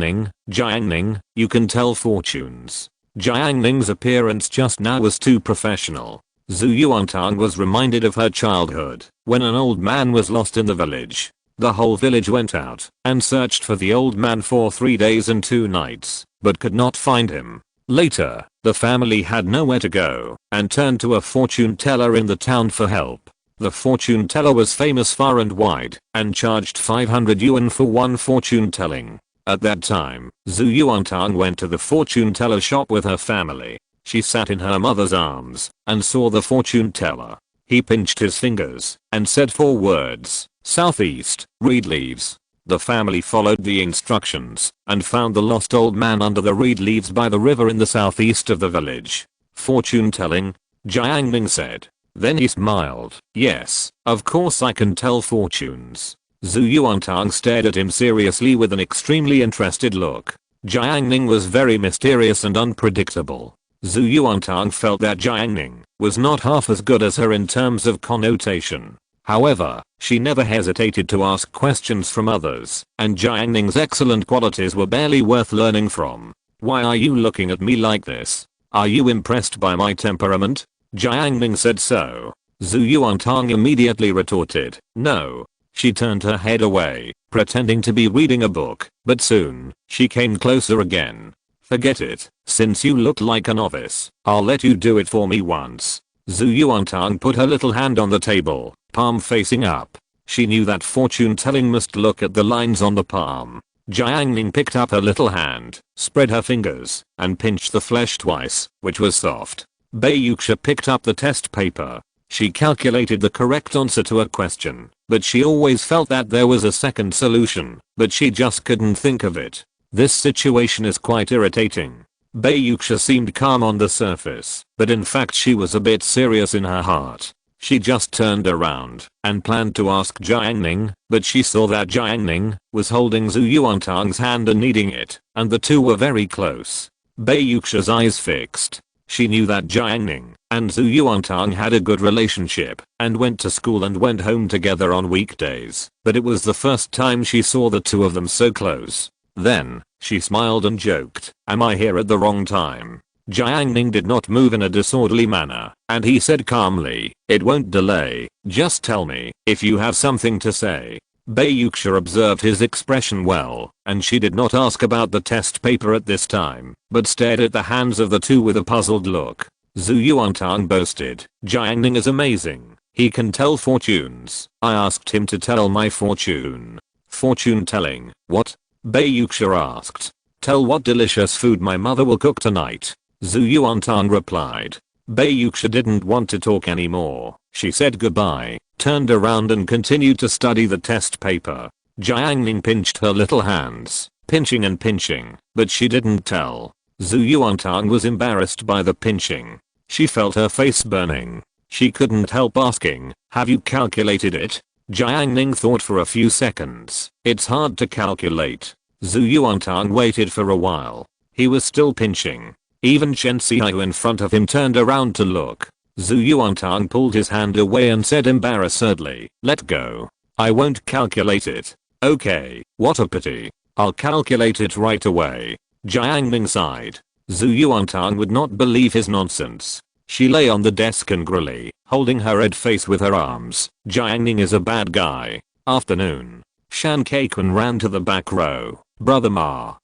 Ning, you can tell fortunes." Jiang Ning's appearance just now was too professional. Zhu Yuantang was reminded of her childhood, when an old man was lost in the village. The whole village went out and searched for the old man for 3 days and 2 nights, but could not find him. Later, the family had nowhere to go and turned to a fortune teller in the town for help. The fortune teller was famous far and wide and charged 500 yuan for one fortune telling. At that time, Zhu Yuantang went to the fortune teller shop with her family. She sat in her mother's arms and saw the fortune teller. He pinched his fingers and said 4 words, "Southeast, reed leaves." The family followed the instructions and found the lost old man under the reed leaves by the river in the southeast of the village. "Fortune telling?" Jiang Ning said. Then he smiled. "Yes, of course I can tell fortunes." Zhu Yuantang stared at him seriously with an extremely interested look. Jiang Ning was very mysterious and unpredictable. Zhu Yuantang felt that Jiang Ning was not half as good as her in terms of connotation. However, she never hesitated to ask questions from others, and Jiang Ning's excellent qualities were barely worth learning from. "Why are you looking at me like this? Are you impressed by my temperament?" Jiang Ning said so. Zhu Yuantang immediately retorted, "No." She turned her head away, pretending to be reading a book, but soon, she came closer again. "Forget it, since you look like a novice, I'll let you do it for me once." Zhu Yuantang put her little hand on the table, palm facing up. She knew that fortune telling must look at the lines on the palm. Jiang Ning picked up her little hand, spread her fingers, and pinched the flesh twice, which was soft. Bei Yuxia picked up the test paper. She calculated the correct answer to a question, but she always felt that there was a second solution, but she just couldn't think of it. This situation is quite irritating. Bei Yuxia seemed calm on the surface, but in fact she was a bit serious in her heart. She just turned around and planned to ask Jiang Ning, but she saw that Jiang Ning was holding Zhu Yuantang's hand and kneading it, and the two were very close. Bei Yuxia's eyes fixed. She knew that Jiang Ning and Zhu Yuantang had a good relationship and went to school and went home together on weekdays, but it was the first time she saw the two of them so close. Then, she smiled and joked, "Am I here at the wrong time?" Jiang Ning did not move in a disorderly manner, and he said calmly, "It won't delay, just tell me if you have something to say." Bei Yuxia observed his expression well, and she did not ask about the test paper at this time, but stared at the hands of the two with a puzzled look. Zhu Yuantang boasted, "Jiang Ning is amazing. He can tell fortunes. I asked him to tell my fortune." "Fortune telling, what?" Bei Yuxia asked. "Tell what delicious food my mother will cook tonight." Zhu Yuantang replied. Bei Yuxia didn't want to talk anymore. She said goodbye, turned around and continued to study the test paper. Jiang Ning pinched her little hands, pinching and pinching, but she didn't tell. Zhu Yuantang was embarrassed by the pinching. She felt her face burning. She couldn't help asking, "Have you calculated it?" Jiang Ning thought for a few seconds. "It's hard to calculate." Zhu Yuantang waited for a while. He was still pinching. Even Chen Xiaoyu in front of him turned around to look. Zhu Yuantang pulled his hand away and said embarrassedly, "Let go. I won't calculate it." "Okay, what a pity. I'll calculate it right away." Jiang Ning sighed. Zhu Yuantang would not believe his nonsense. She lay on the desk angrily, holding her red face with her arms. Jiang Ning is a bad guy. Afternoon. Shan Keikun ran to the back row. Brother Ma,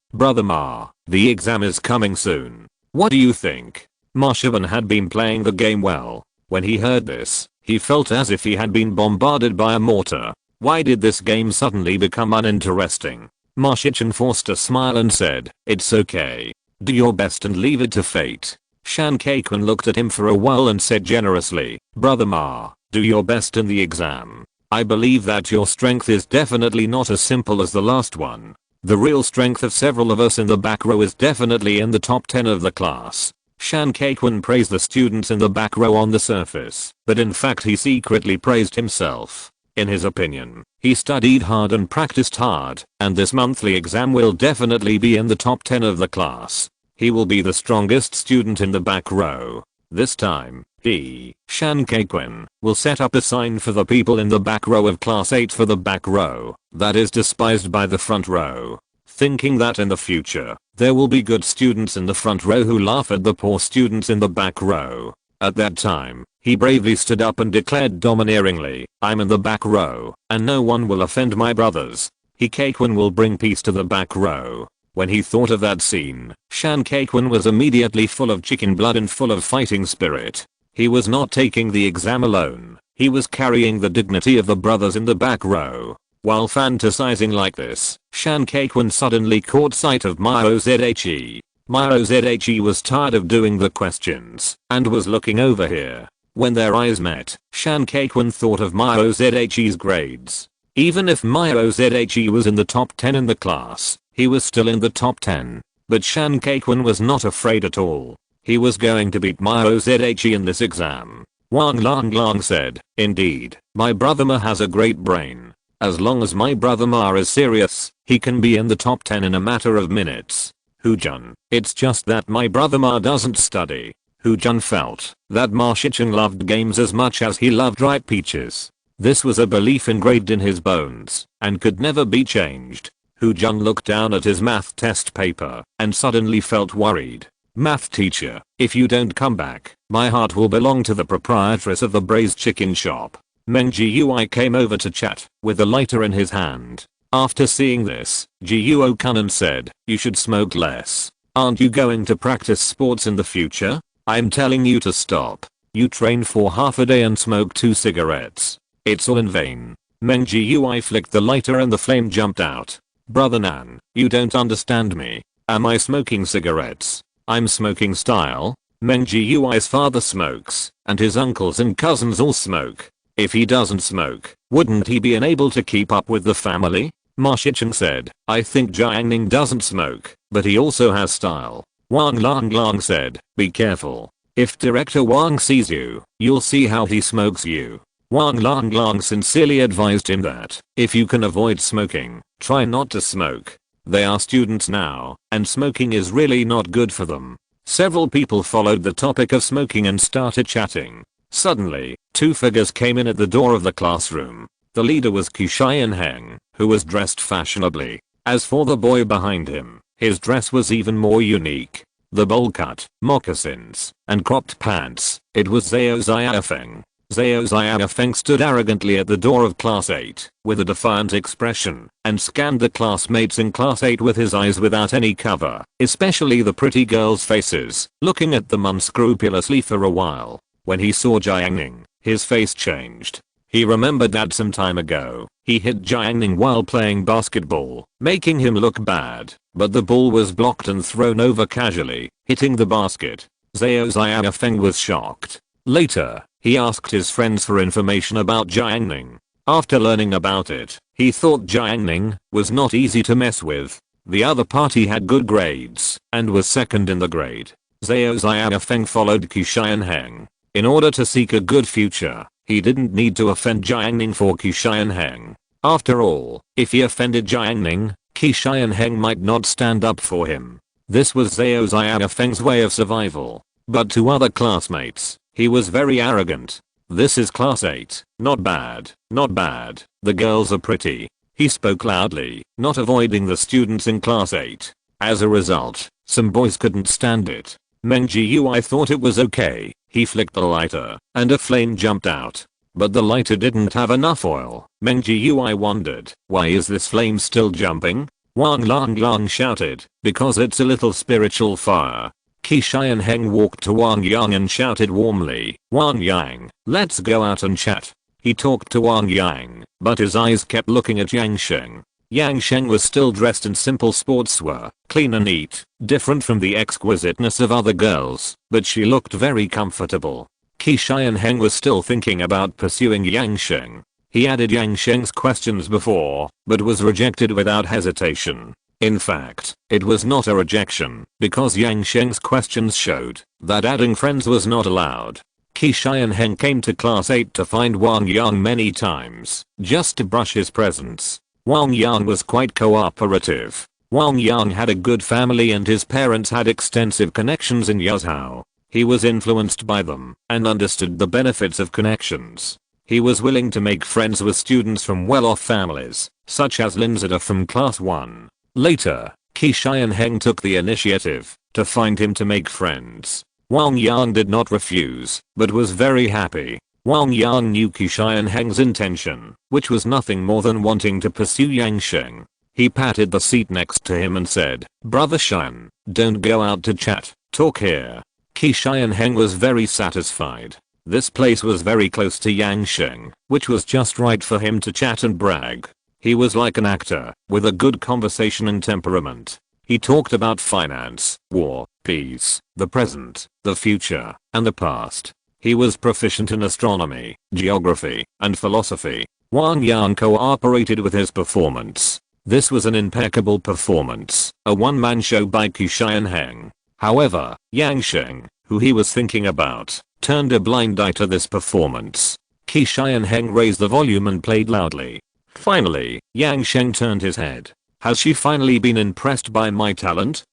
the exam is coming soon. What do you think?" Ma Shivan had been playing the game well. When he heard this, he felt as if he had been bombarded by a mortar. Why did this game suddenly become uninteresting? Ma Shichen forced a smile and said, "It's okay. Do your best and leave it to fate." Shan Keikun looked at him for a while and said generously, "Brother Ma, do your best in the exam. I believe that your strength is definitely not as simple as the last one. The real strength of several of us in the back row is definitely in the top 10 of the class. Shan Kaikwin praised the students in the back row on the surface, but in fact he secretly praised himself. In his opinion, he studied hard and practiced hard, and this monthly exam will definitely be in the top 10 of the class. He will be the strongest student in the back row. This time, he, Shan Kaikwin, will set up a sign for the people in the back row of class 8 for the back row, that is despised by the front row. Thinking that in the future, there will be good students in the front row who laugh at the poor students in the back row. At that time, he bravely stood up and declared domineeringly, I'm in the back row, and no one will offend my brothers. He Kaikwin will bring peace to the back row. When he thought of that scene, Shan Kaikwin was immediately full of chicken blood and full of fighting spirit. He was not taking the exam alone, he was carrying the dignity of the brothers in the back row. While fantasizing like this, Shan Kaikwin suddenly caught sight of Myo Zhe. Myo Zhe was tired of doing the questions, and was looking over here. When their eyes met, Shan Kaikwin thought of Myo Zhe's grades. Even if Myo Zhe was in the top 10 in the class, he was still in the top 10. But Shan Kaikwin was not afraid at all. He was going to beat Myo Zhe in this exam. Wang Lang said, indeed, my brother Ma has a great brain. As long as my brother Ma is serious, he can be in the top 10 in a matter of minutes. Hu-jun, it's just that my brother Ma doesn't study. Hu-jun felt that Ma Shicheng loved games as much as he loved ripe peaches. This was a belief engraved in his bones, and could never be changed. Hu-jun looked down at his math test paper, and suddenly felt worried. Math teacher, if you don't come back, my heart will belong to the proprietress of the braised chicken shop. Meng Jiui came over to chat, with a lighter in his hand. After seeing this, Jiuo Kunan said, you should smoke less. Aren't you going to practice sports in the future? I'm telling you to stop. You train for half a day and smoke 2 cigarettes. It's all in vain. Meng Jiui flicked the lighter and the flame jumped out. Brother Nan, you don't understand me. Am I smoking cigarettes? I'm smoking style. Meng Jiui's father smokes, and his uncles and cousins all smoke. If he doesn't smoke, wouldn't he be unable to keep up with the family? Ma Shicheng said, I think Jiang Ning doesn't smoke, but he also has style. Wang Lang said, be careful. If Director Wang sees you, you'll see how he smokes you. Wang Lang sincerely advised him that, if you can avoid smoking, try not to smoke. They are students now, and smoking is really not good for them. Several people followed the topic of smoking and started chatting. Suddenly, 2 figures came in at the door of the classroom. The leader was Qian Heng, who was dressed fashionably. As for the boy behind him, his dress was even more unique. The bowl cut, moccasins, and cropped pants. It was Zhao Xiaofeng. Zhao Xiaofeng stood arrogantly at the door of class 8, with a defiant expression, and scanned the classmates in class 8 with his eyes without any cover, especially the pretty girls' faces, looking at them unscrupulously for a while. When he saw Jiang Ning, his face changed. He remembered that some time ago, he hit Jiang Ning while playing basketball, making him look bad, but the ball was blocked and thrown over casually, hitting the basket. Zhao Xiaofeng was shocked. Later, he asked his friends for information about Jiang Ning. After learning about it, he thought Jiang Ning was not easy to mess with. The other party had good grades, and was second in the grade. Zhao Xiaofeng followed Qian Heng. In order to seek a good future, he didn't need to offend Jiang Ning for Qian Heng. After all, if he offended Jiang Ning, Qian Heng might not stand up for him. This was Zhao Xiaofeng's way of survival. But to other classmates, he was very arrogant. This is class 8, not bad, not bad, the girls are pretty. He spoke loudly, not avoiding the students in class 8. As a result, some boys couldn't stand it. Meng Jiui thought it was okay. He flicked the lighter, and a flame jumped out. But the lighter didn't have enough oil. Meng Jiui wondered, why is this flame still jumping? Wang Lang shouted, because it's a little spiritual fire. Qian Heng walked to Wang Yang and shouted warmly, Wang Yang, let's go out and chat. He talked to Wang Yang, but his eyes kept looking at Yang Sheng. Yang Sheng was still dressed in simple sportswear, clean and neat, different from the exquisiteness of other girls, but she looked very comfortable. Qian Heng was still thinking about pursuing Yang Sheng. He added Yang Sheng's questions before, but was rejected without hesitation. In fact, it was not a rejection, because Yang Sheng's questions showed that adding friends was not allowed. Qi Xianheng came to class 8 to find Wang Yang many times, just to brush his presence. Wang Yang was quite cooperative. Wang Yang had a good family and his parents had extensive connections in Yazhou. He was influenced by them and understood the benefits of connections. He was willing to make friends with students from well-off families, such as Lin Zida from class 1. Later, Qi Xianheng took the initiative to find him to make friends. Wang Yang did not refuse, but was very happy. Wang Yang knew Qi Xianheng's intention, which was nothing more than wanting to pursue Yang Sheng. He patted the seat next to him and said, "Brother Xian, don't go out to chat, talk here." Qi Xianheng was very satisfied. This place was very close to Yang Sheng, which was just right for him to chat and brag. He was like an actor, with a good conversation and temperament. He talked about finance, war, peace, the present, the future, and the past. He was proficient in astronomy, geography, and philosophy. Wang Yang cooperated with his performance. This was an impeccable performance, a one-man show by Qi Xianheng. However, Yang Sheng, who he was thinking about, turned a blind eye to this performance. Qi Xianheng raised the volume and played loudly. Finally, Yang Sheng turned his head. Has she finally been impressed by my talent?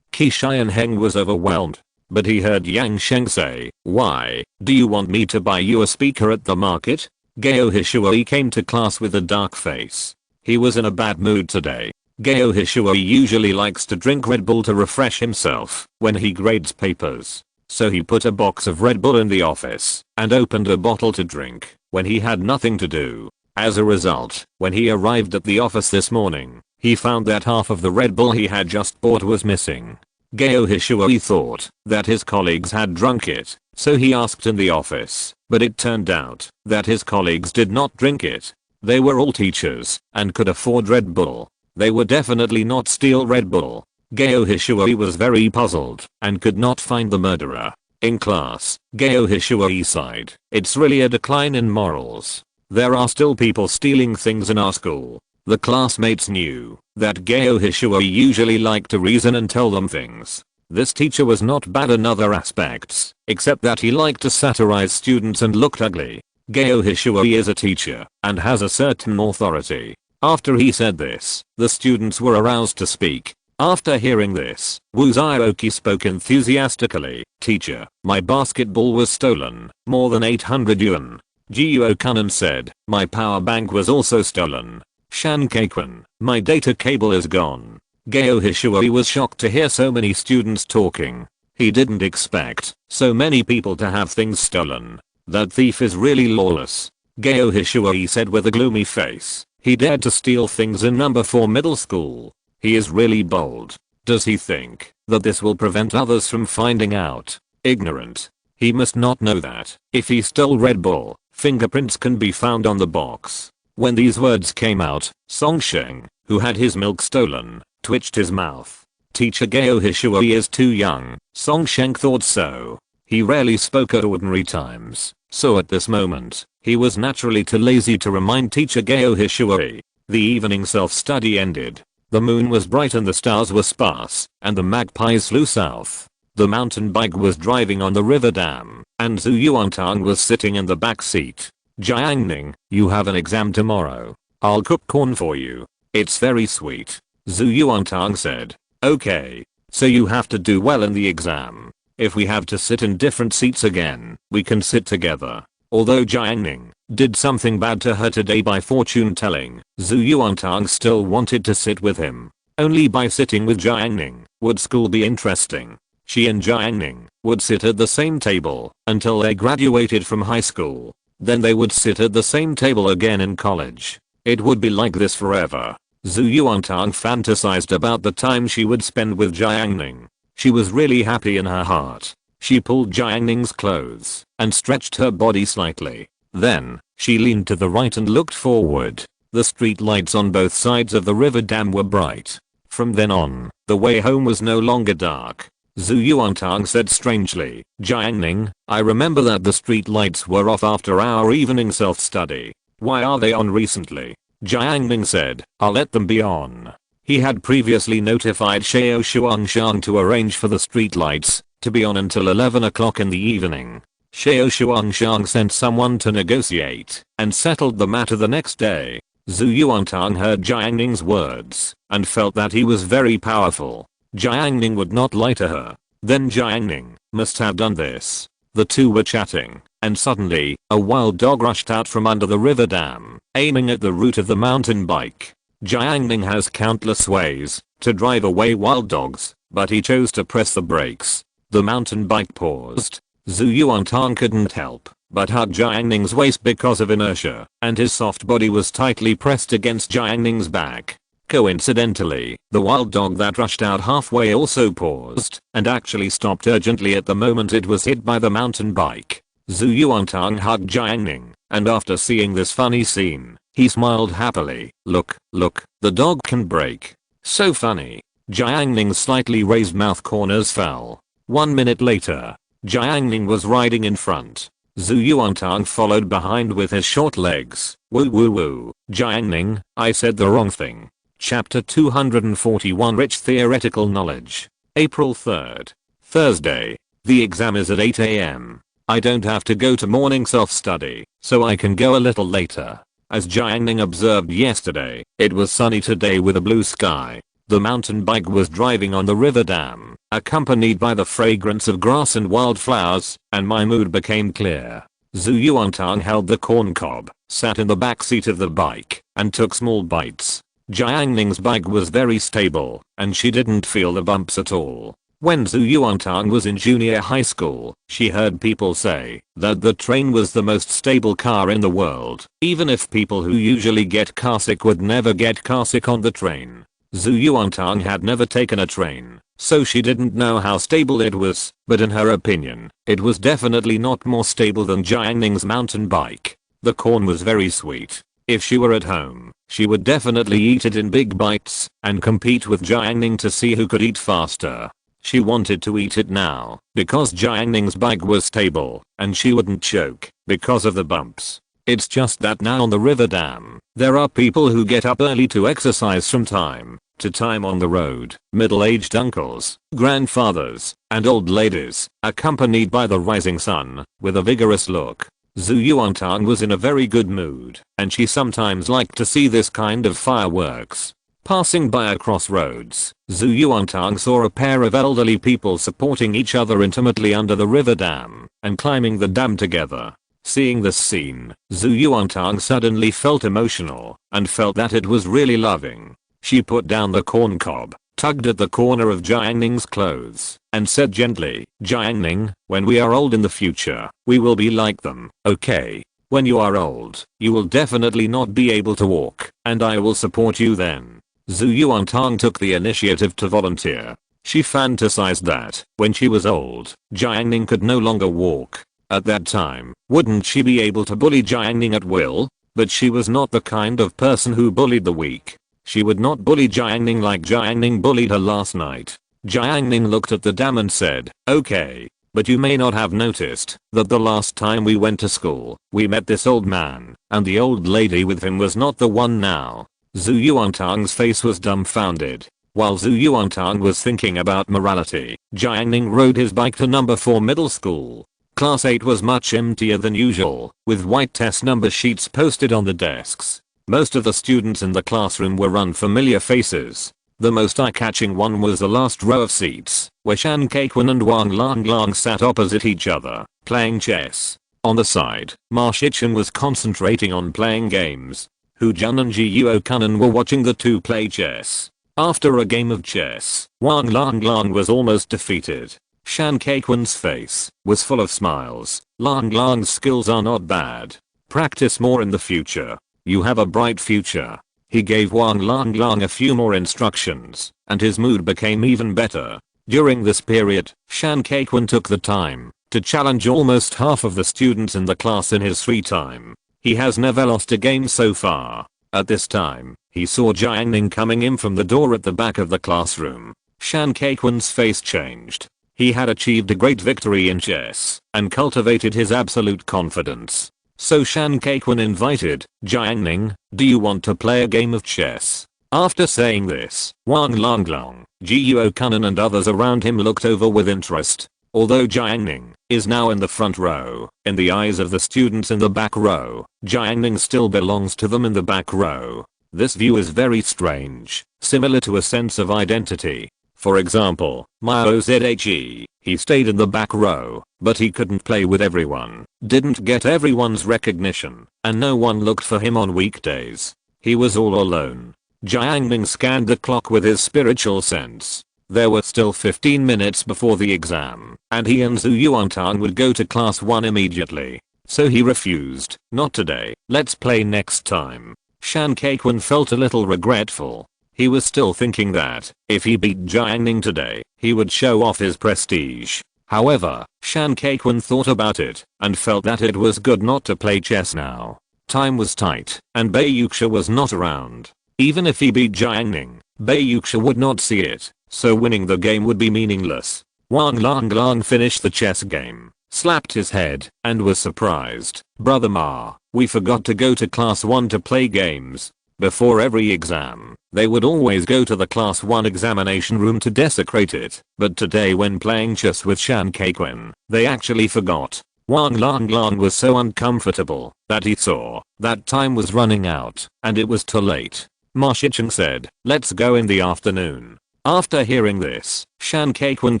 Qi Xianheng was overwhelmed. But he heard Yang Sheng say, "Why, do you want me to buy you a speaker at the market?" Gao Hishui came to class with a dark face. He was in a bad mood today. Gao Hishui usually likes to drink Red Bull to refresh himself when he grades papers. So he put a box of Red Bull in the office and opened a bottle to drink when he had nothing to do. As a result, when he arrived at the office this morning, he found that half of the Red Bull he had just bought was missing. Gao Hishui thought that his colleagues had drunk it, so he asked in the office, but it turned out that his colleagues did not drink it. They were all teachers and could afford Red Bull. They would definitely not steal Red Bull. Gao Hishui was very puzzled and could not find the murderer. In class, Gao Hishui sighed. It's really a decline in morals. There are still people stealing things in our school. The classmates knew that Gao Hishui usually liked to reason and tell them things. This teacher was not bad in other aspects, except that he liked to satirize students and looked ugly. Gao Hishui is a teacher and has a certain authority. After he said this, the students were aroused to speak. After hearing this, Wu Zhaoqi spoke enthusiastically. "Teacher, my basketball was stolen, more than 800 yuan. Jiuo Kanan said, my power bank was also stolen. Shan Kaikun, my data cable is gone." Gao Hishui was shocked to hear so many students talking. He didn't expect so many people to have things stolen. That thief is really lawless. Gao Hishui said with a gloomy face. He dared to steal things in number 4 middle school. He is really bold. Does he think that this will prevent others from finding out? Ignorant. He must not know that if he stole Red Bull, fingerprints can be found on the box. When these words came out, Song Sheng, who had his milk stolen, twitched his mouth. Teacher Gao Hishui is too young. Song Sheng thought so. He rarely spoke at ordinary times, so at this moment, he was naturally too lazy to remind teacher Gao Hishui. The evening self-study ended. The moon was bright and the stars were sparse, and the magpies flew south. The mountain bike was driving on the river dam, and Zhu Yuantang was sitting in the back seat. "Jiang Ning, you have an exam tomorrow. I'll cook corn for you. It's very sweet," Zhu Yuantang said. "Okay. So you have to do well in the exam. If we have to sit in different seats again, we can sit together." Although Jiang Ning did something bad to her today by fortune telling, Zhu Yuantang still wanted to sit with him. Only by sitting with Jiang Ning would school be interesting. She and Jiang Ning would sit at the same table until they graduated from high school. Then they would sit at the same table again in college. It would be like this forever. Zhu Yuantang fantasized about the time she would spend with Jiang Ning. She was really happy in her heart. She pulled Jiang Ning's clothes and stretched her body slightly. Then, she leaned to the right and looked forward. The street lights on both sides of the river dam were bright. From then on, the way home was no longer dark. Zhu Yuantang said strangely, "Jiang Ning, I remember that the street lights were off after our evening self-study. Why are they on recently? Jiang Ning said, I'll let them be on. He had previously notified Xiao Xuanshang to arrange for the streetlights to be on until 11 o'clock in the evening. Xiao Xuanshang sent someone to negotiate and settled the matter the next day. Zhu Yuantang heard Jiang Ning's words and felt that he was very powerful. Jiang Ning would not lie to her. Then Jiang Ning must have done this. The two were chatting, and suddenly, a wild dog rushed out from under the river dam, aiming at the root of the mountain bike. Jiang Ning has countless ways to drive away wild dogs, but he chose to press the brakes. The mountain bike paused. Zhu Yuantang couldn't help but hug Jiang Ning's waist because of inertia, and his soft body was tightly pressed against Jiang Ning's back. Coincidentally, the wild dog that rushed out halfway also paused and actually stopped urgently at the moment it was hit by the mountain bike. Zhu Yuantang hugged Jiang Ning, and after seeing this funny scene, he smiled happily. Look, the dog can brake. So funny. Jiang Ning's slightly raised mouth corners fell. 1 minute later, Jiang Ning was riding in front. Zhu Yuantang followed behind with his short legs. Woo woo woo. Jiang Ning, I said the wrong thing. Chapter 241 Rich Theoretical Knowledge. April 3rd. Thursday. The exam is at 8 AM. I don't have to go to morning self-study, so I can go a little later. As Jiang Ning observed yesterday, it was sunny today with a blue sky. The mountain bike was driving on the river dam, accompanied by the fragrance of grass and wildflowers, and my mood became clear. Zhu Yuantang held the corn cob, sat in the back seat of the bike, and took small bites. Jiang Ning's bike was very stable, and she didn't feel the bumps at all. When Zhu Yuantang was in junior high school, she heard people say that the train was the most stable car in the world, even if people who usually get carsick would never get carsick on the train. Zhu Yuantang had never taken a train, so she didn't know how stable it was, but in her opinion, it was definitely not more stable than Jiang Ning's mountain bike. The corn was very sweet. If she were at home, she would definitely eat it in big bites and compete with Jiang Ning to see who could eat faster. She wanted to eat it now because Jiang Ning's bike was stable and she wouldn't choke because of the bumps. It's just that now on the river dam, there are people who get up early to exercise from time to time on the road. Middle-aged uncles, grandfathers, and old ladies, accompanied by the rising sun, with a vigorous look. Zhu Yuantang was in a very good mood, and she sometimes liked to see this kind of fireworks. Passing by a crossroads, Zhu Yuantang saw a pair of elderly people supporting each other intimately under the river dam and climbing the dam together. Seeing this scene, Zhu Yuantang suddenly felt emotional and felt that it was really loving. She put down the corn cob, tugged at the corner of Jiang Ning's clothes, and said gently, Jiang Ning, when we are old in the future, we will be like them, okay? When you are old, you will definitely not be able to walk, and I will support you then. Zhu Yuantang took the initiative to volunteer. She fantasized that, when she was old, Jiang Ning could no longer walk. At that time, wouldn't she be able to bully Jiang Ning at will? But she was not the kind of person who bullied the weak. She would not bully Jiang Ning like Jiang Ning bullied her last night. Jiang Ning looked at the dam and said, okay, but you may not have noticed that the last time we went to school, we met this old man, and the old lady with him was not the one now. Zhu Yuantang's face was dumbfounded. While Zhu Yuantang was thinking about morality, Jiang Ning rode his bike to number 4 middle school. Class 8 was much emptier than usual, with white test number sheets posted on the desks. Most of the students in the classroom were unfamiliar faces. The most eye-catching one was the last row of seats, where Shan Kaikwan and Wang Lang sat opposite each other, playing chess. On the side, Ma Shichen was concentrating on playing games. Hu Jun and Ji Yuo Kunan were watching the two play chess. After a game of chess, Wang Lang was almost defeated. Shan Kaikwan's face was full of smiles. Lang's skills are not bad. Practice more in the future. You have a bright future. He gave Wang Lang a few more instructions, and his mood became even better. During this period, Shan Kaikwan took the time to challenge almost half of the students in the class in his free time. He has never lost a game so far. At this time, he saw Jiang Ning coming in from the door at the back of the classroom. Shan Kaikwan's face changed. He had achieved a great victory in chess and cultivated his absolute confidence. So Shan Kaikwan invited Jiang Ning, do you want to play a game of chess? After saying this, Wang Longlong, Jiuo Kunan and others around him looked over with interest. Although Jiang Ning is now in the front row, in the eyes of the students in the back row, Jiang Ning still belongs to them in the back row. This view is very strange, similar to a sense of identity. For example, Mao Zhe, he stayed in the back row, but he couldn't play with everyone, didn't get everyone's recognition, and no one looked for him on weekdays. He was all alone. Jiang Ning scanned the clock with his spiritual sense. There were still 15 minutes before the exam, and he and Zhu Yuantang would go to class 1 immediately. So he refused. Not today, let's play next time. Shan Kaikwan felt a little regretful. He was still thinking that, if he beat Jiang Ning today, he would show off his prestige. However, Shan Kaikwan thought about it, and felt that it was good not to play chess now. Time was tight, and Bai Yuxia was not around. Even if he beat Jiang Ning, Bai Yuxia would not see it, so winning the game would be meaningless. Wang Longlong finished the chess game, slapped his head, and was surprised. Brother Ma, we forgot to go to class 1 to play games. Before every exam, they would always go to the class 1 examination room to desecrate it, but today when playing chess with Shan Kaikwan, they actually forgot. Wang Longlong was so uncomfortable that he saw that time was running out, and it was too late. Ma Shicheng said, let's go in the afternoon. After hearing this, Shan Kaikwan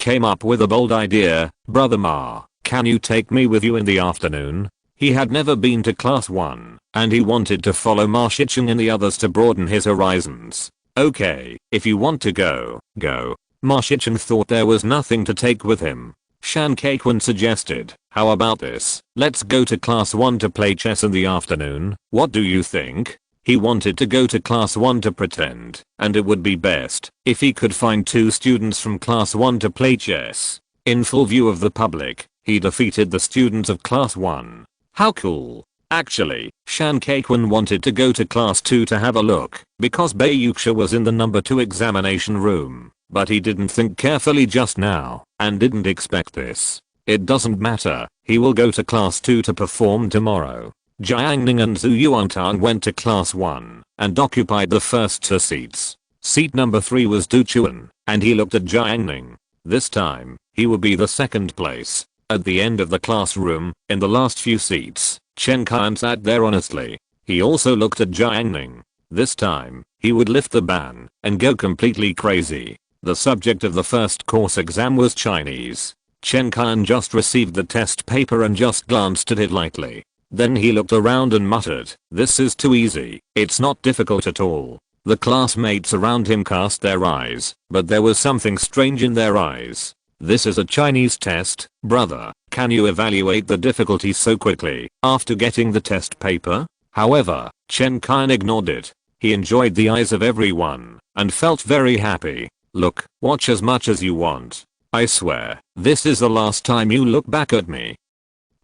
came up with a bold idea. Brother Ma, can you take me with you in the afternoon? He had never been to class 1, and he wanted to follow Ma Shicheng and the others to broaden his horizons. Okay, if you want to go, go. Ma Shicheng thought there was nothing to take with him. Shan Kaikwan suggested, how about this, let's go to class 1 to play chess in the afternoon, what do you think? He wanted to go to class 1 to pretend, and it would be best if he could find 2 students from class 1 to play chess. In full view of the public, he defeated the students of class 1. How cool. Actually, Shan Kaikwan wanted to go to class 2 to have a look, because Bai Yuxia was in the number 2 examination room, but he didn't think carefully just now, and didn't expect this. It doesn't matter, he will go to class 2 to perform tomorrow. Jiang Ning and Zhu Yuantang went to class 1 and occupied the first 2 seats. Seat number 3 was Du Chuan, and he looked at Jiang Ning. This time, he would be the second place. At the end of the classroom, in the last few seats, Chen Kan sat there honestly. He also looked at Jiang Ning. This time, he would lift the ban and go completely crazy. The subject of the first course exam was Chinese. Chen Kan just received the test paper and just glanced at it lightly. Then he looked around and muttered, this is too easy, it's not difficult at all. The classmates around him cast their eyes, but there was something strange in their eyes. This is a Chinese test, brother, can you evaluate the difficulty so quickly after getting the test paper? However, Chen Kan ignored it. He enjoyed the eyes of everyone and felt very happy. Look, watch as much as you want. I swear, this is the last time you look back at me.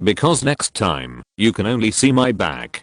Because next time, you can only see my back.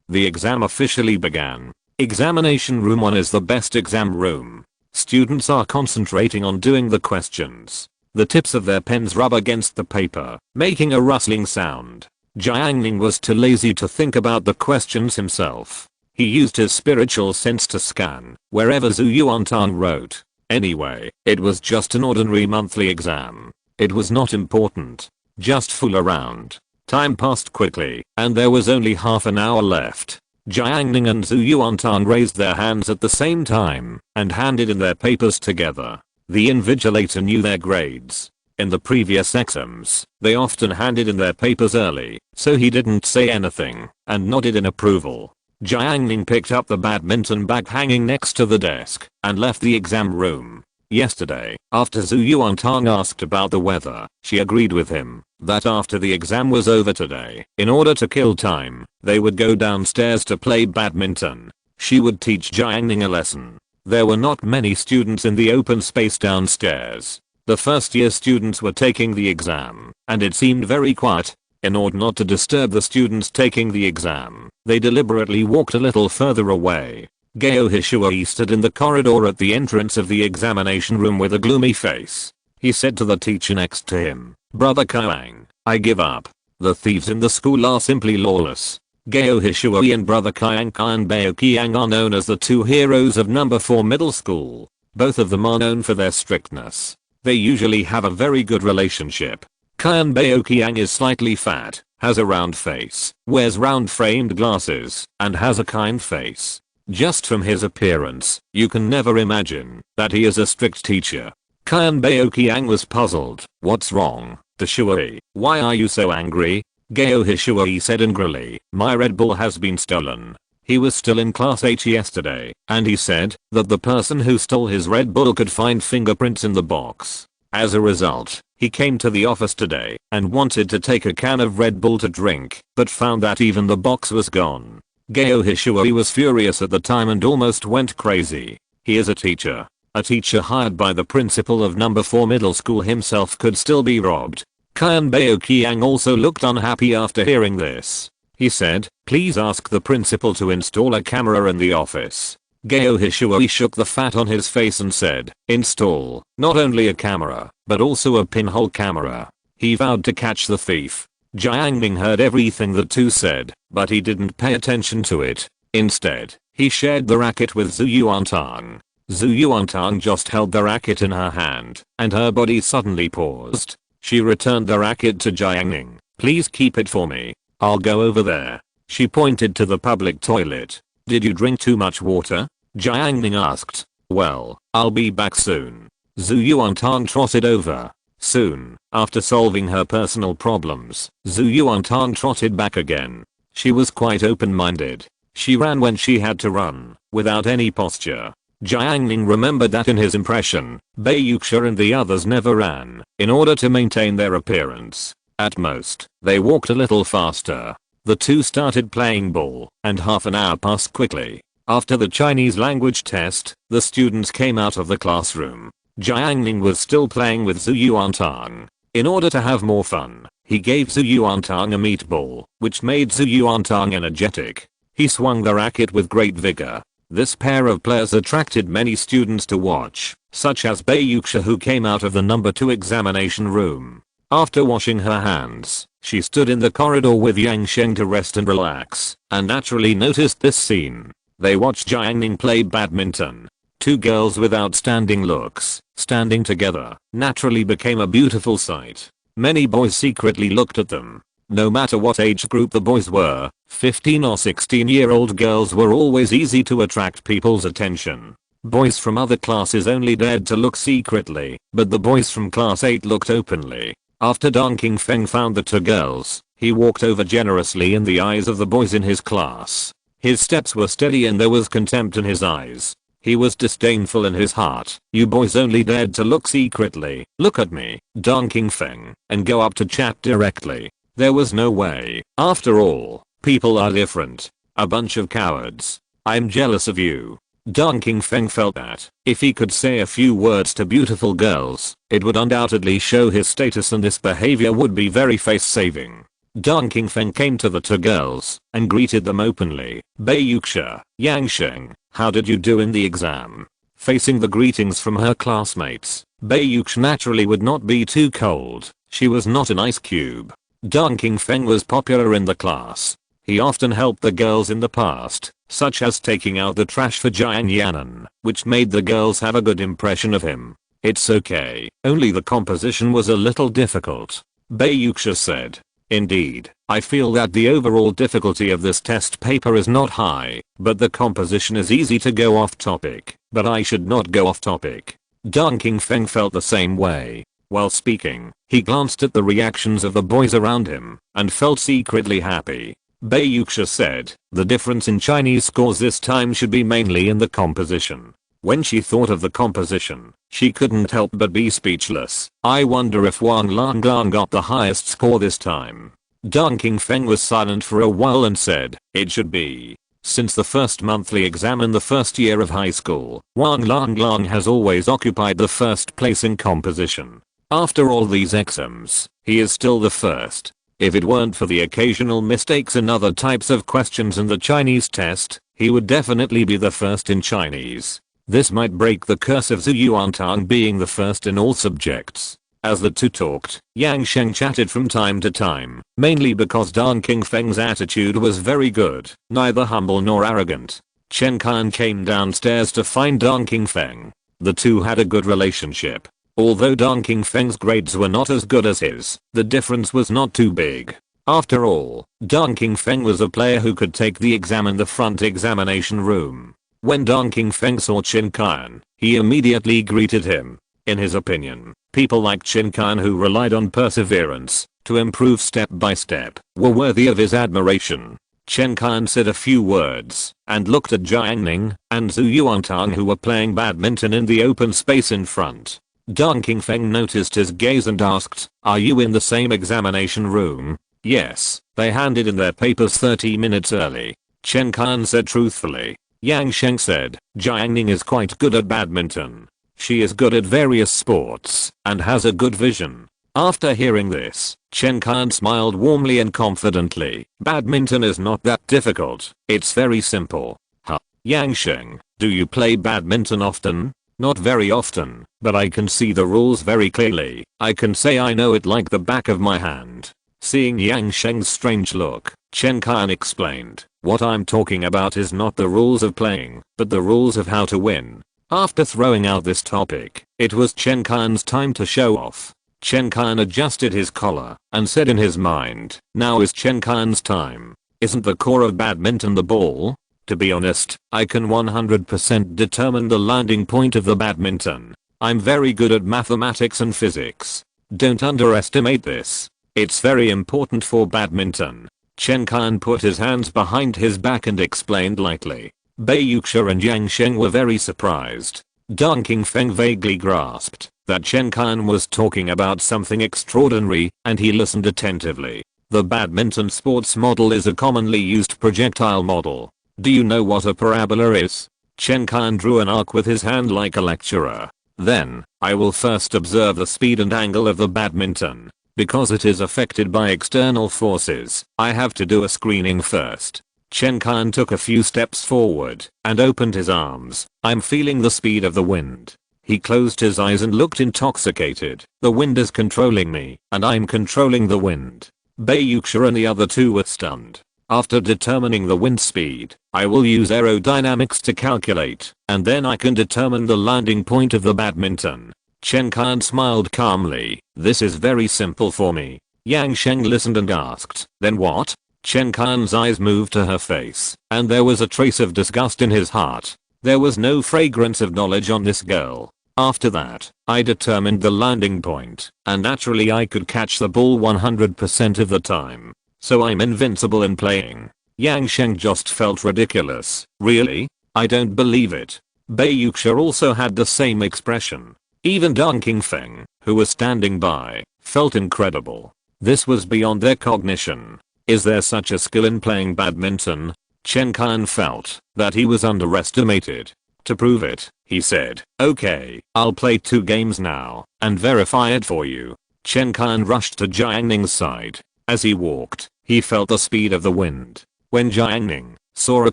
The exam officially began. Examination room 1 is the best exam room. Students are concentrating on doing the questions. The tips of their pens rub against the paper, making a rustling sound. Jiang Ning was too lazy to think about the questions himself. He used his spiritual sense to scan wherever Zhu Yuantang wrote. Anyway, it was just an ordinary monthly exam. It was not important. Just fool around. Time passed quickly, and there was only half an hour left. Jiang Ning and Zhu Yuantang raised their hands at the same time and handed in their papers together. The invigilator knew their grades. In the previous exams, they often handed in their papers early, so he didn't say anything and nodded in approval. Jiang Ning picked up the badminton bag hanging next to the desk and left the exam room. Yesterday, after Zhu Yuantang asked about the weather, she agreed with him that after the exam was over today, in order to kill time, they would go downstairs to play badminton. She would teach Jiang Ning a lesson. There were not many students in the open space downstairs. The first year students were taking the exam, and it seemed very quiet. In order not to disturb the students taking the exam, they deliberately walked a little further away. Gao Hishui stood in the corridor at the entrance of the examination room with a gloomy face. He said to the teacher next to him, Brother Koang, I give up. The thieves in the school are simply lawless. Gao Hishuai and brother Qiang Bao Qiang are known as the two heroes of number 4 middle school. Both of them are known for their strictness. They usually have a very good relationship. Qiang Bao Qiang is slightly fat, has a round face, wears round framed glasses, and has a kind face. Just from his appearance, you can never imagine that he is a strict teacher. Qiang Bao Qiang was puzzled. What's wrong, Hishuai? Why are you so angry? Gao Hishuai said angrily, my Red Bull has been stolen. He was still in class 8 yesterday, and he said that the person who stole his Red Bull could find fingerprints in the box. As a result, he came to the office today and wanted to take a can of Red Bull to drink, but found that even the box was gone. Gao Hishuai was furious at the time and almost went crazy. He is a teacher. A teacher hired by the principal of number 4 middle school himself could still be robbed. Qiang Bao Qiang also looked unhappy after hearing this. He said, please ask the principal to install a camera in the office. Gao Hishuai shook the fat on his face and said, install not only a camera, but also a pinhole camera. He vowed to catch the thief. Jiang Ning heard everything the two said, but he didn't pay attention to it. Instead, he shared the racket with Zhu Yuantang. Zhu Yuantang just held the racket in her hand, and her body suddenly paused. She returned the racket to Jiang Ning. Please keep it for me. I'll go over there. She pointed to the public toilet. Did you drink too much water? Jiang Ning asked. Well, I'll be back soon. Zhu Yuantang trotted over. Soon, after solving her personal problems, Zhu Yuantang trotted back again. She was quite open-minded. She ran when she had to run, without any posture. Jiang Ning remembered that in his impression, Bai Yuxia and the others never ran, in order to maintain their appearance. At most, they walked a little faster. The two started playing ball, and half an hour passed quickly. After the Chinese language test, the students came out of the classroom. Jiang Ning was still playing with Zhu Yuantang. In order to have more fun, he gave Zhu Yuantang a meatball, which made Zhu Yuantang energetic. He swung the racket with great vigor. This pair of players attracted many students to watch, such as Bai Yuxia, who came out of the number 2 examination room. After washing her hands, she stood in the corridor with Yang Sheng to rest and relax, and naturally noticed this scene. They watched Jiang Ning play badminton. Two girls with outstanding looks, standing together, naturally became a beautiful sight. Many boys secretly looked at them. No matter what age group the boys were, 15 or 16-year-old girls were always easy to attract people's attention. Boys from other classes only dared to look secretly, but the boys from class 8 looked openly. After Dong Qingfeng found the two girls, he walked over generously in the eyes of the boys in his class. His steps were steady and there was contempt in his eyes. He was disdainful in his heart. You boys only dared to look secretly. Look at me, Dong Qingfeng, and go up to chat directly. There was no way. After all, people are different. A bunch of cowards. I'm jealous of you. Dong Qingfeng felt that, if he could say a few words to beautiful girls, it would undoubtedly show his status and this behavior would be very face-saving. Dong Qingfeng came to the two girls, and greeted them openly. Bai Yuxia, Yang Sheng, how did you do in the exam? Facing the greetings from her classmates, Bai Yuxia naturally would not be too cold. She was not an ice cube. Dong Qingfeng was popular in the class. He often helped the girls in the past, such as taking out the trash for Jiang Yanan, which made the girls have a good impression of him. It's okay, only the composition was a little difficult. Bai Yuxia said. Indeed, I feel that the overall difficulty of this test paper is not high, but the composition is easy to go off topic, but I should not go off topic. Dong Qingfeng felt the same way. While speaking, he glanced at the reactions of the boys around him, and felt secretly happy. Bai Yuxia said, the difference in Chinese scores this time should be mainly in the composition. When she thought of the composition, she couldn't help but be speechless. I wonder if Wang Langlang got the highest score this time. Dong Qingfeng was silent for a while and said, it should be. Since the first monthly exam in the first year of high school, Wang Langlang has always occupied the first place in composition. After all these exams, he is still the first. If it weren't for the occasional mistakes in other types of questions in the Chinese test, he would definitely be the first in Chinese. This might break the curse of Zhu Yuantang being the first in all subjects. As the two talked, Yang Sheng chatted from time to time, mainly because Dong Qingfeng's attitude was very good, neither humble nor arrogant. Chen Kan came downstairs to find Dong Qingfeng. The two had a good relationship. Although Dong Qingfeng's grades were not as good as his, the difference was not too big. After all, Dong Qingfeng was a player who could take the exam in the front examination room. When Dong Qingfeng saw Chen Kan, he immediately greeted him. In his opinion, people like Chen Kan who relied on perseverance to improve step by step were worthy of his admiration. Chen Kan said a few words and looked at Jiang Ning and Zhu Yuantang who were playing badminton in the open space in front. Dong Qingfeng noticed his gaze and asked, "Are you in the same examination room?" "Yes, they handed in their papers 30 minutes early," Chen Kan said truthfully. Yang Sheng said, "Jiang Ning is quite good at badminton. She is good at various sports and has a good vision." After hearing this, Chen Kan smiled warmly and confidently. "Badminton is not that difficult. It's very simple." Huh. Yang Sheng, do you play badminton often? "Not very often, but I can see the rules very clearly. I can say I know it like the back of my hand." Seeing Yang Sheng's strange look, Chen Kan explained, "What I'm talking about is not the rules of playing, but the rules of how to win." After throwing out this topic, it was Chen Kan's time to show off. Chen Kan adjusted his collar and said in his mind, "Now is Chen Kan's time. Isn't the core of badminton the ball? To be honest, I can 100% determine the landing point of the badminton. I'm very good at mathematics and physics. Don't underestimate this. It's very important for badminton." Chen Kan put his hands behind his back and explained lightly. Bai Yuxia and Yang Sheng were very surprised. Dong Qingfeng vaguely grasped that Chen Kan was talking about something extraordinary and he listened attentively. The badminton sports model is a commonly used projectile model. Do you know what a parabola is? Chen Kan drew an arc with his hand like a lecturer. Then, I will first observe the speed and angle of the badminton. Because it is affected by external forces, I have to do a screening first. Chen Kan took a few steps forward and opened his arms. "I'm feeling the speed of the wind." He closed his eyes and looked intoxicated. "The wind is controlling me, and I'm controlling the wind." Bai Yuxia and the other two were stunned. "After determining the wind speed, I will use aerodynamics to calculate, and then I can determine the landing point of the badminton." Chen Kan smiled calmly. "This is very simple for me." Yang Sheng listened and asked, "Then what?" Chen Kan's eyes moved to her face, and there was a trace of disgust in his heart. There was no fragrance of knowledge on this girl. "After that, I determined the landing point, and naturally I could catch the ball 100% of the time. So I'm invincible in playing." Yang Sheng just felt ridiculous. "Really? I don't believe it." Bai Yuxia also had the same expression. Even Dong Qingfeng, who was standing by, felt incredible. This was beyond their cognition. Is there such a skill in playing badminton? Chen Kan felt that he was underestimated. To prove it, he said, "Okay, I'll play 2 games now and verify it for you." Chen Kan rushed to Jiang Ning's side. As he walked, he felt the speed of the wind. When Jiang Ning saw a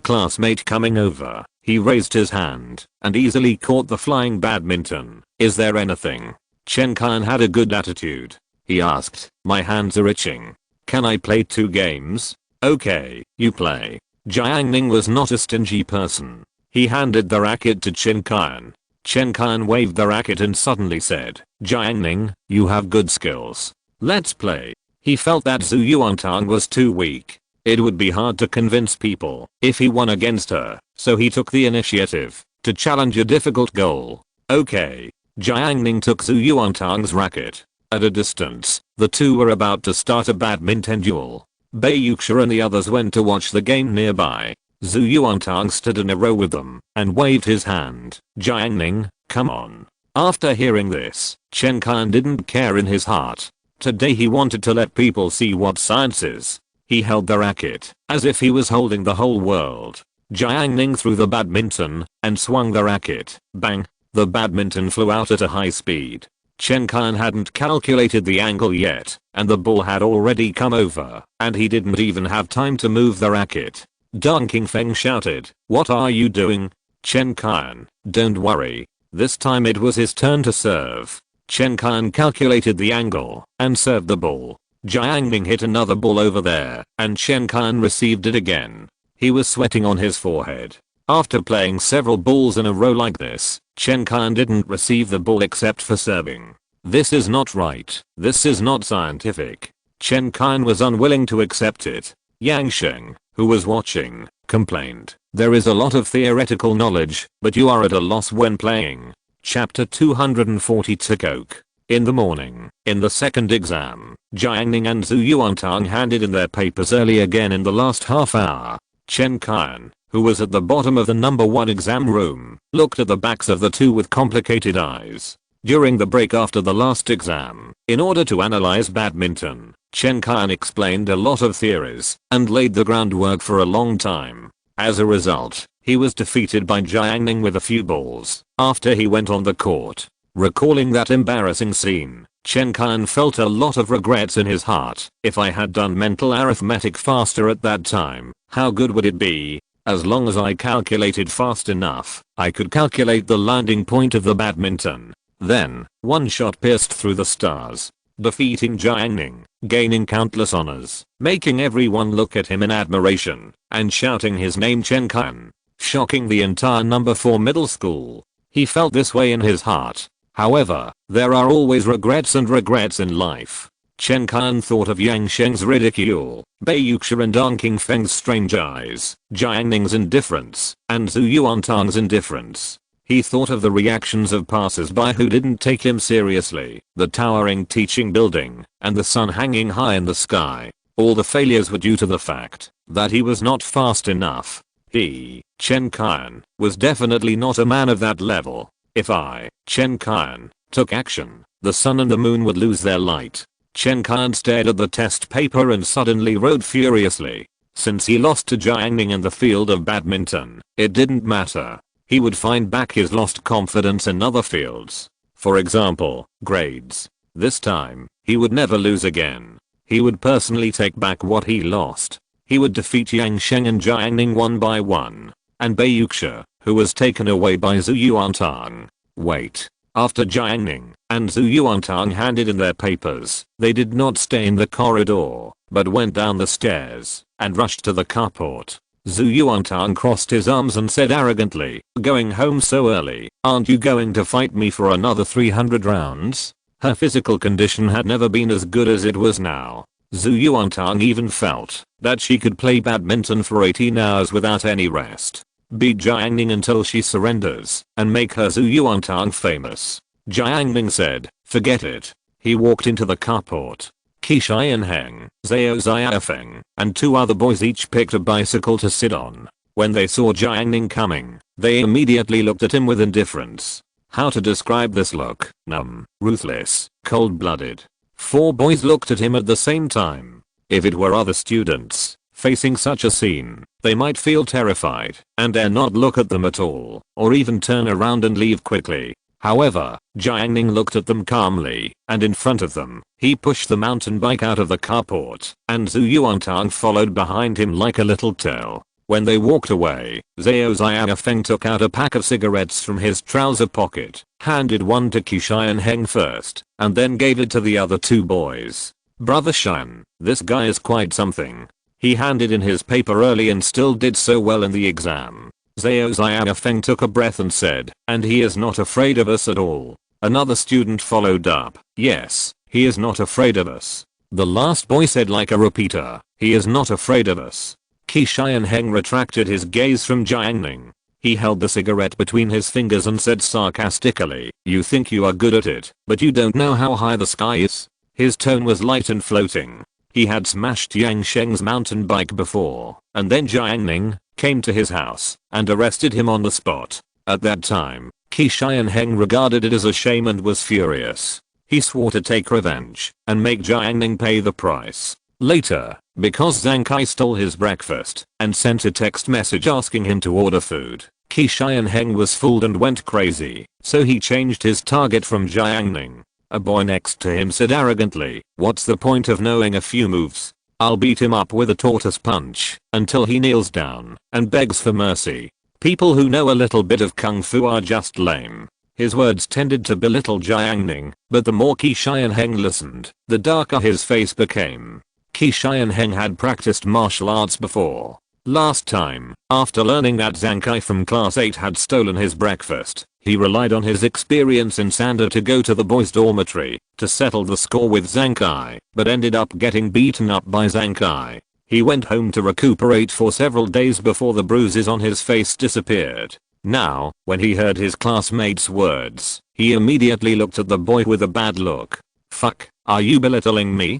classmate coming over, he raised his hand and easily caught the flying badminton. "Is there anything?" Chen Kan had a good attitude. He asked, "My hands are itching. Can I play 2 games?" "Okay, you play." Jiang Ning was not a stingy person. He handed the racket to Chen Kan. Chen Kan waved the racket and suddenly said, "Jiang Ning, you have good skills. Let's play." He felt that Zhu Yuantang was too weak. It would be hard to convince people if he won against her, so he took the initiative to challenge a difficult goal. "Okay." Jiang Ning took Zhu Yuantang's racket. At a distance, the two were about to start a badminton duel. Bai Yuxia and the others went to watch the game nearby. Zhu Yuantang stood in a row with them and waved his hand. "Jiang Ning, come on." After hearing this, Chen Kan didn't care in his heart. Today he wanted to let people see what science is. He held the racket as if he was holding the whole world. Jiang Ning threw the badminton and swung the racket. Bang! The badminton flew out at a high speed. Chen Kan hadn't calculated the angle yet, and the ball had already come over, and he didn't even have time to move the racket. Dong Qingfeng shouted, "What are you doing?" Chen Kan, don't worry. This time it was his turn to serve. Chen Qian calculated the angle and served the ball. Jiang Ning hit another ball over there and Chen Qian received it again. He was sweating on his forehead. After playing several balls in a row like this, Chen Qian didn't receive the ball except for serving. This is not right. This is not scientific. Chen Qian was unwilling to accept it. Yang Sheng, who was watching, complained, "There is a lot of theoretical knowledge, but you are at a loss when playing." Chapter 240 Coke. In the morning, in the second exam, Jiang Ning and Zhu Yuantang handed in their papers early again in the last half hour. Chen Qian, who was at the bottom of the number 1 exam room, looked at the backs of the two with complicated eyes. During the break after the last exam, in order to analyze badminton, Chen Qian explained a lot of theories and laid the groundwork for a long time. As a result, he was defeated by Jiang Ning with a few balls after he went on the court. Recalling that embarrassing scene, Chen Qian felt a lot of regrets in his heart. If I had done mental arithmetic faster at that time, how good would it be? As long as I calculated fast enough, I could calculate the landing point of the badminton. Then, one shot pierced through the stars, defeating Jiang Ning, gaining countless honors, making everyone look at him in admiration, and shouting his name Chen Qian, shocking the entire number 4 middle school. He felt this way in his heart. However, there are always regrets and regrets in life. Chen Qian thought of Yang Sheng's ridicule, Bai Yuxia and An Qingfeng's strange eyes, Jiang Ning's indifference, and Zhu Yuantang's indifference. He thought of the reactions of passers-by who didn't take him seriously, the towering teaching building, and the sun hanging high in the sky. All the failures were due to the fact that he was not fast enough. He, Chen Qian, was definitely not a man of that level. If I, Chen Qian, took action, the sun and the moon would lose their light. Chen Qian stared at the test paper and suddenly wrote furiously. Since he lost to Jiang Ning in the field of badminton, it didn't matter. He would find back his lost confidence in other fields. For example, grades. This time, he would never lose again. He would personally take back what he lost. He would defeat Yang Sheng and Jiang Ning one by one. And Bai Yuxia, who was taken away by Zhu Yuantang. Wait. After Jiang Ning and Zhu Yuantang handed in their papers, they did not stay in the corridor, but went down the stairs and rushed to the carport. Zhu Yuantang crossed his arms and said arrogantly, "Going home so early, aren't you going to fight me for another 300 rounds?" Her physical condition had never been as good as it was now. Zhu Yuantang even felt that she could play badminton for 18 hours without any rest. Beat Jiang Ning until she surrenders and make her Zhu Yuantang famous. Jiang Ning said, "Forget it." He walked into the carport. Qi Heng, Zhao Xiaofeng, and 2 other boys each picked a bicycle to sit on. When they saw Jiang Ning coming, they immediately looked at him with indifference. How to describe this look? Numb, ruthless, cold-blooded. 4 boys looked at him at the same time. If it were other students facing such a scene, they might feel terrified and dare not look at them at all, or even turn around and leave quickly. However, Jiang Ning looked at them calmly, and in front of them, he pushed the mountain bike out of the carport, and Zhu Yuantang followed behind him like a little tail. When they walked away, Zhao Xiaofeng took out a pack of cigarettes from his trouser pocket, handed one to Qi Heng first, and then gave it to the other 2 boys. "Brother Shan, this guy is quite something. He handed in his paper early and still did so well in the exam." Zhao Xiaofeng took a breath and said, "And he is not afraid of us at all." Another student followed up, "Yes, he is not afraid of us." The last boy said like a repeater, "He is not afraid of us." Qi Heng retracted his gaze from Jiang Ning. He held the cigarette between his fingers and said sarcastically, "You think you are good at it, but you don't know how high the sky is." His tone was light and floating. He had smashed Yang Sheng's mountain bike before, and then Jiang Ning came to his house and arrested him on the spot. At that time, Qi Heng regarded it as a shame and was furious. He swore to take revenge and make Jiang Ning pay the price. Later, because Zhang Kai stole his breakfast and sent a text message asking him to order food, Qi Heng was fooled and went crazy, so he changed his target from Jiang Ning. A boy next to him said arrogantly, "What's the point of knowing a few moves? I'll beat him up with a tortoise punch until he kneels down and begs for mercy." People who know a little bit of kung fu are just lame. His words tended to belittle Jiang Ning, but the more Qi Xianheng listened, the darker his face became. Qi Xianheng had practiced martial arts before. Last time, after learning that Zhang Kai from class 8 had stolen his breakfast, he relied on his experience in Sanda to go to the boys' dormitory to settle the score with Zhang Kai, but ended up getting beaten up by Zhang Kai. He went home to recuperate for several days before the bruises on his face disappeared. Now, when he heard his classmate's words, he immediately looked at the boy with a bad look. "Fuck, are you belittling me?"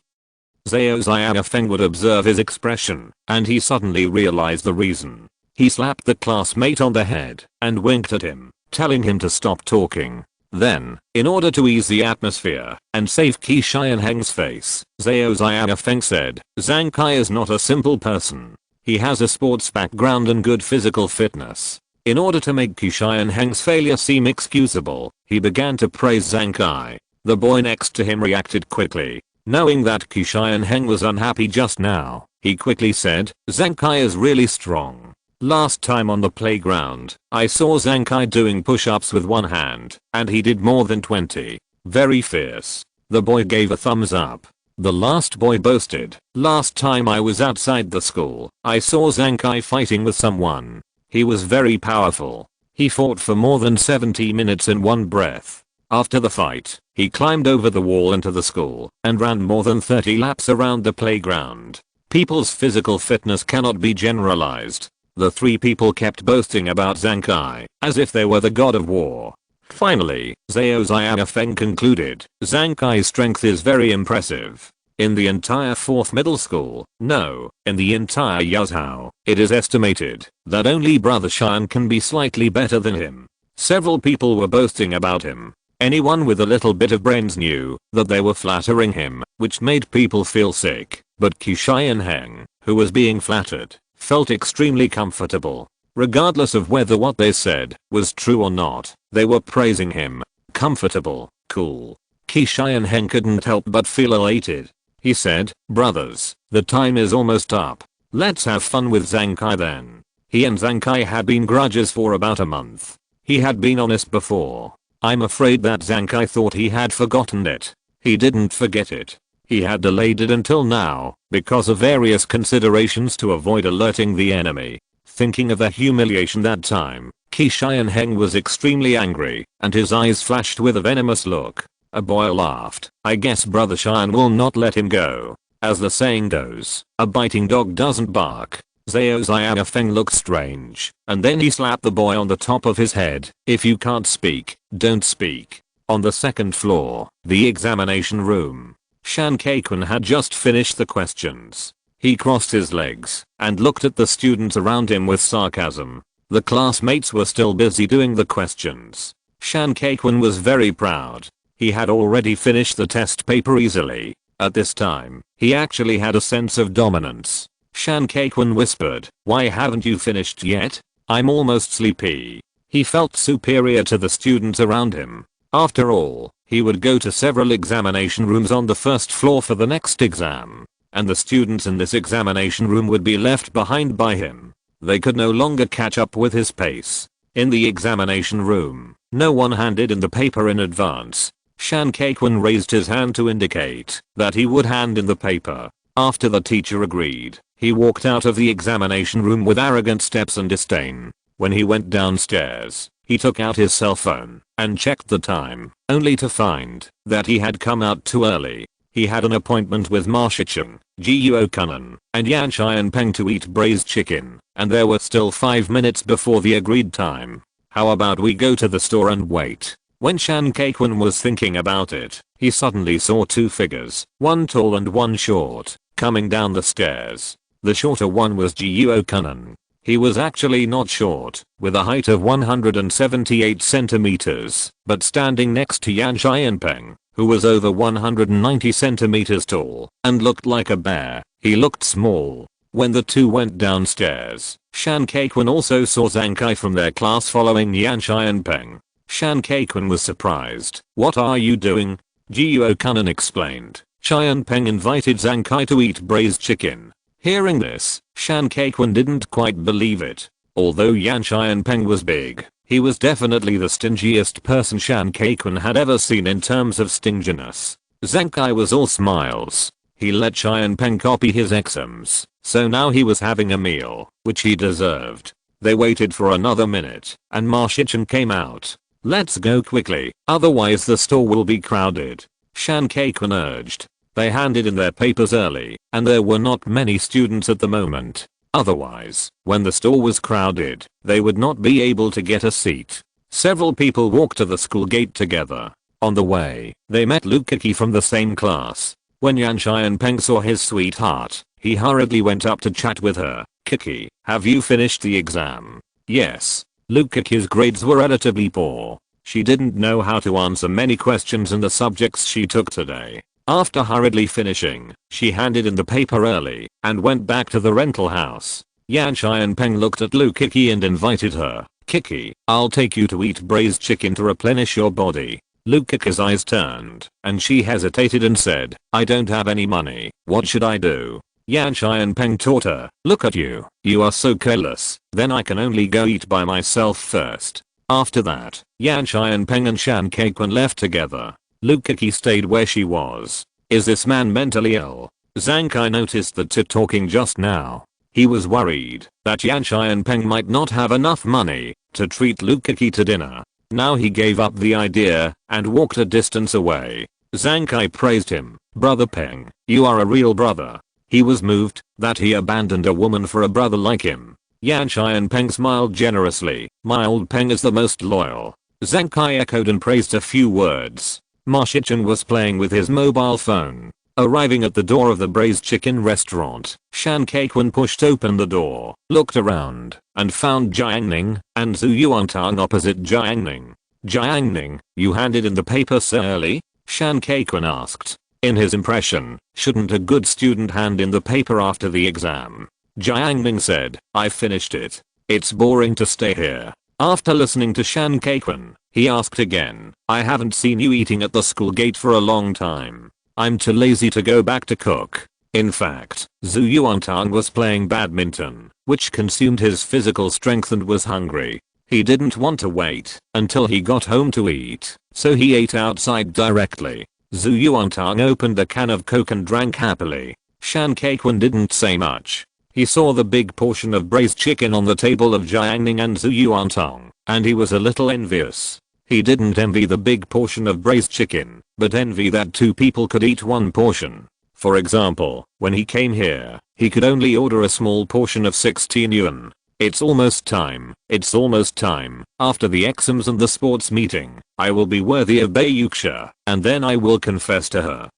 Zhao Xiaofeng would observe his expression, and he suddenly realized the reason. He slapped the classmate on the head and winked at him, telling him to stop talking. Then, in order to ease the atmosphere and save Qi Xianheng's face, Zhao Xiaofeng said, "Zhang Kai is not a simple person. He has a sports background and good physical fitness." In order to make Qi Xianheng's failure seem excusable, he began to praise Zhang Kai. The boy next to him reacted quickly. Knowing that Qi Xianheng was unhappy just now, he quickly said, "Zhang Kai is really strong. Last time on the playground, I saw Zhang Kai doing push-ups with one hand, and he did more than 20. Very fierce." The boy gave a thumbs up. The last boy boasted, "Last time I was outside the school, I saw Zhang Kai fighting with someone. He was very powerful. He fought for more than 70 minutes in one breath. After the fight, he climbed over the wall into the school and ran more than 30 laps around the playground." People's physical fitness cannot be generalized. The three people kept boasting about Zhang Kai as if they were the god of war. Finally, Zhao Xiaofeng concluded, "Zhang Kai's strength is very impressive. In the entire 4th middle school, no, in the entire Yazhou, it is estimated that only Brother Shan can be slightly better than him." Several people were boasting about him. Anyone with a little bit of brains knew that they were flattering him, which made people feel sick. But Qi Xianheng, who was being flattered, felt extremely comfortable. Regardless of whether what they said was true or not, they were praising him. Comfortable, cool. Qi Xianheng couldn't help but feel elated. He said, "Brothers, the time is almost up. Let's have fun with Zhang Kai then." He and Zhang Kai had been grudges for about a month. He had been honest before. I'm afraid that Zhang Kai thought he had forgotten it. He didn't forget it. He had delayed it until now, because of various considerations to avoid alerting the enemy. Thinking of the humiliation that time, Qi Xianheng was extremely angry, and his eyes flashed with a venomous look. A boy laughed. "I guess Brother Shan will not let him go. As the saying goes, a biting dog doesn't bark." Zhao Xiaofeng looked strange, and then he slapped the boy on the top of his head. "If you can't speak, don't speak." On the second floor, the examination room, Shan Kaikun had just finished the questions. He crossed his legs and looked at the students around him with sarcasm. The classmates were still busy doing the questions. Shan Kaikun was very proud. He had already finished the test paper easily. At this time, he actually had a sense of dominance. Shan Kaikun whispered, "Why haven't you finished yet? I'm almost sleepy." He felt superior to the students around him. After all, he would go to several examination rooms on the first floor for the next exam, and the students in this examination room would be left behind by him. They could no longer catch up with his pace. In the examination room, no one handed in the paper in advance. Shan Kaikun raised his hand to indicate that he would hand in the paper. After the teacher agreed, he walked out of the examination room with arrogant steps and disdain. When he went downstairs, he took out his cell phone and checked the time, only to find that he had come out too early. He had an appointment with Ma Shichen, Jiuo Kunan, and Yan Xianpeng to eat braised chicken, and there were still 5 minutes before the agreed time. "How about we go to the store and wait?" When Shan Kaikun was thinking about it, he suddenly saw two figures, one tall and one short, coming down the stairs. The shorter one was Jiuo Kunan. He was actually not short, with a height of 178 centimeters, but standing next to Yan Xianpeng, who was over 190 centimeters tall, and looked like a bear. He looked small. When the two went downstairs, Shan Kaikun also saw Zhang Kai from their class following Yan Xianpeng. Shan Kaikun was surprised. "What are you doing?" Jiuo Kunan explained. Xianpeng invited Zhang Kai to eat braised chicken. Hearing this, Shan Kaikun didn't quite believe it. Although Yan Xianpeng was big, He was definitely the stingiest person Shan Kaikun had ever seen in terms of stinginess. Zankai was all smiles. He let Xianpeng copy his exams, so now he was having a meal, which he deserved. They waited for another minute, and Ma Shichen came out. "Let's go quickly, otherwise the store will be crowded," Shan Kaikun urged. They handed in their papers early, and there were not many students at the moment. Otherwise, when the store was crowded, they would not be able to get a seat. Several people walked to the school gate together. On the way, they met Lukaki from the same class. When Yan Xianpeng saw his sweetheart, he hurriedly went up to chat with her. "Kiki, have you finished the exam?" "Yes." Lukaki's grades were relatively poor. She didn't know how to answer many questions in the subjects she took today. After hurriedly finishing, she handed in the paper early and went back to the rental house. Yan Xianpeng looked at Lukaki and invited her. "Kiki, I'll take you to eat braised chicken to replenish your body." Lukaki's eyes turned, and she hesitated and said, "I don't have any money. What should I do?" Yan Xianpeng taught her, "Look at you. You are so careless. Then I can only go eat by myself first." After that, Yan Xianpeng and Shan Kaikun left together. Lukaki stayed where she was. Is this man mentally ill? Zankai noticed that to talking just now. He was worried that Yan Xianpeng might not have enough money to treat Lukaki to dinner. Now he gave up the idea and walked a distance away. Zankai praised him. "Brother Peng, you are a real brother." He was moved that he abandoned a woman for a brother like him. Yan Xianpeng smiled generously. "My old Peng is the most loyal." Zankai echoed and praised a few words. Ma Shichen was playing with his mobile phone. Arriving at the door of the braised chicken restaurant, Shan Kaikun pushed open the door, looked around, and found Jiang Ning and Zhu Yuantang opposite Jiang Ning. "Jiang Ning, you handed in the paper so early?" Shan Kaikun asked. In his impression, shouldn't a good student hand in the paper after the exam? Jiang Ning said, "I finished it. It's boring to stay here." After listening to Shan Kaikun, he asked again, "I haven't seen you eating at the school gate for a long time." "I'm too lazy to go back to cook." In fact, Zhu Yuantang was playing badminton, which consumed his physical strength and was hungry. He didn't want to wait until he got home to eat, so he ate outside directly. Zhu Yuantang opened a can of Coke and drank happily. Shan Kaikun didn't say much. He saw the big portion of braised chicken on the table of Jiang Ning and Zhu Yuantang, and he was a little envious. He didn't envy the big portion of braised chicken, but envy that two people could eat one portion. For example, when he came here, he could only order a small portion of 16 yuan. It's almost time. It's almost time. After the exams and the sports meeting, I will be worthy of Bayuxia, and then I will confess to her.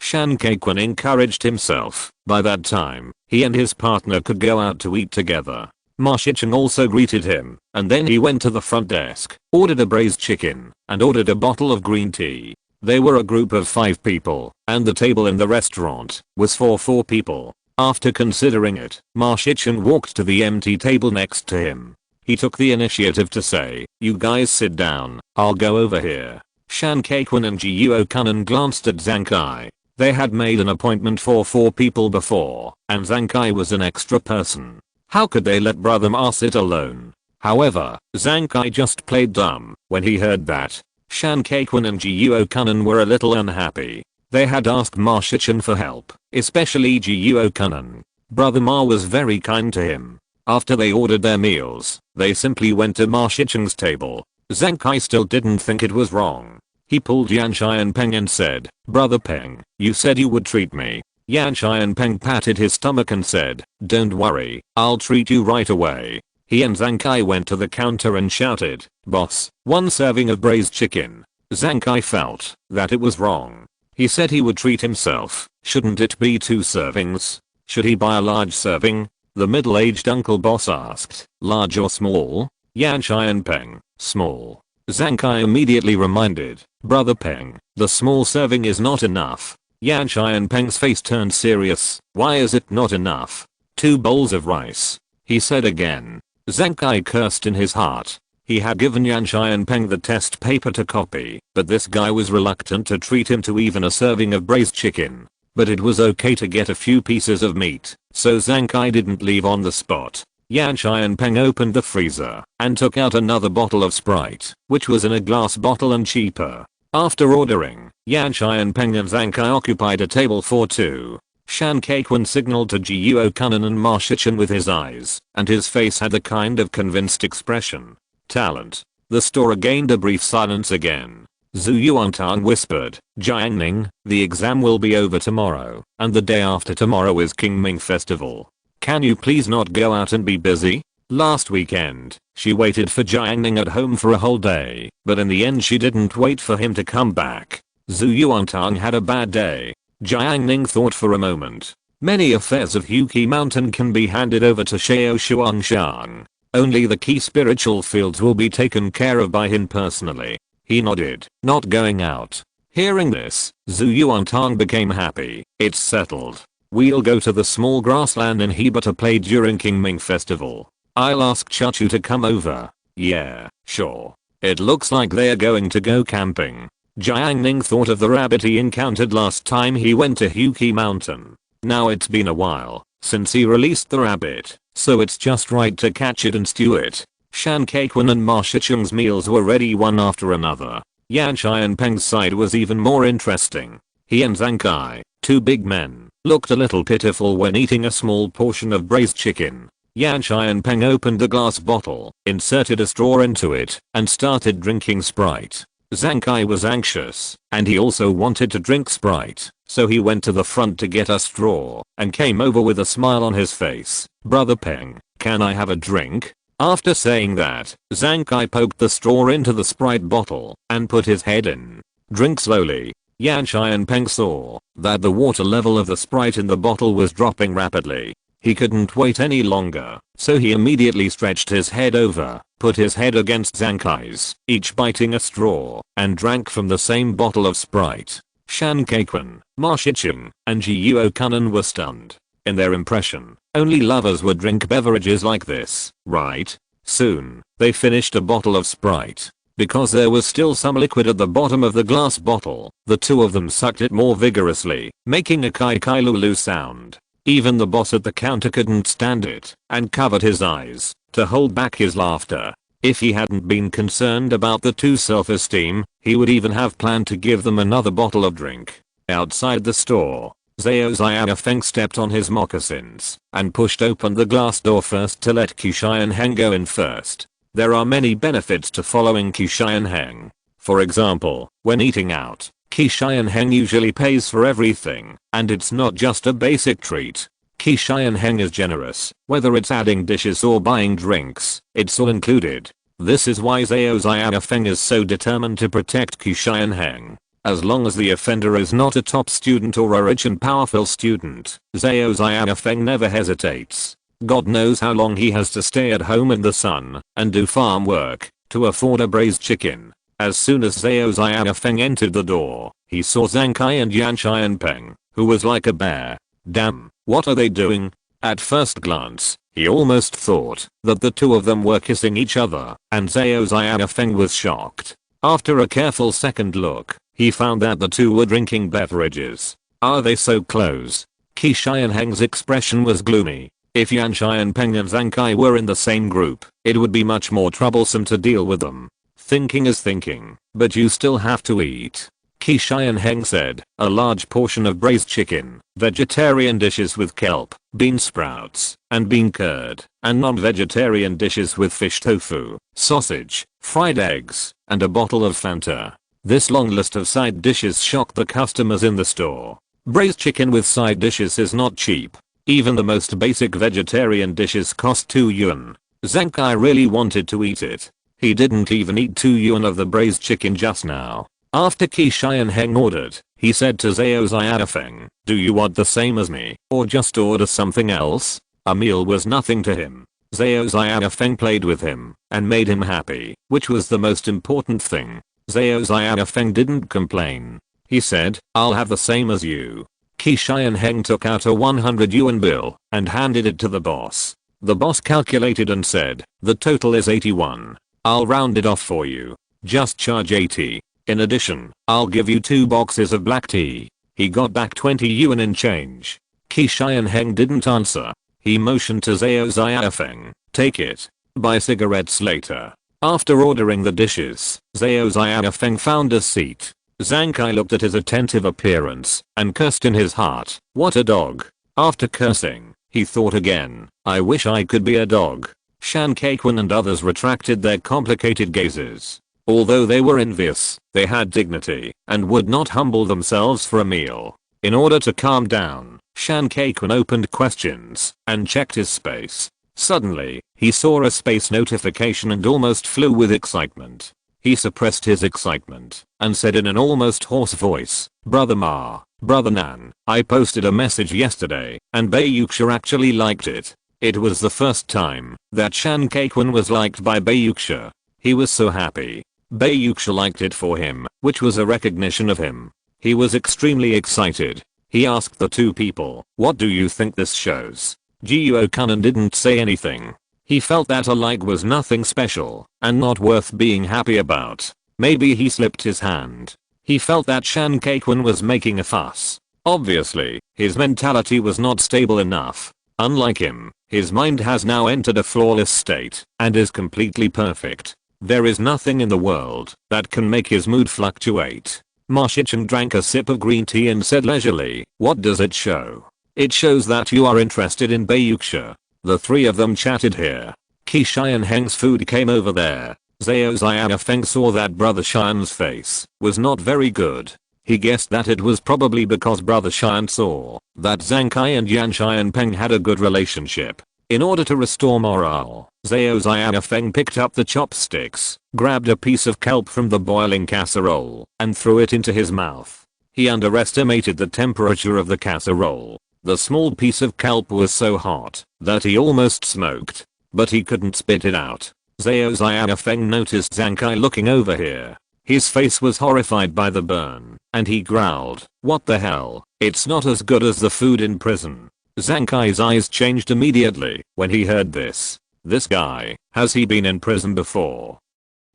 Shan Kaikun encouraged himself. By that time, he and his partner could go out to eat together. Ma Shichen also greeted him, and then he went to the front desk, ordered a braised chicken, and ordered a bottle of green tea. They were a group of 5 people, and the table in the restaurant was for 4 people. After considering it, Ma Shichen walked to the empty table next to him. He took the initiative to say, "You guys sit down, I'll go over here." Shan Kaikun and Jiuo Kunan glanced at Zankai. They had made an appointment for 4 people before, and Zankai was an extra person. How could they let Brother Ma sit alone? However, Zankai just played dumb when he heard that. Shan Kaikun and Jiuo Kunan were a little unhappy. They had asked Ma Shichen for help, especially Jiuo Kunan. Brother Ma was very kind to him. After they ordered their meals, they simply went to Ma Shichen's table. Zankai still didn't think it was wrong. He pulled Yan Xianpeng and said, "Brother Peng, you said you would treat me." Yan Xianpeng patted his stomach and said, "Don't worry, I'll treat you right away." He and Zankai went to the counter and shouted, "Boss, 1 serving of braised chicken." Zankai felt that it was wrong. He said he would treat himself. Shouldn't it be 2 servings? Should he buy a large serving? The middle-aged uncle boss asked, "Large or small?" Yan Xianpeng, "Small." Zankai immediately reminded, "Brother Peng, the small serving is not enough." Yan Xianpeng's face turned serious. "Why is it not enough?" 2 bowls of rice, he said again. Zankai cursed in his heart. He had given Yan Xianpeng the test paper to copy, but this guy was reluctant to treat him to even a serving of braised chicken. But it was okay to get a few pieces of meat, so Zankai didn't leave on the spot. Yan Xianpeng opened the freezer and took out another bottle of Sprite, which was in a glass bottle and cheaper. After ordering, Yan Xianpeng and Zhang Kai occupied a table for two. Shan Kaikun signaled to Jiuo Kunan and Ma Shichen with his eyes, and his face had a kind of convinced expression. Talent. The store gained a brief silence again. Zhu Yuantang whispered, Jiang Ning, the exam will be over tomorrow, and the day after tomorrow is Qingming Festival. Can you please not go out and be busy? Last weekend, she waited for Jiang Ning at home for a whole day, but in the end she didn't wait for him to come back. Zhu Yuantang had a bad day. Jiang Ning thought for a moment. Many affairs of Huqi Mountain can be handed over to Xiao Xuanshan. Only the key spiritual fields will be taken care of by him personally. He nodded, not going out. Hearing this, Zhu Yuantang became happy. It's settled. We'll go to the small grassland in Heba to play during Qingming Festival. I'll ask Chachu to come over. Yeah, sure. It looks like they're going to go camping. Jiang Ning thought of the rabbit he encountered last time he went to Huqi Mountain. Now it's been a while since he released the rabbit, so it's just right to catch it and stew it. Shan Kaikun and Ma Shicheng's meals were ready one after another. Yan Xianpeng's side was even more interesting. He and Zhang Kai, two big men, looked a little pitiful when eating a small portion of braised chicken. Yan Xianpeng opened the glass bottle, inserted a straw into it, and started drinking Sprite. Zhang Kai was anxious, and he also wanted to drink Sprite, so he went to the front to get a straw, and came over with a smile on his face. Brother Peng, can I have a drink? After saying that, Zhang Kai poked the straw into the Sprite bottle, and put his head in. Drink slowly. Yan Xianpeng saw that the water level of the Sprite in the bottle was dropping rapidly. He couldn't wait any longer, so he immediately stretched his head over, put his head against Zhang Kai's, each biting a straw, and drank from the same bottle of Sprite. Shan Kaikun, Ma Shicheng, and Jiuo Kunan were stunned. In their impression, only lovers would drink beverages like this, right? Soon, they finished a bottle of Sprite. Because there was still some liquid at the bottom of the glass bottle, the two of them sucked it more vigorously, making a kai kai lulu sound. Even the boss at the counter couldn't stand it, and covered his eyes to hold back his laughter. If he hadn't been concerned about the two self-esteem, he would even have planned to give them another bottle of drink. Outside the store, Zhao Xiaofeng stepped on his moccasins and pushed open the glass door first to let Qi Xianheng go in first. There are many benefits to following Qi Xianheng. For example, when eating out, Qi Xianheng usually pays for everything, and it's not just a basic treat. Qi Xianheng is generous, whether it's adding dishes or buying drinks, it's all included. This is why Zhao Xiaofeng is so determined to protect Qi Xianheng. As long as the offender is not a top student or a rich and powerful student, Zhao Xiaofeng never hesitates. God knows how long he has to stay at home in the sun and do farm work to afford a braised chicken. As soon as Zhao Xiaofeng entered the door, he saw Zhang Kai and Yan Xianpeng, who was like a bear. Damn, what are they doing? At first glance, he almost thought that the two of them were kissing each other, and Zhao Xiaofeng was shocked. After a careful second look, he found that the two were drinking beverages. Are they so close? Qi Xianheng's expression was gloomy. If Yan Xianpeng and Zhang Kai were in the same group, it would be much more troublesome to deal with them. Thinking is thinking, but you still have to eat. Qi Xianheng said, a large portion of braised chicken, vegetarian dishes with kelp, bean sprouts, and bean curd, and non-vegetarian dishes with fish tofu, sausage, fried eggs, and a bottle of Fanta. This long list of side dishes shocked the customers in the store. Braised chicken with side dishes is not cheap. Even the most basic vegetarian dishes cost 2 yuan. Zhang Kai really wanted to eat it. He didn't even eat 2 yuan of the braised chicken just now. After Qi Xianheng ordered, he said to Zhao Xiaofeng, do you want the same as me, or just order something else? A meal was nothing to him. Zhao Xiaofeng played with him and made him happy, which was the most important thing. Zhao Xiaofeng didn't complain. He said, I'll have the same as you. Qi Xianheng took out a 100 yuan bill and handed it to the boss. The boss calculated and said, the total is 81. I'll round it off for you. Just charge 80. In addition, I'll give you 2 boxes of black tea. He got back 20 yuan in change. Qi Xianheng didn't answer. He motioned to Zhao Xiaofeng. Take it. Buy cigarettes later. After ordering the dishes, Zhao Xiaofeng found a seat. Zhang Kai looked at his attentive appearance and cursed in his heart. What a dog. After cursing, he thought again. I wish I could be a dog. Shan Kaikun and others retracted their complicated gazes. Although they were envious, they had dignity and would not humble themselves for a meal. In order to calm down, Shan Kaikun opened questions and checked his space. Suddenly, he saw a space notification and almost flew with excitement. He suppressed his excitement and said in an almost hoarse voice, Brother Ma, Brother Nan, I posted a message yesterday and Bayuxia actually liked it. It was the first time that Shan Kaikun was liked by Bayuxia. He was so happy. Bayuxia liked it for him, which was a recognition of him. He was extremely excited. He asked the two people, what do you think this shows? Jiuo Kanan didn't say anything. He felt that a like was nothing special and not worth being happy about. Maybe he slipped his hand. He felt that Shan Kaikun was making a fuss. Obviously, his mentality was not stable enough. Unlike him, his mind has now entered a flawless state and is completely perfect. There is nothing in the world that can make his mood fluctuate. Ma Shichen drank a sip of green tea and said leisurely, what does it show? It shows that you are interested in Bayuxia. The three of them chatted here. Qi Xianheng's food came over there. Zhao Xiaofeng saw that Brother Xian's face was not very good. He guessed that it was probably because Brother Xian saw that Zhang Kai and Yan Xianpeng had a good relationship. In order to restore morale, Zhao Xiaofeng picked up the chopsticks, grabbed a piece of kelp from the boiling casserole, and threw it into his mouth. He underestimated the temperature of the casserole. The small piece of kelp was so hot that he almost smoked, but he couldn't spit it out. Zhao Xiaofeng noticed Zhang Kai looking over here. His face was horrified by the burn, and he growled, what the hell, it's not as good as the food in prison. Zhang Kai's eyes changed immediately when he heard this. This guy, has he been in prison before?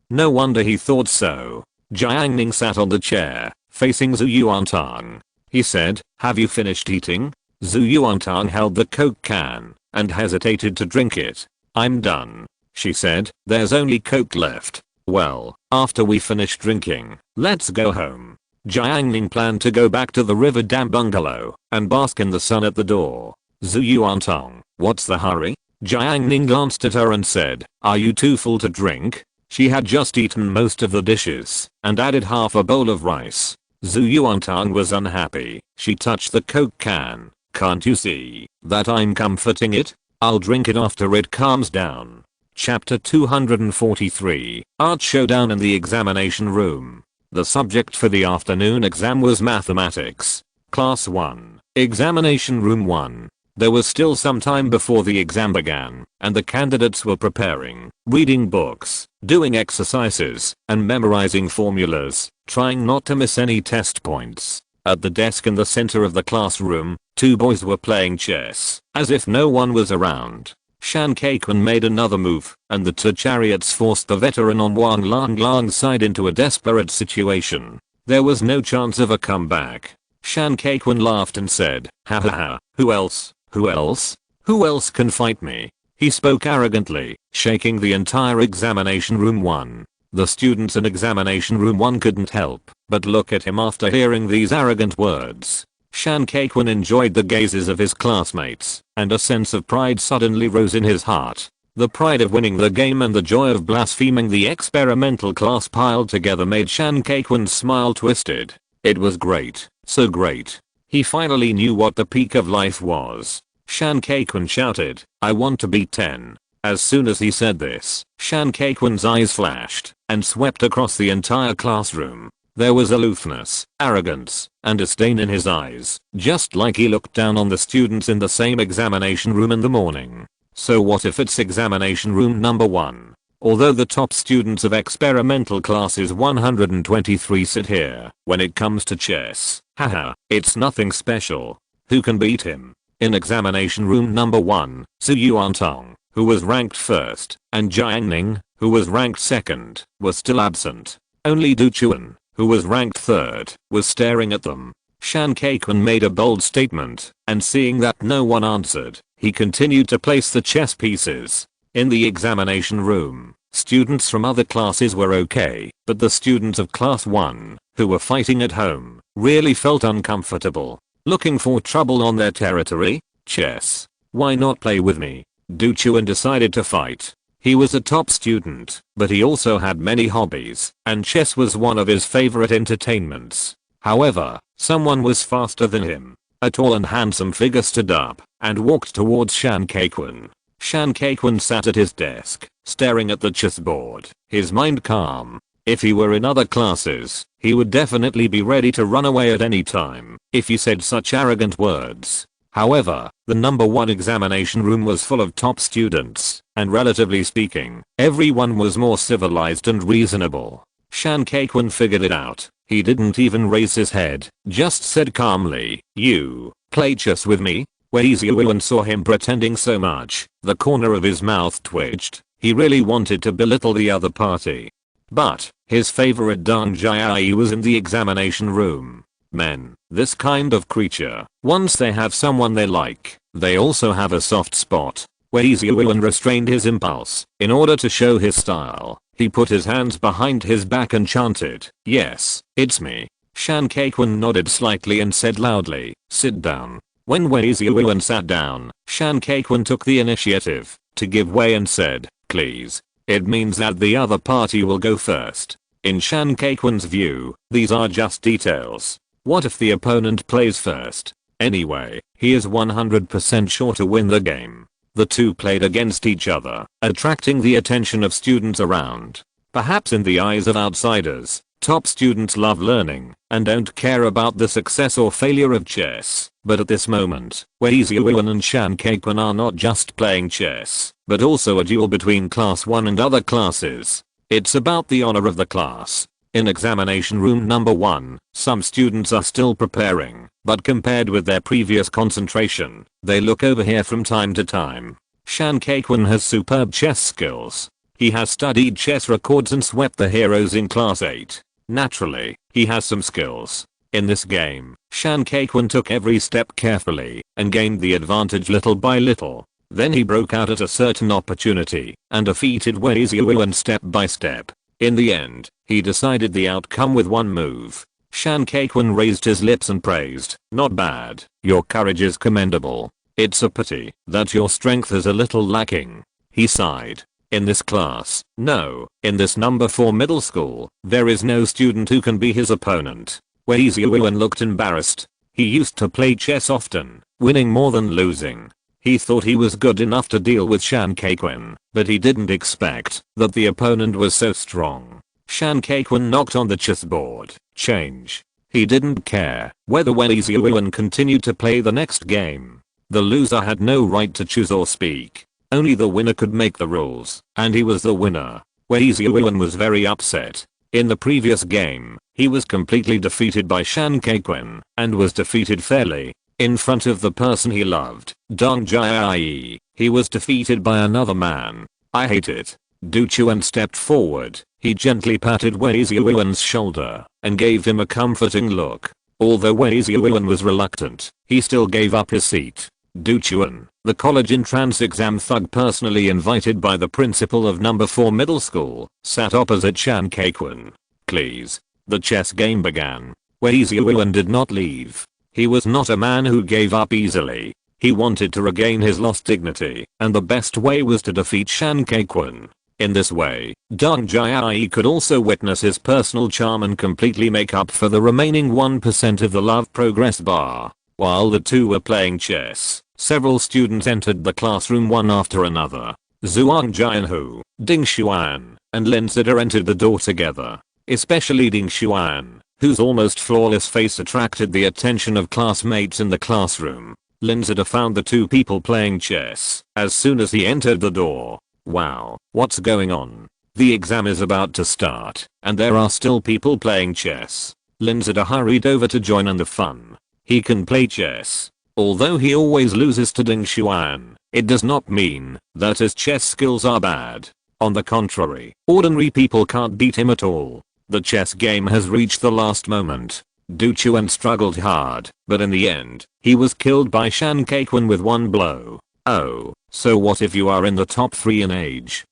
No wonder he thought so. Jiang Ning sat on the chair, facing Zhu Yuantang. He said, have you finished eating? Zhu Yuantang held the Coke can and hesitated to drink it. I'm done, she said, there's only Coke left. Well, after we finish drinking, let's go home. Jiang Ning planned to go back to the river dam bungalow and bask in the sun at the door. Zhu Yuantang, what's the hurry? Jiang Ning glanced at her and said, are you too full to drink? She had just eaten most of the dishes and added half a bowl of rice. Zhu Yuantang was unhappy. She touched the Coke can. Can't you see that I'm comforting it? I'll drink it after it calms down. Chapter 243, Art Showdown in the Examination Room. The subject for the afternoon exam was Mathematics. Class 1, Examination Room 1. There was still some time before the exam began, and the candidates were preparing, reading books, doing exercises, and memorizing formulas, trying not to miss any test points. At the desk in the center of the classroom, two boys were playing chess, as if no one was around. Shan Kaikun made another move, and the two chariots forced the veteran on Wang Langlang's side into a desperate situation. There was no chance of a comeback. Shan Kaikun laughed and said, ha ha ha, who else? Who else? Who else can fight me? He spoke arrogantly, shaking the entire examination room 1. The students in examination room 1 couldn't help but look at him after hearing these arrogant words. Shan Kaikun enjoyed the gazes of his classmates, and a sense of pride suddenly rose in his heart. The pride of winning the game and the joy of blaspheming the experimental class piled together made Shan Kaikun's smile twisted. It was great, so great. He finally knew what the peak of life was. Shan Kaikun shouted, I want to beat 10. As soon as he said this, Shan Kaikun's eyes flashed and swept across the entire classroom. There was aloofness, arrogance, and disdain in his eyes, just like he looked down on the students in the same examination room in the morning. So what if it's examination room number 1? Although the top students of experimental classes 123 sit here, when it comes to chess, haha, it's nothing special. Who can beat him? In examination room number 1, Zhu Yuantang, who was ranked first, and Jiang Ning, who was ranked second, were still absent. Only Du Chuan, who was ranked third, was staring at them. Shan Kaikun made a bold statement, and seeing that no one answered, he continued to place the chess pieces. In the examination room, students from other classes were okay, but the students of class 1, who were fighting at home, really felt uncomfortable. Looking for trouble on their territory? Chess. Why not play with me? Du Chuan decided to fight. He was a top student, but he also had many hobbies, and chess was one of his favorite entertainments. However, someone was faster than him. A tall and handsome figure stood up and walked towards Shan Kaikwun. Shan Kaikwun sat at his desk, staring at the chessboard, his mind calm. If he were in other classes, he would definitely be ready to run away at any time if he said such arrogant words. However, the number 1 examination room was full of top students, and relatively speaking, everyone was more civilized and reasonable. Shan Kaikwun figured it out. He didn't even raise his head, just said calmly, "You play chess with me?" When Yuan saw him pretending so much, the corner of his mouth twitched. He really wanted to belittle the other party. But his favorite Dong Jiai was in the examination room. Men, this kind of creature, once they have someone they like, they also have a soft spot. When Yuan restrained his impulse, in order to show his style, he put his hands behind his back and chanted, "Yes, it's me." Shan Kaikwun nodded slightly and said loudly, "Sit down." When Wei Yuan sat down, Shan Kaikwun took the initiative to give way and said, "Please. It means that the other party will go first." In Shan Kaikwun's view, these are just details. What if the opponent plays first? Anyway, he is 100% sure to win the game. The two played against each other, attracting the attention of students around. Perhaps in the eyes of outsiders, top students love learning and don't care about the success or failure of chess. But at this moment, Wei Yuan and Shan Kaikwun are not just playing chess, but also a duel between class 1 and other classes. It's about the honor of the class. In examination room number 1, some students are still preparing, but compared with their previous concentration, they look over here from time to time. Shan Kaikwun has superb chess skills. He has studied chess records and swept the heroes in class 8. Naturally, he has some skills. In this game, Shan Kaikwun took every step carefully and gained the advantage little by little. Then he broke out at a certain opportunity and defeated Wei Yuan step by step. In the end, he decided the outcome with one move. Shan Kaikwun raised his lips and praised, "Not bad, your courage is commendable. It's a pity that your strength is a little lacking." He sighed. In this class, no, in this number 4 middle school, there is no student who can be his opponent. Wei Yuan looked embarrassed. He used to play chess often, winning more than losing. He thought he was good enough to deal with Shan Kaikwun, but he didn't expect that the opponent was so strong. Shan Kaikwun knocked on the chessboard. Change. He didn't care whether Wei Yuan continued to play the next game. The loser had no right to choose or speak. Only the winner could make the rules, and he was the winner. Wei Yuan was very upset. In the previous game, he was completely defeated by Shan Kaikwun, and was defeated fairly. In front of the person he loved, Dong Jiai, he was defeated by another man. I hate it. Du Chuan stepped forward. He gently patted Wei Yuan's shoulder and gave him a comforting look. Although Wei Yuan was reluctant, he still gave up his seat. Du Chuan, the college entrance exam thug personally invited by the principal of number 4 middle school, sat opposite Shan Kaikwun. Please. The chess game began. Wei Yuan did not leave. He was not a man who gave up easily. He wanted to regain his lost dignity, and the best way was to defeat Shan Kaikwun. In this way, Dong Jiai could also witness his personal charm and completely make up for the remaining 1% of the love progress bar. While the two were playing chess, several students entered the classroom one after another. Zhuang Jianhu, Ding Xuan, and Lin Zida entered the door together. Especially Ding Xuan, whose almost flawless face attracted the attention of classmates in the classroom. Lin Zida found the two people playing chess as soon as he entered the door. Wow, what's going on? The exam is about to start, and there are still people playing chess. Lin Zida hurried over to join in the fun. He can play chess. Although he always loses to Ding Xuan, it does not mean that his chess skills are bad. On the contrary, ordinary people can't beat him at all. The chess game has reached the last moment. Du Chuan struggled hard, but in the end, he was killed by Shan Kaikwun with one blow. Oh, so what if you are in the top 3 in age?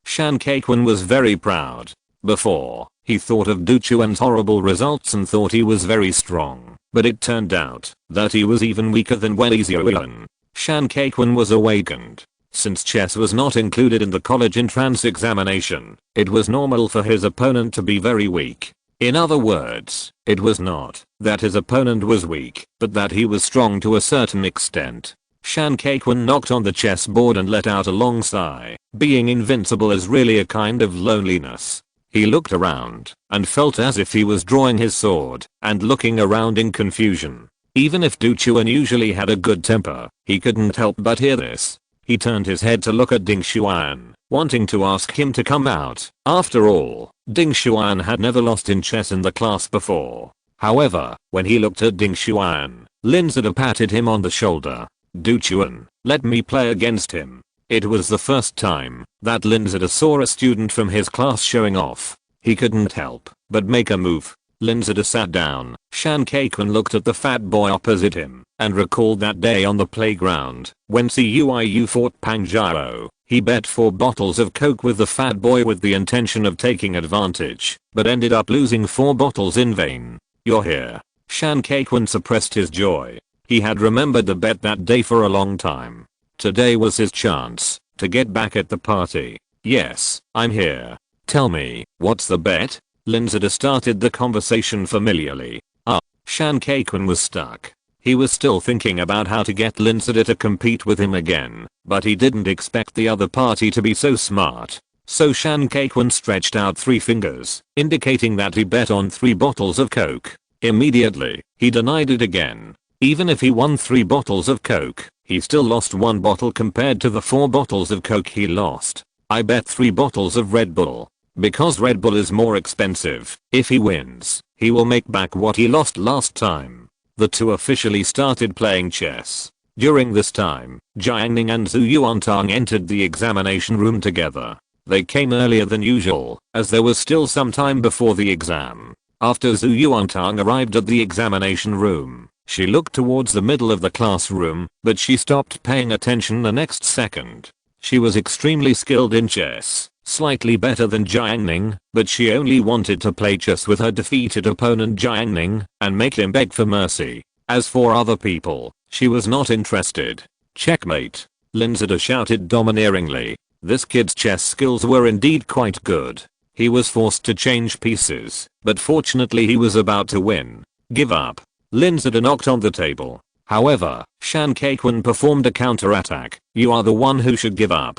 Shan Kaikwun was very proud. Before, he thought of Du Chuan's horrible results and thought he was very strong, but it turned out that he was even weaker than Wei Xiaoyan. Shan Kaikwun was awakened. Since chess was not included in the college entrance examination, it was normal for his opponent to be very weak. In other words, it was not that his opponent was weak, but that he was strong to a certain extent. Shan Kaikwun knocked on the chessboard and let out a long sigh. Being invincible is really a kind of loneliness. He looked around and felt as if he was drawing his sword and looking around in confusion. Even if Du Chuan usually had a good temper, he couldn't help but hear this. He turned his head to look at Ding Xuan, wanting to ask him to come out. After all, Ding Xuan had never lost in chess in the class before. However, when he looked at Ding Xuan, Lin Zeta patted him on the shoulder. Du Chuan, let me play against him. It was the first time that Lin Zeta saw a student from his class showing off. He couldn't help but make a move. Lin Zeta sat down. Shan Kaikwun looked at the fat boy opposite him and recalled that day on the playground when Cuiu fought Pang Jiao. He bet 4 bottles of coke with the fat boy with the intention of taking advantage, but ended up losing 4 bottles in vain. You're here. Shan Kaikwun suppressed his joy. He had remembered the bet that day for a long time. Today was his chance to get back at the party. Yes, I'm here. Tell me, what's the bet? Lin Zeta started the conversation familiarly. Shan Kaikwun was stuck. He was still thinking about how to get Lin Zeta to compete with him again, but he didn't expect the other party to be so smart. So Shan Kaikwun stretched out 3 fingers, indicating that he bet on 3 bottles of coke. Immediately, he denied it again. Even if he won 3 bottles of coke, he still lost 1 bottle compared to the 4 bottles of coke he lost. I bet 3 bottles of Red Bull. Because Red Bull is more expensive. If he wins, he will make back what he lost last time. The two officially started playing chess. During this time, Jiang Ning and Zhu Yuantang entered the examination room together. They came earlier than usual, as there was still some time before the exam. After Zhu Yuantang arrived at the examination room, she looked towards the middle of the classroom, but she stopped paying attention the next second. She was extremely skilled in chess. Slightly better than Jiang Ning, but she only wanted to play chess with her defeated opponent Jiang Ning and make him beg for mercy. As for other people, she was not interested. Checkmate. Lin Zeta shouted domineeringly. This kid's chess skills were indeed quite good. He was forced to change pieces, but fortunately he was about to win. Give up. Lin Zeta knocked on the table. However, Shan Kaikwun performed a counterattack. You are the one who should give up.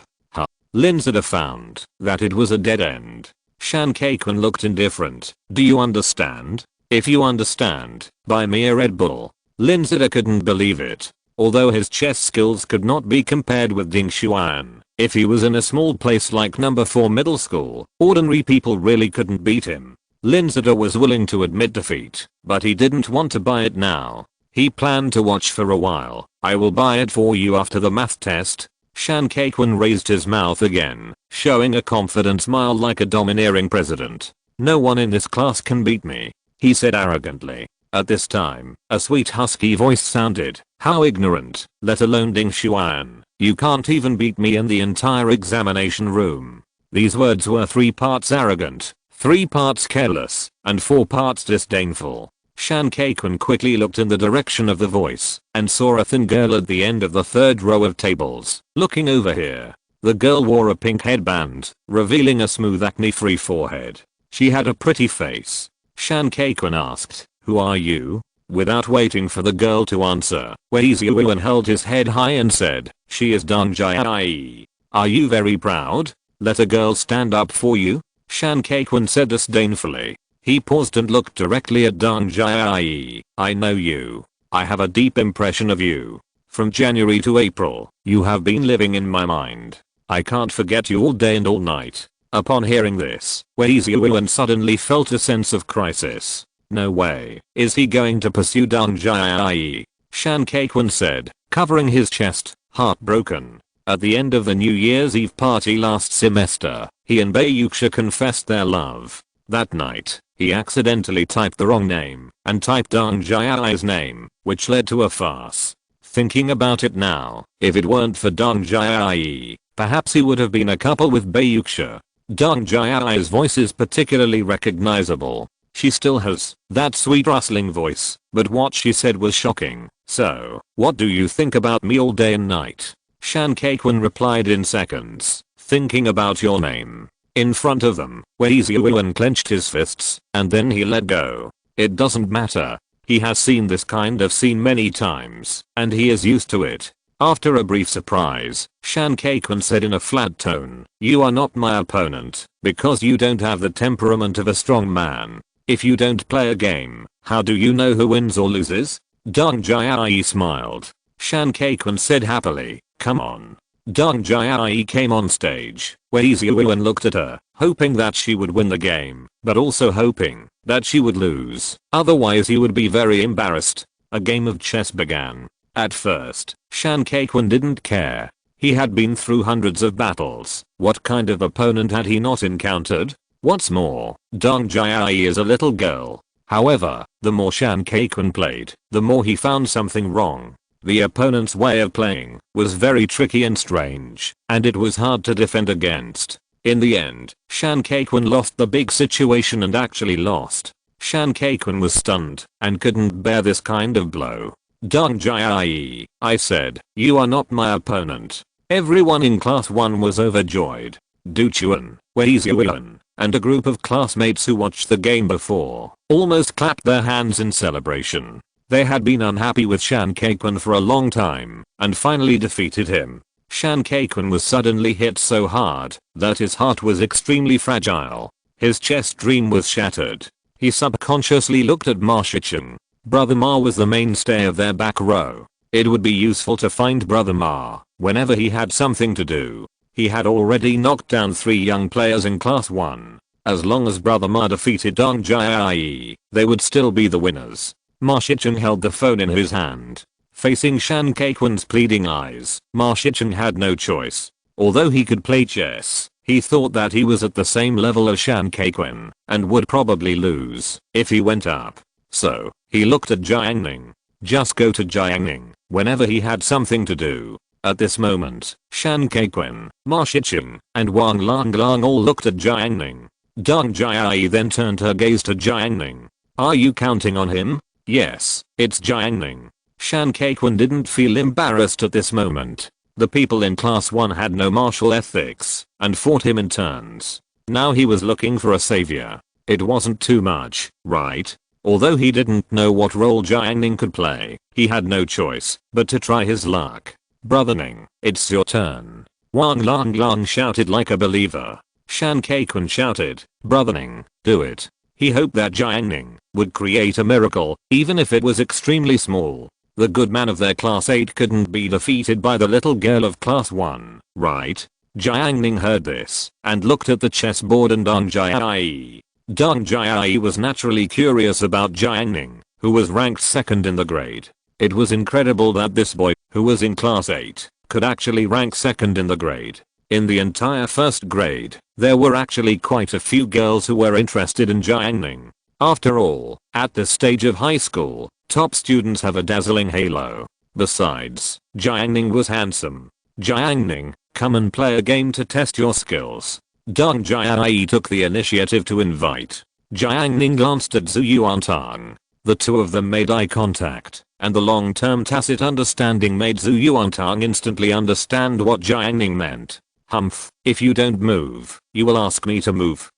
Lin Zeta found that it was a dead end. Shan Kaikwun looked indifferent. Do you understand? If you understand, buy me a Red Bull. Lin Zeta couldn't believe it. Although his chess skills could not be compared with Ding Xuan, if he was in a small place like number 4 middle school, ordinary people really couldn't beat him. Lin Zeta was willing to admit defeat, but he didn't want to buy it now. He planned to watch for a while. I will buy it for you after the math test. Shan Kaikwun raised his mouth again, showing a confident smile like a domineering president. No one in this class can beat me, he said arrogantly. At this time, a sweet husky voice sounded. How ignorant, let alone Ding Xuan. You can't even beat me in the entire examination room. These words were 3 parts arrogant, 3 parts careless, and 4 parts disdainful. Shan Kaikwun quickly looked in the direction of the voice and saw a thin girl at the end of the 3rd row of tables. Looking over here, the girl wore a pink headband, revealing a smooth acne-free forehead. She had a pretty face. Shan Kaikwun asked, who are you? Without waiting for the girl to answer, Wei Xiaoyan held his head high and said, she is Dang Jiai. Are you very proud? Let a girl stand up for you? Shan Kaikwun said disdainfully. He paused and looked directly at Dang Jiai. I know you. I have a deep impression of you. From January to April, you have been living in my mind. I can't forget you all day and all night. Upon hearing this, Wei Xiaoyan suddenly felt a sense of crisis. No way. Is he going to pursue Dang Jiai? Shan Kaikwun said, covering his chest, heartbroken. At the end of the New Year's Eve party last semester, he and Bei Yuxia confessed their love. That night, he accidentally typed the wrong name and typed Dang Jiai's name, which led to a farce. Thinking about it now, if it weren't for Dong Jai, perhaps he would have been a couple with Bayuksha. Dong Jai's voice is particularly recognizable. She still has that sweet rustling voice, but what she said was shocking. So, what do you think about me all day and night? Shan Kaikwon replied in seconds, thinking about your name. In front of them, where Easyuan clenched his fists, and then he let go. It doesn't matter. He has seen this kind of scene many times, and he is used to it. After a brief surprise, Shan Kaikwon said in a flat tone, "You are not my opponent, because you don't have the temperament of a strong man. If you don't play a game, how do you know who wins or loses?" Dong Jai smiled. Shan Kaikwon said happily, "Come on." Dong Jai came on stage, where Easyuan looked at her, hoping that she would win the game, but also hoping that she would lose. Otherwise he would be very embarrassed. A game of chess began. At first, Shan Kaikwon didn't care. He had been through hundreds of battles. What kind of opponent had he not encountered? What's more, Dong Jai is a little girl. However, the more Shan Kaikwon played, the more he found something wrong. The opponent's way of playing was very tricky and strange, and it was hard to defend against. In the end, Shan Kaikwon lost the big situation and actually lost. Shan Kaikwon was stunned and couldn't bear this kind of blow. "Dong Jai," I said, "you are not my opponent." Everyone in class 1 was overjoyed. Du Chuan, Wei Ziyuan, and a group of classmates who watched the game before almost clapped their hands in celebration. They had been unhappy with Shan Kaikwon for a long time and finally defeated him. Shan Kaikwon was suddenly hit so hard that his heart was extremely fragile. His chess dream was shattered. He subconsciously looked at Ma Shicheng. Brother Ma was the mainstay of their back row. It would be useful to find Brother Ma whenever he had something to do. He had already knocked down 3 young players in class 1. As long as Brother Ma defeated Dong Jai, they would still be the winners. Ma Shicheng held the phone in his hand. Facing Shan Kaikwon's pleading eyes, Ma Shicheng had no choice. Although he could play chess, he thought that he was at the same level as Shan Kaikwon and would probably lose if he went up. So, he looked at Jiang Ning. Just go to Jiang Ning whenever he had something to do. At this moment, Shan Kaikwon, Ma Shicheng, and Wang Lang all looked at Jiang Ning. Dong Jai then turned her gaze to Jiang Ning. "Are you counting on him?" "Yes, it's Jiang Ning." Shan Kaikwon didn't feel embarrassed at this moment. The people in class 1 had no martial ethics and fought him in turns. Now he was looking for a savior. It wasn't too much, right? Although he didn't know what role Jiang Ning could play, he had no choice but to try his luck. "Brother Ning, it's your turn." Wang Lang shouted like a believer. Shan Kaikwon shouted, "Brother Ning, do it." He hoped that Jiang Ning would create a miracle, even if it was extremely small. The good man of their class 8 couldn't be defeated by the little girl of class 1, right? Jiang Ning heard this and looked at the chessboard and Dong Jai. Dong Jai was naturally curious about Jiang Ning, who was ranked 2nd in the grade. It was incredible that this boy, who was in class 8, could actually rank 2nd in the grade. In the entire 1st grade, there were actually quite a few girls who were interested in Jiang Ning. After all, at this stage of high school, top students have a dazzling halo. Besides, Jiang Ning was handsome. "Jiang Ning, come and play a game to test your skills." Dong Jai took the initiative to invite. Jiang Ning glanced at Zhu Yuantang. The two of them made eye contact, and the long-term tacit understanding made Zhu Yuantang instantly understand what Jiang Ning meant. "Humph, if you don't move, you will ask me to move."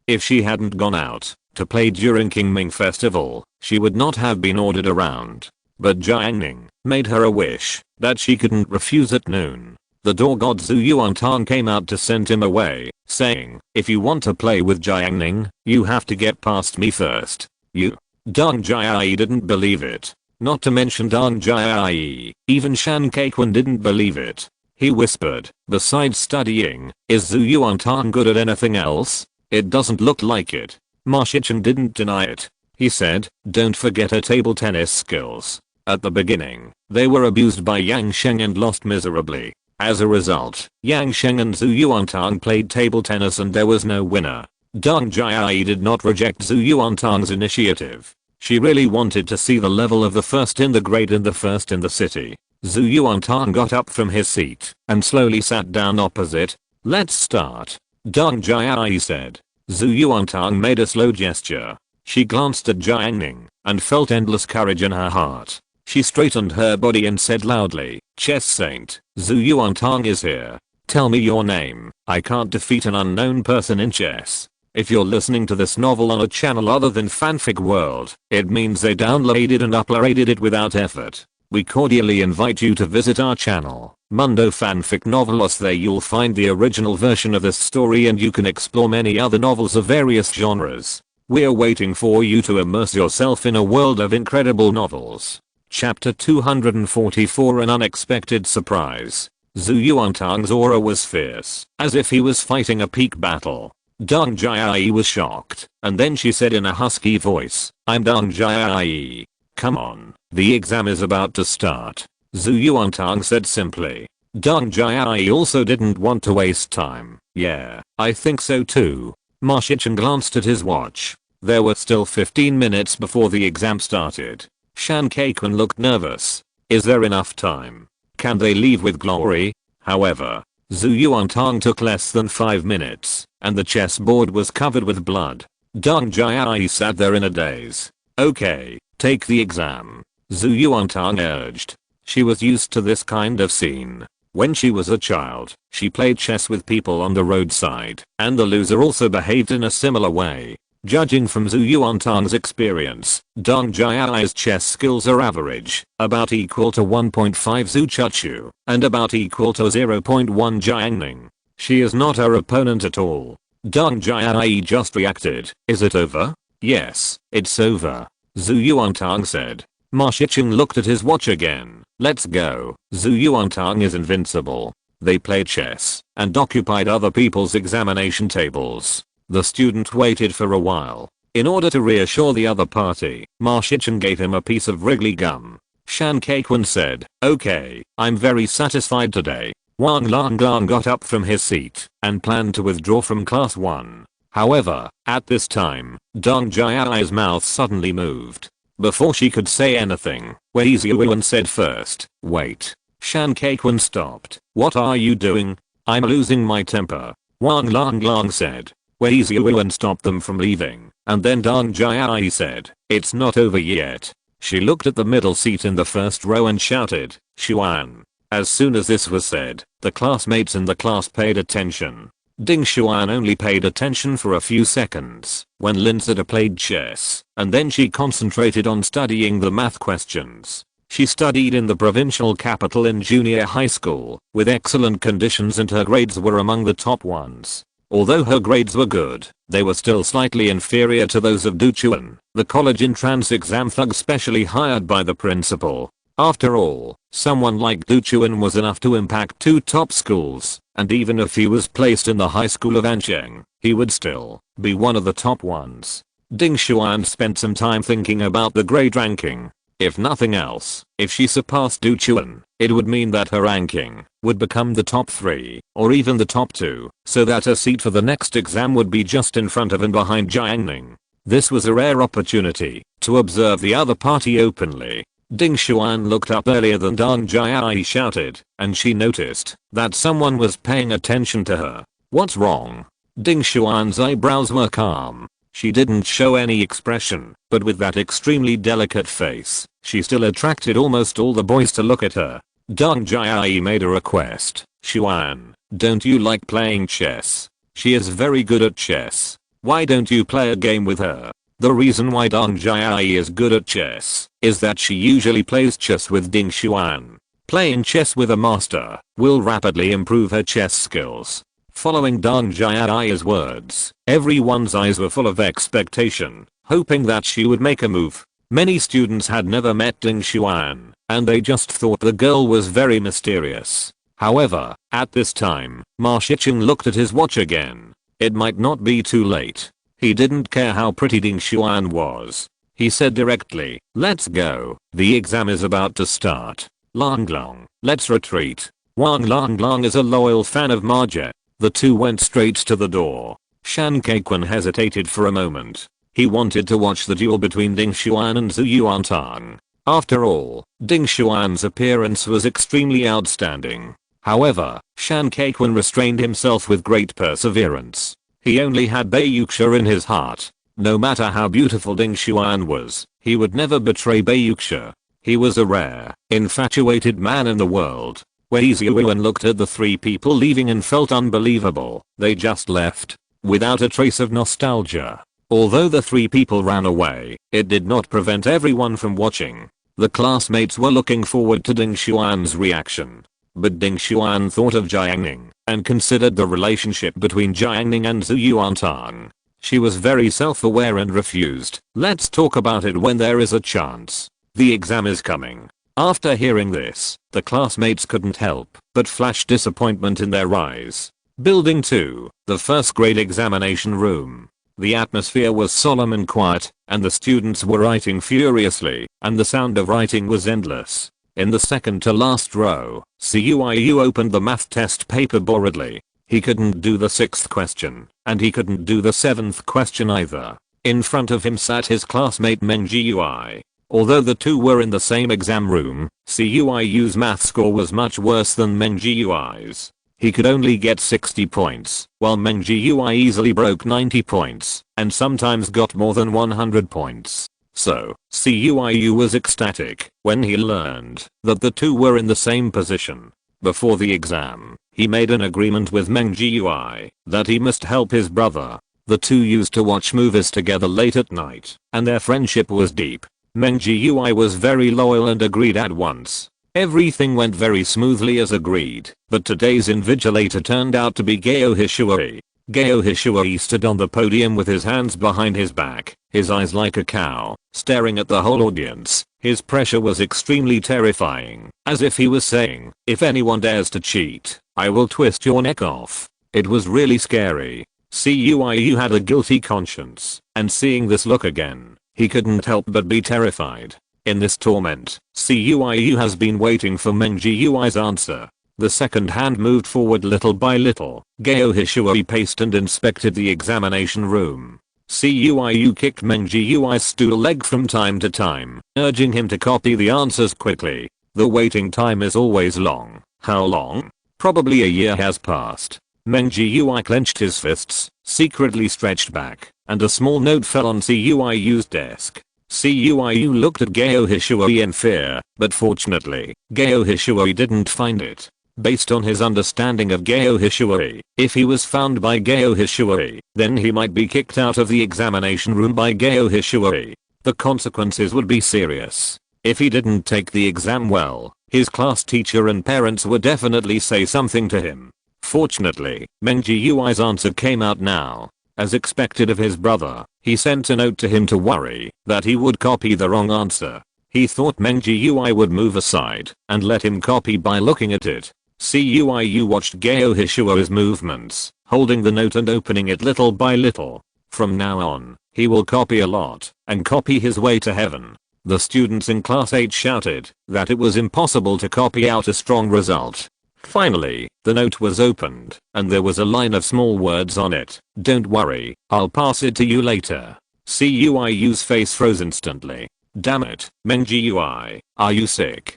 If she hadn't gone out to play during Qingming Festival, she would not have been ordered around. But Jiang Ning made her a wish that she couldn't refuse at noon. The door god Zhu Yuantang came out to send him away, saying, "If you want to play with Jiang Ning, you have to get past me first." "You?" Dong Jai didn't believe it. Not to mention Dong Jai, even Shan Kaikwon didn't believe it. He whispered, "Besides studying, is Zhu Yuantang good at anything else? It doesn't look like it." Ma Shicheng didn't deny it. He said, "Don't forget her table tennis skills." At the beginning, they were abused by Yang Sheng and lost miserably. As a result, Yang Sheng and Zhu Yuantang played table tennis and there was no winner. Dong Jai did not reject Zhu Yuantang's initiative. She really wanted to see the level of the 1st in the grade and the 1st in the city. Zhu Yuantang got up from his seat and slowly sat down opposite. Let's start. Deng Jiai said. Zhu Yuantang made a slow gesture. She glanced at Jiang Ning and felt endless courage in her heart. She straightened her body and said loudly, Chess Saint, Zhu Yuantang is here. Tell me your name. I can't defeat an unknown person in chess. If you're listening to this novel on a channel other than Fanfic World, it means they downloaded and uploaded it without effort. We cordially invite you to visit our channel, Mundo Fanfic Novelos. There you'll find the original version of this story and you can explore many other novels of various genres. We're waiting for you to immerse yourself in a world of incredible novels. Chapter 244 An Unexpected Surprise. Zhu Yuantang's aura was fierce, as if he was fighting a peak battle. Deng Jiai was shocked, and then she said in a husky voice, I'm Deng Jiai. Come on, the exam is about to start. Zhu Yuantang said simply. Deng Jiai also didn't want to waste time. Yeah, I think so too. Ma Shichen glanced at his watch. There were still 15 minutes before the exam started. Shan Kaikun looked nervous. Is there enough time? Can they leave with glory? However, Zhu Yuantang took less than 5 minutes, and the chessboard was covered with blood. Deng Jiai sat there in a daze. Okay, take the exam. Zhu Yuantang urged. She was used to this kind of scene. When she was a child, she played chess with people on the roadside, and the loser also behaved in a similar way. Judging from Zhu Yuantang's experience, Deng Jiai's chess skills are average, about equal to 1.5 Zhu Chuchu, and about equal to 0.1 Jiang Ning. She is not her opponent at all. Deng Jiai just reacted. Is it over? Yes, it's over. Zhu Yuantang said. Ma Shichen looked at his watch again. Let's go. Zhu Yuantang is invincible. They played chess and occupied other people's examination tables. The student waited for a while. In order to reassure the other party, Ma Shichen gave him a piece of wriggly gum. Shan Kaikun said, okay, I'm very satisfied today. Wang Langlang got up from his seat and planned to withdraw from class 1. However, at this time, Deng Jiai's mouth suddenly moved. Before she could say anything, Wei Ziyuan said first, wait. Shan Kaikun stopped. What are you doing? I'm losing my temper. Wang Langlang said. Wei Ziyuan stopped them from leaving, and then Deng Jiai said, it's not over yet. She looked at the middle seat in the first row and shouted, Xuan. As soon as this was said, the classmates in the class paid attention. Ding Xuan only paid attention for a few seconds when Linsida played chess, and then she concentrated on studying the math questions. She studied in the provincial capital in junior high school, with excellent conditions, and her grades were among the top ones. Although her grades were good, they were still slightly inferior to those of Duchuan, the college entrance exam thug specially hired by the principal. After all, someone like Duchuan was enough to impact 2 top schools, and even if he was placed in the high school of Ansheng, he would still be one of the top ones. Ding Xuan spent some time thinking about the grade ranking. If nothing else, if she surpassed Duchuan, it would mean that her ranking would become the top 3, or even the top 2, so that her seat for the next exam would be just in front of and behind Jiang Ning. This was a rare opportunity to observe the other party openly. Ding Xuan looked up earlier than Deng Jiai shouted, and she noticed that someone was paying attention to her. What's wrong? Ding Xuan's eyebrows were calm. She didn't show any expression, but with that extremely delicate face, she still attracted almost all the boys to look at her. Deng Jiai made a request. Xuan, don't you like playing chess? She is very good at chess. Why don't you play a game with her? The reason why Deng Jiai is good at chess is that she usually plays chess with Ding Xuan. Playing chess with a master will rapidly improve her chess skills. Following Deng Jiai's words, everyone's eyes were full of expectation, hoping that she would make a move. Many students had never met Ding Xuan, and they just thought the girl was very mysterious. However, at this time, Ma Shichen looked at his watch again. It might not be too late. He didn't care how pretty Ding Xuan was. He said directly, let's go. The exam is about to start. Langlong, let's retreat. Wang Langlong is a loyal fan of Marja. The two went straight to the door. Shan Kaikun hesitated for a moment. He wanted to watch the duel between Ding Xuan and Zhu Yuantang. After all, Ding Xuan's appearance was extremely outstanding. However, Shan Kaikun restrained himself with great perseverance. He only had Bayuxia in his heart. No matter how beautiful Ding Xuan was, he would never betray Bayuxia. He was a rare, infatuated man in the world. When Xiuwen looked at the three people leaving and felt unbelievable, they just left, without a trace of nostalgia. Although the three people ran away, it did not prevent everyone from watching. The classmates were looking forward to Ding Xuan's reaction. But Ding Xuan thought of Jiang Ning and considered the relationship between Jiang Ning and Zhu Yuantang. She was very self-aware and refused. Let's talk about it when there is a chance. The exam is coming. After hearing this, the classmates couldn't help but flash disappointment in their eyes. Building 2, the first grade examination room. The atmosphere was solemn and quiet, and the students were writing furiously, and the sound of writing was endless. In the second to last row, Ciu opened the math test paper boredly. He couldn't do the 6th question, and he couldn't do the 7th question either. In front of him sat his classmate Meng Jiui. Although the two were in the same exam room, Ciu's math score was much worse than Meng Jiui's. He could only get 60 points, while Meng Jiui easily broke 90 points, and sometimes got more than 100 points. So, Ciu was ecstatic when he learned that the two were in the same position. Before the exam, he made an agreement with Meng Jiui that he must help his brother. The two used to watch movies together late at night, and their friendship was deep. Meng Jiui was very loyal and agreed at once. Everything went very smoothly as agreed, but today's invigilator turned out to be Gao Hishui. Gao Hishui stood on the podium with his hands behind his back, his eyes like a cow, staring at the whole audience. His pressure was extremely terrifying, as if he was saying, if anyone dares to cheat, I will twist your neck off. It was really scary. Ciu had a guilty conscience, and seeing this look again, he couldn't help but be terrified. In this torment, Ciu has been waiting for Meng Jiui's answer. The second hand moved forward little by little. Gao Hishui paced and inspected the examination room. Ciu kicked Meng Jiui's stool leg from time to time, urging him to copy the answers quickly. The waiting time is always long. How long? Probably a year has passed. Meng Jiui clenched his fists, secretly stretched back, and a small note fell on Ciu's desk. Ciu looked at Gao Hishui in fear, but fortunately, Gao Hishui didn't find it. Based on his understanding of Gao Hishui, if he was found by Gao Hishui, then he might be kicked out of the examination room by Gao Hishui. The consequences would be serious. If he didn't take the exam well, his class teacher and parents would definitely say something to him. Fortunately, Meng Jiui's answer came out now. As expected of his brother, he sent a note to him to worry that he would copy the wrong answer. He thought Meng Jiui would move aside and let him copy by looking at it. Ciu watched Gao Hishui's movements, holding the note and opening it little by little. From now on, he will copy a lot and copy his way to heaven. The students in class 8 shouted that it was impossible to copy out a strong result. Finally, the note was opened, and there was a line of small words on it. Don't worry, I'll pass it to you later. Ciu's face froze instantly. Damn it, Meng Jiui, are you sick?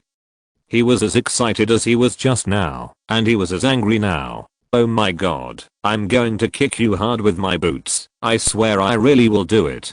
He was as excited as he was just now, and he was as angry now. Oh my god, I'm going to kick you hard with my boots. I swear I really will do it.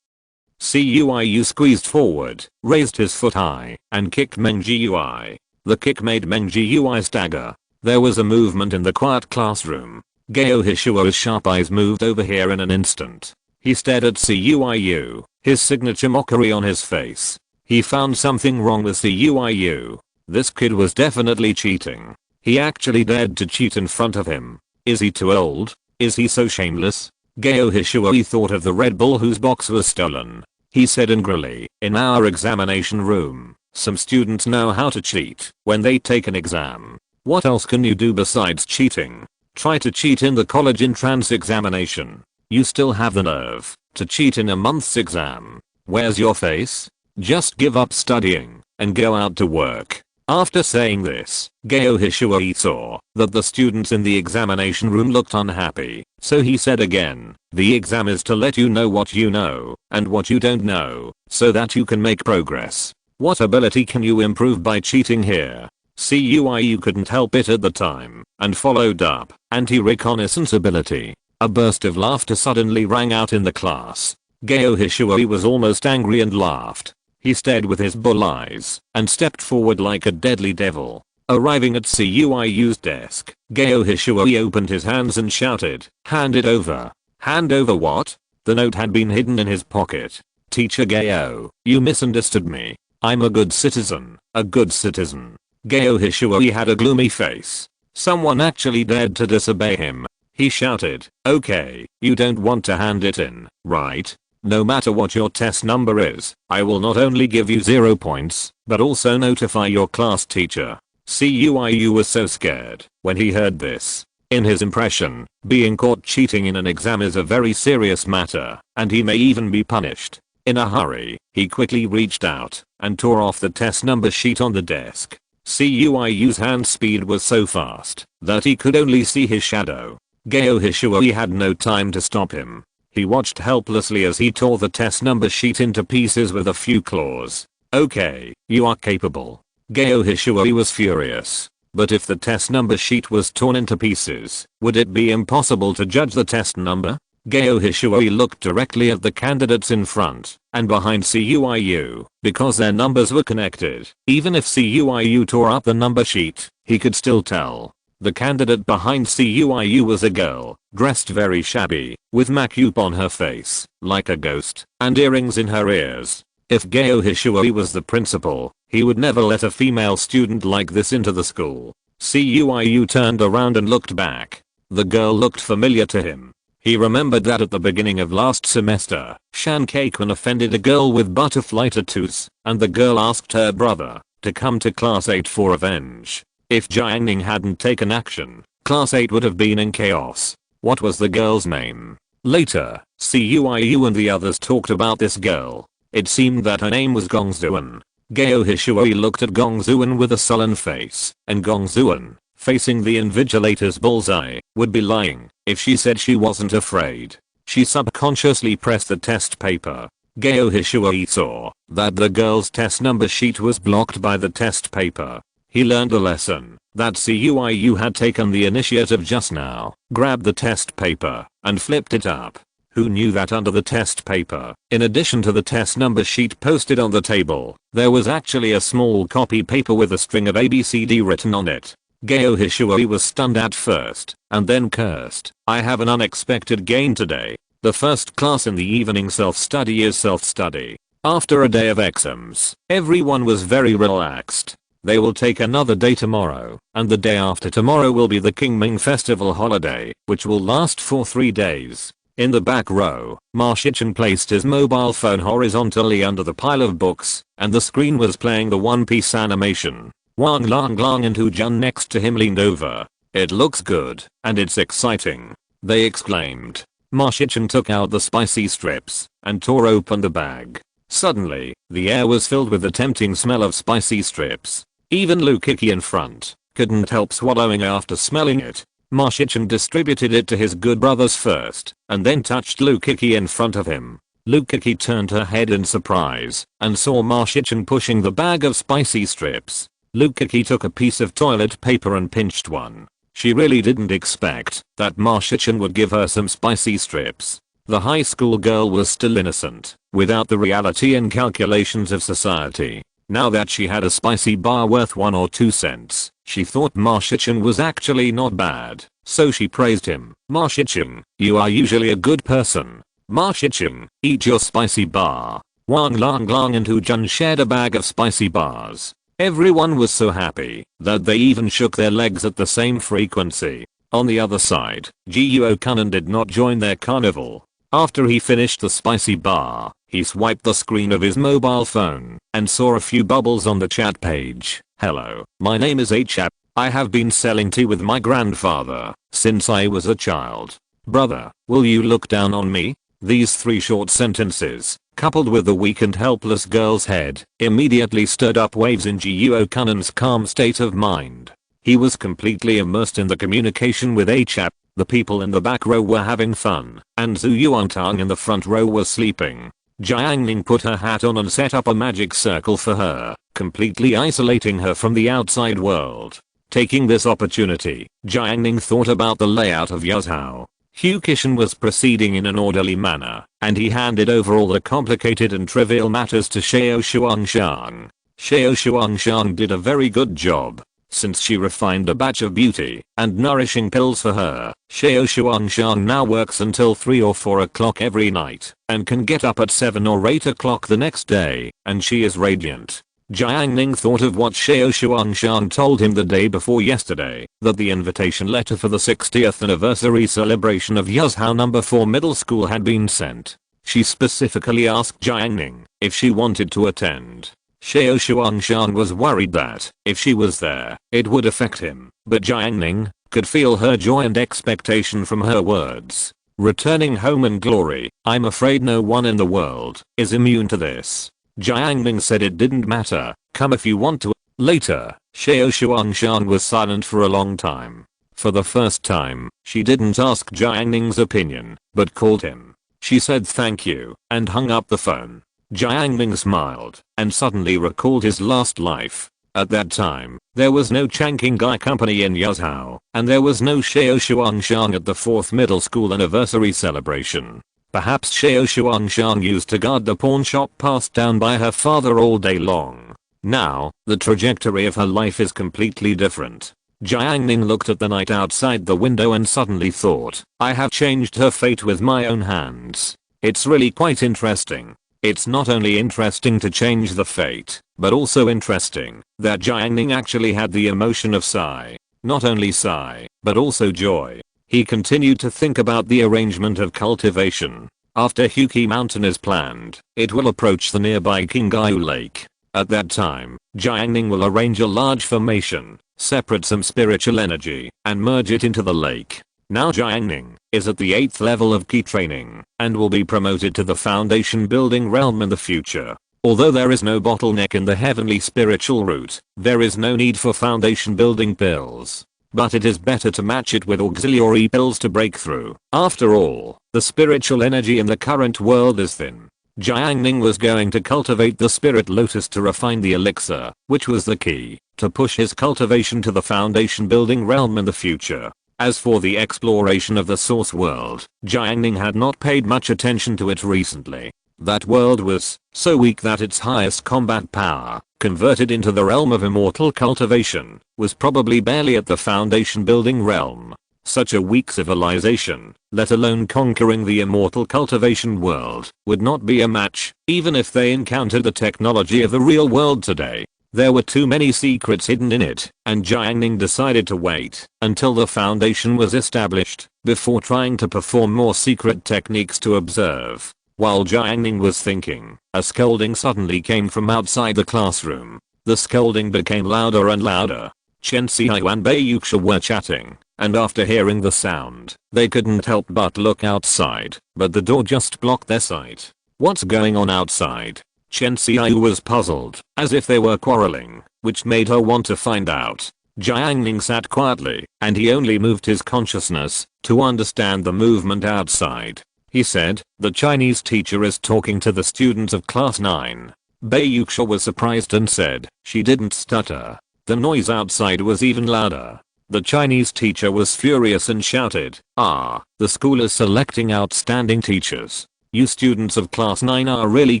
Ciu squeezed forward, raised his foot high, and kicked Meng Jiui. The kick made Meng Jiui stagger. There was a movement in the quiet classroom. Gao Hishui's sharp eyes moved over here in an instant. He stared at Ciu, his signature mockery on his face. He found something wrong with Ciu. This kid was definitely cheating. He actually dared to cheat in front of him. Is he too old? Is he so shameless? Gao Hishui thought of the Red Bull whose box was stolen. He said angrily, in our examination room, some students know how to cheat when they take an exam. What else can you do besides cheating? Try to cheat in the college entrance examination. You still have the nerve to cheat in a month's exam. Where's your face? Just give up studying and go out to work. After saying this, Gao Hishui saw that the students in the examination room looked unhappy, so he said again, the exam is to let you know what you know and what you don't know, so that you can make progress. What ability can you improve by cheating here? CUIU couldn't help it at the time, and followed up, anti-reconnaissance ability. A burst of laughter suddenly rang out in the class. Geo Hishuoi was almost angry and laughed. He stared with his bull eyes, and stepped forward like a deadly devil. Arriving at CUIU's desk, Geo Hishuoi opened his hands and shouted, "Hand it over." Hand over what? The note had been hidden in his pocket. Teacher Geo, you misunderstood me. I'm a good citizen, a good citizen. Geo Hishuoi had a gloomy face. Someone actually dared to disobey him. He shouted, "Okay, you don't want to hand it in, right? No matter what your test number is, I will not only give you 0 points, but also notify your class teacher." CUIU was so scared when he heard this. In his impression, being caught cheating in an exam is a very serious matter, and he may even be punished. In a hurry, he quickly reached out and tore off the test number sheet on the desk. CUIU's hand speed was so fast that he could only see his shadow. Geo Hishuoi had no time to stop him. He watched helplessly as he tore the test number sheet into pieces with a few claws. "Okay, you are capable." Geo Hishuoi was furious. But if the test number sheet was torn into pieces, would it be impossible to judge the test number? Geo Hishuoi looked directly at the candidates in front and behind CUIU because their numbers were connected. Even if CUIU tore up the number sheet, he could still tell. The candidate behind CUIU was a girl, dressed very shabby, with makeup on her face, like a ghost, and earrings in her ears. If Geo Hishuoi was the principal, he would never let a female student like this into the school. CUIU turned around and looked back. The girl looked familiar to him. He remembered that at the beginning of last semester, Shan Kaikun offended a girl with butterfly tattoos, and the girl asked her brother to come to class 8 for revenge. If Jiang Ning hadn't taken action, class 8 would have been in chaos. What was the girl's name? Later, CUIU and the others talked about this girl. It seemed that her name was Gongzuan. Geo Hishuoi looked at Gongzuan with a sullen face, and Gongzuan, facing the invigilator's bullseye, would be lying if she said she wasn't afraid. She subconsciously pressed the test paper. Geo Hishuoi saw that the girl's test number sheet was blocked by the test paper. He learned the lesson that CUIU had taken the initiative just now, grabbed the test paper, and flipped it up. Who knew that under the test paper, in addition to the test number sheet posted on the table, there was actually a small copy paper with a string of ABCD written on it. Geo Hishuoi was stunned at first, and then cursed. "I have an unexpected gain today. The first class in the evening self-study is self-study." After a day of exams, everyone was very relaxed. They will take another day tomorrow, and the day after tomorrow will be the Qingming Festival holiday, which will last for 3 days. In the back row, Ma Shichen placed his mobile phone horizontally under the pile of books, and the screen was playing the One Piece animation. Wang Lang and Hu Jun next to him leaned over. "It looks good, and it's exciting," they exclaimed. Ma Shichen took out the spicy strips and tore open the bag. Suddenly, the air was filled with the tempting smell of spicy strips. Even Lu Kiki in front couldn't help swallowing after smelling it. Ma Shichen distributed it to his good brothers first, and then touched Lu Kiki in front of him. Lu Kiki turned her head in surprise and saw Ma Shichen pushing the bag of spicy strips. Lu Kiki took a piece of toilet paper and pinched one. She really didn't expect that Ma Shichen would give her some spicy strips. The high school girl was still innocent, without the reality and calculations of society. Now that she had a spicy bar worth 1 or 2 cents, she thought Ma Shichen was actually not bad, so she praised him. "Ma Shichen, you are usually a good person. Ma Shichen, eat your spicy bar." Wang Lang and Hu Jun shared a bag of spicy bars. Everyone was so happy that they even shook their legs at the same frequency. On the other side, Jiuo Kunan did not join their carnival. After he finished the spicy bar, he swiped the screen of his mobile phone and saw a few bubbles on the chat page. "Hello, my name is H-Chap. I have been selling tea with my grandfather since I was a child. Brother, will you look down on me?" These 3 short sentences, coupled with the weak and helpless girl's head, immediately stirred up waves in Jiuo Kunan's calm state of mind. He was completely immersed in the communication with H-Chap. The people in the back row were having fun, and Zhu Yuantang in the front row was sleeping. Jiang Ning put her hat on and set up a magic circle for her, completely isolating her from the outside world. Taking this opportunity, Jiang Ning thought about the layout of Yuzhou. Hu Qishan was proceeding in an orderly manner, and he handed over all the complicated and trivial matters to Xiao Xuangshan. Xiao Xuangshan did a very good job. Since she refined a batch of beauty and nourishing pills for her, Xiao Xuangshan now works until 3 or 4 o'clock every night, and can get up at 7 or 8 o'clock the next day, and she is radiant. Jiang Ning thought of what Xiao Xuangshan told him the day before yesterday, that the invitation letter for the 60th anniversary celebration of Yuzhou No. 4 middle school had been sent. She specifically asked Jiang Ning if she wanted to attend. Xiao Xuangshan was worried that, if she was there, it would affect him, but Jiang Ning could feel her joy and expectation from her words. Returning home in glory, I'm afraid no one in the world is immune to this. Jiang Ning said it didn't matter, come if you want to. Later, Xiao Xuangshan was silent for a long time. For the first time, she didn't ask Jiang Ning's opinion, but called him. She said thank you, and hung up the phone. Jiang Ning smiled, and suddenly recalled his last life. At that time, there was no Changqing company in Yuzhou, and there was no Xiao Xuangshan at the 4th middle school anniversary celebration. Perhaps Xiao Xuangshan used to guard the pawn shop passed down by her father all day long. Now, the trajectory of her life is completely different. Jiang Ning looked at the night outside the window and suddenly thought, I have changed her fate with my own hands. It's really quite interesting. It's not only interesting to change the fate, but also interesting that Jiang Ning actually had the emotion of sigh. Not only sigh, but also joy. He continued to think about the arrangement of cultivation. After Huqi Mountain is planned, it will approach the nearby Qingyu Lake. At that time, Jiang Ning will arrange a large formation, separate some spiritual energy, and merge it into the lake. Now Jiang Ning is at the 8th level of key training, and will be promoted to the foundation building realm in the future. Although there is no bottleneck in the heavenly spiritual route, there is no need for foundation building pills. But it is better to match it with auxiliary pills to break through. After all, the spiritual energy in the current world is thin. Jiang Ning was going to cultivate the spirit lotus to refine the elixir, which was the key to push his cultivation to the foundation building realm in the future. As for the exploration of the source world, Jiang Ning had not paid much attention to it recently. That world was so weak that its highest combat power, converted into the realm of immortal cultivation, was probably barely at the foundation building realm. Such a weak civilization, let alone conquering the immortal cultivation world, would not be a match, even if they encountered the technology of the real world today. There were too many secrets hidden in it, and Jiang Ning decided to wait until the foundation was established before trying to perform more secret techniques to observe. While Jiang Ning was thinking, a scolding suddenly came from outside the classroom. The scolding became louder and louder. Chen Xiaoyu and Bei Yuxia were chatting, and after hearing the sound, they couldn't help but look outside, but the door just blocked their sight. What's going on outside? Chen Xiaoyu was puzzled, as if they were quarreling, which made her want to find out. Jiang Ning sat quietly, and he only moved his consciousness to understand the movement outside. He said, the Chinese teacher is talking to the students of class 9. Bei Yuxia was surprised and said, she didn't stutter. The noise outside was even louder. The Chinese teacher was furious and shouted, the school is selecting outstanding teachers. You students of class 9 are really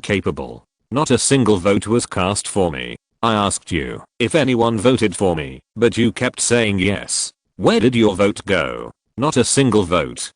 capable. Not a single vote was cast for me. I asked you if anyone voted for me, but you kept saying yes. Where did your vote go? Not a single vote.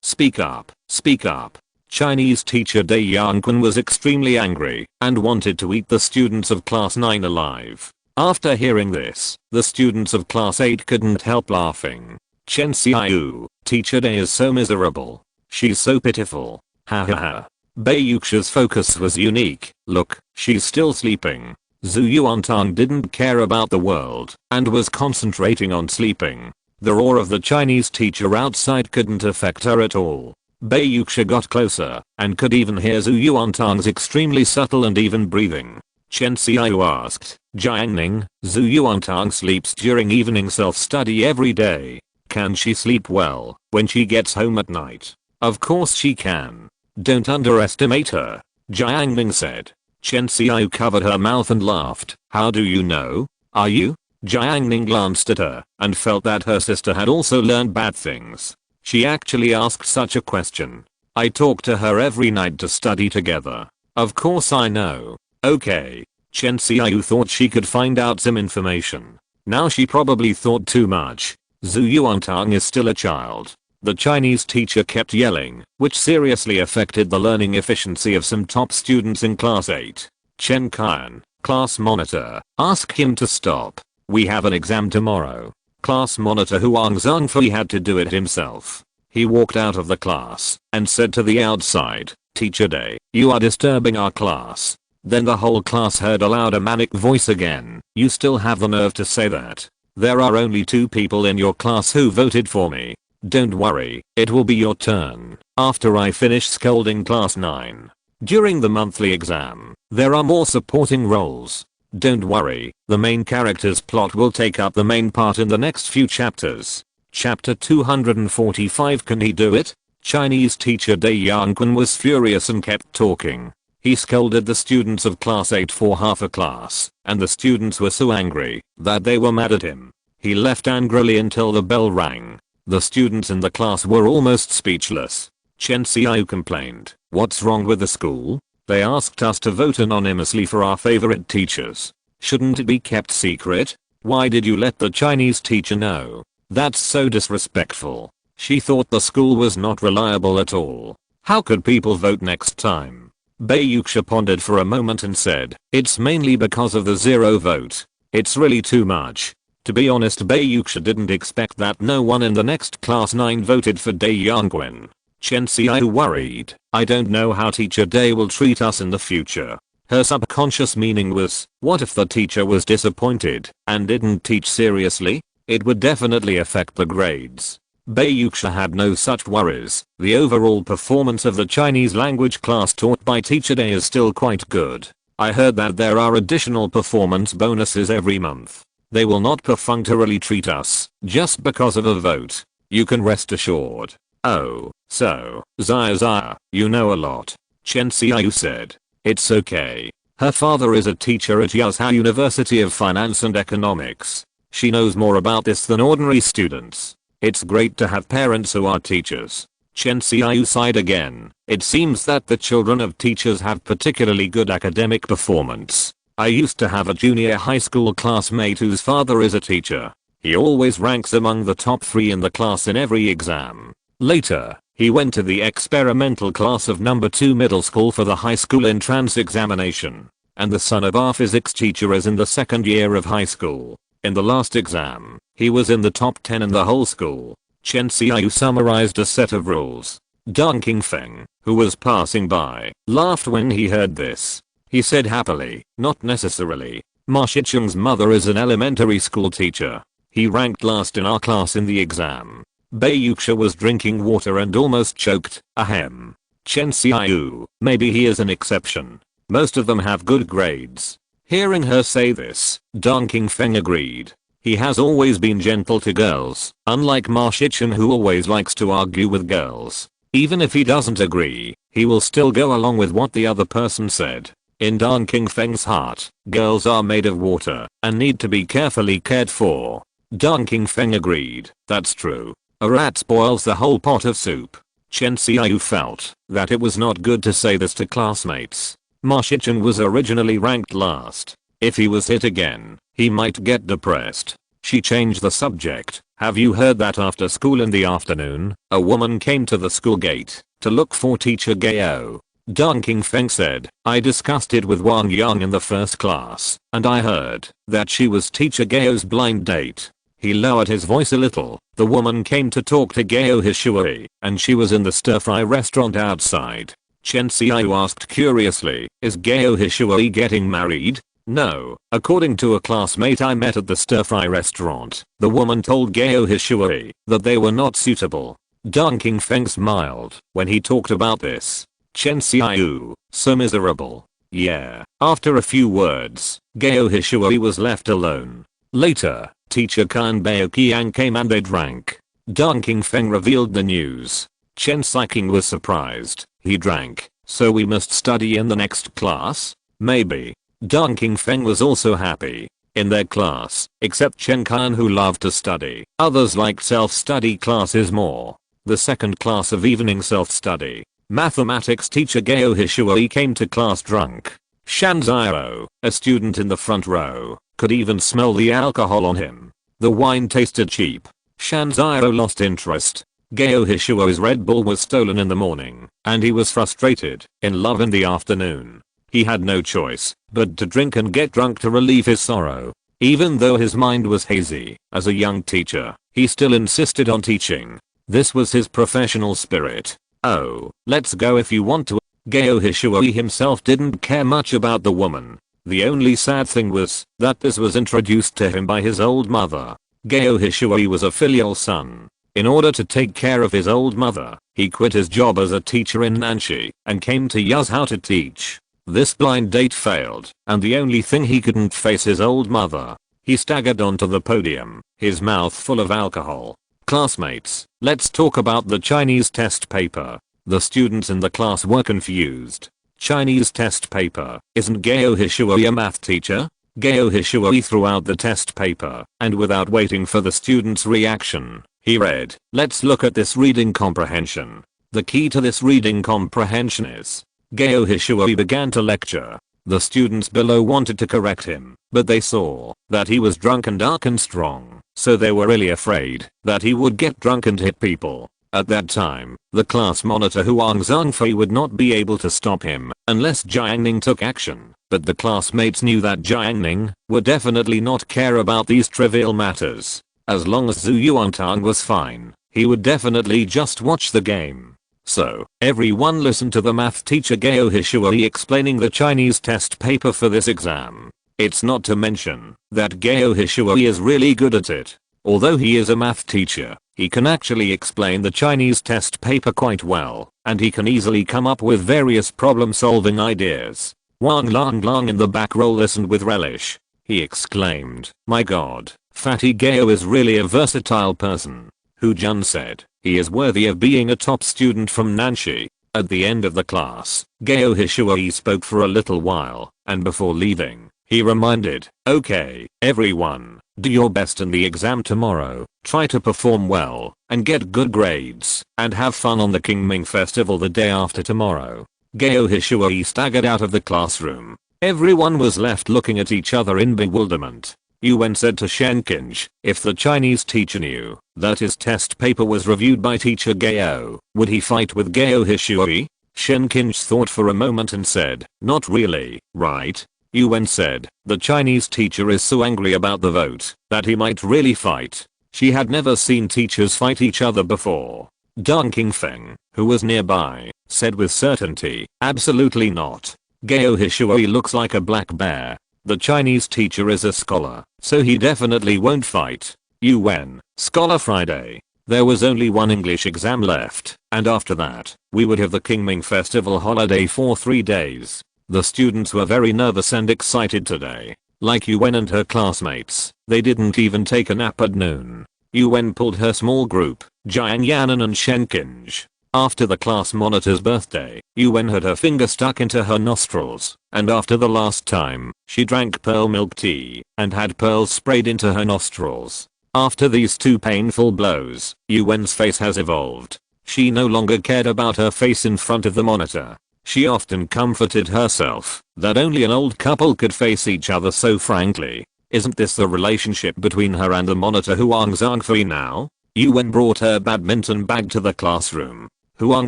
Speak up, speak up. Chinese teacher Dai Yanquan was extremely angry and wanted to eat the students of class 9 alive. After hearing this, the students of class 8 couldn't help laughing. Chen Xiaoyu, teacher Dai is so miserable. She's so pitiful. Ha ha ha. Bei Yuxia's focus was unique. Look, she's still sleeping. Zhu Yuantang didn't care about the world and was concentrating on sleeping. The roar of the Chinese teacher outside couldn't affect her at all. Bei Yuxia got closer and could even hear Zhu Yuantang's extremely subtle and even breathing. Chen Xiaoyu asked, Jiang Ning, Zhu Yuantang sleeps during evening self-study every day. Can she sleep well when she gets home at night? Of course she can. Don't underestimate her. Jiang Ning said. Chen Xiao covered her mouth and laughed. How do you know? Are you? Jiang Ning glanced at her and felt that her sister had also learned bad things. She actually asked such a question. I talk to her every night to study together. Of course I know. Okay. Chen Xiao thought she could find out some information. Now she probably thought too much. Zhu Yuantang is still a child. The Chinese teacher kept yelling, which seriously affected the learning efficiency of some top students in class 8. Chen Qian, class monitor, ask him to stop. We have an exam tomorrow. Class monitor Huang Zhengfei had to do it himself. He walked out of the class and said to the outside, Teacher Day, you are disturbing our class. Then the whole class heard a louder manic voice again. You still have the nerve to say that? There are only 2 people in your class who voted for me. Don't worry, it will be your turn after I finish scolding class 9. During the monthly exam, there are more supporting roles. Don't worry, the main character's plot will take up the main part in the next few chapters. Chapter 245. Can he do it? Chinese teacher Dai Yanquan was furious and kept talking. He scolded the students of class 8 for half a class, and the students were so angry that they were mad at him. He left angrily until the bell rang. The students in the class were almost speechless. Chen Xiao complained, what's wrong with the school? They asked us to vote anonymously for our favorite teachers. Shouldn't it be kept secret? Why did you let the Chinese teacher know? That's so disrespectful. She thought the school was not reliable at all. How could people vote next time? Bayuxia pondered for a moment and said, it's mainly because of the 0 vote. It's really too much. To be honest, Bayuxia didn't expect that no one in the next class 9 voted for Dai Yanquan. Chen Xiao worried, I don't know how teacher Dai will treat us in the future. Her subconscious meaning was, what if the teacher was disappointed and didn't teach seriously? It would definitely affect the grades. Bayuxia had no such worries. The overall performance of the Chinese language class taught by teacher Dai is still quite good. I heard that there are additional performance bonuses every month. They will not perfunctorily treat us just because of a vote. You can rest assured. Oh, so, Zaya, you know a lot. Chen Xiao said. It's okay. Her father is a teacher at Yuzhou University of Finance and Economics. She knows more about this than ordinary students. It's great to have parents who are teachers. Chen Xiao sighed again. It seems that the children of teachers have particularly good academic performance. I used to have a junior high school classmate whose father is a teacher. He always ranks among the top 3 in the class in every exam. Later, he went to the experimental class of number 2 middle school for the high school entrance examination. And the son of our physics teacher is in the 2nd year of high school. In the last exam, he was in the top 10 in the whole school. Chen Xiao summarized a set of rules. Dong Qingfeng, who was passing by, laughed when he heard this. He said happily, not necessarily. Ma Shicheng's mother is an elementary school teacher. He ranked last in our class in the exam. Bayuxia was drinking water and almost choked. Ahem. Chen Xiao, maybe he is an exception. Most of them have good grades. Hearing her say this, Dong Qingfeng agreed. He has always been gentle to girls, unlike Ma Shicheng who always likes to argue with girls. Even if he doesn't agree, he will still go along with what the other person said. In Dong Qingfeng's heart, girls are made of water and need to be carefully cared for. Dong Qingfeng agreed, that's true. A rat spoils the whole pot of soup. Chen Xiao felt that it was not good to say this to classmates. Ma Shicheng was originally ranked last. If he was hit again, he might get depressed. She changed the subject. Have you heard that after school in the afternoon, a woman came to the school gate to look for teacher Gao? Dong Qingfeng said, I discussed it with Wang Yang in the first class, and I heard that she was teacher Gao's blind date. He lowered his voice a little. The woman came to talk to Gao Hishui, and she was in the stir-fry restaurant outside. Chen Xiao asked curiously, is Gao Hishui getting married? No, according to a classmate I met at the stir-fry restaurant, the woman told Gao Hishui that they were not suitable. Dong Qingfeng smiled when he talked about this. Chen Xiao, so miserable. Yeah. After a few words, Gao Hishui was left alone. Later, teacher Kan Baoqiang came and they drank. Dong Qingfeng revealed the news. Chen Xiqing was surprised. He drank So we must study in the next class? Maybe. Deng Qingfeng was also happy. In their class, except Chen Kan who loved to study, others liked self-study classes more. The second class of evening self-study, mathematics teacher Gao Hishuoi came to class drunk. Shan Zhao, a student in the front row, could even smell the alcohol on him. The wine tasted cheap. Shan Zhao lost interest. Gao Hishuoi's Red Bull was stolen in the morning, and he was frustrated, in love in the afternoon. He had no choice but to drink and get drunk to relieve his sorrow. Even though his mind was hazy, as a young teacher, he still insisted on teaching. This was his professional spirit. Oh, let's go if you want to. Gao Hishuoi himself didn't care much about the woman. The only sad thing was that this was introduced to him by his old mother. Gao Hishuoi was a filial son. In order to take care of his old mother, he quit his job as a teacher in Nanshi and came to Yuzhou to teach. This blind date failed, and the only thing he couldn't face his old mother. He staggered onto the podium, his mouth full of alcohol. Classmates, let's talk about the Chinese test paper. The students in the class were confused. Chinese test paper, isn't Gao Hishuoi a math teacher? Gao Hishuoi threw out the test paper, and without waiting for the students' reaction, he read, let's look at this reading comprehension. The key to this reading comprehension is. Gao Hishuoi began to lecture. The students below wanted to correct him, but they saw that he was drunk and dark and strong, so they were really afraid that he would get drunk and hit people. At that time, the class monitor Huang Zhangfei would not be able to stop him unless Jiang Ning took action, but the classmates knew that Jiang Ning would definitely not care about these trivial matters. As long as Zhu Yuantang was fine, he would definitely just watch the game. So, everyone listened to the math teacher Gao Hishuoi explaining the Chinese test paper for this exam. It's not to mention that Gao Hishuoi is really good at it. Although he is a math teacher, he can actually explain the Chinese test paper quite well, and he can easily come up with various problem-solving ideas. Wang Lang in the back row listened with relish. He exclaimed, my god, Fatty Gao is really a versatile person. Hu Jun said, he is worthy of being a top student from Nanshi. At the end of the class, Gao Hishuoi spoke for a little while, and before leaving, he reminded, okay, everyone, do your best in the exam tomorrow, try to perform well, and get good grades, and have fun on the Qingming festival the day after tomorrow. Gao Hishuoi staggered out of the classroom. Everyone was left looking at each other in bewilderment. Yuan said to Shenkinj, if the Chinese teacher knew that his test paper was reviewed by teacher Gao, would he fight with Gao Hishuoi? Shenkinj thought for a moment and said, not really, right? Yuan said, the Chinese teacher is so angry about the vote that he might really fight. She had never seen teachers fight each other before. Deng Qingfeng, who was nearby, said with certainty, absolutely not. Gao Hishuoi looks like a black bear. The Chinese teacher is a scholar, so he definitely won't fight. UN, Scholar Friday. There was only one English exam left, and after that, we would have the Qingming Festival holiday for 3 days. The students were very nervous and excited today. Like Yuan and her classmates, they didn't even take a nap at noon. Yuan pulled her small group, Jiang Yanan and Shenkinj. After the class monitor's birthday, Yuan had her finger stuck into her nostrils, and after the last time, she drank pearl milk tea and had pearls sprayed into her nostrils. After these 2 painful blows, Yuan's face has evolved. She no longer cared about her face in front of the monitor. She often comforted herself that only an old couple could face each other so frankly. Isn't this the relationship between her and the monitor Huang Zhangfei now? Yuan brought her badminton bag to the classroom. Huang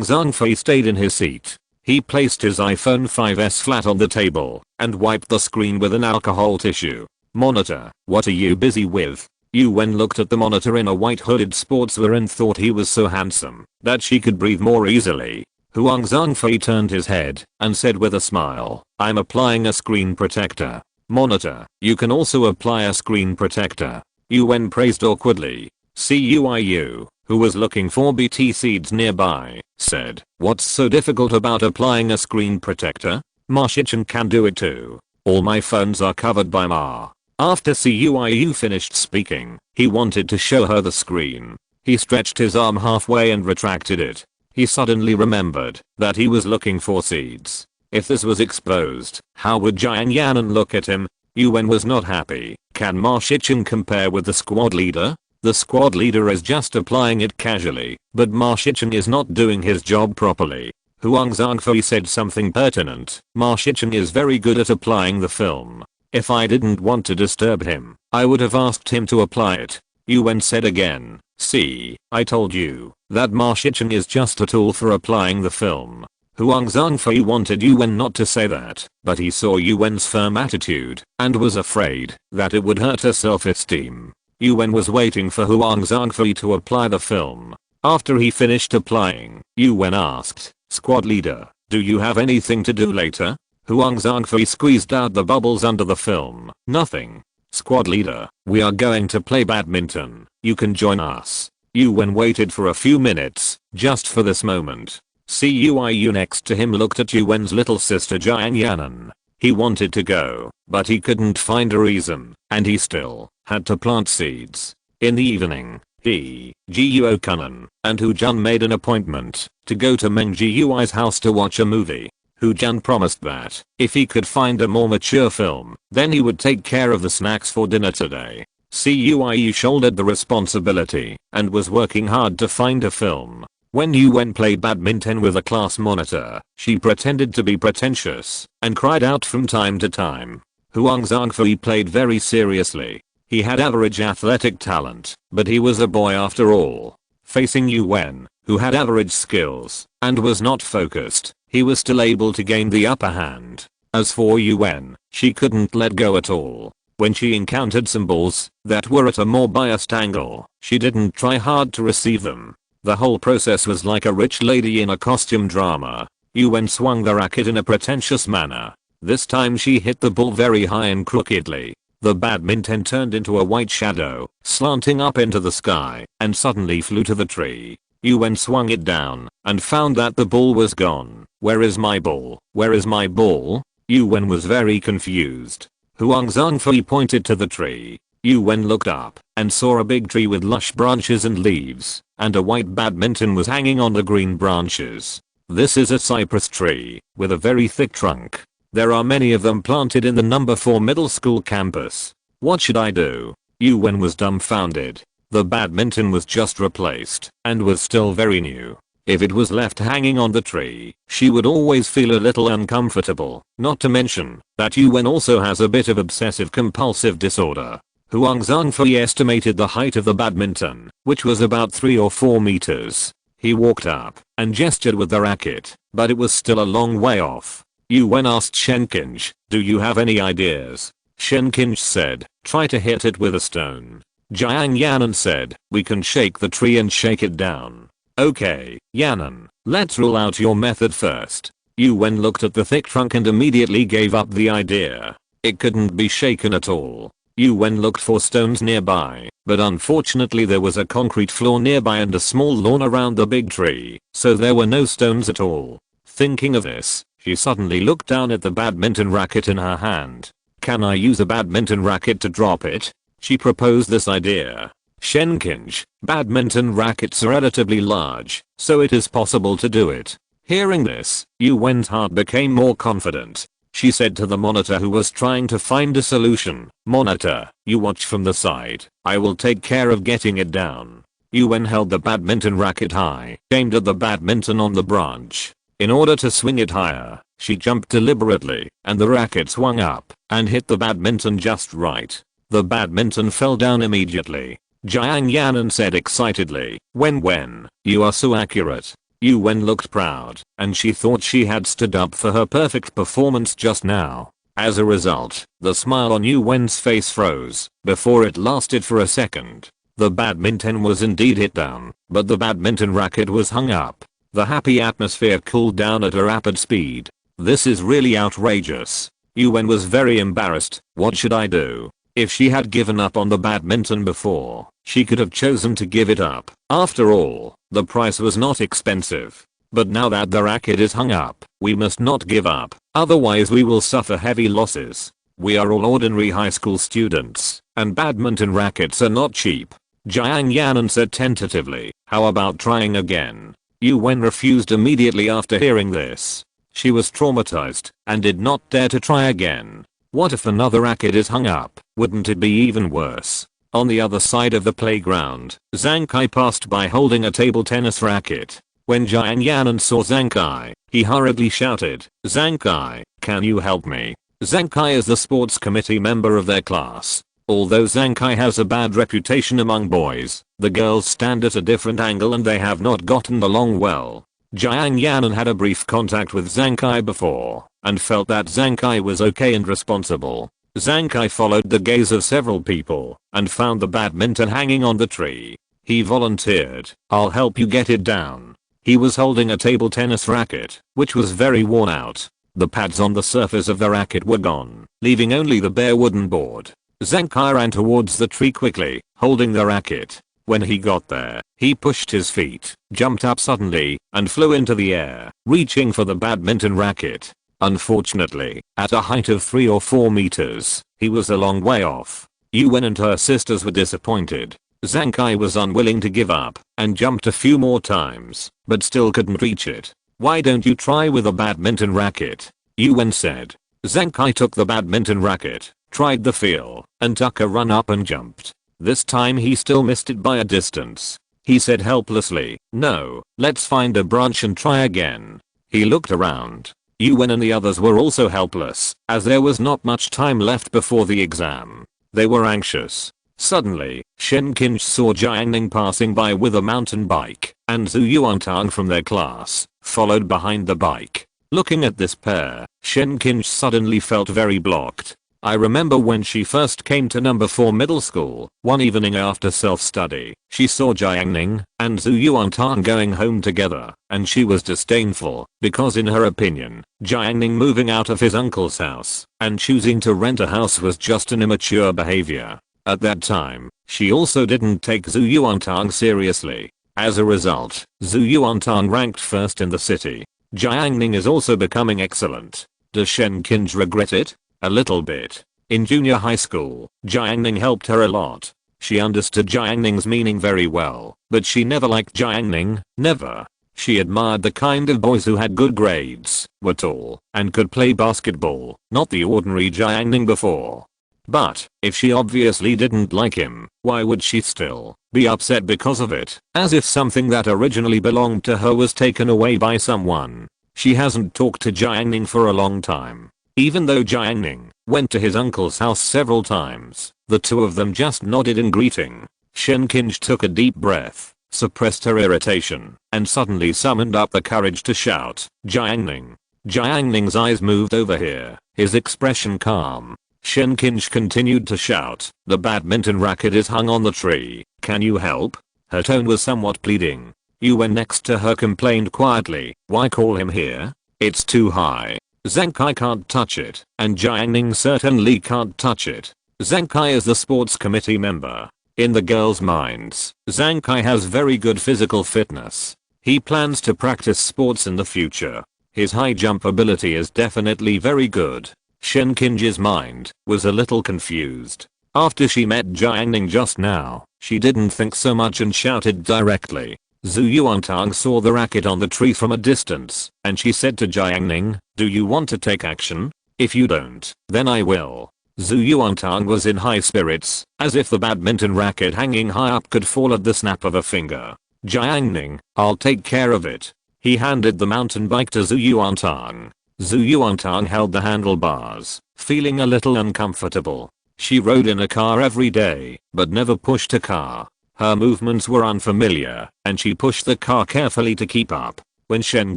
Zhangfei stayed in his seat. He placed his iPhone 5S flat on the table and wiped the screen with an alcohol tissue. Monitor, what are you busy with? Yuan looked at the monitor in a white hooded sportswear and thought he was so handsome that she could breathe more easily. Huang Zhangfei turned his head and said with a smile, I'm applying a screen protector. Monitor, you can also apply a screen protector. Yuan praised awkwardly. Cuiu, who was looking for BT seeds nearby, said, what's so difficult about applying a screen protector? Ma Shichen can do it too. All my phones are covered by Ma. After Cuiu finished speaking, he wanted to show her the screen. He stretched his arm halfway and retracted it. He suddenly remembered that he was looking for seeds. If this was exposed, how would Jiang Ning look at him? Yuan was not happy. Can Ma Shichen compare with the squad leader? The squad leader is just applying it casually, but Ma Shichen is not doing his job properly. Huang Zhangfei said something pertinent. Ma Shichen is very good at applying the film. If I didn't want to disturb him, I would have asked him to apply it. Yuan said again. See, I told you that Ma Shichen is just a tool for applying the film. Huang Zhangfei wanted Yuan not to say that, but he saw Yuan's firm attitude and was afraid that it would hurt her self-esteem. Yuan was waiting for Huang Zhangfei to apply the film. After he finished applying, Yuan asked, "Squad leader, do you have anything to do later?" Huang Zhangfei squeezed out the bubbles under the film. "Nothing. Squad leader, we are going to play badminton. You can join us." Yuan waited for a few minutes, just for this moment. Ciu next to him looked at Yuan's little sister Jiang Ning. He wanted to go, but he couldn't find a reason, and he still had to plant seeds. In the evening, he, Jiuo Kunan, and Hu Jun made an appointment to go to Meng Jiui's house to watch a movie. Hu Jun promised that if he could find a more mature film, then he would take care of the snacks for dinner today. Ciu shouldered the responsibility and was working hard to find a film. When Yuan played badminton with a class monitor, she pretended to be pretentious and cried out from time to time. Huang Zhangfei played very seriously. He had average athletic talent, but he was a boy after all. Facing Yuan, who had average skills and was not focused, he was still able to gain the upper hand. As for Yuan, she couldn't let go at all. When she encountered some balls that were at a more biased angle, she didn't try hard to receive them. The whole process was like a rich lady in a costume drama. Yuan swung the racket in a pretentious manner. This time she hit the ball very high and crookedly. The badminton turned into a white shadow, slanting up into the sky, and suddenly flew to the tree. Yuan swung it down, and found that the ball was gone. "Where is my ball? Where is my ball?" Yuan was very confused. Huang Zhangfei pointed to the tree. Yuan looked up, and saw a big tree with lush branches and leaves, and a white badminton was hanging on the green branches. This is a cypress tree, with a very thick trunk. There are many of them planted in the number 4 middle school campus. What should I do? Yuan was dumbfounded. The badminton was just replaced, and was still very new. If it was left hanging on the tree, she would always feel a little uncomfortable, not to mention that Yuan also has a bit of obsessive compulsive disorder. Huang Zhangfei estimated the height of the badminton, which was about 3 or 4 meters. He walked up and gestured with the racket, but it was still a long way off. Yuan asked Shenkinj, "Do you have any ideas?" Shenkinj said, "Try to hit it with a stone." Jiang Yanan said, "We can shake the tree and shake it down." "Okay, Yanan, let's rule out your method first." Yuan looked at the thick trunk and immediately gave up the idea. It couldn't be shaken at all. Yuan looked for stones nearby, but unfortunately there was a concrete floor nearby and a small lawn around the big tree, so there were no stones at all. Thinking of this, she suddenly looked down at the badminton racket in her hand. "Can I use a badminton racket to drop it?" She proposed this idea. Shenkinj, badminton rackets are relatively large, so it is possible to do it. Hearing this, Yuan's heart became more confident. She said to the monitor who was trying to find a solution, "Monitor, you watch from the side. I will take care of getting it down." Yuan held the badminton racket high, aimed at the badminton on the branch. In order to swing it higher, she jumped deliberately, and the racket swung up and hit the badminton just right. The badminton fell down immediately. Jiang Yanan said excitedly, When, you are so accurate." Yuan looked proud, and she thought she had stood up for her perfect performance just now. As a result, the smile on Yuan's face froze before it lasted for a second. The badminton was indeed hit down, but the badminton racket was hung up. The happy atmosphere cooled down at a rapid speed. "This is really outrageous." Yuan was very embarrassed. What should I do? If she had given up on the badminton before, she could have chosen to give it up. After all, the price was not expensive. But now that the racket is hung up, we must not give up, otherwise we will suffer heavy losses. We are all ordinary high school students, and badminton rackets are not cheap. Jiang Yanan said tentatively, "How about trying again?" Yuwen refused immediately after hearing this. She was traumatized and did not dare to try again. What if another racket is hung up? Wouldn't it be even worse? On the other side of the playground, Zhang Kai passed by holding a table tennis racket. When Jiang Ning saw Zhang Kai, he hurriedly shouted, "Zhang Kai, can you help me?" Zhang Kai is the sports committee member of their class. Although Zhang Kai has a bad reputation among boys, the girls stand at a different angle and they have not gotten along well. Jiang Ning had a brief contact with Zhang Kai before and felt that Zhang Kai was okay and responsible. Zhang Kai followed the gaze of several people and found the badminton hanging on the tree. He volunteered, "I'll help you get it down." He was holding a table tennis racket, which was very worn out. The pads on the surface of the racket were gone, leaving only the bare wooden board. Zhang Kai ran towards the tree quickly, holding the racket. When he got there, he pushed his feet, jumped up suddenly, and flew into the air, reaching for the badminton racket. Unfortunately, at a height of 3 or 4 meters, he was a long way off. Yuwen and her sisters were disappointed. Zhang Kai was unwilling to give up and jumped a few more times, but still couldn't reach it. "Why don't you try with a badminton racket?" Yuwen said. Zhang Kai took the badminton racket, tried the feel, and took a run up and jumped. This time he still missed it by a distance. He said helplessly, "No, let's find a branch and try again." He looked around. Yuwen and the others were also helpless, as there was not much time left before the exam. They were anxious. Suddenly, Shen Qinj saw Jiang Ning passing by with a mountain bike, and Zhu Yuantang from their class, followed behind the bike. Looking at this pair, Shen Qinj suddenly felt very blocked. I remember when she first came to number 4 middle school, one evening after self-study, she saw Jiang Ning and Zhu Yuantang going home together, and she was disdainful, because in her opinion, Jiang Ning moving out of his uncle's house and choosing to rent a house was just an immature behavior. At that time, she also didn't take Zhu Yuantang seriously. As a result, Zhu Yuantang ranked first in the city. Jiang Ning is also becoming excellent. Does Shen Qinj regret it? A little bit. In junior high school, Jiang Ning helped her a lot. She understood Jiang Ning's meaning very well, but she never liked Jiang Ning, never. She admired the kind of boys who had good grades, were tall, and could play basketball, not the ordinary Jiang Ning before. But, if she obviously didn't like him, why would she still be upset because of it, as if something that originally belonged to her was taken away by someone? She hasn't talked to Jiang Ning for a long time. Even though Jiang Ning went to his uncle's house several times, the two of them just nodded in greeting. Shen Qinj took a deep breath, suppressed her irritation, and suddenly summoned up the courage to shout, "Jiang Ning." Jiang Ning's eyes moved over here, his expression calm. Shen Qinj continued to shout, "The badminton racket is hung on the tree, can you help?" Her tone was somewhat pleading. Yuwen next to her complained quietly, "Why call him here? It's too high. Zhang Kai can't touch it, and Jiang Ning certainly can't touch it." Zhang Kai is the sports committee member. In the girls' minds, Zhang Kai has very good physical fitness. He plans to practice sports in the future. His high jump ability is definitely very good. Shen Qinj's mind was a little confused. After she met Jiang Ning just now, she didn't think so much and shouted directly. Zhu Yuantang saw the racket on the tree from a distance, and she said to Jiang Ning, "Do you want to take action? If you don't, then I will." Zhu Yuantang was in high spirits, as if the badminton racket hanging high up could fall at the snap of a finger. "Jiang Ning, I'll take care of it." He handed the mountain bike to Zhu Yuantang. Zhu Yuantang held the handlebars, feeling a little uncomfortable. She rode in a car every day, but never pushed a car. Her movements were unfamiliar, and she pushed the car carefully to keep up. When Shen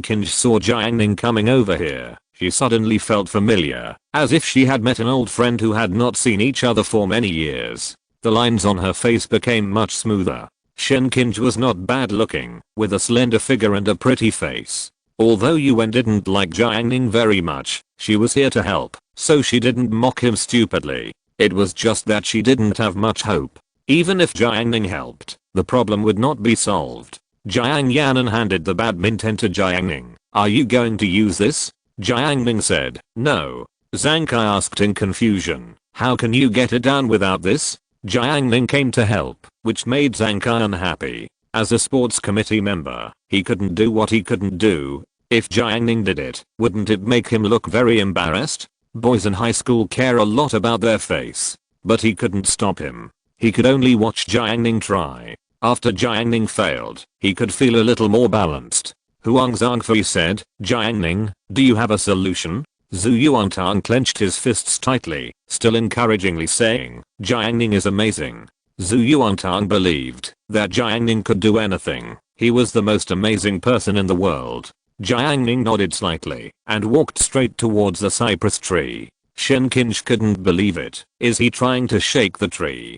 Qinj saw Jiang Ning coming over here, she suddenly felt familiar, as if she had met an old friend who had not seen each other for many years. The lines on her face became much smoother. Shen Qinj was not bad looking, with a slender figure and a pretty face. Although Yuwen didn't like Jiang Ning very much, she was here to help, so she didn't mock him stupidly. It was just that she didn't have much hope. Even if Jiang Ning helped, the problem would not be solved. Jiang Ning handed the badminton to Jiang Ning. "Are you going to use this?" Jiang Ning said, "No." Zhang Kai asked in confusion, "How can you get it down without this?" Jiang Ning came to help, which made Zhang Kai unhappy. As a sports committee member, He couldn't do what he couldn't do. If Jiang Ning did it, wouldn't it make him look very embarrassed? Boys in high school care a lot about their face. But he couldn't stop him. He could only watch Jiang Ning try. After Jiang Ning failed, he could feel a little more balanced. Huang Zhangfei said, Jiang Ning, do you have a solution? Zhu Yuantang clenched his fists tightly, still encouragingly saying, Jiang Ning is amazing. Zhu Yuantang believed that Jiang Ning could do anything. He was the most amazing person in the world. Jiang Ning nodded slightly and walked straight towards the cypress tree. Shen Qinsh couldn't believe it. Is he trying to shake the tree?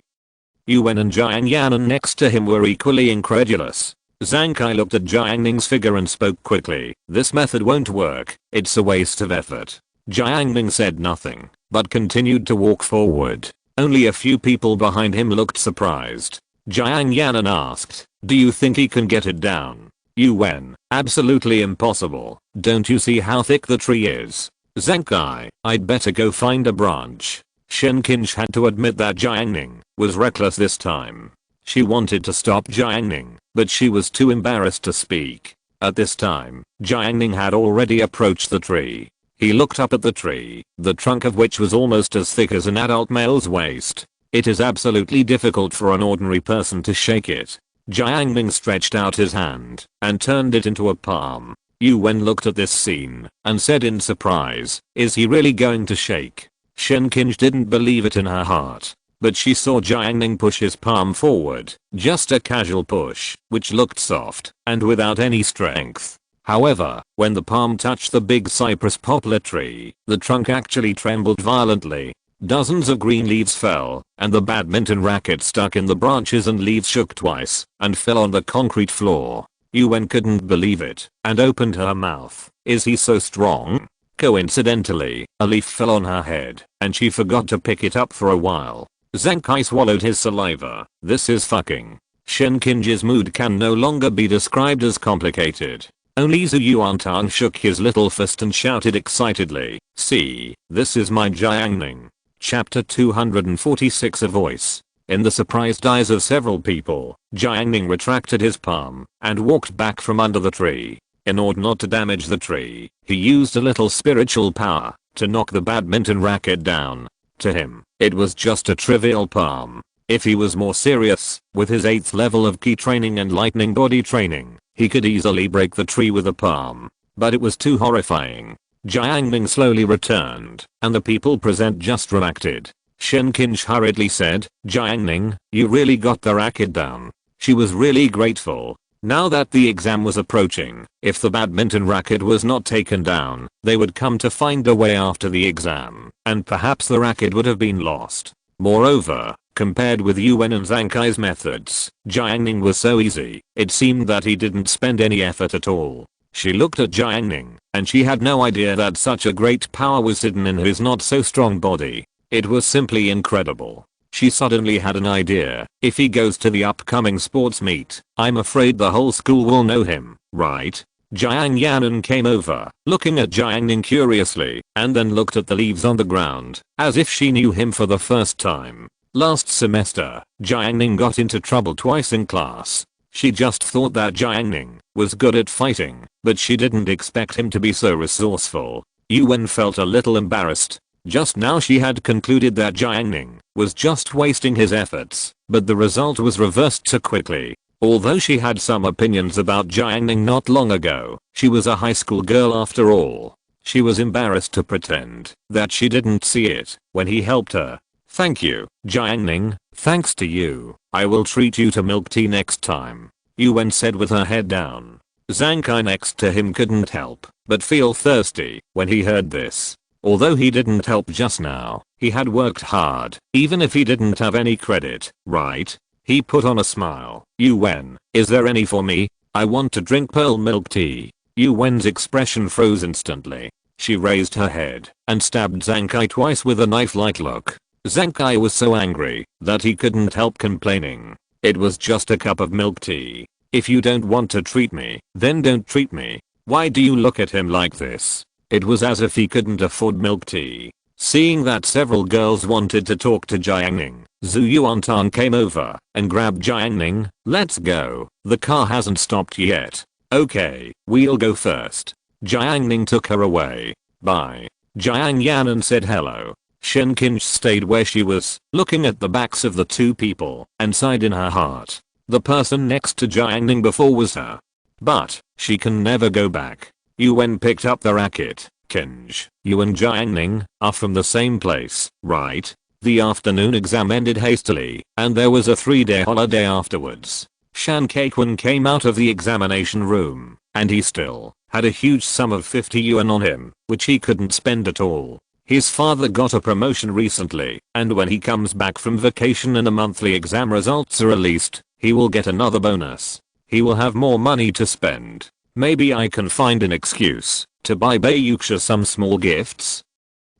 Yuan and Jiang Yanan next to him were equally incredulous. Zhang Kai looked at Jiang Ning's figure and spoke quickly. This method won't work. It's a waste of effort. Jiang Ning said nothing, but continued to walk forward. Only a few people behind him looked surprised. Jiang Yanan asked, do you think he can get it down? Yuan, absolutely impossible. Don't you see how thick the tree is? Zhang Kai, I'd better go find a branch. Shen Qinsh had to admit that Jiang Ning was reckless this time. She wanted to stop Jiang Ning, but she was too embarrassed to speak. At this time, Jiang Ning had already approached the tree. He looked up at the tree, the trunk of which was almost as thick as an adult male's waist. It is absolutely difficult for an ordinary person to shake it. Jiang Ning stretched out his hand and turned it into a palm. Yuan looked at this scene and said in surprise, is he really going to shake? Shen Qinsh didn't believe it in her heart. But she saw Jiang Ning push his palm forward, just a casual push, which looked soft and without any strength. However, when the palm touched the big cypress poplar tree, the trunk actually trembled violently. Dozens of green leaves fell, and the badminton racket stuck in the branches and leaves shook twice and fell on the concrete floor. Yuan couldn't believe it and opened her mouth. Is he so strong? Coincidentally, a leaf fell on her head and she forgot to pick it up for a while. Zhang Kai swallowed his saliva. This is fucking. Shen Qinsh's mood can no longer be described as complicated. Only Zhu Yuantang shook his little fist and shouted excitedly, see, this is my Jiang Ning. Chapter 246 A voice. In the surprised eyes of several people, Jiang Ning retracted his palm and walked back from under the tree. In order not to damage the tree, he used a little spiritual power to knock the badminton racket down. To him, it was just a trivial palm. If he was more serious, with his 8th level of ki training and lightning body training, he could easily break the tree with a palm. But it was too horrifying. Jiang Ning slowly returned, and the people present just reacted. Shen Qinsh hurriedly said, Jiang Ning, you really got the racket down. She was really grateful. Now that the exam was approaching, if the badminton racket was not taken down, they would come to find a way after the exam, and perhaps the racket would have been lost. Moreover, compared with Yuan and Zhang Kai's methods, Jiang Ning was so easy, it seemed that he didn't spend any effort at all. She looked at Jiang Ning, and she had no idea that such a great power was hidden in his not so strong body. It was simply incredible. She suddenly had an idea. If he goes to the upcoming sports meet, I'm afraid the whole school will know him, right? Jiang Yanan came over, looking at Jiang Ning curiously, and then looked at the leaves on the ground, as if she knew him for the first time. Last semester, Jiang Ning got into trouble twice in class. She just thought that Jiang Ning was good at fighting, but she didn't expect him to be so resourceful. Yuan felt a little embarrassed. Just now she had concluded that Jiang Ning was just wasting his efforts, but the result was reversed so quickly. Although she had some opinions about Jiang Ning not long ago, she was a high school girl after all. She was embarrassed to pretend that she didn't see it when he helped her. Thank you, Jiang Ning, thanks to you, I will treat you to milk tea next time, Yuan said with her head down. Zhang Kai next to him couldn't help but feel thirsty when he heard this. Although he didn't help just now, he had worked hard, even if he didn't have any credit, right? He put on a smile. Yuan, is there any for me? I want to drink pearl milk tea. Yuan's expression froze instantly. She raised her head and stabbed Zhang Kai twice with a knife-like look. Zhang Kai was so angry that he couldn't help complaining. It was just a cup of milk tea. If you don't want to treat me, then don't treat me. Why do you look at him like this? It was as if he couldn't afford milk tea. Seeing that several girls wanted to talk to Jiang Ning, Zhu Yuantang came over and grabbed Jiang Ning. Let's go. The car hasn't stopped yet. Okay, we'll go first. Jiang Ning took her away. Bye. Jiang Yan said hello. Shen Qinsh stayed where she was, looking at the backs of the two people, and sighed in her heart. The person next to Jiang Ning before was her. But, she can never go back. Yuan picked up the racket. Qinsh, you and Jiang Ning are from the same place, right? The afternoon exam ended hastily, and there was a 3-day holiday afterwards. Shan Keikwon came out of the examination room, and he still had a huge sum of 50 yuan on him, which he couldn't spend at all. His father got a promotion recently, and when he comes back from vacation and the monthly exam results are released, he will get another bonus. He will have more money to spend. Maybe I can find an excuse to buy Bayuksha some small gifts.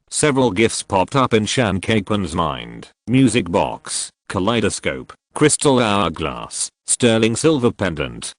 Several gifts popped up in Shan Keikwon's mind. Music box, kaleidoscope, crystal hourglass, sterling silver pendant.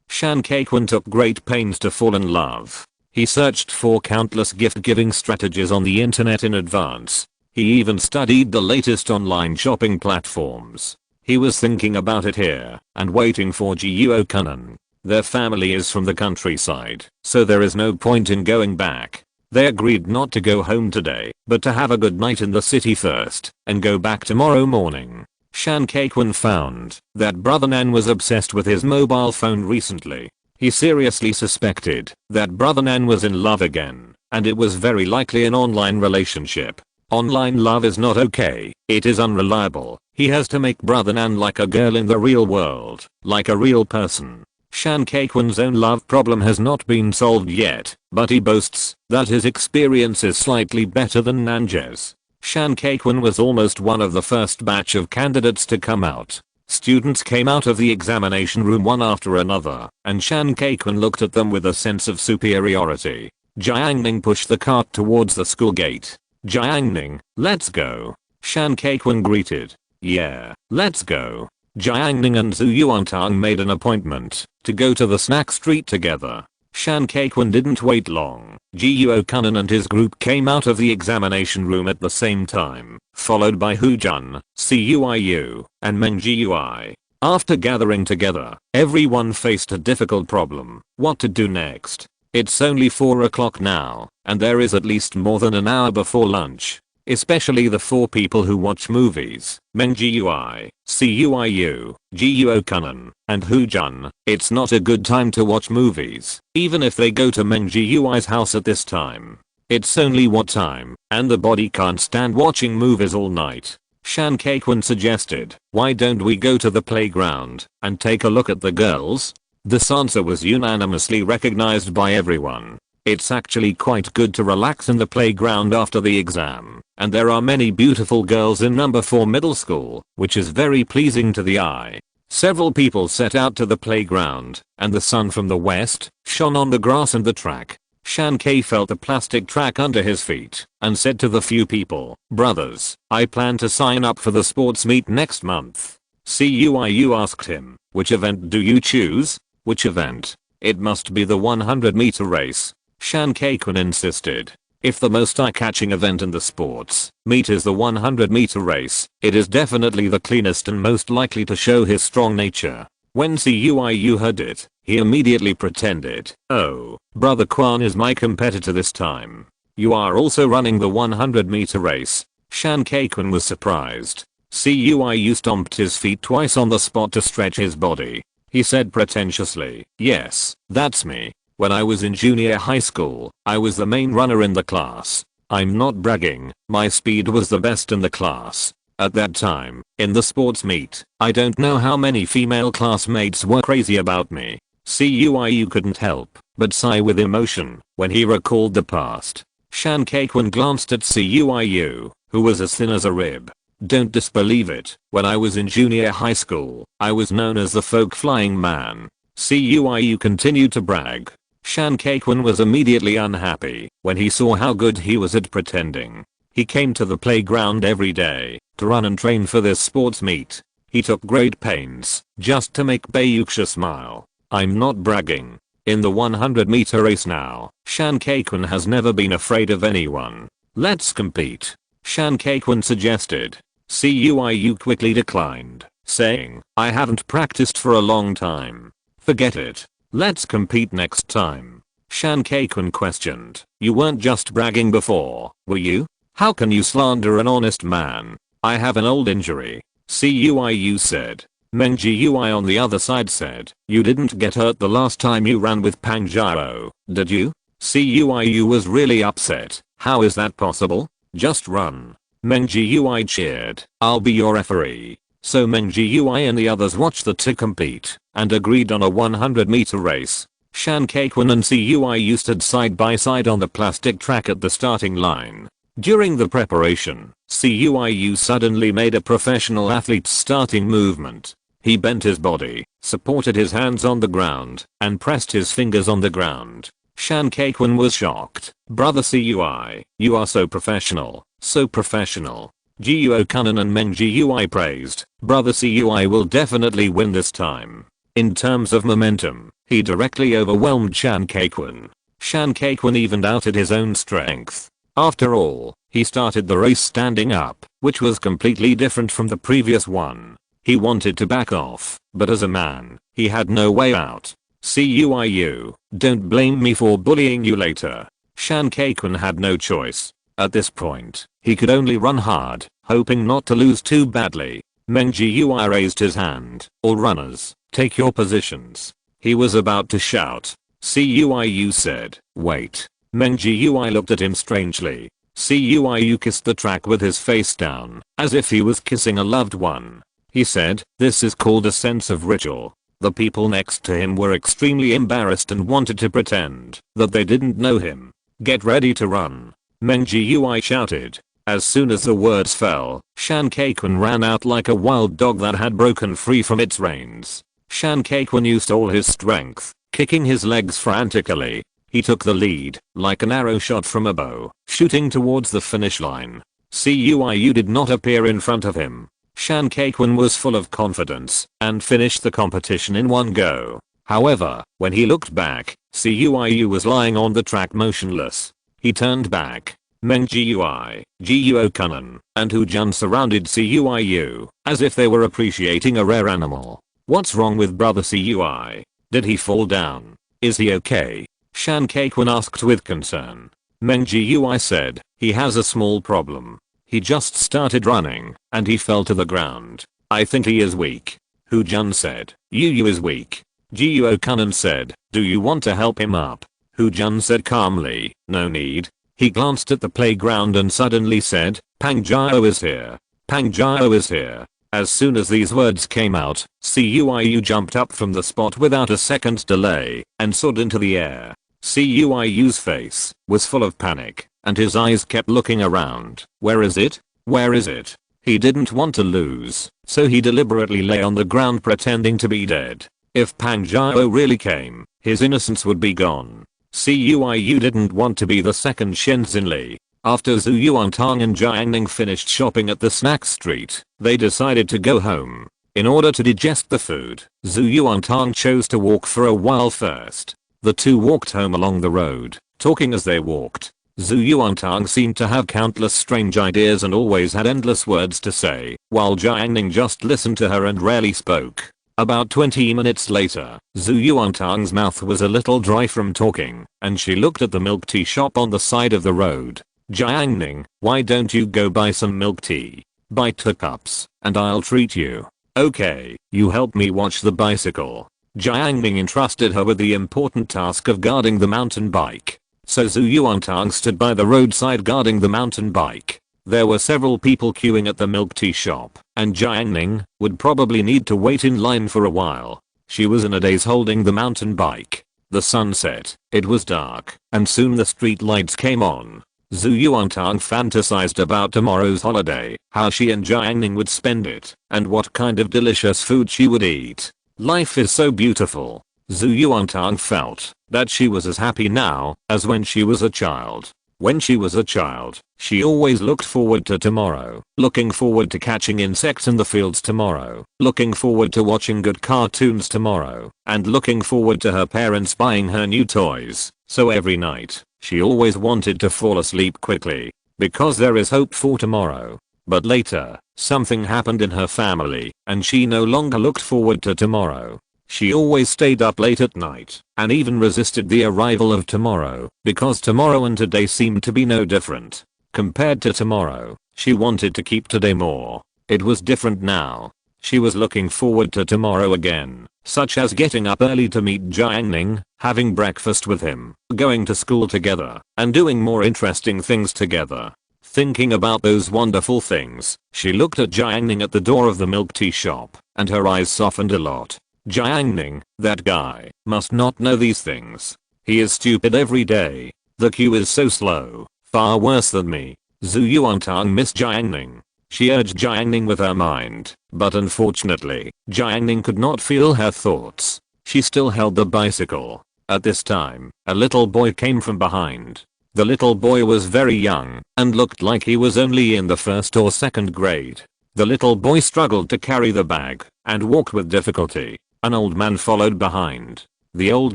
Shan Keikwon took great pains to fall in love. He searched for countless gift-giving strategies on the internet in advance. He even studied the latest online shopping platforms. He was thinking about it here and waiting for Jiuo Kunan. Their family is from the countryside, so there is no point in going back. They agreed not to go home today, but to have a good night in the city first and go back tomorrow morning. Shan Keikwon found that Brother Nan was obsessed with his mobile phone recently. He seriously suspected that Brother Nan was in love again, and it was very likely an online relationship. Online love is not okay, it is unreliable. He has to make Brother Nan like a girl in the real world, like a real person. Shan Keikwon's own love problem has not been solved yet, but he boasts that his experience is slightly better than Nanje's. Shan Keikwon was almost one of the first batch of candidates to come out. Students came out of the examination room one after another, and Shan Keikwon looked at them with a sense of superiority. Jiang Ning pushed the cart towards the school gate. Jiang Ning, let's go. Shan Keikwon greeted. Yeah, let's go. Jiang Ning and Zhu Yuantang made an appointment to go to the snack street together. Shan Keikwon didn't wait long. Jiuo Kunan and his group came out of the examination room at the same time, followed by Hu Jun, Cuiu, and Meng Jiui. After gathering together, everyone faced a difficult problem: what to do next. It's only 4 o'clock now, and there is at least more than an hour before lunch. Especially the 4 people who watch movies, Meng Jiui, Cuiu, Jiuo Kunan, and Hu Jun. It's not a good time to watch movies, even if they go to Meng Jiui's house at this time. It's only what time, and the body can't stand watching movies all night. Shan Keikwon suggested, why don't we go to the playground and take a look at the girls? This answer was unanimously recognized by everyone. It's actually quite good to relax in the playground after the exam, and there are many beautiful girls in number 4 middle school, which is very pleasing to the eye. Several people set out to the playground, and the sun from the west shone on the grass and the track. Shan Kei felt the plastic track under his feet and said to the few people, brothers, I plan to sign up for the sports meet next month. Cuiu asked him, which event do you choose? Which event? It must be the 100-meter race. Shan Keikwon insisted. If the most eye-catching event in the sports meet is the 100-meter race, it is definitely the cleanest and most likely to show his strong nature. When Cuiu heard it, he immediately pretended, oh, Brother Quan is my competitor this time. You are also running the 100-meter race. Shan Keikwon was surprised. Cuiu stomped his feet twice on the spot to stretch his body. He said pretentiously, yes, that's me. When I was in junior high school, I was the main runner in the class. I'm not bragging, my speed was the best in the class. At that time, in the sports meet, I don't know how many female classmates were crazy about me. Cuiu couldn't help but sigh with emotion when he recalled the past. Shan Keikwon glanced at Cuiu, who was as thin as a rib. Don't disbelieve it, when I was in junior high school, I was known as the folk flying man. Cuiu continued to brag. Shan Keikwon was immediately unhappy when he saw how good he was at pretending. He came to the playground every day to run and train for this sports meet. He took great pains just to make Bayuksha smile. I'm not bragging. In the 100-meter race now, Shan Keikwon has never been afraid of anyone. Let's compete. Shan Keikwon suggested. Cuiu quickly declined, saying, I haven't practiced for a long time. Forget it. Let's compete next time. Shan Kai-kun questioned. You weren't just bragging before, were you? How can you slander an honest man? I have an old injury. Cuiu said. Meng Jiui on the other side said, you didn't get hurt the last time you ran with Pang Jiao, did you? Cuiu was really upset. How is that possible? Just run. Meng Jiui cheered. I'll be your referee. So Meng Jiui and the others watched the two compete and agreed on a 100-meter race. Shan Kai-kun and Cuiu stood side by side on the plastic track at the starting line. During the preparation, Cuiu suddenly made a professional athlete's starting movement. He bent his body, supported his hands on the ground, and pressed his fingers on the ground. Shan Kai-kun was shocked. Brother Cuiu, you are so professional, so professional. Jiuo Kanan and Meng Jiui praised. Brother Cuiu will definitely win this time. In terms of momentum, he directly overwhelmed Shan Kai-kun. Shan Kai-kun even doubted his own strength. After all, he started the race standing up, which was completely different from the previous one. He wanted to back off, but as a man, he had no way out. Cuiu, don't blame me for bullying you later. Shan Kai-kun had no choice. At this point, he could only run hard, hoping not to lose too badly. Meng Jiui raised his hand. All runners, take your positions. He was about to shout. Cuiu said, wait. Meng Jiui looked at him strangely. Cuiu kissed the track with his face down, as if he was kissing a loved one. He said, this is called a sense of ritual. The people next to him were extremely embarrassed and wanted to pretend that they didn't know him. Get ready to run. Meng Jiui shouted. As soon as the words fell, Shan Kai-kun ran out like a wild dog that had broken free from its reins. Shan Kai-kun used all his strength, kicking his legs frantically. He took the lead, like an arrow shot from a bow, shooting towards the finish line. Cuiu did not appear in front of him. Shan Kai-kun was full of confidence and finished the competition in one go. However, when he looked back, Cuiu was lying on the track motionless. He turned back. Meng Jiui, Jiuo Kanan, and Hu Jun surrounded Cuiu, as if they were appreciating a rare animal. What's wrong with brother Cuiu? Did he fall down? Is he okay? Shan Kai-kun asked with concern. Meng Jiui said, he has a small problem. He just started running, and he fell to the ground. I think he is weak. Hu Jun said, Yu is weak. Jiuo Kanan said, do you want to help him up? Hu Jun said calmly, no need. He glanced at the playground and suddenly said, Pang Jiao is here. Pang Jiao is here. As soon as these words came out, Cuiu jumped up from the spot without a second's delay and soared into the air. Cuiu's face was full of panic, and his eyes kept looking around. Where is it? Where is it? He didn't want to lose, so he deliberately lay on the ground pretending to be dead. If Pang Jiao really came, his innocence would be gone. Cuiu didn't want to be the second Shenzhen Li. After Zhu Yuantang and Jiang Ning finished shopping at the snack street, they decided to go home. In order to digest the food, Zhu Yuantang chose to walk for a while first. The two walked home along the road, talking as they walked. Zhu Yuantang seemed to have countless strange ideas and always had endless words to say, while Jiang Ning just listened to her and rarely spoke. About 20 minutes later, Zhu Yuantang's mouth was a little dry from talking, and she looked at the milk tea shop on the side of the road. Jiang Ning, why don't you go buy some milk tea? Buy 2 cups, and I'll treat you. Okay, you help me watch the bicycle. Jiang Ning entrusted her with the important task of guarding the mountain bike. So Zhu Yuantang stood by the roadside guarding the mountain bike. There were several people queuing at the milk tea shop, and Jiang Ning would probably need to wait in line for a while. She was in a daze holding the mountain bike. The sun set, it was dark, and soon the street lights came on. Zhu Yuantang fantasized about tomorrow's holiday, how she and Jiang Ning would spend it, and what kind of delicious food she would eat. Life is so beautiful. Zhu Yuantang felt that she was as happy now as when she was a child. When she was a child, she always looked forward to tomorrow, looking forward to catching insects in the fields tomorrow, looking forward to watching good cartoons tomorrow, and looking forward to her parents buying her new toys. So every night, she always wanted to fall asleep quickly, because there is hope for tomorrow. But later, something happened in her family, and she no longer looked forward to tomorrow. She always stayed up late at night and even resisted the arrival of tomorrow because tomorrow and today seemed to be no different. Compared to tomorrow, she wanted to keep today more. It was different now. She was looking forward to tomorrow again, such as getting up early to meet Jiang Ning, having breakfast with him, going to school together, and doing more interesting things together. Thinking about those wonderful things, she looked at Jiang Ning at the door of the milk tea shop, and her eyes softened a lot. Jiang Ning, that guy, must not know these things. He is stupid every day. The queue is so slow, far worse than me. Zhu Yuantang missed Jiang Ning. She urged Jiang Ning with her mind, but unfortunately, Jiang Ning could not feel her thoughts. She still held the bicycle. At this time, a little boy came from behind. The little boy was very young and looked like he was only in the first or second grade. The little boy struggled to carry the bag and walked with difficulty. An old man followed behind. The old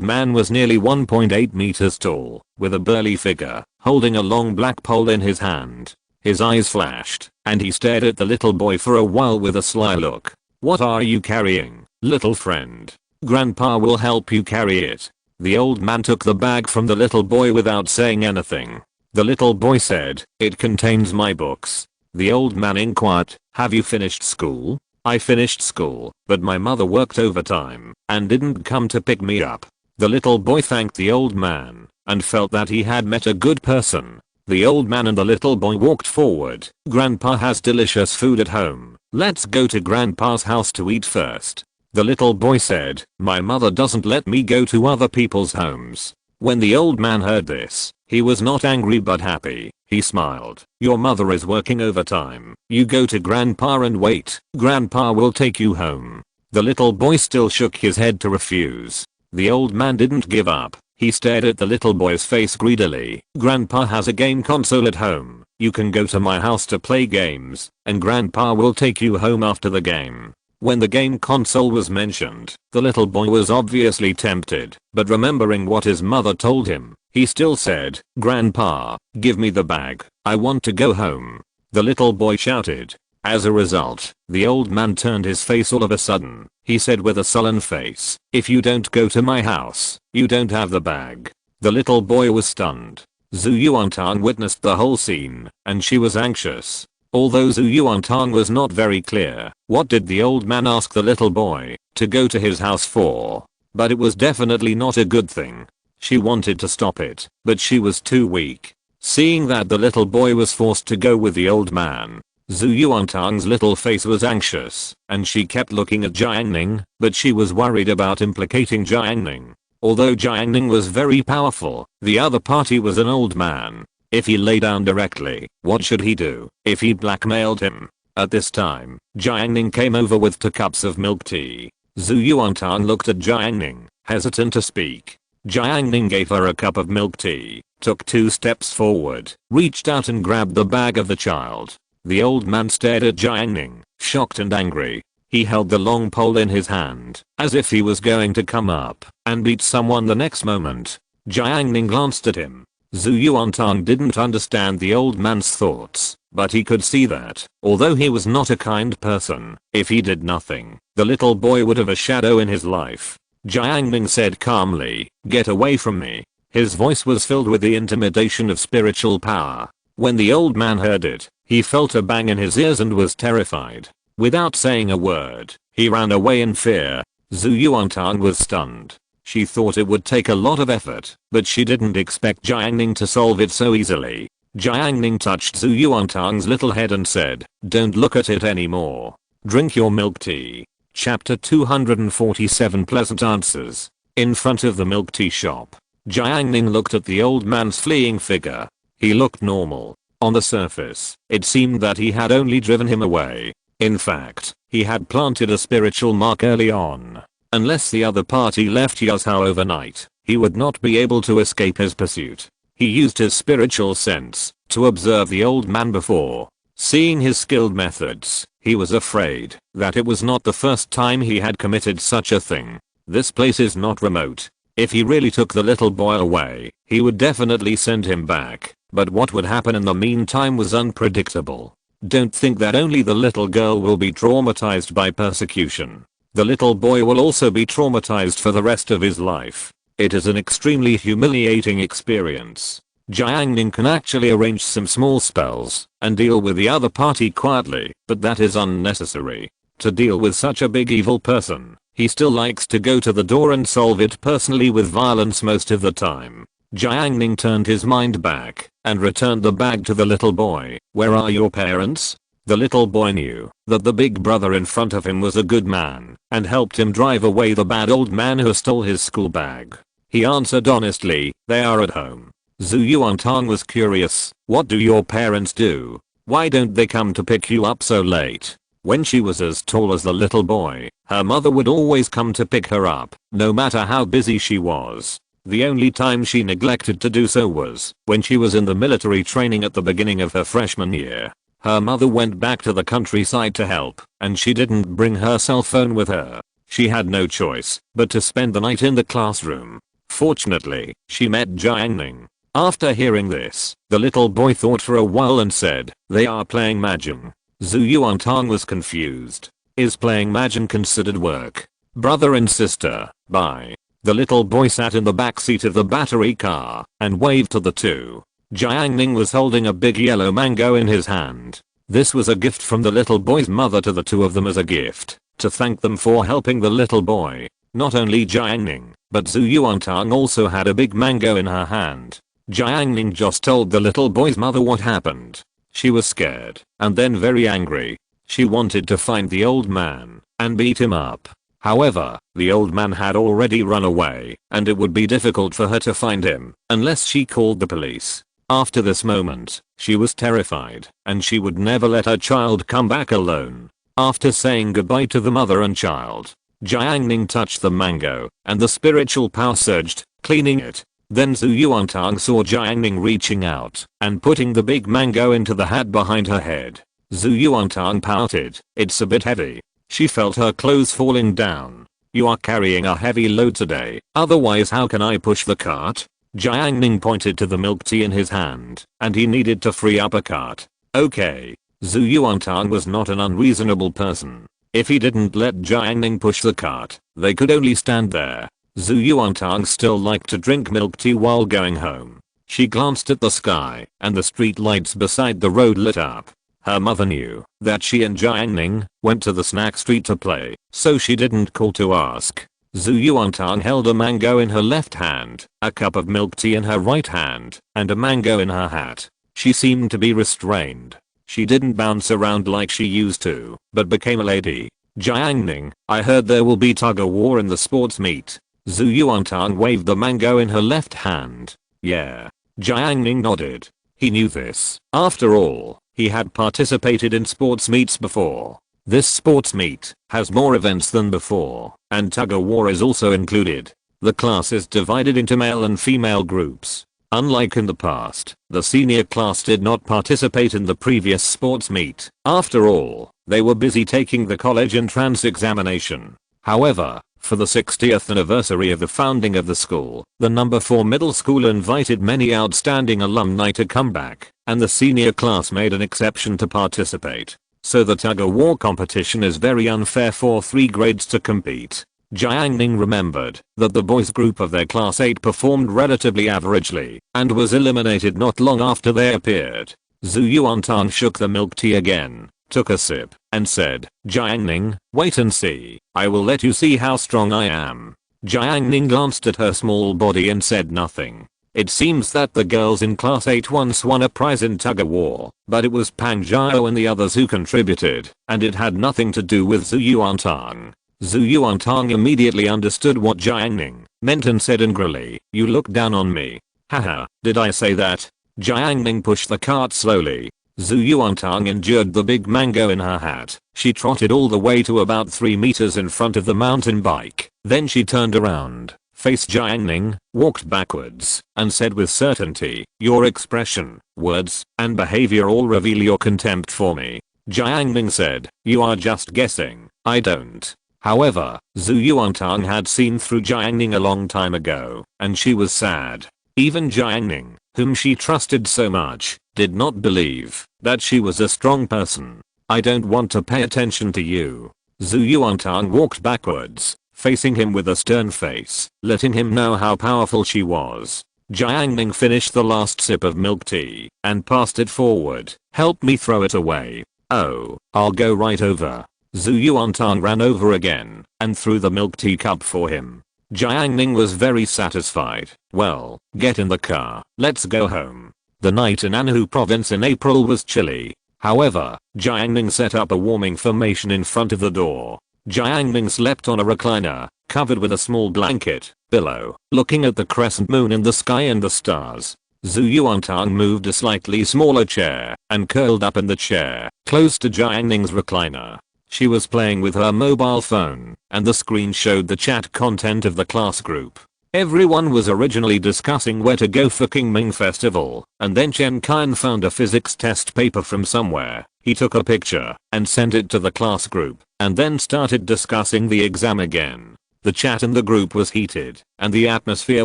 man was nearly 1.8 meters tall, with a burly figure, holding a long black pole in his hand. His eyes flashed, and he stared at the little boy for a while with a sly look. "What are you carrying, little friend? Grandpa will help you carry it." The old man took the bag from the little boy without saying anything. The little boy said, "It contains my books." The old man inquired, "Have you finished school?" "I finished school, but my mother worked overtime and didn't come to pick me up." The little boy thanked the old man and felt that he had met a good person. The old man and the little boy walked forward. "Grandpa has delicious food at home. Let's go to Grandpa's house to eat first." The little boy said, "My mother doesn't let me go to other people's homes." When the old man heard this, he was not angry but happy. He smiled. "Your mother is working overtime. You go to Grandpa and wait. Grandpa will take you home." The little boy still shook his head to refuse. The old man didn't give up. He stared at the little boy's face greedily. "Grandpa has a game console at home. You can go to my house to play games, and Grandpa will take you home after the game." When the game console was mentioned, the little boy was obviously tempted, but remembering what his mother told him, he still said, "Grandpa, give me the bag. I want to go home." The little boy shouted. As a result, the old man turned his face all of a sudden. He said with a sullen face, "If you don't go to my house, you don't have the bag." The little boy was stunned. Zhu Yuantang witnessed the whole scene, and she was anxious. Although Zhu Yuantang was not very clear, what did the old man ask the little boy to go to his house for? But it was definitely not a good thing. She wanted to stop it, but she was too weak. Seeing that the little boy was forced to go with the old man, Zhu Yuantang's little face was anxious, and she kept looking at Jiang Ning, but she was worried about implicating Jiang Ning. Although Jiang Ning was very powerful, the other party was an old man. If he lay down directly, what should he do if he blackmailed him? At this time, Jiang Ning came over with 2 cups of milk tea. Zhu Yuantang looked at Jiang Ning, hesitant to speak. Jiang Ning gave her a cup of milk tea, took 2 steps forward, reached out and grabbed the bag of the child. The old man stared at Jiang Ning, shocked and angry. He held the long pole in his hand, as if he was going to come up and beat someone the next moment. Jiang Ning glanced at him. Zhu Yuantang didn't understand the old man's thoughts, but he could see that, although he was not a kind person, if he did nothing, the little boy would have a shadow in his life. Jiang Ning said calmly, "Get away from me." His voice was filled with the intimidation of spiritual power. When the old man heard it, he felt a bang in his ears and was terrified. Without saying a word, he ran away in fear. Zhu Yuantang was stunned. She thought it would take a lot of effort, but she didn't expect Jiang Ning to solve it so easily. Jiang Ning touched Zhu Yuantang's little head and said, "Don't look at it anymore. Drink your milk tea." Chapter 247 Pleasant Answers. In front of the milk tea shop, Jiang Ning looked at the old man's fleeing figure. He looked normal. On the surface, it seemed that he had only driven him away. In fact, he had planted a spiritual mark early on. Unless the other party left Yuzhou overnight, he would not be able to escape his pursuit. He used his spiritual sense to observe the old man before. Seeing his skilled methods, he was afraid that it was not the first time he had committed such a thing. This place is not remote. If he really took the little boy away, he would definitely send him back. But what would happen in the meantime was unpredictable. Don't think that only the little girl will be traumatized by persecution. the little boy will also be traumatized for the rest of his life. It is an extremely humiliating experience. Jiang Ning can actually arrange some small spells and deal with the other party quietly, but that is unnecessary. To deal with such a big evil person, he still likes to go to the door and solve it personally with violence most of the time. Jiang Ning turned his mind back and returned the bag to the little boy. "Where are your parents?" The little boy knew that the big brother in front of him was a good man and helped him drive away the bad old man who stole his school bag. He answered honestly, "They are at home." Zhu Yuantang was curious. "What do your parents do? Why don't they come to pick you up so late?" When she was as tall as the little boy, her mother would always come to pick her up, no matter how busy she was. The only time she neglected to do so was when she was in the military training at the beginning of her freshman year. Her mother went back to the countryside to help, and she didn't bring her cell phone with her. She had no choice but to spend the night in the classroom. Fortunately, she met Jiang Ning. After hearing this, the little boy thought for a while and said, "They are playing mahjong." Zhu Yuantang was confused. Is playing mahjong considered work? Brother and sister, bye. The little boy sat in the back seat of the battery car and waved to the two. Jiang Ning was holding a big yellow mango in his hand. This was a gift from the little boy's mother to the two of them as a gift, to thank them for helping the little boy. Not only Jiang Ning, but Zhu Yuantang also had a big mango in her hand. Jiang Ning just told the little boy's mother what happened. She was scared and then very angry. She wanted to find the old man and beat him up. However, the old man had already run away and it would be difficult for her to find him unless she called the police. After this moment, she was terrified and she would never let her child come back alone. After saying goodbye to the mother and child, Jiang Ning touched the mango and the spiritual power surged, cleaning it. Then Zhu Yuantang saw Jiang Ning reaching out and putting the big mango into the hat behind her head. Zhu Yuantang pouted, "It's a bit heavy." She felt her clothes falling down. "You are carrying a heavy load today, otherwise how can I push the cart?" Jiang Ning pointed to the milk tea in his hand, and he needed to free up a cart. Okay. Zhu Yuantang was not an unreasonable person. If he didn't let Jiang Ning push the cart, they could only stand there. Zhu Yuantang still liked to drink milk tea while going home. She glanced at the sky, and the street lights beside the road lit up. Her mother knew that she and Jiang Ning went to the snack street to play, so she didn't call to ask. Zhu Yuantang held a mango in her left hand, a cup of milk tea in her right hand, and a mango in her hat. She seemed to be restrained. She didn't bounce around like she used to, but became a lady. "Jiang Ning, I heard there will be tug-of-war in the sports meet." Zhu Yuantang waved the mango in her left hand. "Yeah." Jiang Ning nodded. He knew this. After all, he had participated in sports meets before. This sports meet has more events than before, and tug-of-war is also included. The class is divided into male and female groups. Unlike in the past, the senior class did not participate in the previous sports meet. After all, they were busy taking the college entrance examination. However, for the 60th anniversary of the founding of the school, the number 4 middle school invited many outstanding alumni to come back, and the senior class made an exception to participate. So the tug-of-war competition is very unfair for 3 grades to compete. Jiang Ning remembered that the boys group of their class 8 performed relatively averagely and was eliminated not long after they appeared. Zhu Yuantang shook the milk tea again, took a sip, and said, "Jiang Ning, wait and see. I will let you see how strong I am." Jiang Ning glanced at her small body and said nothing. It seems that the girls in class 8 once won a prize in tug-of-war, but it was Pang Jiao and the others who contributed, and it had nothing to do with Zhu Yuantang. Zhu Yuantang immediately understood what Jiang Ning meant and said angrily, "You look down on me." "Haha, did I say that?" Jiang Ning pushed the cart slowly. Zhu Yuantang endured the big mango in her hat. She trotted all the way to about 3 meters in front of the mountain bike. Then she turned around, faced Jiang Ning, walked backwards, and said with certainty, "Your expression, words, and behavior all reveal your contempt for me." Jiang Ning said, "You are just guessing. I don't." However, Zhu Yuantang had seen through Jiang Ning a long time ago, and she was sad. Even Jiang Ning, whom she trusted so much, did not believe that she was a strong person. "I don't want to pay attention to you." Zhu Yuantang walked backwards, facing him with a stern face, letting him know how powerful she was. Jiang Ning finished the last sip of milk tea and passed it forward. Help me throw it away. Oh, I'll go right over. Zhu Yuantang ran over again and threw the milk tea cup for him. Jiang Ning was very satisfied. Well, get in the car. Let's go home. The night in Anhu province in April was chilly. However, Jiang Ning set up a warming formation in front of the door. Jiang Ning slept on a recliner, covered with a small blanket, below, looking at the crescent moon in the sky and the stars. Zhu Yuantang moved a slightly smaller chair and curled up in the chair, close to Jiang Ning's recliner. She was playing with her mobile phone, and the screen showed the chat content of the class group. Everyone was originally discussing where to go for Qingming Festival, and then Chen Qian found a physics test paper from somewhere. He took a picture and sent it to the class group, and then started discussing the exam again. The chat in the group was heated, and the atmosphere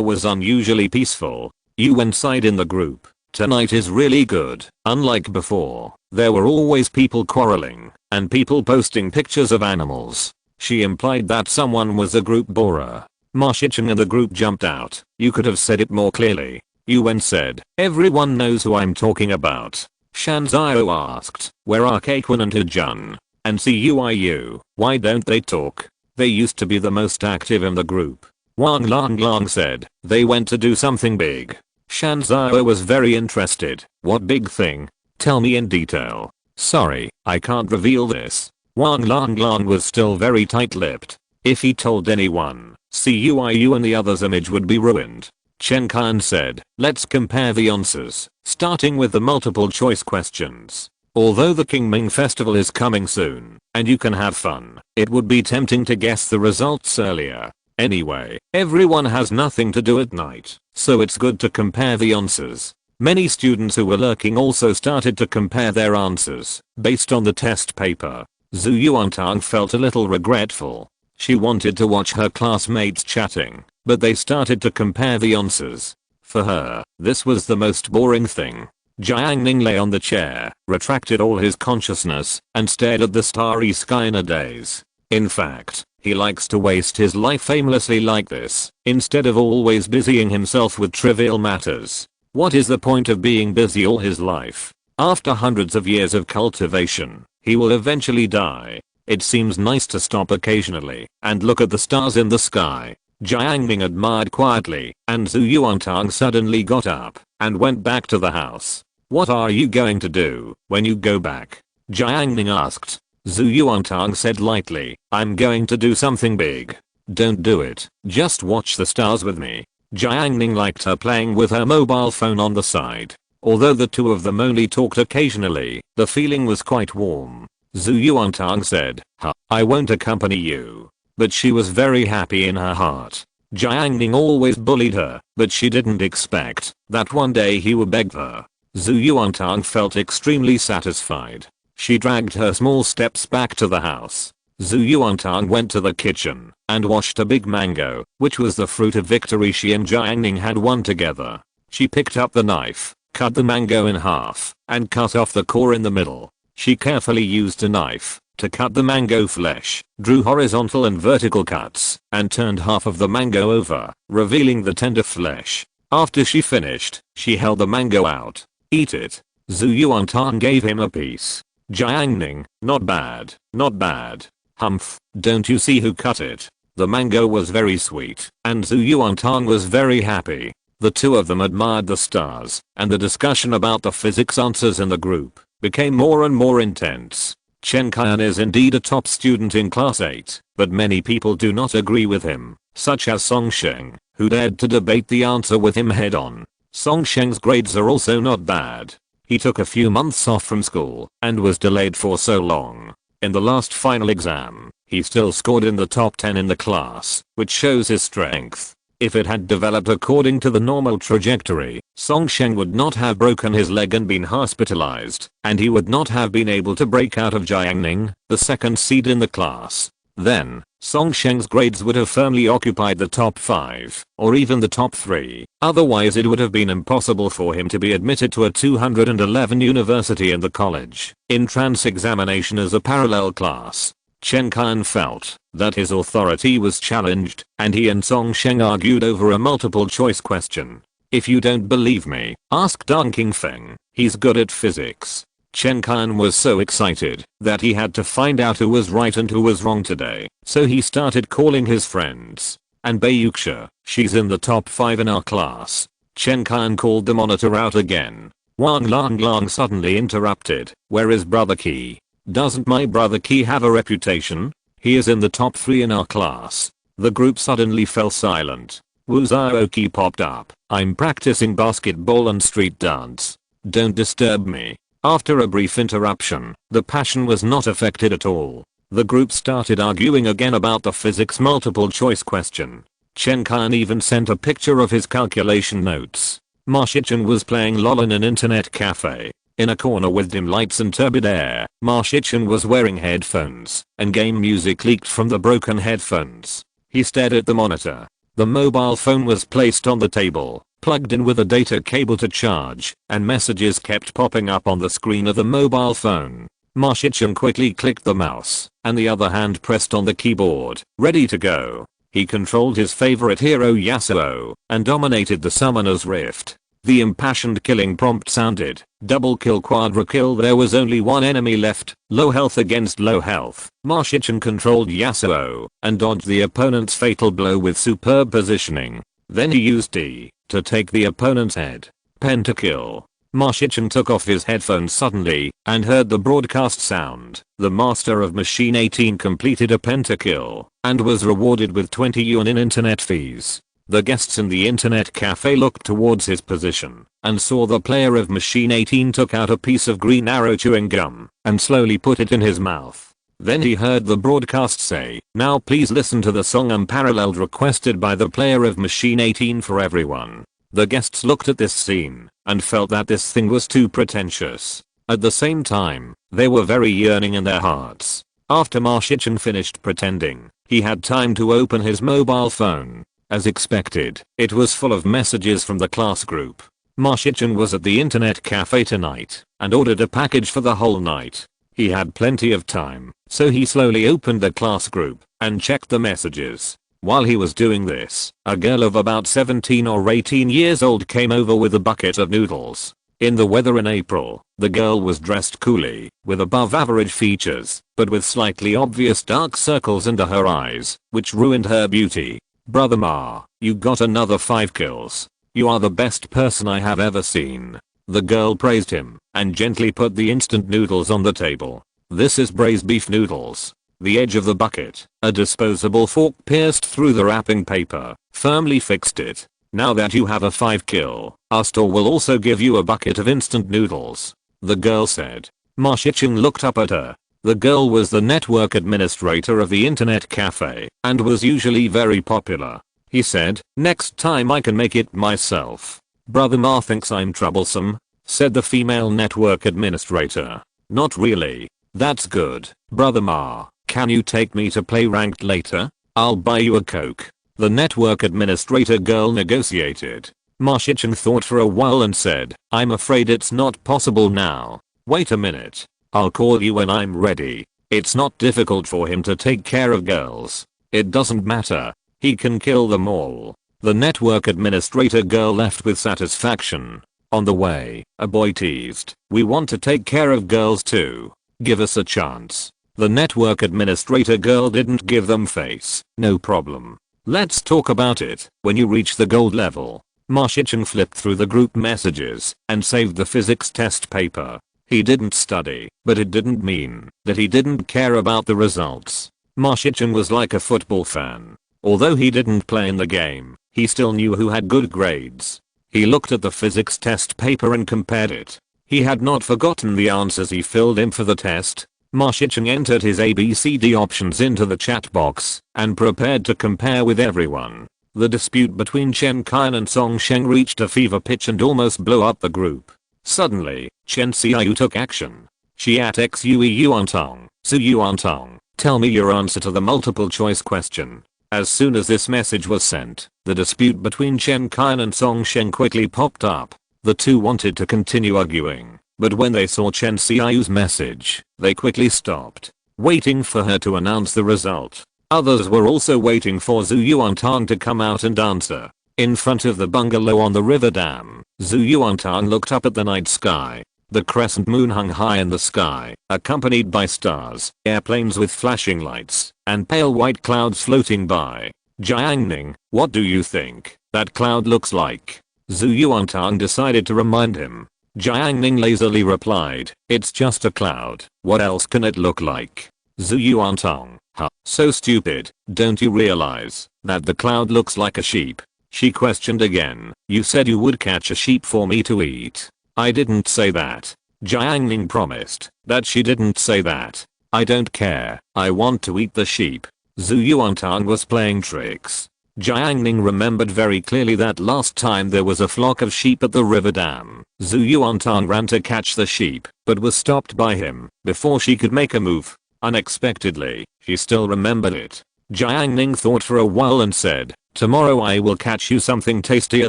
was unusually peaceful. You inside in the group. Tonight is really good. Unlike before, there were always people quarreling, and people posting pictures of animals. She implied that someone was a group borer. Ma Shicheng and the group jumped out. You could have said it more clearly. Yuan said, everyone knows who I'm talking about. Shan Zhao asked, where are Kequan and Hujun? And Cuiu, why don't they talk? They used to be the most active in the group. Wang Lang said, they went to do something big. Shan Zhao was very interested. What big thing? Tell me in detail. Sorry, I can't reveal this. Wang Lang was still very tight-lipped. If he told anyone, Cuiu and the others' image would be ruined. Chen Qian said, let's compare the answers, starting with the multiple choice questions. Although the Qingming Festival is coming soon, and you can have fun, it would be tempting to guess the results earlier. Anyway, everyone has nothing to do at night, so it's good to compare the answers. Many students who were lurking also started to compare their answers, based on the test paper. Zhu Yuantang felt a little regretful. She wanted to watch her classmates chatting, but they started to compare the answers. For her, this was the most boring thing. Jiang Ning lay on the chair, retracted all his consciousness, and stared at the starry sky in a daze. In fact, he likes to waste his life aimlessly like this, instead of always busying himself with trivial matters. What is the point of being busy all his life? After hundreds of years of cultivation, he will eventually die. It seems nice to stop occasionally and look at the stars in the sky. Jiang Ning admired quietly, and Zhu Yuantang suddenly got up and went back to the house. What are you going to do when you go back? Jiang Ning asked. Zhu Yuantang said lightly, I'm going to do something big. Don't do it, just watch the stars with me. Jiang Ning liked her playing with her mobile phone on the side. Although the two of them only talked occasionally, the feeling was quite warm. Zhu Yuantang said, I won't accompany you. But she was very happy in her heart. Jiang Ning always bullied her, but she didn't expect that one day he would beg her. Zhu Yuantang felt extremely satisfied. She dragged her small steps back to the house. Zhu Yuantang went to the kitchen and washed a big mango, which was the fruit of victory she and Jiang Ning had won together. She picked up the knife, cut the mango in half, and cut off the core in the middle. She carefully used a knife to cut the mango flesh, drew horizontal and vertical cuts, and turned half of the mango over, revealing the tender flesh. After she finished, she held the mango out. Eat it. Zhu Yuantang gave him a piece. Jiang Ning, not bad, not bad. Humph, don't you see who cut it? The mango was very sweet, and Zhu Yuantang was very happy. The two of them admired the stars, and the discussion about the physics answers in the group became more and more intense. Chen Qian is indeed a top student in class 8, but many people do not agree with him, such as Song Sheng, who dared to debate the answer with him head on. Song Sheng's grades are also not bad. He took a few months off from school and was delayed for so long. In the last final exam, he still scored in the top 10 in the class, which shows his strength. If it had developed according to the normal trajectory, Song Sheng would not have broken his leg and been hospitalized, and he would not have been able to break out of Jiang Ning, the second seed in the class. Then, Song Sheng's grades would have firmly occupied the top 5, or even the top 3. Otherwise it would have been impossible for him to be admitted to a 211 university in the college entrance examination as a parallel class. Chen Qian felt that his authority was challenged, and he and Song Sheng argued over a multiple choice question. If you don't believe me, ask Deng Qingfeng, he's good at physics. Chen Qian was so excited that he had to find out who was right and who was wrong today, so he started calling his friends. And Bayuxia, she's in the top 5 in our class. Chen Qian called the monitor out again. Wang Lang suddenly interrupted, where is brother Qi? Doesn't my brother Qi have a reputation? He is in the top 3 in our class. The group suddenly fell silent. Wu Zhaoqi popped up. I'm practicing basketball and street dance. Don't disturb me. After a brief interruption, the passion was not affected at all. The group started arguing again about the physics multiple choice question. Chen Qian even sent a picture of his calculation notes. Ma Shichen was playing LOL in an internet cafe. In a corner with dim lights and turbid air, Ma Shichen was wearing headphones, and game music leaked from the broken headphones. He stared at the monitor. The mobile phone was placed on the table, plugged in with a data cable to charge, and messages kept popping up on the screen of the mobile phone. Ma Shichen quickly clicked the mouse, and the other hand pressed on the keyboard, ready to go. He controlled his favorite hero Yasuo, and dominated the Summoner's Rift. The impassioned killing prompt sounded, double kill quadra kill. There was only one enemy left, low health against low health. Ma Shichen controlled Yasuo, and dodged the opponent's fatal blow with superb positioning. Then he used D to take the opponent's head. Pentakill. Ma Shichen took off his headphones suddenly, and heard the broadcast sound. The master of Machine 18 completed a pentakill, and was rewarded with 20 yuan in internet fees. The guests in the internet cafe looked towards his position, and saw the player of Machine 18 took out a piece of green arrow chewing gum, and slowly put it in his mouth. Then he heard the broadcast say, now please listen to the song Unparalleled requested by the player of Machine 18 for everyone. The guests looked at this scene, and felt that this thing was too pretentious. At the same time, they were very yearning in their hearts. After Ma Shichen finished pretending, he had time to open his mobile phone. As expected, it was full of messages from the class group. Ma Shichen was at the internet cafe tonight, and ordered a package for the whole night. He had plenty of time, so he slowly opened the class group, and checked the messages. While he was doing this, a girl of about 17 or 18 years old came over with a bucket of noodles. In the weather in April, the girl was dressed coolly, with above average features, but with slightly obvious dark circles under her eyes, which ruined her beauty. Brother Ma, you got another 5 kills. You are the best person I have ever seen. The girl praised him, and gently put the instant noodles on the table. This is braised beef noodles. The edge of the bucket, a disposable fork pierced through the wrapping paper, firmly fixed it. Now that you have a 5 kill, our store will also give you a bucket of instant noodles. The girl said. Ma Shichen looked up at her. The girl was the network administrator of the internet cafe, and was usually very popular. He said, next time I can make it myself. Brother Ma thinks I'm troublesome, said the female network administrator. Not really. That's good. Brother Ma, can you take me to play ranked later? I'll buy you a Coke. The network administrator girl negotiated. Ma Shichen thought for a while and said, I'm afraid it's not possible now. Wait a minute. I'll call you when I'm ready. It's not difficult for him to take care of girls. It doesn't matter. He can kill them all. The network administrator girl left with satisfaction. On the way, a boy teased, we want to take care of girls too. Give us a chance. The network administrator girl didn't give them face. No problem. Let's talk about it when you reach the gold level. Ma Shichen flipped through the group messages and saved the physics test paper. He didn't study, but it didn't mean that he didn't care about the results. Ma Shichen was like a football fan. Although he didn't play in the game, he still knew who had good grades. He looked at the physics test paper and compared it. He had not forgotten the answers he filled in for the test. Ma Shichen entered his ABCD options into the chat box and prepared to compare with everyone. The dispute between Chen Qian and Song Sheng reached a fever pitch and almost blew up the group. Suddenly, Chen Xiaoyu took action. Xiat X Yui Yuan Tong, Su Yuan Tong, tell me your answer to the multiple choice question. As soon as this message was sent, the dispute between Chen Qian and Song Sheng quickly popped up. The two wanted to continue arguing, but when they saw Chen Xiaoyu's message, they quickly stopped. waiting for her to announce the result. Others were also waiting for Zhu Yuantang to come out and answer. In front of the bungalow on the river dam, Zhu Yuantang looked up at the night sky. The crescent moon hung high in the sky, accompanied by stars, airplanes with flashing lights, and pale white clouds floating by. Jiang Ning, what do you think that cloud looks like? Zhu Yuantang decided to remind him. Jiang Ning lazily replied, it's just a cloud, what else can it look like? Zhu Yuantang, huh, so stupid, don't you realize that the cloud looks like a sheep? She questioned again, you said you would catch a sheep for me to eat. I didn't say that. Jiang Ning promised that she didn't say that. I don't care, I want to eat the sheep. Zhu Yuantang was playing tricks. Jiang Ning remembered very clearly that last time there was a flock of sheep at the river dam. Zhu Yuantang ran to catch the sheep, but was stopped by him before she could make a move. Unexpectedly, she still remembered it. Jiang Ning thought for a while and said, tomorrow I will catch you something tastier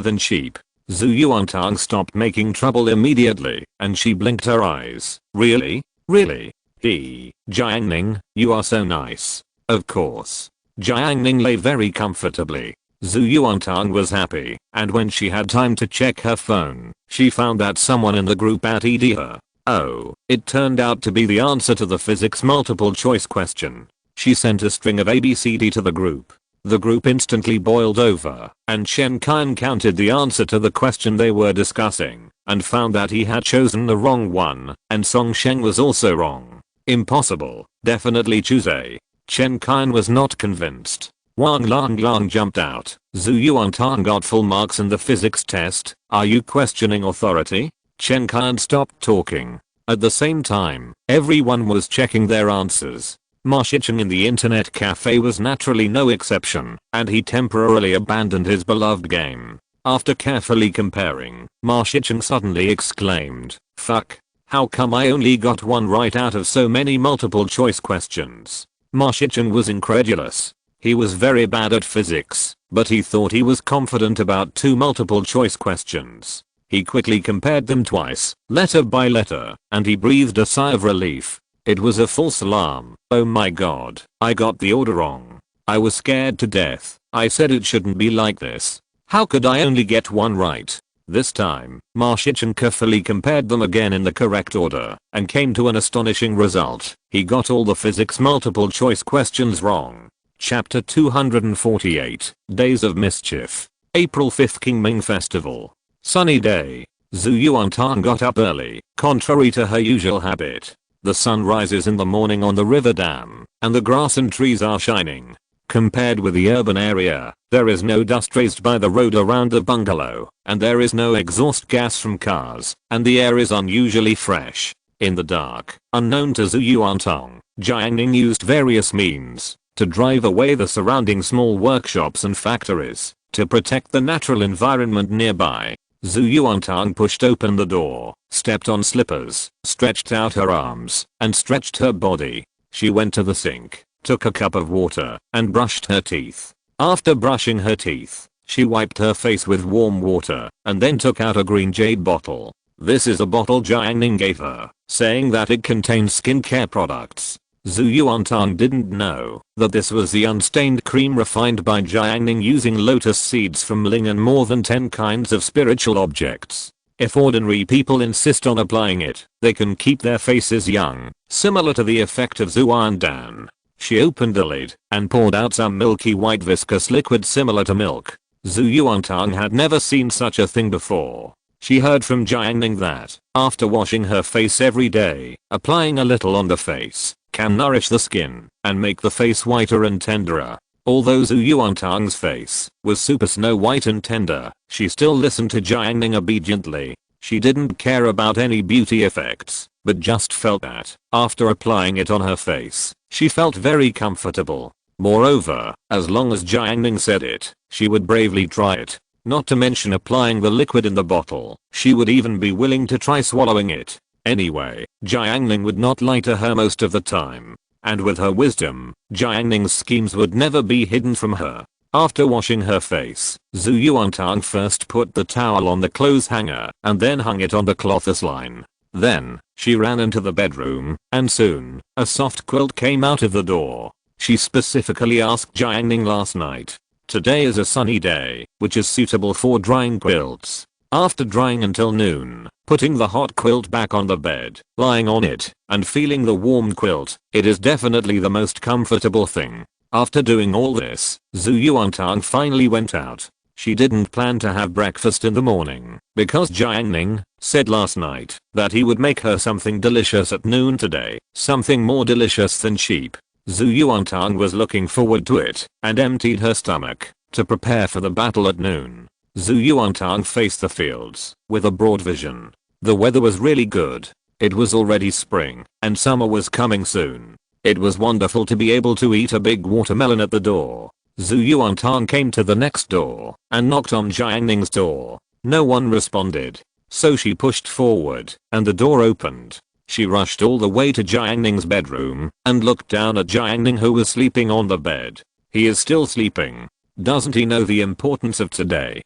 than sheep. Zhu Yuantang stopped making trouble immediately, and she blinked her eyes. Really? Really? Jiang Ning, you are so nice. Of course. Jiang Ning lay very comfortably. Zhu Yuantang was happy, and when she had time to check her phone, she found that someone in the group added her. Oh, it turned out to be the answer to the physics multiple choice question. She sent a string of ABCD to the group. The group instantly boiled over, and Chen Qian counted the answer to the question they were discussing, and found that he had chosen the wrong one, and Song Sheng was also wrong. Impossible, definitely choose A. Chen Qian was not convinced. Wang Lang jumped out. Zhu Yuantang got full marks in the physics test, are you questioning authority? Chen Qian stopped talking. At the same time, everyone was checking their answers. Ma Shicheng in the internet cafe was naturally no exception, and he temporarily abandoned his beloved game. After carefully comparing, Ma Shicheng suddenly exclaimed, fuck, how come I only got one right out of so many multiple choice questions? Ma Shicheng was incredulous. He was very bad at physics, but he thought he was confident about 2 multiple choice questions. He quickly compared them twice, letter by letter, and he breathed a sigh of relief. It was a false alarm. Oh my god, I got the order wrong. I was scared to death. I said it shouldn't be like this. How could I only get one right? This time, Ma Shicheng carefully compared them again in the correct order, and came to an astonishing result. He got all the physics multiple choice questions wrong. Chapter 248, Days of Mischief. April 5th Qingming Festival. Sunny day. Zhu Yuantang got up early, contrary to her usual habit. The sun rises in the morning on the river dam, and the grass and trees are shining. Compared with the urban area, there is no dust raised by the road around the bungalow, and there is no exhaust gas from cars, and the air is unusually fresh. In the dark, unknown to Zhu Yuantang, Jiang Ning used various means to drive away the surrounding small workshops and factories, to protect the natural environment nearby. Zhu Yuantang pushed open the door, stepped on slippers, stretched out her arms, and stretched her body. She went to the sink, took a cup of water, and brushed her teeth. After brushing her teeth, she wiped her face with warm water, and then took out a green jade bottle. This is a bottle Jiang Ning gave her, saying that it contains skincare products. Zhu Yuantang didn't know that this was the unstained cream refined by Jiang Ning using lotus seeds from Ling and more than 10 kinds of spiritual objects. If ordinary people insist on applying it, they can keep their faces young, similar to the effect of Zuandan. She opened the lid and poured out some milky white viscous liquid similar to milk. Zhu Yuantang had never seen such a thing before. She heard from Jiang Ning that, after washing her face every day, applying a little on the face can nourish the skin and make the face whiter and tenderer. Although Zhu Yuantang's face was super snow white and tender, she still listened to Jiang Ning obediently. She didn't care about any beauty effects, but just felt that, after applying it on her face, she felt very comfortable. Moreover, as long as Jiang Ning said it, she would bravely try it. Not to mention applying the liquid in the bottle, she would even be willing to try swallowing it. Anyway, Jiang Ning would not lie to her most of the time. And with her wisdom, Jiang Ning's schemes would never be hidden from her. After washing her face, Zhu Yuantang first put the towel on the clothes hanger and then hung it on the clothes line. Then, she ran into the bedroom, and soon, a soft quilt came out of the door. She specifically asked Jiang Ning last night. Today is a sunny day, which is suitable for drying quilts. After drying until noon, putting the hot quilt back on the bed, lying on it, and feeling the warm quilt, it is definitely the most comfortable thing. After doing all this, Zhu Yuantang finally went out. She didn't plan to have breakfast in the morning, because Jiang Ning said last night that he would make her something delicious at noon today, something more delicious than sheep. Zhu Yuantang was looking forward to it, and emptied her stomach, to prepare for the battle at noon. Zhu Yuantang faced the fields, with a broad vision. The weather was really good. It was already spring, and summer was coming soon. It was wonderful to be able to eat a big watermelon at the door. Zhu Yuantang came to the next door, and knocked on Jiang Ning's door. No one responded. So she pushed forward, and the door opened. She rushed all the way to Jiang Ning's bedroom, and looked down at Jiang Ning, who was sleeping on the bed. He is still sleeping. Doesn't he know the importance of today?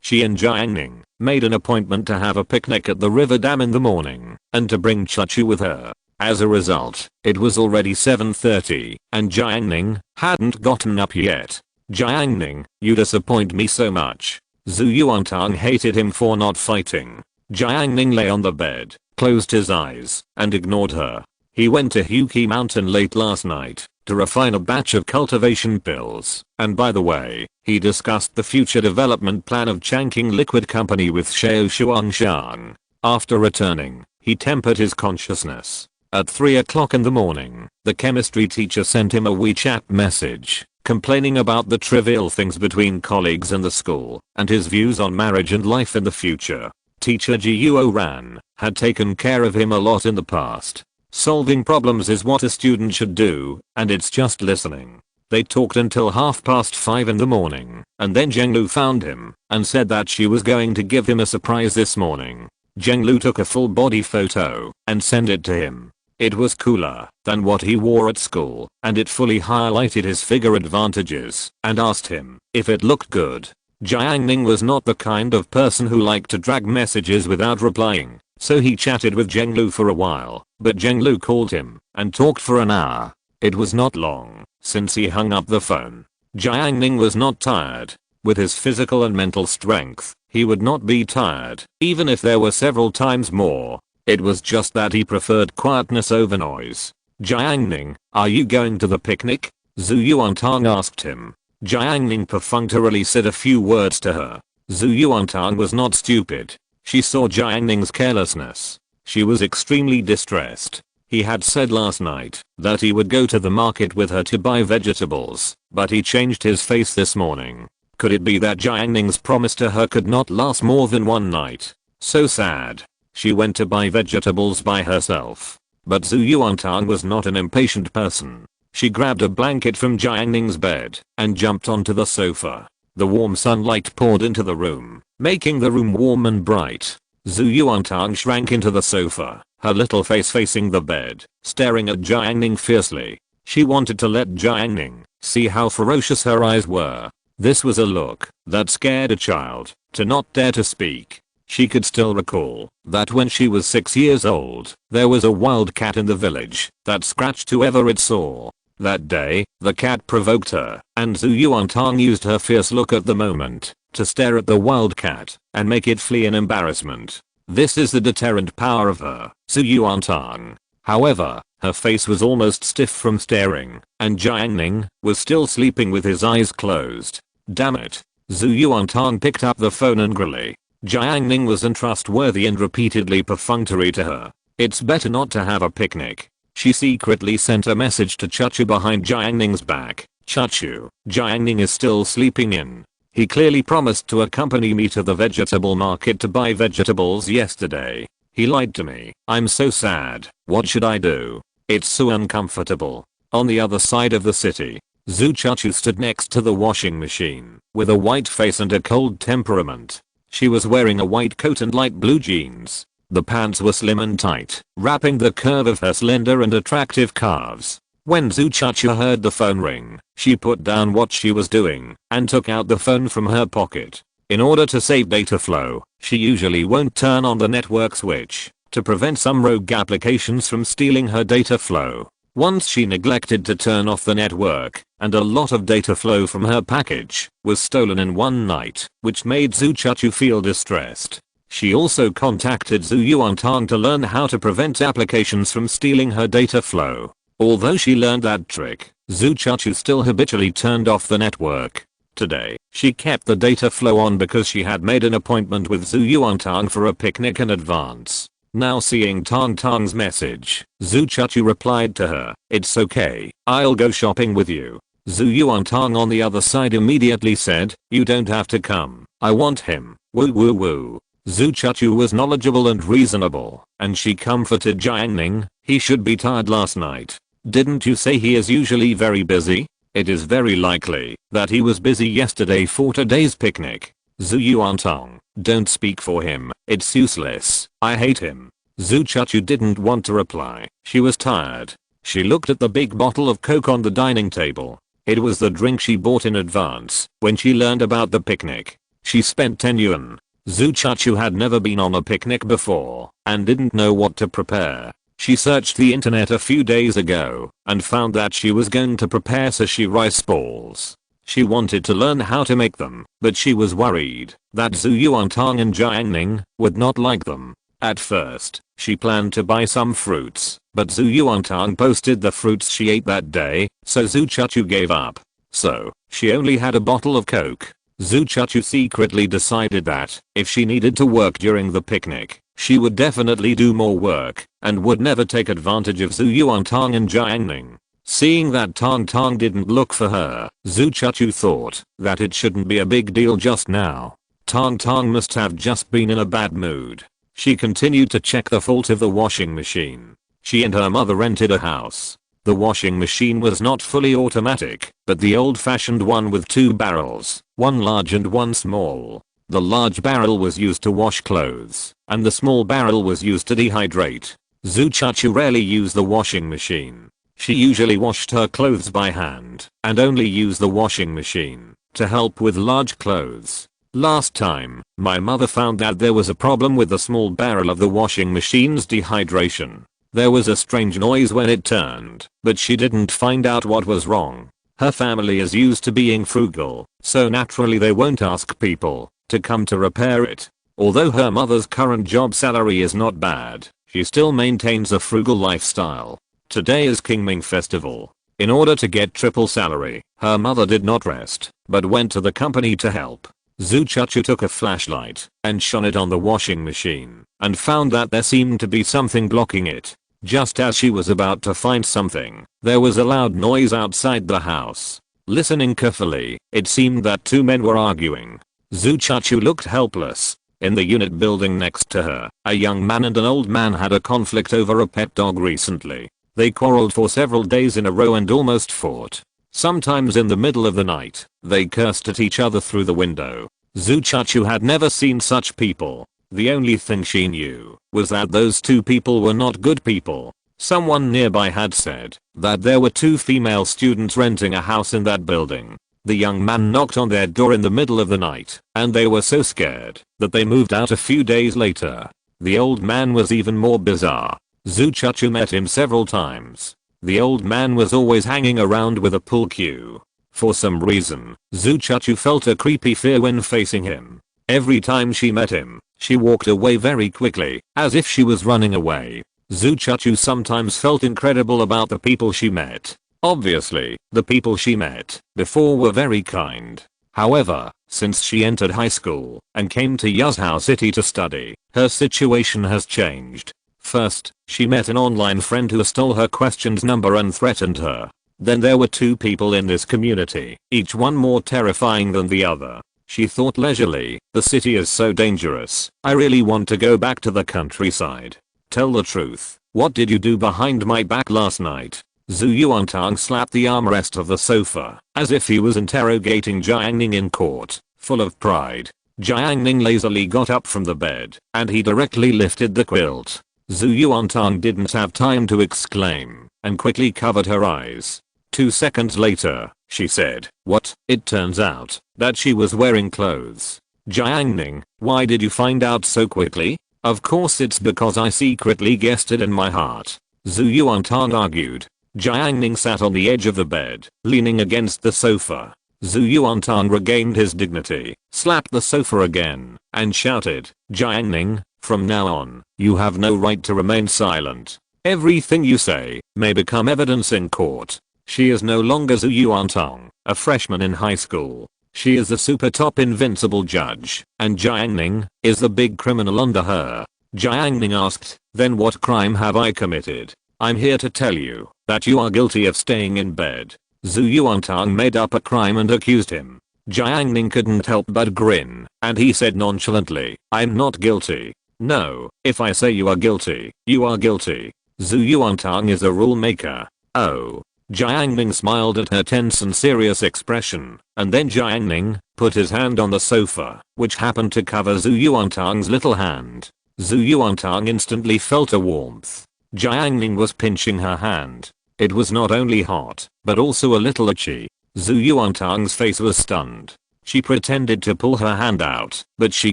She and Jiang Ning made an appointment to have a picnic at the river dam in the morning, and to bring Chachu with her. As a result, it was already 7:30, and Jiang Ning hadn't gotten up yet. Jiang Ning, you disappoint me so much. Zhu Yuantang hated him for not fighting. Jiang Ning lay on the bed, closed his eyes, and ignored her. He went to Huqi Mountain late last night to refine a batch of cultivation pills, and by the way, he discussed the future development plan of Changqing Liquid Company with Xiao Xuangshan. After returning, he tempered his consciousness. At 3 o'clock in the morning, the chemistry teacher sent him a WeChat message, complaining about the trivial things between colleagues in the school, and his views on marriage and life in the future. Teacher Jiuo Ran had taken care of him a lot in the past. Solving problems is what a student should do, and it's just listening. They talked until 5:30 in the morning, and then Zhenglu found him, and said that she was going to give him a surprise this morning. Zhenglu took a full body photo, and sent it to him. It was cooler than what he wore at school, and it fully highlighted his figure advantages, and asked him if it looked good. Jiang Ning was not the kind of person who liked to drag messages without replying, so he chatted with Zhenglu for a while, but Zhenglu called him, and talked for an hour. It was not long since he hung up the phone. Jiang Ning was not tired. With his physical and mental strength, he would not be tired, even if there were several times more. It was just that he preferred quietness over noise. Jiang Ning, are you going to the picnic? Zhu Yuantang asked him. Jiang Ning perfunctorily said a few words to her. Zhu Yuantang was not stupid. She saw Jiang Ning's carelessness. She was extremely distressed. He had said last night that he would go to the market with her to buy vegetables, but he changed his face this morning. Could it be that Jiang Ning's promise to her could not last more than one night? So sad. She went to buy vegetables by herself. But Zhu Yuantang was not an impatient person. She grabbed a blanket from Jiang Ning's bed and jumped onto the sofa. The warm sunlight poured into the room, making the room warm and bright. Zhu Yuantang shrank into the sofa, her little face facing the bed, staring at Jiang Ning fiercely. She wanted to let Jiang Ning see how ferocious her eyes were. This was a look that scared a child to not dare to speak. She could still recall that when she was 6 years old, there was a wild cat in the village that scratched whoever it saw. That day, the cat provoked her, and Zhu Yuantang used her fierce look at the moment to stare at the wild cat and make it flee in embarrassment. This is the deterrent power of her, Zhu Yuantang. However, her face was almost stiff from staring, and Jiang Ning was still sleeping with his eyes closed. Damn it. Zhu Yuantang picked up the phone angrily. Jiang Ning was untrustworthy and repeatedly perfunctory to her. It's better not to have a picnic. She secretly sent a message to Chachu behind Jiang Ning's back. Chachu, Jiang Ning is still sleeping in. He clearly promised to accompany me to the vegetable market to buy vegetables yesterday. He lied to me. I'm so sad. What should I do? It's so uncomfortable. On the other side of the city, Zhu Chachu stood next to the washing machine, with a white face and a cold temperament. She was wearing a white coat and light blue jeans. The pants were slim and tight, wrapping the curve of her slender and attractive calves. When Zhu Chachu heard the phone ring, she put down what she was doing and took out the phone from her pocket. In order to save data flow, she usually won't turn on the network switch. to prevent some rogue applications from stealing her data flow. Once she neglected to turn off the network, and a lot of data flow from her package was stolen in one night, which made Zhu Chuchu feel distressed. She also contacted Zhu Yuantang to learn how to prevent applications from stealing her data flow. Although she learned that trick, Zhu Chuchu still habitually turned off the network. Today, she kept the data flow on because she had made an appointment with Zhu Yuantang for a picnic in advance. Now seeing Tang Tang's message, Zhu Chuchu replied to her, "It's okay, I'll go shopping with you." Zhu Yuantang on the other side immediately said, "You don't have to come, I want him, woo woo woo." Zhu Chuchu was knowledgeable and reasonable, and she comforted Jiang Ning, "He should be tired last night. Didn't you say he is usually very busy? It is very likely that he was busy yesterday for today's picnic." Zhu Yuantang, "Don't speak for him, it's useless, I hate him." Zhu Chuchu didn't want to reply, she was tired. She looked at the big bottle of Coke on the dining table. It was the drink she bought in advance when she learned about the picnic. She spent 10 yuan. Zhu Chuchu had never been on a picnic before and didn't know what to prepare. She searched the internet a few days ago and found that she was going to prepare sushi rice balls. She wanted to learn how to make them, but she was worried that Zhu Yuantang and Jiang Ning would not like them. At first, she planned to buy some fruits, but Zhu Yuantang posted the fruits she ate that day, so Zhu Chuchu gave up. So, she only had a bottle of Coke. Zhu Chuchu secretly decided that if she needed to work during the picnic, she would definitely do more work and would never take advantage of Zhu Yuantang and Jiang Ning. Seeing that Tang Tang didn't look for her, Zhu Chuchu thought that it shouldn't be a big deal just now. Tang Tang must have just been in a bad mood. She continued to check the fault of the washing machine. She and her mother rented a house. The washing machine was not fully automatic, but the old-fashioned one with two barrels, one large and one small. The large barrel was used to wash clothes, and the small barrel was used to dehydrate. Zhu Chuchu rarely used the washing machine. She usually washed her clothes by hand and only used the washing machine to help with large clothes. Last time, my mother found that there was a problem with the small barrel of the washing machine's dehydration. There was a strange noise when it turned, but she didn't find out what was wrong. Her family is used to being frugal, so naturally they won't ask people to come to repair it. Although her mother's current job salary is not bad, she still maintains a frugal lifestyle. Today is Qingming festival. In order to get triple salary, her mother did not rest, but went to the company to help. Zhu Chuchu took a flashlight and shone it on the washing machine and found that there seemed to be something blocking it. Just as she was about to find something, there was a loud noise outside the house. Listening carefully, it seemed that two men were arguing. Zhu Chuchu looked helpless. In the unit building next to her, a young man and an old man had a conflict over a pet dog recently. They quarreled for several days in a row and almost fought. Sometimes in the middle of the night, they cursed at each other through the window. Zhu Chuchu had never seen such people. The only thing she knew was that those two people were not good people. Someone nearby had said that there were two female students renting a house in that building. The young man knocked on their door in the middle of the night, and they were so scared that they moved out a few days later. The old man was even more bizarre. Zhu Chuchu met him several times. The old man was always hanging around with a pool cue. For some reason, Zhu Chuchu felt a creepy fear when facing him. Every time she met him, she walked away very quickly, as if she was running away. Zhu Chuchu sometimes felt incredible about the people she met. Obviously, the people she met before were very kind. However, since she entered high school and came to Yuzhou City to study, her situation has changed. First, she met an online friend who stole her questions number and threatened her. Then there were two people in this community, each one more terrifying than the other. She thought leisurely, the city is so dangerous, I really want to go back to the countryside. Tell the truth, what did you do behind my back last night? Zhu Yuantang slapped the armrest of the sofa, as if he was interrogating Jiang Ning in court, full of pride. Jiang Ning lazily got up from the bed, and he directly lifted the quilt. Zhu Yuantang didn't have time to exclaim, and quickly covered her eyes. 2 seconds later, she said, "What?" It turns out that she was wearing clothes. Jiang Ning, why did you find out so quickly? Of course it's because I secretly guessed it in my heart, Zhu Yuantang argued. Jiang Ning sat on the edge of the bed, leaning against the sofa. Zhu Yuantang regained his dignity, slapped the sofa again, and shouted, Jiang Ning, from now on, you have no right to remain silent. Everything you say may become evidence in court. She is no longer Zhu Yuantang, a freshman in high school. She is the super top invincible judge, and Jiang Ning is the big criminal under her. Jiang Ning asked, then what crime have I committed? I'm here to tell you that you are guilty of staying in bed. Zhu Yuantang made up a crime and accused him. Jiang Ning couldn't help but grin, and he said nonchalantly, I'm not guilty. No, if I say you are guilty, you are guilty. Zhu Yuantang is a rule maker. Oh. Jiang Ning smiled at her tense and serious expression, and then Jiang Ning put his hand on the sofa, which happened to cover Zhu Yuantang's little hand. Zhu Yuantang instantly felt a warmth. Jiang Ning was pinching her hand. It was not only hot, but also a little itchy. Zhu Yuantang's face was stunned. She pretended to pull her hand out, but she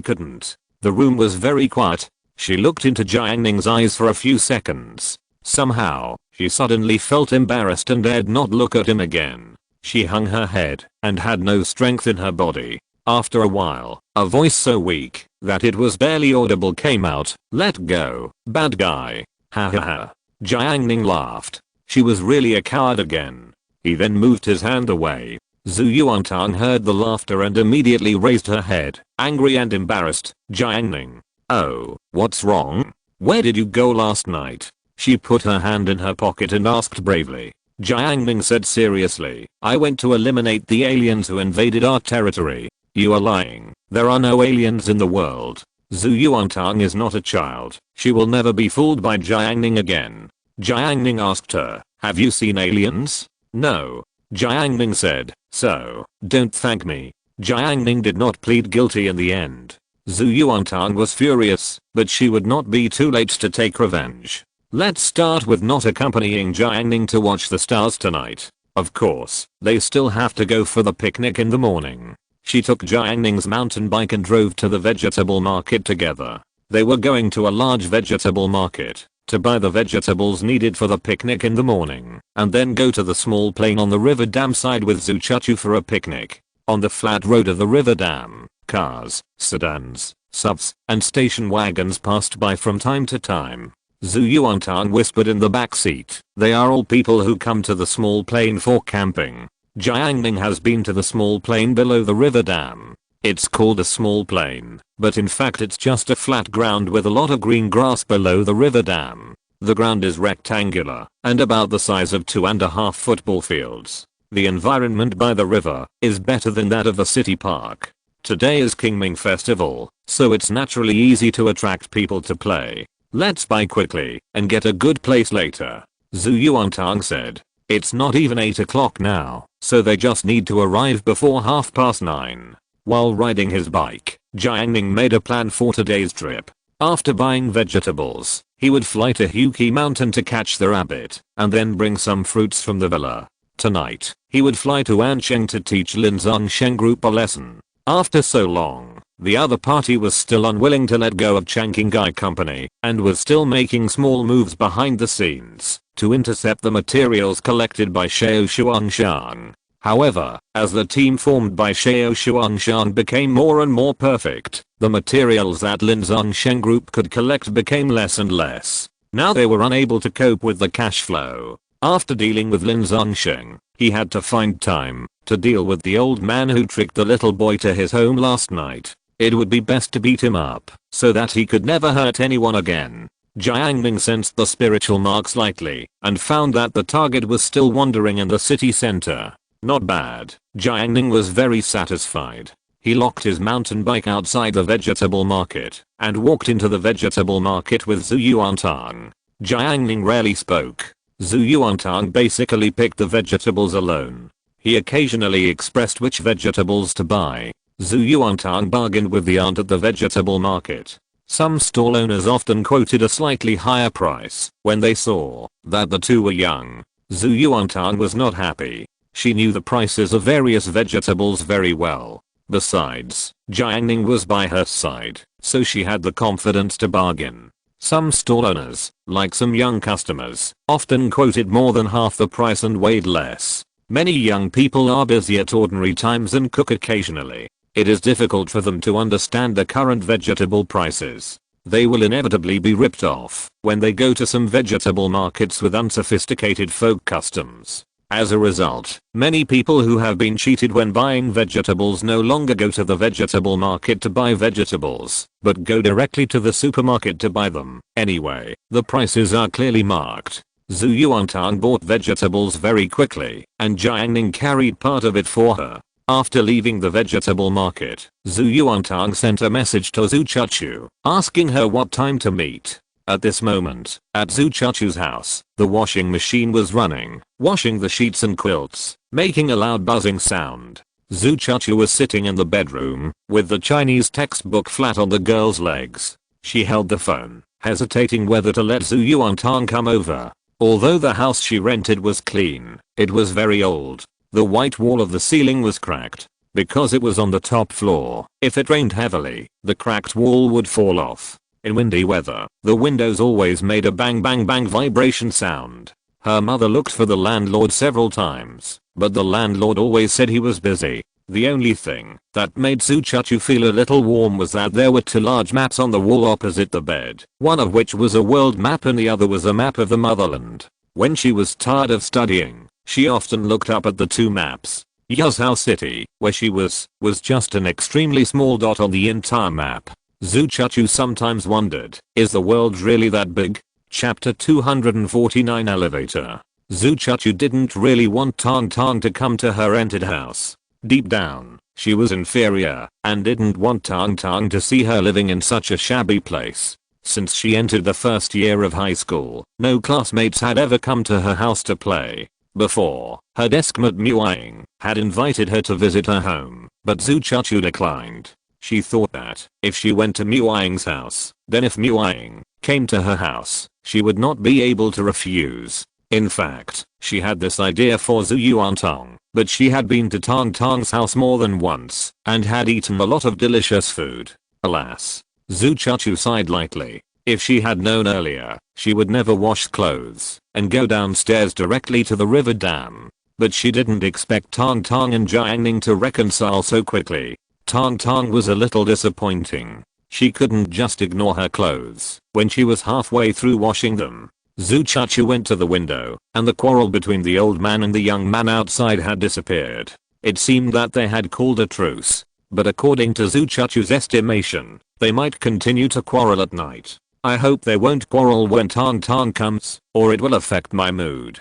couldn't. The room was very quiet. She looked into Jiang Ning's eyes for a few seconds. Somehow, she suddenly felt embarrassed and dared not look at him again. She hung her head and had no strength in her body. After a while, a voice so weak that it was barely audible came out, let go, bad guy. Ha ha ha. Jiang Ning laughed. She was really a coward again. He then moved his hand away. Zhu Yuantang heard the laughter and immediately raised her head, angry and embarrassed. Jiang Ning. Oh, what's wrong? Where did you go last night? She put her hand in her pocket and asked bravely. Jiang Ning said seriously, I went to eliminate the aliens who invaded our territory. You are lying. There are no aliens in the world. Zhu Yuantang is not a child. She will never be fooled by Jiang Ning again. Jiang Ning asked her, have you seen aliens? No. Jiang Ning said, so, don't thank me. Jiang Ning did not plead guilty in the end. Zhu Yuantang was furious, but she would not be too late to take revenge. Let's start with not accompanying Jiang Ning to watch the stars tonight. Of course, they still have to go for the picnic in the morning. She took Jiang Ning's mountain bike and drove to the vegetable market together. They were going to a large vegetable market to buy the vegetables needed for the picnic in the morning, and then go to the small plain on the river dam side with Zhu Chuchu for a picnic. On the flat road of the river dam, cars, sedans, SUVs, and station wagons passed by from time to time. Zhu Yuantang whispered in the back seat, they are all people who come to the small plain for camping. Jiang Ning has been to the small plain below the river dam. It's called a small plain, but in fact it's just a flat ground with a lot of green grass below the river dam. The ground is rectangular and about the size of 2.5 football fields. The environment by the river is better than that of a city park. Today is Qingming festival, so it's naturally easy to attract people to play. Let's buy quickly and get a good place later. Zhu Yuantang said. It's not even 8 o'clock now, so they just need to arrive before 9:30. While riding his bike, Jiang Ning made a plan for today's trip. After buying vegetables, he would fly to Huqi Mountain to catch the rabbit, and then bring some fruits from the villa. Tonight, he would fly to Ansheng to teach Lin Zhongsheng group a lesson. After so long, the other party was still unwilling to let go of Changqingai Company, and was still making small moves behind the scenes to intercept the materials collected by Xiao Xuangshan. However, as the team formed by Xiao Xuangshan became more and more perfect, the materials that Lin Zhongsheng group could collect became less and less. Now they were unable to cope with the cash flow. After dealing with Lin Zhongsheng, he had to find time to deal with the old man who tricked the little boy to his home last night. It would be best to beat him up so that he could never hurt anyone again. Jiang Ning sensed the spiritual mark slightly and found that the target was still wandering in the city center. Not bad. Jiang Ning was very satisfied. He locked his mountain bike outside the vegetable market and walked into the vegetable market with Zhu Yuantang. Jiang Ning rarely spoke. Zhu Yuantang basically picked the vegetables alone. He occasionally expressed which vegetables to buy. Zhu Yuantang bargained with the aunt at the vegetable market. Some stall owners often quoted a slightly higher price when they saw that the two were young. Zhu Yuantang was not happy. She knew the prices of various vegetables very well. Besides, Jiang Ning was by her side, so she had the confidence to bargain. Some stall owners, like some young customers, often quoted more than half the price and weighed less. Many young people are busy at ordinary times and cook occasionally. It is difficult for them to understand the current vegetable prices. They will inevitably be ripped off when they go to some vegetable markets with unsophisticated folk customs. As a result, many people who have been cheated when buying vegetables no longer go to the vegetable market to buy vegetables, but go directly to the supermarket to buy them. Anyway, the prices are clearly marked. Zhu Yuantang bought vegetables very quickly, and Jiang Ning carried part of it for her. After leaving the vegetable market, Zhu Yuantang sent a message to Zhu Chuchu, asking her what time to meet. At this moment, at Zhu Chuchu's house, the washing machine was running, washing the sheets and quilts, making a loud buzzing sound. Zhu Chuchu was sitting in the bedroom, with the Chinese textbook flat on the girl's legs. She held the phone, hesitating whether to let Zhu Yuantang come over. Although the house she rented was clean, it was very old. The white wall of the ceiling was cracked. Because it was on the top floor, if it rained heavily, the cracked wall would fall off. In windy weather, the windows always made a bang bang bang vibration sound. Her mother looked for the landlord several times, but the landlord always said he was busy. The only thing that made Zhu Chuchu feel a little warm was that there were two large maps on the wall opposite the bed, one of which was a world map and the other was a map of the motherland. When she was tired of studying, she often looked up at the two maps. Yuzhou City, where she was just an extremely small dot on the entire map. Zhu Chuchu sometimes wondered, is the world really that big? Chapter 249 Elevator. Zhu Chuchu didn't really want Tang Tang to come to her rented house. Deep down, she was inferior and didn't want Tang Tang to see her living in such a shabby place. Since she entered the first year of high school, no classmates had ever come to her house to play. Before, her deskmate Muaying had invited her to visit her home, but Zhu Chuchu declined. She thought that if she went to Muaying's house, then if Muaying came to her house, she would not be able to refuse. In fact, she had this idea for Zhu Yuantang, but she had been to Tang Tang's house more than once and had eaten a lot of delicious food. Alas, Zhu Chuchu sighed lightly. If she had known earlier, she would never wash clothes and go downstairs directly to the river dam. But she didn't expect Tang Tang and Jiang Ning to reconcile so quickly. Tang Tang was a little disappointing. She couldn't just ignore her clothes when she was halfway through washing them. Zhu Chuchu went to the window, and the quarrel between the old man and the young man outside had disappeared. It seemed that they had called a truce. But according to Zhu Chuchu's estimation, they might continue to quarrel at night. I hope they won't quarrel when Tang Tang comes, or it will affect my mood.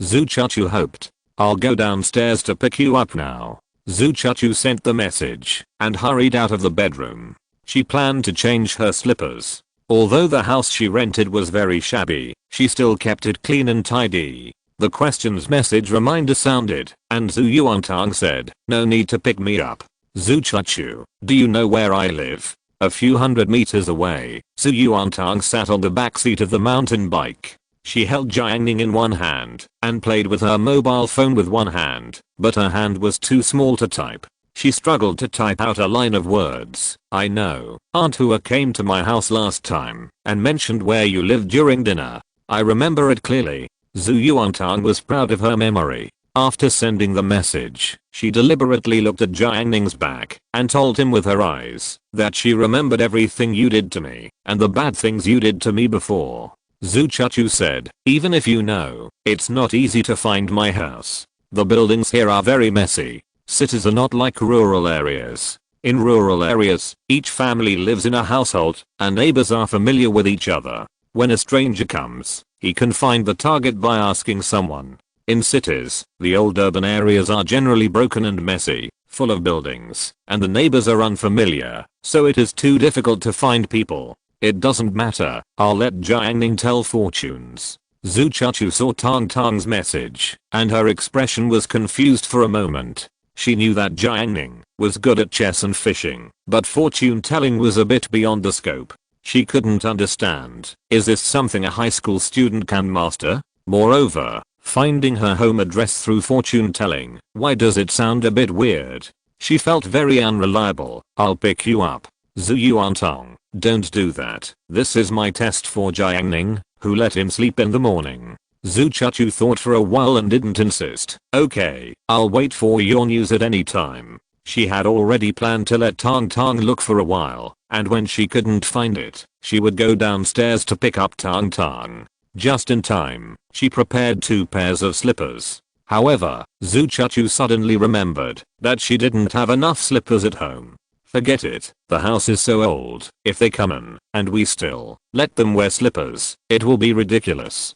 Zhu Chuchu hoped. I'll go downstairs to pick you up now. Zhu Chuchu sent the message and hurried out of the bedroom. She planned to change her slippers. Although the house she rented was very shabby, she still kept it clean and tidy. The questions message reminder sounded, and Zhu Yuantang said, no need to pick me up. Zhu Chuchu, do you know where I live? A few hundred meters away. Zhu Yuantang sat on the back seat of the mountain bike. She held Jiang Ning in one hand and played with her mobile phone with one hand, but her hand was too small to type. She struggled to type out a line of words. I know, Aunt Hua came to my house last time and mentioned where you lived during dinner. I remember it clearly. Zhu Yuantang was proud of her memory. After sending the message, she deliberately looked at Jiang Ning's back and told him with her eyes that she remembered everything you did to me and the bad things you did to me before. Zhu Chuchu said, even if you know, it's not easy to find my house. The buildings here are very messy. Cities are not like rural areas. In rural areas, each family lives in a household and neighbors are familiar with each other. When a stranger comes, he can find the target by asking someone. In cities, the old urban areas are generally broken and messy, full of buildings, and the neighbors are unfamiliar, so it is too difficult to find people. It doesn't matter, I'll let Jiang Ning tell fortunes. Zhu Chuchu saw Tang Tang's message, and her expression was confused for a moment. She knew that Jiang Ning was good at chess and fishing, but fortune telling was a bit beyond the scope. She couldn't understand, is this something a high school student can master? Moreover, finding her home address through fortune telling, why does it sound a bit weird? She felt very unreliable. I'll pick you up. Zhu Yuantong, don't do that. This is my test for Jiang Ning, who let him sleep in the morning. Zhu Chuchu thought for a while and didn't insist. Okay, I'll wait for your news at any time. She had already planned to let Tang Tang look for a while, and when she couldn't find it, she would go downstairs to pick up Tang Tang. Just in time, she prepared 2 pairs of slippers. However, Zhu Chuchu suddenly remembered that she didn't have enough slippers at home. Forget it, the house is so old. If they come in, and we still let them wear slippers, it will be ridiculous.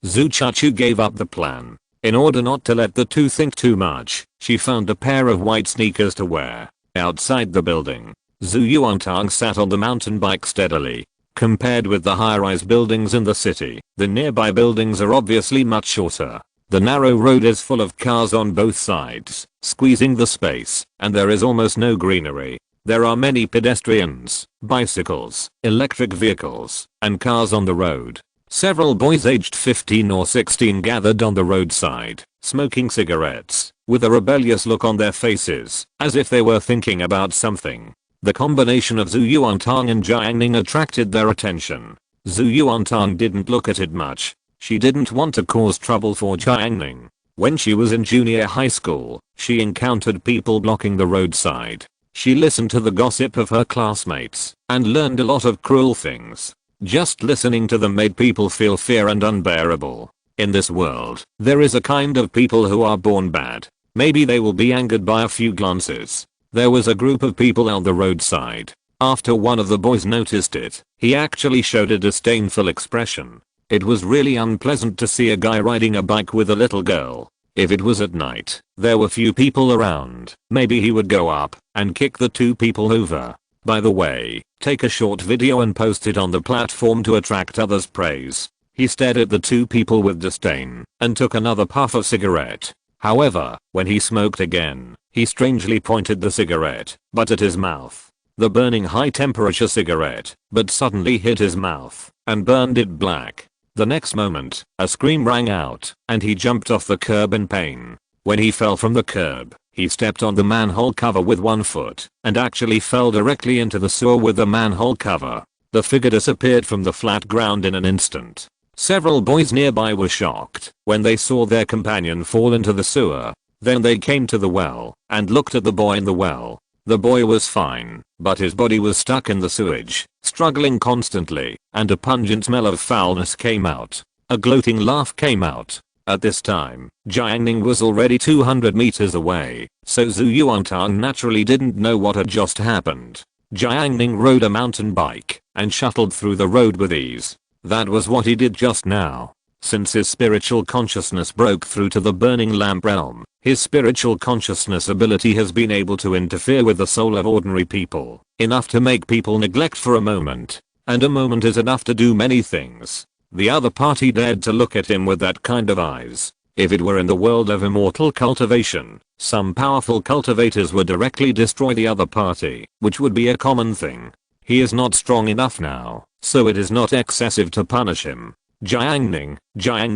Zhu Chuchu gave up the plan. In order not to let the 2 think too much, she found a pair of white sneakers to wear. Outside the building, Zhu Yuantang sat on the mountain bike steadily. Compared with the high-rise buildings in the city, the nearby buildings are obviously much shorter. The narrow road is full of cars on both sides, squeezing the space, and there is almost no greenery. There are many pedestrians, bicycles, electric vehicles, and cars on the road. Several boys aged 15 or 16 gathered on the roadside, smoking cigarettes, with a rebellious look on their faces, as if they were thinking about something. The combination of Zhu Yuantang and Jiang Ning attracted their attention. Zhu Yuantang didn't look at it much. She didn't want to cause trouble for Jiang Ning. When she was in junior high school, she encountered people blocking the roadside. She listened to the gossip of her classmates and learned a lot of cruel things. Just listening to them made people feel fear and unbearable. In this world, there is a kind of people who are born bad. Maybe they will be angered by a few glances. There was a group of people on the roadside. After one of the boys noticed it, he actually showed a disdainful expression. It was really unpleasant to see a guy riding a bike with a little girl. If it was at night, there were few people around, maybe he would go up and kick the 2 people over. By the way, take a short video and post it on the platform to attract others' praise. He stared at the 2 people with disdain and took another puff of cigarette. However, when he smoked again, he strangely pointed the cigarette butt at his mouth. The burning high temperature cigarette but suddenly hit his mouth and burned it black. The next moment, a scream rang out, and he jumped off the curb in pain. When he fell from the curb, he stepped on the manhole cover with 1 foot, and actually fell directly into the sewer with the manhole cover. The figure disappeared from the flat ground in an instant. Several boys nearby were shocked when they saw their companion fall into the sewer. Then they came to the well, and looked at the boy in the well. The boy was fine, but his body was stuck in the sewage, struggling constantly, and a pungent smell of foulness came out. A gloating laugh came out. At this time, Jiang Ning was already 200 meters away, so Zhu Yuantang naturally didn't know what had just happened. Jiang Ning rode a mountain bike and shuttled through the road with ease. That was what he did just now. Since his spiritual consciousness broke through to the burning lamp realm, his spiritual consciousness ability has been able to interfere with the soul of ordinary people, enough to make people neglect for a moment. And a moment is enough to do many things. The other party dared to look at him with that kind of eyes. If it were in the world of immortal cultivation, some powerful cultivators would directly destroy the other party, which would be a common thing. He is not strong enough now, so it is not excessive to punish him. Jiang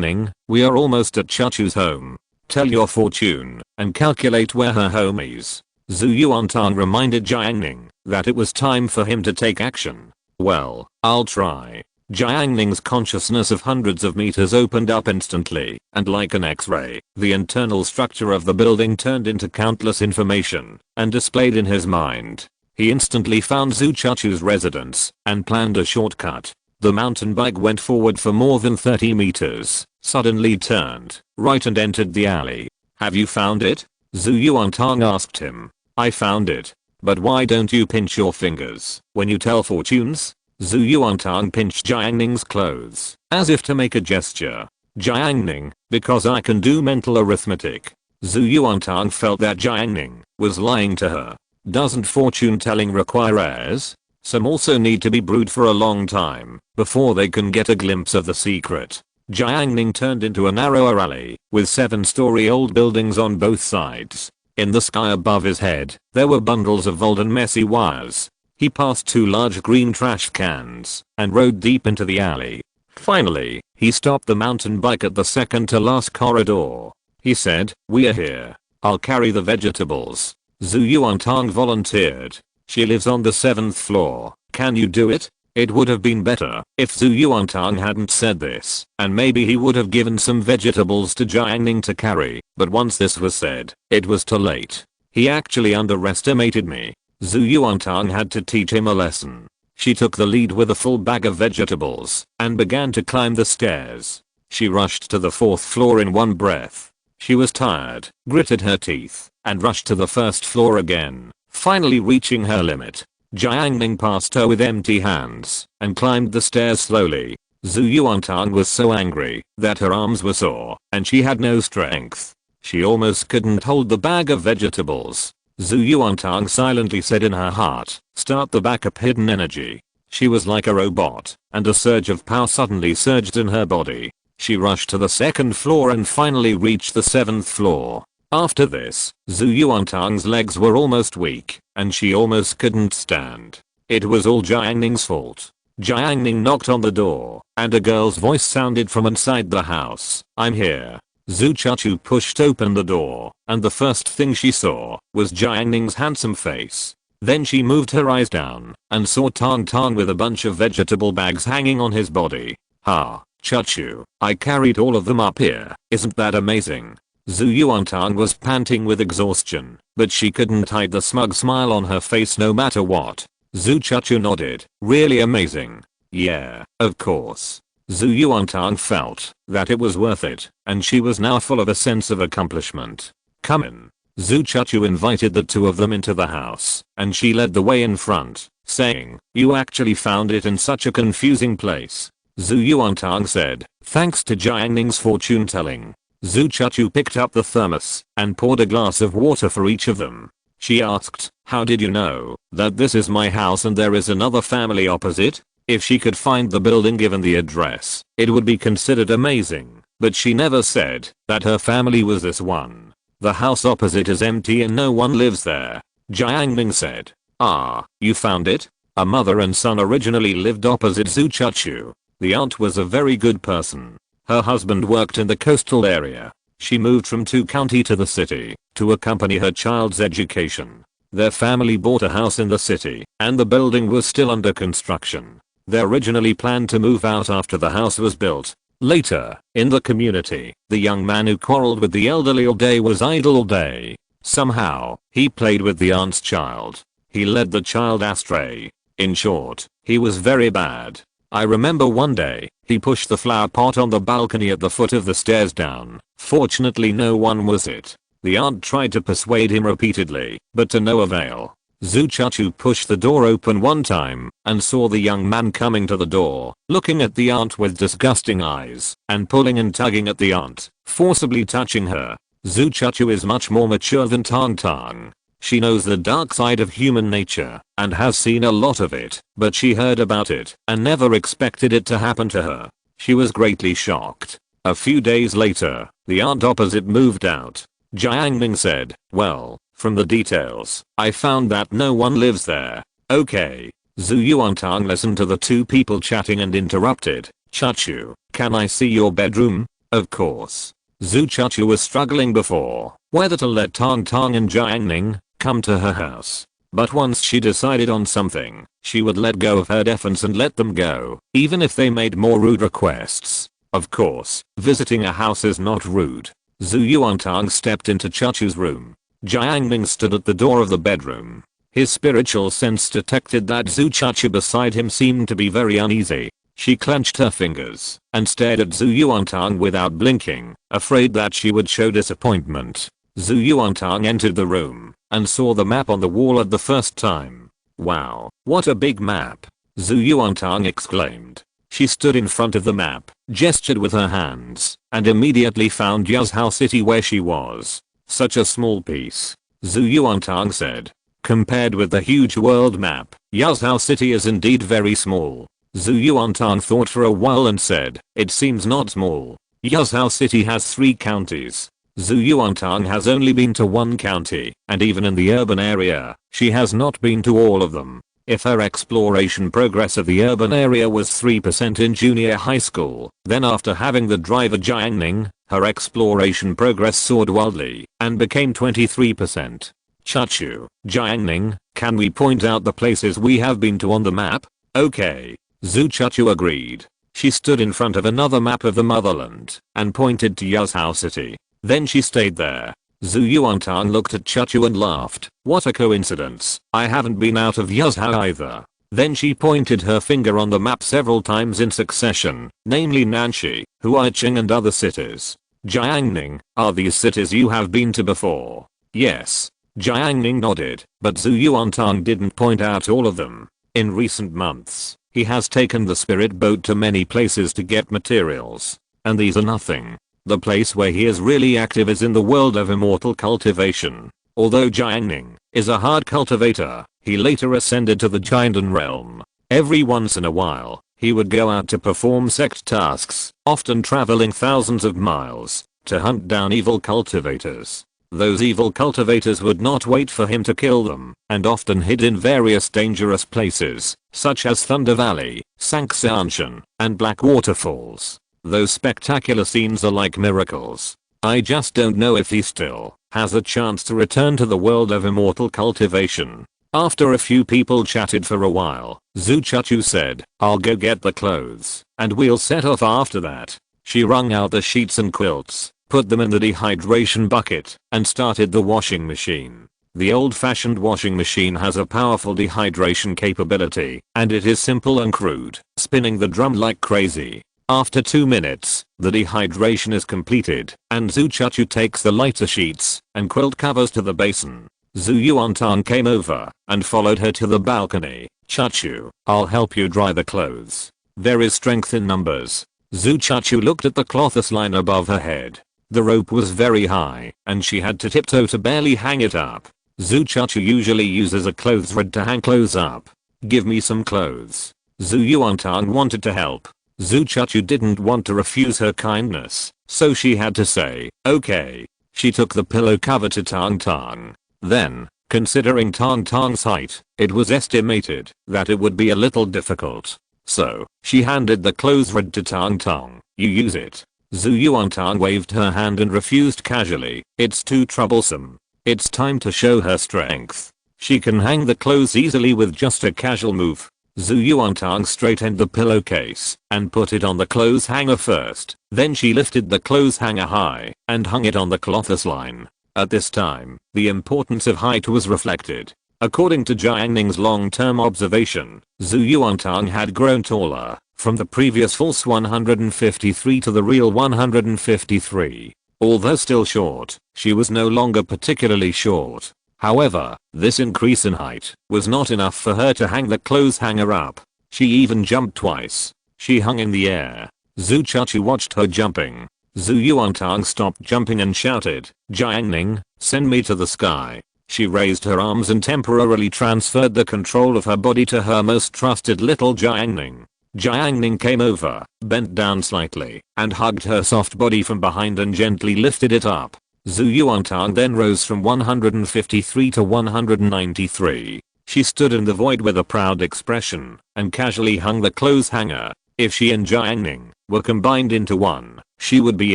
Ning, we are almost at Chuchu's home. Tell your fortune and calculate where her home is. Zhu Yuantang reminded Jiang Ning that it was time for him to take action. Well, I'll try. Jiang Ning's consciousness of hundreds of meters opened up instantly, and like an X-ray, the internal structure of the building turned into countless information and displayed in his mind. He instantly found Zhu Chuchu's residence and planned a shortcut. The mountain bike went forward for more than 30 meters, suddenly turned right and entered the alley. Have you found it? Zhu Yuantang asked him. I found it. But why don't you pinch your fingers when you tell fortunes? Zhu Yuantang pinched Jiang Ning's clothes, as if to make a gesture. Jiang Ning, because I can do mental arithmetic. Zhu Yuantang felt that Jiang Ning was lying to her. Doesn't fortune telling require heirs? Some also need to be brewed for a long time before they can get a glimpse of the secret. Jiang Ning turned into a narrower alley with 7-story-old buildings on both sides. In the sky above his head, there were bundles of old and messy wires. He passed 2 large green trash cans and rode deep into the alley. Finally, he stopped the mountain bike at the second to last corridor. He said, "We are here. I'll carry the vegetables." Zhu Yuantang volunteered. She lives on the 7th floor. Can you do it? It would have been better if Zhu Yuantang hadn't said this, and maybe he would have given some vegetables to Jiang Ning to carry, but once this was said, it was too late. He actually underestimated me. Zhu Yuantang had to teach him a lesson. She took the lead with a full bag of vegetables and began to climb the stairs. She rushed to the 4th floor in one breath. She was tired, gritted her teeth, and rushed to the 1st floor again, finally reaching her limit. Jiang Ning passed her with empty hands and climbed the stairs slowly. Zhu Yuantang was so angry that her arms were sore and she had no strength. She almost couldn't hold the bag of vegetables. Zhu Yuantang silently said in her heart, "Start the backup hidden energy." She was like a robot, and a surge of power suddenly surged in her body. She rushed to the 2nd floor and finally reached the 7th floor. After this, Zhu Yuantang's legs were almost weak, and she almost couldn't stand. It was all Jiang Ning's fault. Jiang Ning knocked on the door, and a girl's voice sounded from inside the house. "I'm here." Zhu Chuchu pushed open the door, and the first thing she saw was Jiang Ning's handsome face. Then she moved her eyes down, and saw Tang Tang with a bunch of vegetable bags hanging on his body. "Ha, Chuchu, I carried all of them up here, isn't that amazing?" Zhu Yuantang was panting with exhaustion, but she couldn't hide the smug smile on her face no matter what. Zhu Chuchu nodded. "Really amazing." "Yeah, of course." Zhu Yuantang felt that it was worth it, and she was now full of a sense of accomplishment. "Come in." Zhu Chuchu invited the two of them into the house, and she led the way in front, saying, "You actually found it in such a confusing place." Zhu Yuantang said, "Thanks to Jiang Ning's fortune telling." Zhu Chuchu picked up the thermos and poured a glass of water for each of them. She asked, "How did you know that this is my house and there is another family opposite?" If she could find the building given the address, it would be considered amazing, but she never said that her family was this one. "The house opposite is empty and no one lives there," Jiang Ning said. "Ah, you found it?" A mother and son originally lived opposite Zhu Chuchu. The aunt was a very good person. Her husband worked in the coastal area. She moved from county to the city to accompany her child's education. Their family bought a house in the city, and the building was still under construction. They originally planned to move out after the house was built. Later, in the community, the young man who quarreled with the elderly all day was idle all day. Somehow, he played with the aunt's child. He led the child astray. In short, he was very bad. I remember one day, he pushed the flower pot on the balcony at the foot of the stairs down. Fortunately no one was it. The aunt tried to persuade him repeatedly, but to no avail. Zhu Chuchu pushed the door open one time and saw the young man coming to the door, looking at the aunt with disgusting eyes, and pulling and tugging at the aunt, forcibly touching her. Zhu Chuchu is much more mature than Tang Tang. She knows the dark side of human nature and has seen a lot of it, but she heard about it and never expected it to happen to her. She was greatly shocked. A few days later, the aunt opposite moved out. Jiang Ning said, "Well, from the details, I found that no one lives there." "Okay." Zhu Yuantang listened to the two people chatting and interrupted. "Chuchu, can I see your bedroom?" "Of course." Zhu Chuchu was struggling before whether to let Tang Tang and Jiang Ning come to her house. But once she decided on something, she would let go of her defense and let them go, even if they made more rude requests. Of course, visiting a house is not rude. Zhu Yuantang stepped into Chuchu's room. Jiang Ning stood at the door of the bedroom. His spiritual sense detected that Zhu Chuchu beside him seemed to be very uneasy. She clenched her fingers and stared at Zhu Yuantang without blinking, afraid that she would show disappointment. Zhu Yuantang entered the room and saw the map on the wall at the first time. "Wow, what a big map!" Zhu Yuantang exclaimed. She stood in front of the map, gestured with her hands, and immediately found Yazhou City where she was. "Such a small piece," Zhu Yuantang said. "Compared with the huge world map, Yazhou City is indeed very small." Zhu Yuantang thought for a while and said, "It seems not small. Yazhou City has 3 counties. Zhu Yuantang has only been to 1 county, and even in the urban area, she has not been to all of them. If her exploration progress of the urban area was 3% in junior high school, then after having the driver Jiang Ning, her exploration progress soared wildly and became 23%. Chuchu, Jiang Ning, Can we point out the places we have been to on the map? Okay. Zhu Chuchu agreed. She stood in front of another map of the motherland and pointed to Yazhou City. Then she stayed there. Zhu Yuantang looked at Chuchu and laughed. What a coincidence. I haven't been out of Yazhou either. Then she pointed her finger on the map several times in succession, namely Nanshi, Huaiqing and other cities. Jiang Ning, are these cities you have been to before? Yes. Jiang Ning nodded, but Zhu Yuantang didn't point out all of them. In recent months, he has taken the spirit boat to many places to get materials. And these are nothing. The place where he is really active is in the world of immortal cultivation. Although Jiang Ning is a hard cultivator, he later ascended to the Jiandan realm. Every once in a while, he would go out to perform sect tasks, often traveling thousands of miles, to hunt down evil cultivators. Those evil cultivators would not wait for him to kill them, and often hid in various dangerous places, such as Thunder Valley, Sanxianshan, and Black Waterfalls. Those spectacular scenes are like miracles. I just don't know if he still has a chance to return to the world of immortal cultivation. After a few people chatted for a while, Zhu Chuchu said, I'll go get the clothes, and we'll set off after that. She wrung out the sheets and quilts, put them in the dehydration bucket, and started the washing machine. The old-fashioned washing machine has a powerful dehydration capability, and it is simple and crude, spinning the drum like crazy. After 2 minutes, the dehydration is completed, and Zhu Chuchu takes the lighter sheets and quilt covers to the basin. Zhu Yuantang came over and followed her to the balcony. Chuchu, I'll help you dry the clothes. There is strength in numbers. Zhu Chuchu looked at the cloths line above her head. The rope was very high, and she had to tiptoe to barely hang it up. Zhu Chuchu usually uses a clothes rod to hang clothes up. Give me some clothes. Zhu Yuantang wanted to help. Zhu Chuchu didn't want to refuse her kindness, so she had to say, okay. She took the pillow cover to Tang Tang. Then, considering Tang Tang's height, it was estimated that it would be a little difficult. So, she handed the clothes rod to Tang Tang. You use it. Zhu Yuantang waved her hand and refused casually. It's too troublesome. It's time to show her strength. She can hang the clothes easily with just a casual move. Zhu Yuantang straightened the pillowcase and put it on the clothes hanger first. Then she lifted the clothes hanger high and hung it on the cloths line. At this time, the importance of height was reflected. According to Jiang Ning's long-term observation, Zhu Yuantang had grown taller from the previous false 153 to the real 153. Although still short, she was no longer particularly short. However, this increase in height was not enough for her to hang the clothes hanger up. She even jumped twice. She hung in the air. Zhu Chuchu watched her jumping. Zhu Yuantang stopped jumping and shouted, Jiang Ning, send me to the sky. She raised her arms and temporarily transferred the control of her body to her most trusted little Jiang Ning. Jiang Ning came over, bent down slightly, and hugged her soft body from behind and gently lifted it up. Zhu Yuantang then rose from 153 to 193. She stood in the void with a proud expression and casually hung the clothes hanger. If she and Jiang Ning were combined into one, she would be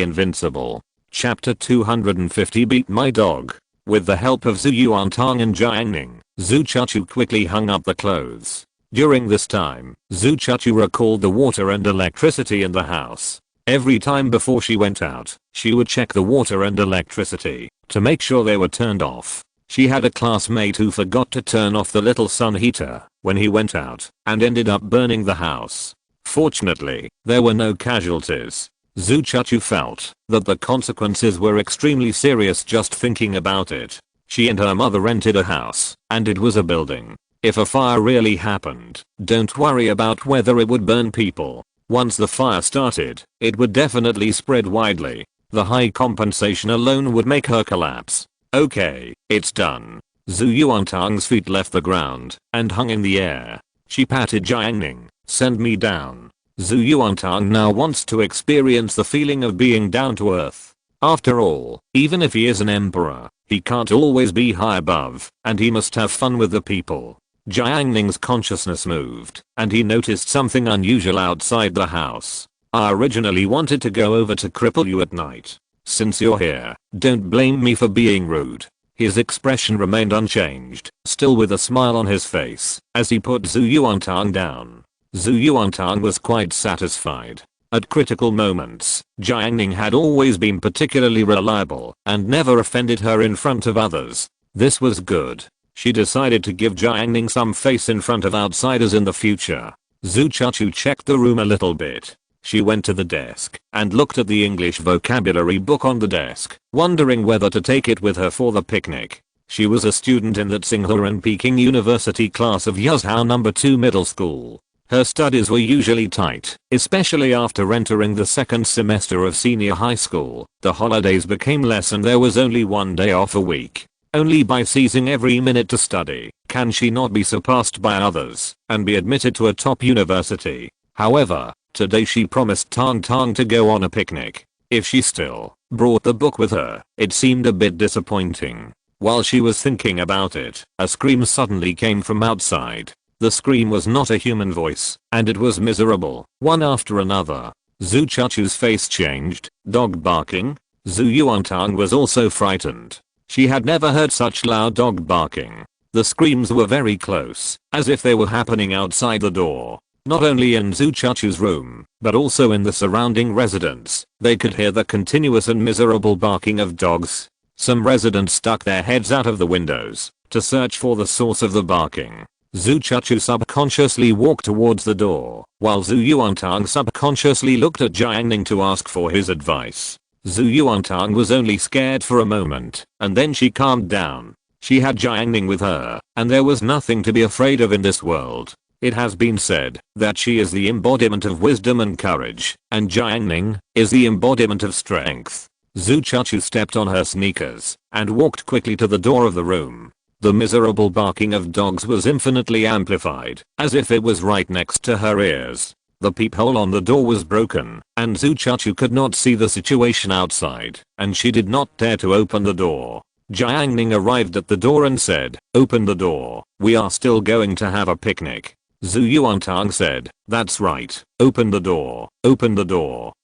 invincible. Chapter 250 Beat My Dog. With the help of Zhu Yuantang and Jiang Ning, Zhu Chuchu quickly hung up the clothes. During this time, Zhu Chuchu recalled the water and electricity in the house. Every time before she went out, she would check the water and electricity to make sure they were turned off. She had a classmate who forgot to turn off the little sun heater when he went out and ended up burning the house. Fortunately, there were no casualties. Zhu Chuchu felt that the consequences were extremely serious just thinking about it. She and her mother rented a house, and it was a building. If a fire really happened, don't worry about whether it would burn people. Once the fire started, it would definitely spread widely. The high compensation alone would make her collapse. Okay, it's done. Zhu Yuantang's feet left the ground and hung in the air. She patted Jiang Ning. Send me down. Zhu Yuantang now wants to experience the feeling of being down to earth. After all, even if he is an emperor, he can't always be high above, and he must have fun with the people. Jiang Ning's consciousness moved, and he noticed something unusual outside the house. I originally wanted to go over to cripple you at night. Since you're here, don't blame me for being rude. His expression remained unchanged, still with a smile on his face, as he put Zhu Yuantang down. Zhu Yuantang was quite satisfied. At critical moments, Jiang Ning had always been particularly reliable and never offended her in front of others. This was good. She decided to give Jiang Ning some face in front of outsiders in the future. Zhu Chuchu checked the room a little bit. She went to the desk and looked at the English vocabulary book on the desk, wondering whether to take it with her for the picnic. She was a student in that Tsinghua and Peking University class of Yuzhou No. 2 middle school. Her studies were usually tight, especially after entering the second semester of senior high school. The holidays became less and there was only one day off a week. Only by seizing every minute to study can she not be surpassed by others and be admitted to a top university. However, today she promised Tang Tang to go on a picnic. If she still brought the book with her, it seemed a bit disappointing. While she was thinking about it, a scream suddenly came from outside. The scream was not a human voice, and it was miserable, one after another. Zhu Chuchu's face changed. Dog barking? Zhu Yuantang was also frightened. She had never heard such loud dog barking. The screams were very close, as if they were happening outside the door. Not only in Zhu Chuchu's room, but also in the surrounding residents, they could hear the continuous and miserable barking of dogs. Some residents stuck their heads out of the windows to search for the source of the barking. Zhu Chuchu subconsciously walked towards the door, while Zhu Yuantang subconsciously looked at Jiang Ning to ask for his advice. Zhu Yuantang was only scared for a moment, and then she calmed down. She had Jiang Ning with her, and there was nothing to be afraid of in this world. It has been said that she is the embodiment of wisdom and courage, and Jiang Ning is the embodiment of strength. Zhu Chuchu stepped on her sneakers and walked quickly to the door of the room. The miserable barking of dogs was infinitely amplified, as if it was right next to her ears. The peephole on the door was broken, and Zhu Chuchu could not see the situation outside, and she did not dare to open the door. Jiang Ning arrived at the door and said, "Open the door, we are still going to have a picnic." Zhu Yuantang said, "That's right, open the door,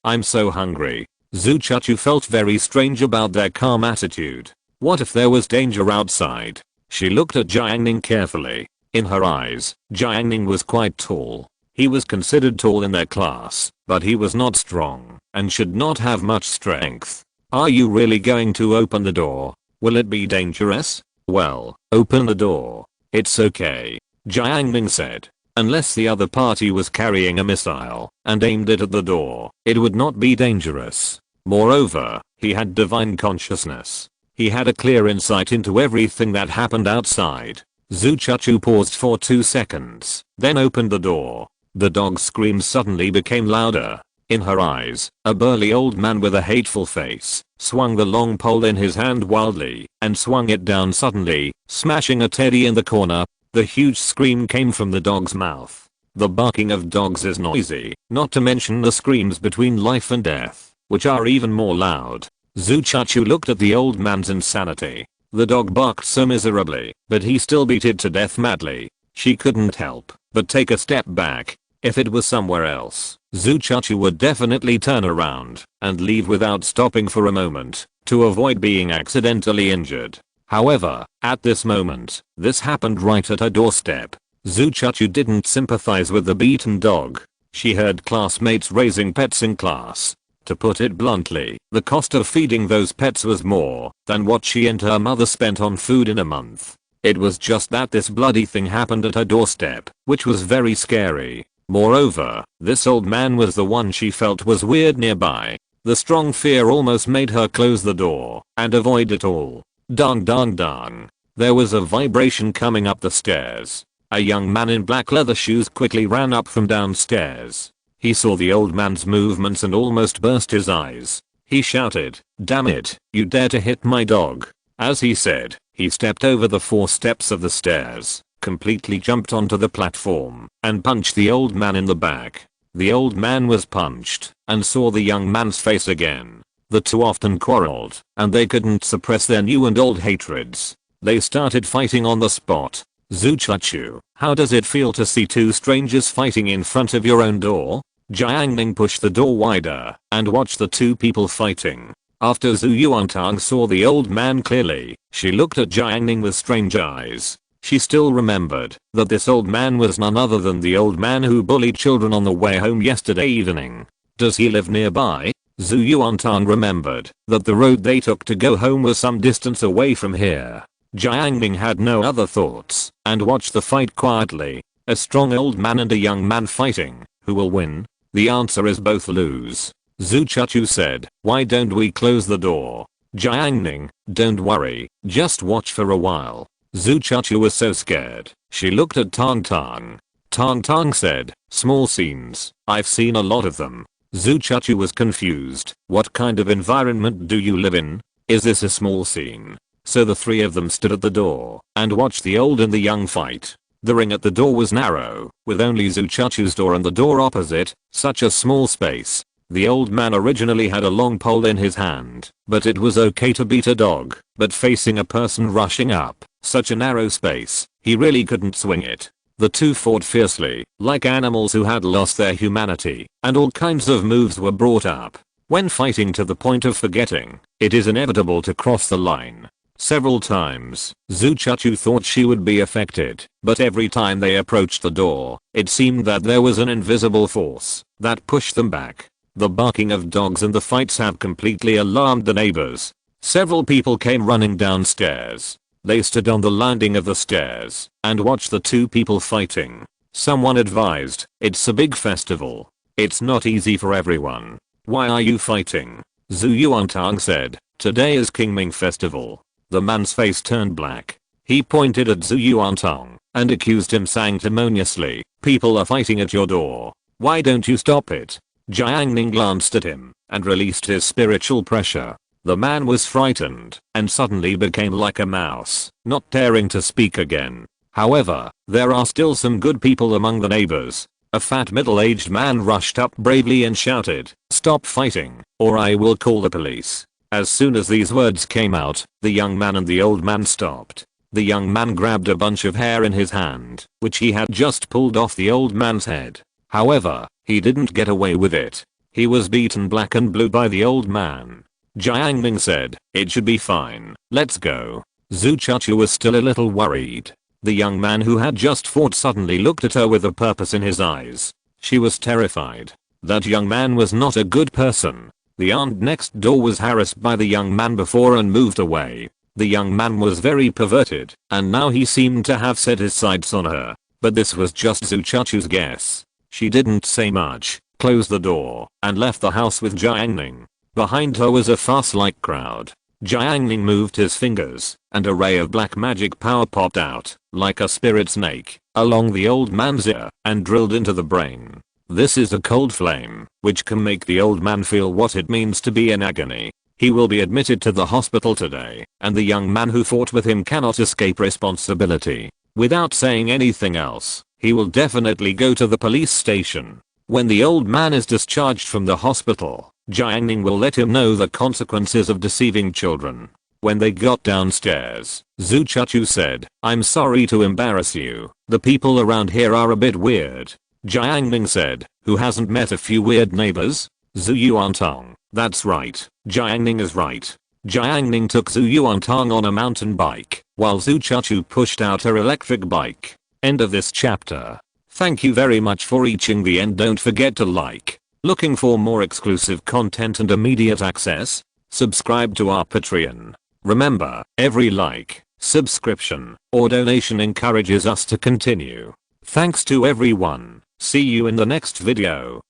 I'm so hungry." Zhu Chuchu felt very strange about their calm attitude. What if there was danger outside? She looked at Jiang Ning carefully. In her eyes, Jiang Ning was quite tall. He was considered tall in their class, but he was not strong, and should not have much strength. "Are you really going to open the door? Will it be dangerous?" "Well, open the door. It's okay," Jiang Ning said. Unless the other party was carrying a missile and aimed it at the door, it would not be dangerous. Moreover, he had divine consciousness. He had a clear insight into everything that happened outside. Zhu Chuchu paused for 2 seconds, then opened the door. The dog's screams suddenly became louder. In her eyes, a burly old man with a hateful face swung the long pole in his hand wildly and swung it down suddenly, smashing a teddy in the corner. The huge scream came from the dog's mouth. The barking of dogs is noisy, not to mention the screams between life and death, which are even more loud. Zhu Chuchu looked at the old man's insanity. The dog barked so miserably, but he still beat it to death madly. She couldn't help but take a step back. If it was somewhere else, Zhu Chuchu would definitely turn around and leave without stopping for a moment to avoid being accidentally injured. However, at this moment, this happened right at her doorstep. Zhu Chuchu didn't sympathize with the beaten dog. She heard classmates raising pets in class. To put it bluntly, the cost of feeding those pets was more than what she and her mother spent on food in a month. It was just that this bloody thing happened at her doorstep, which was very scary. Moreover, this old man was the one she felt was weird nearby. The strong fear almost made her close the door and avoid it all. Dong dong dong. There was a vibration coming up the stairs. A young man in black leather shoes quickly ran up from downstairs. He saw the old man's movements and almost burst his eyes. He shouted, "Damn it, you dare to hit my dog." As he said, he stepped over the 4 steps of the stairs, completely jumped onto the platform, and punched the old man in the back. The old man was punched and saw the young man's face again. The two often quarreled, and they couldn't suppress their new and old hatreds. They started fighting on the spot. Zhu Chuchu, how does it feel to see 2 strangers fighting in front of your own door? Jiang Ning pushed the door wider and watched the 2 people fighting. After Zhu Yuantang saw the old man clearly, she looked at Jiang Ning with strange eyes. She still remembered that this old man was none other than the old man who bullied children on the way home yesterday evening. Does he live nearby? Zhu Yuantang remembered that the road they took to go home was some distance away from here. Jiang Ning had no other thoughts and watched the fight quietly. A strong old man and a young man fighting. Who will win? The answer is both lose. Zhu Chuchu said, why don't we close the door? Jiang Ning, don't worry, just watch for a while. Zhu Chuchu was so scared. She looked at Tang Tang. Tang Tang said, small scenes, I've seen a lot of them. Zhu Chuchu was confused. What kind of environment do you live in? Is this a small scene? So the three of them stood at the door and watched the old and the young fight. The ring at the door was narrow, with only Zhu Chuchu's door and the door opposite, such a small space. The old man originally had a long pole in his hand, but it was okay to beat a dog, but facing a person rushing up such a narrow space, he really couldn't swing it. The two fought fiercely, like animals who had lost their humanity, and all kinds of moves were brought up. When fighting to the point of forgetting, it is inevitable to cross the line. Several times, Zhu Chuchu thought she would be affected, but every time they approached the door, it seemed that there was an invisible force that pushed them back. The barking of dogs and the fights have completely alarmed the neighbors. Several people came running downstairs. They stood on the landing of the stairs and watched the two people fighting. Someone advised, it's a big festival. It's not easy for everyone. Why are you fighting? Zhu Yuantang said, today is Qingming festival. The man's face turned black. He pointed at Zhu Yuantang and accused him sanctimoniously, people are fighting at your door. Why don't you stop it? Jiang Ning glanced at him and released his spiritual pressure. The man was frightened and suddenly became like a mouse, not daring to speak again. However, there are still some good people among the neighbors. A fat middle-aged man rushed up bravely and shouted, stop fighting, or I will call the police. As soon as these words came out, the young man and the old man stopped. The young man grabbed a bunch of hair in his hand, which he had just pulled off the old man's head. However, he didn't get away with it. He was beaten black and blue by the old man. Jiang Ning said, it should be fine, let's go. Zhu Chuchu was still a little worried. The young man who had just fought suddenly looked at her with a purpose in his eyes. She was terrified. That young man was not a good person. The aunt next door was harassed by the young man before and moved away. The young man was very perverted, and now he seemed to have set his sights on her. But this was just Zhu Chuchu's guess. She didn't say much, closed the door, and left the house with Jiang Ning. Behind her was a fast-like crowd. Jiang Ning moved his fingers, and a ray of black magic power popped out, like a spirit snake, along the old man's ear, and drilled into the brain. This is a cold flame, which can make the old man feel what it means to be in agony. He will be admitted to the hospital today, and the young man who fought with him cannot escape responsibility. Without saying anything else, he will definitely go to the police station. When the old man is discharged from the hospital, Jiang Ning will let him know the consequences of deceiving children. When they got downstairs, Zhu Chuchu said, I'm sorry to embarrass you, the people around here are a bit weird. Jiang Ning said, who hasn't met a few weird neighbors? Zhu Yuantang, that's right, Jiang Ning is right. Jiang Ning took Zhu Yuantang on a mountain bike, while Zhu Chuchu pushed out her electric bike. End of this chapter. Thank you very much for reaching the end. Don't forget to like. Looking for more exclusive content and immediate access? Subscribe to our Patreon. Remember, every like, subscription, or donation encourages us to continue. Thanks to everyone. See you in the next video.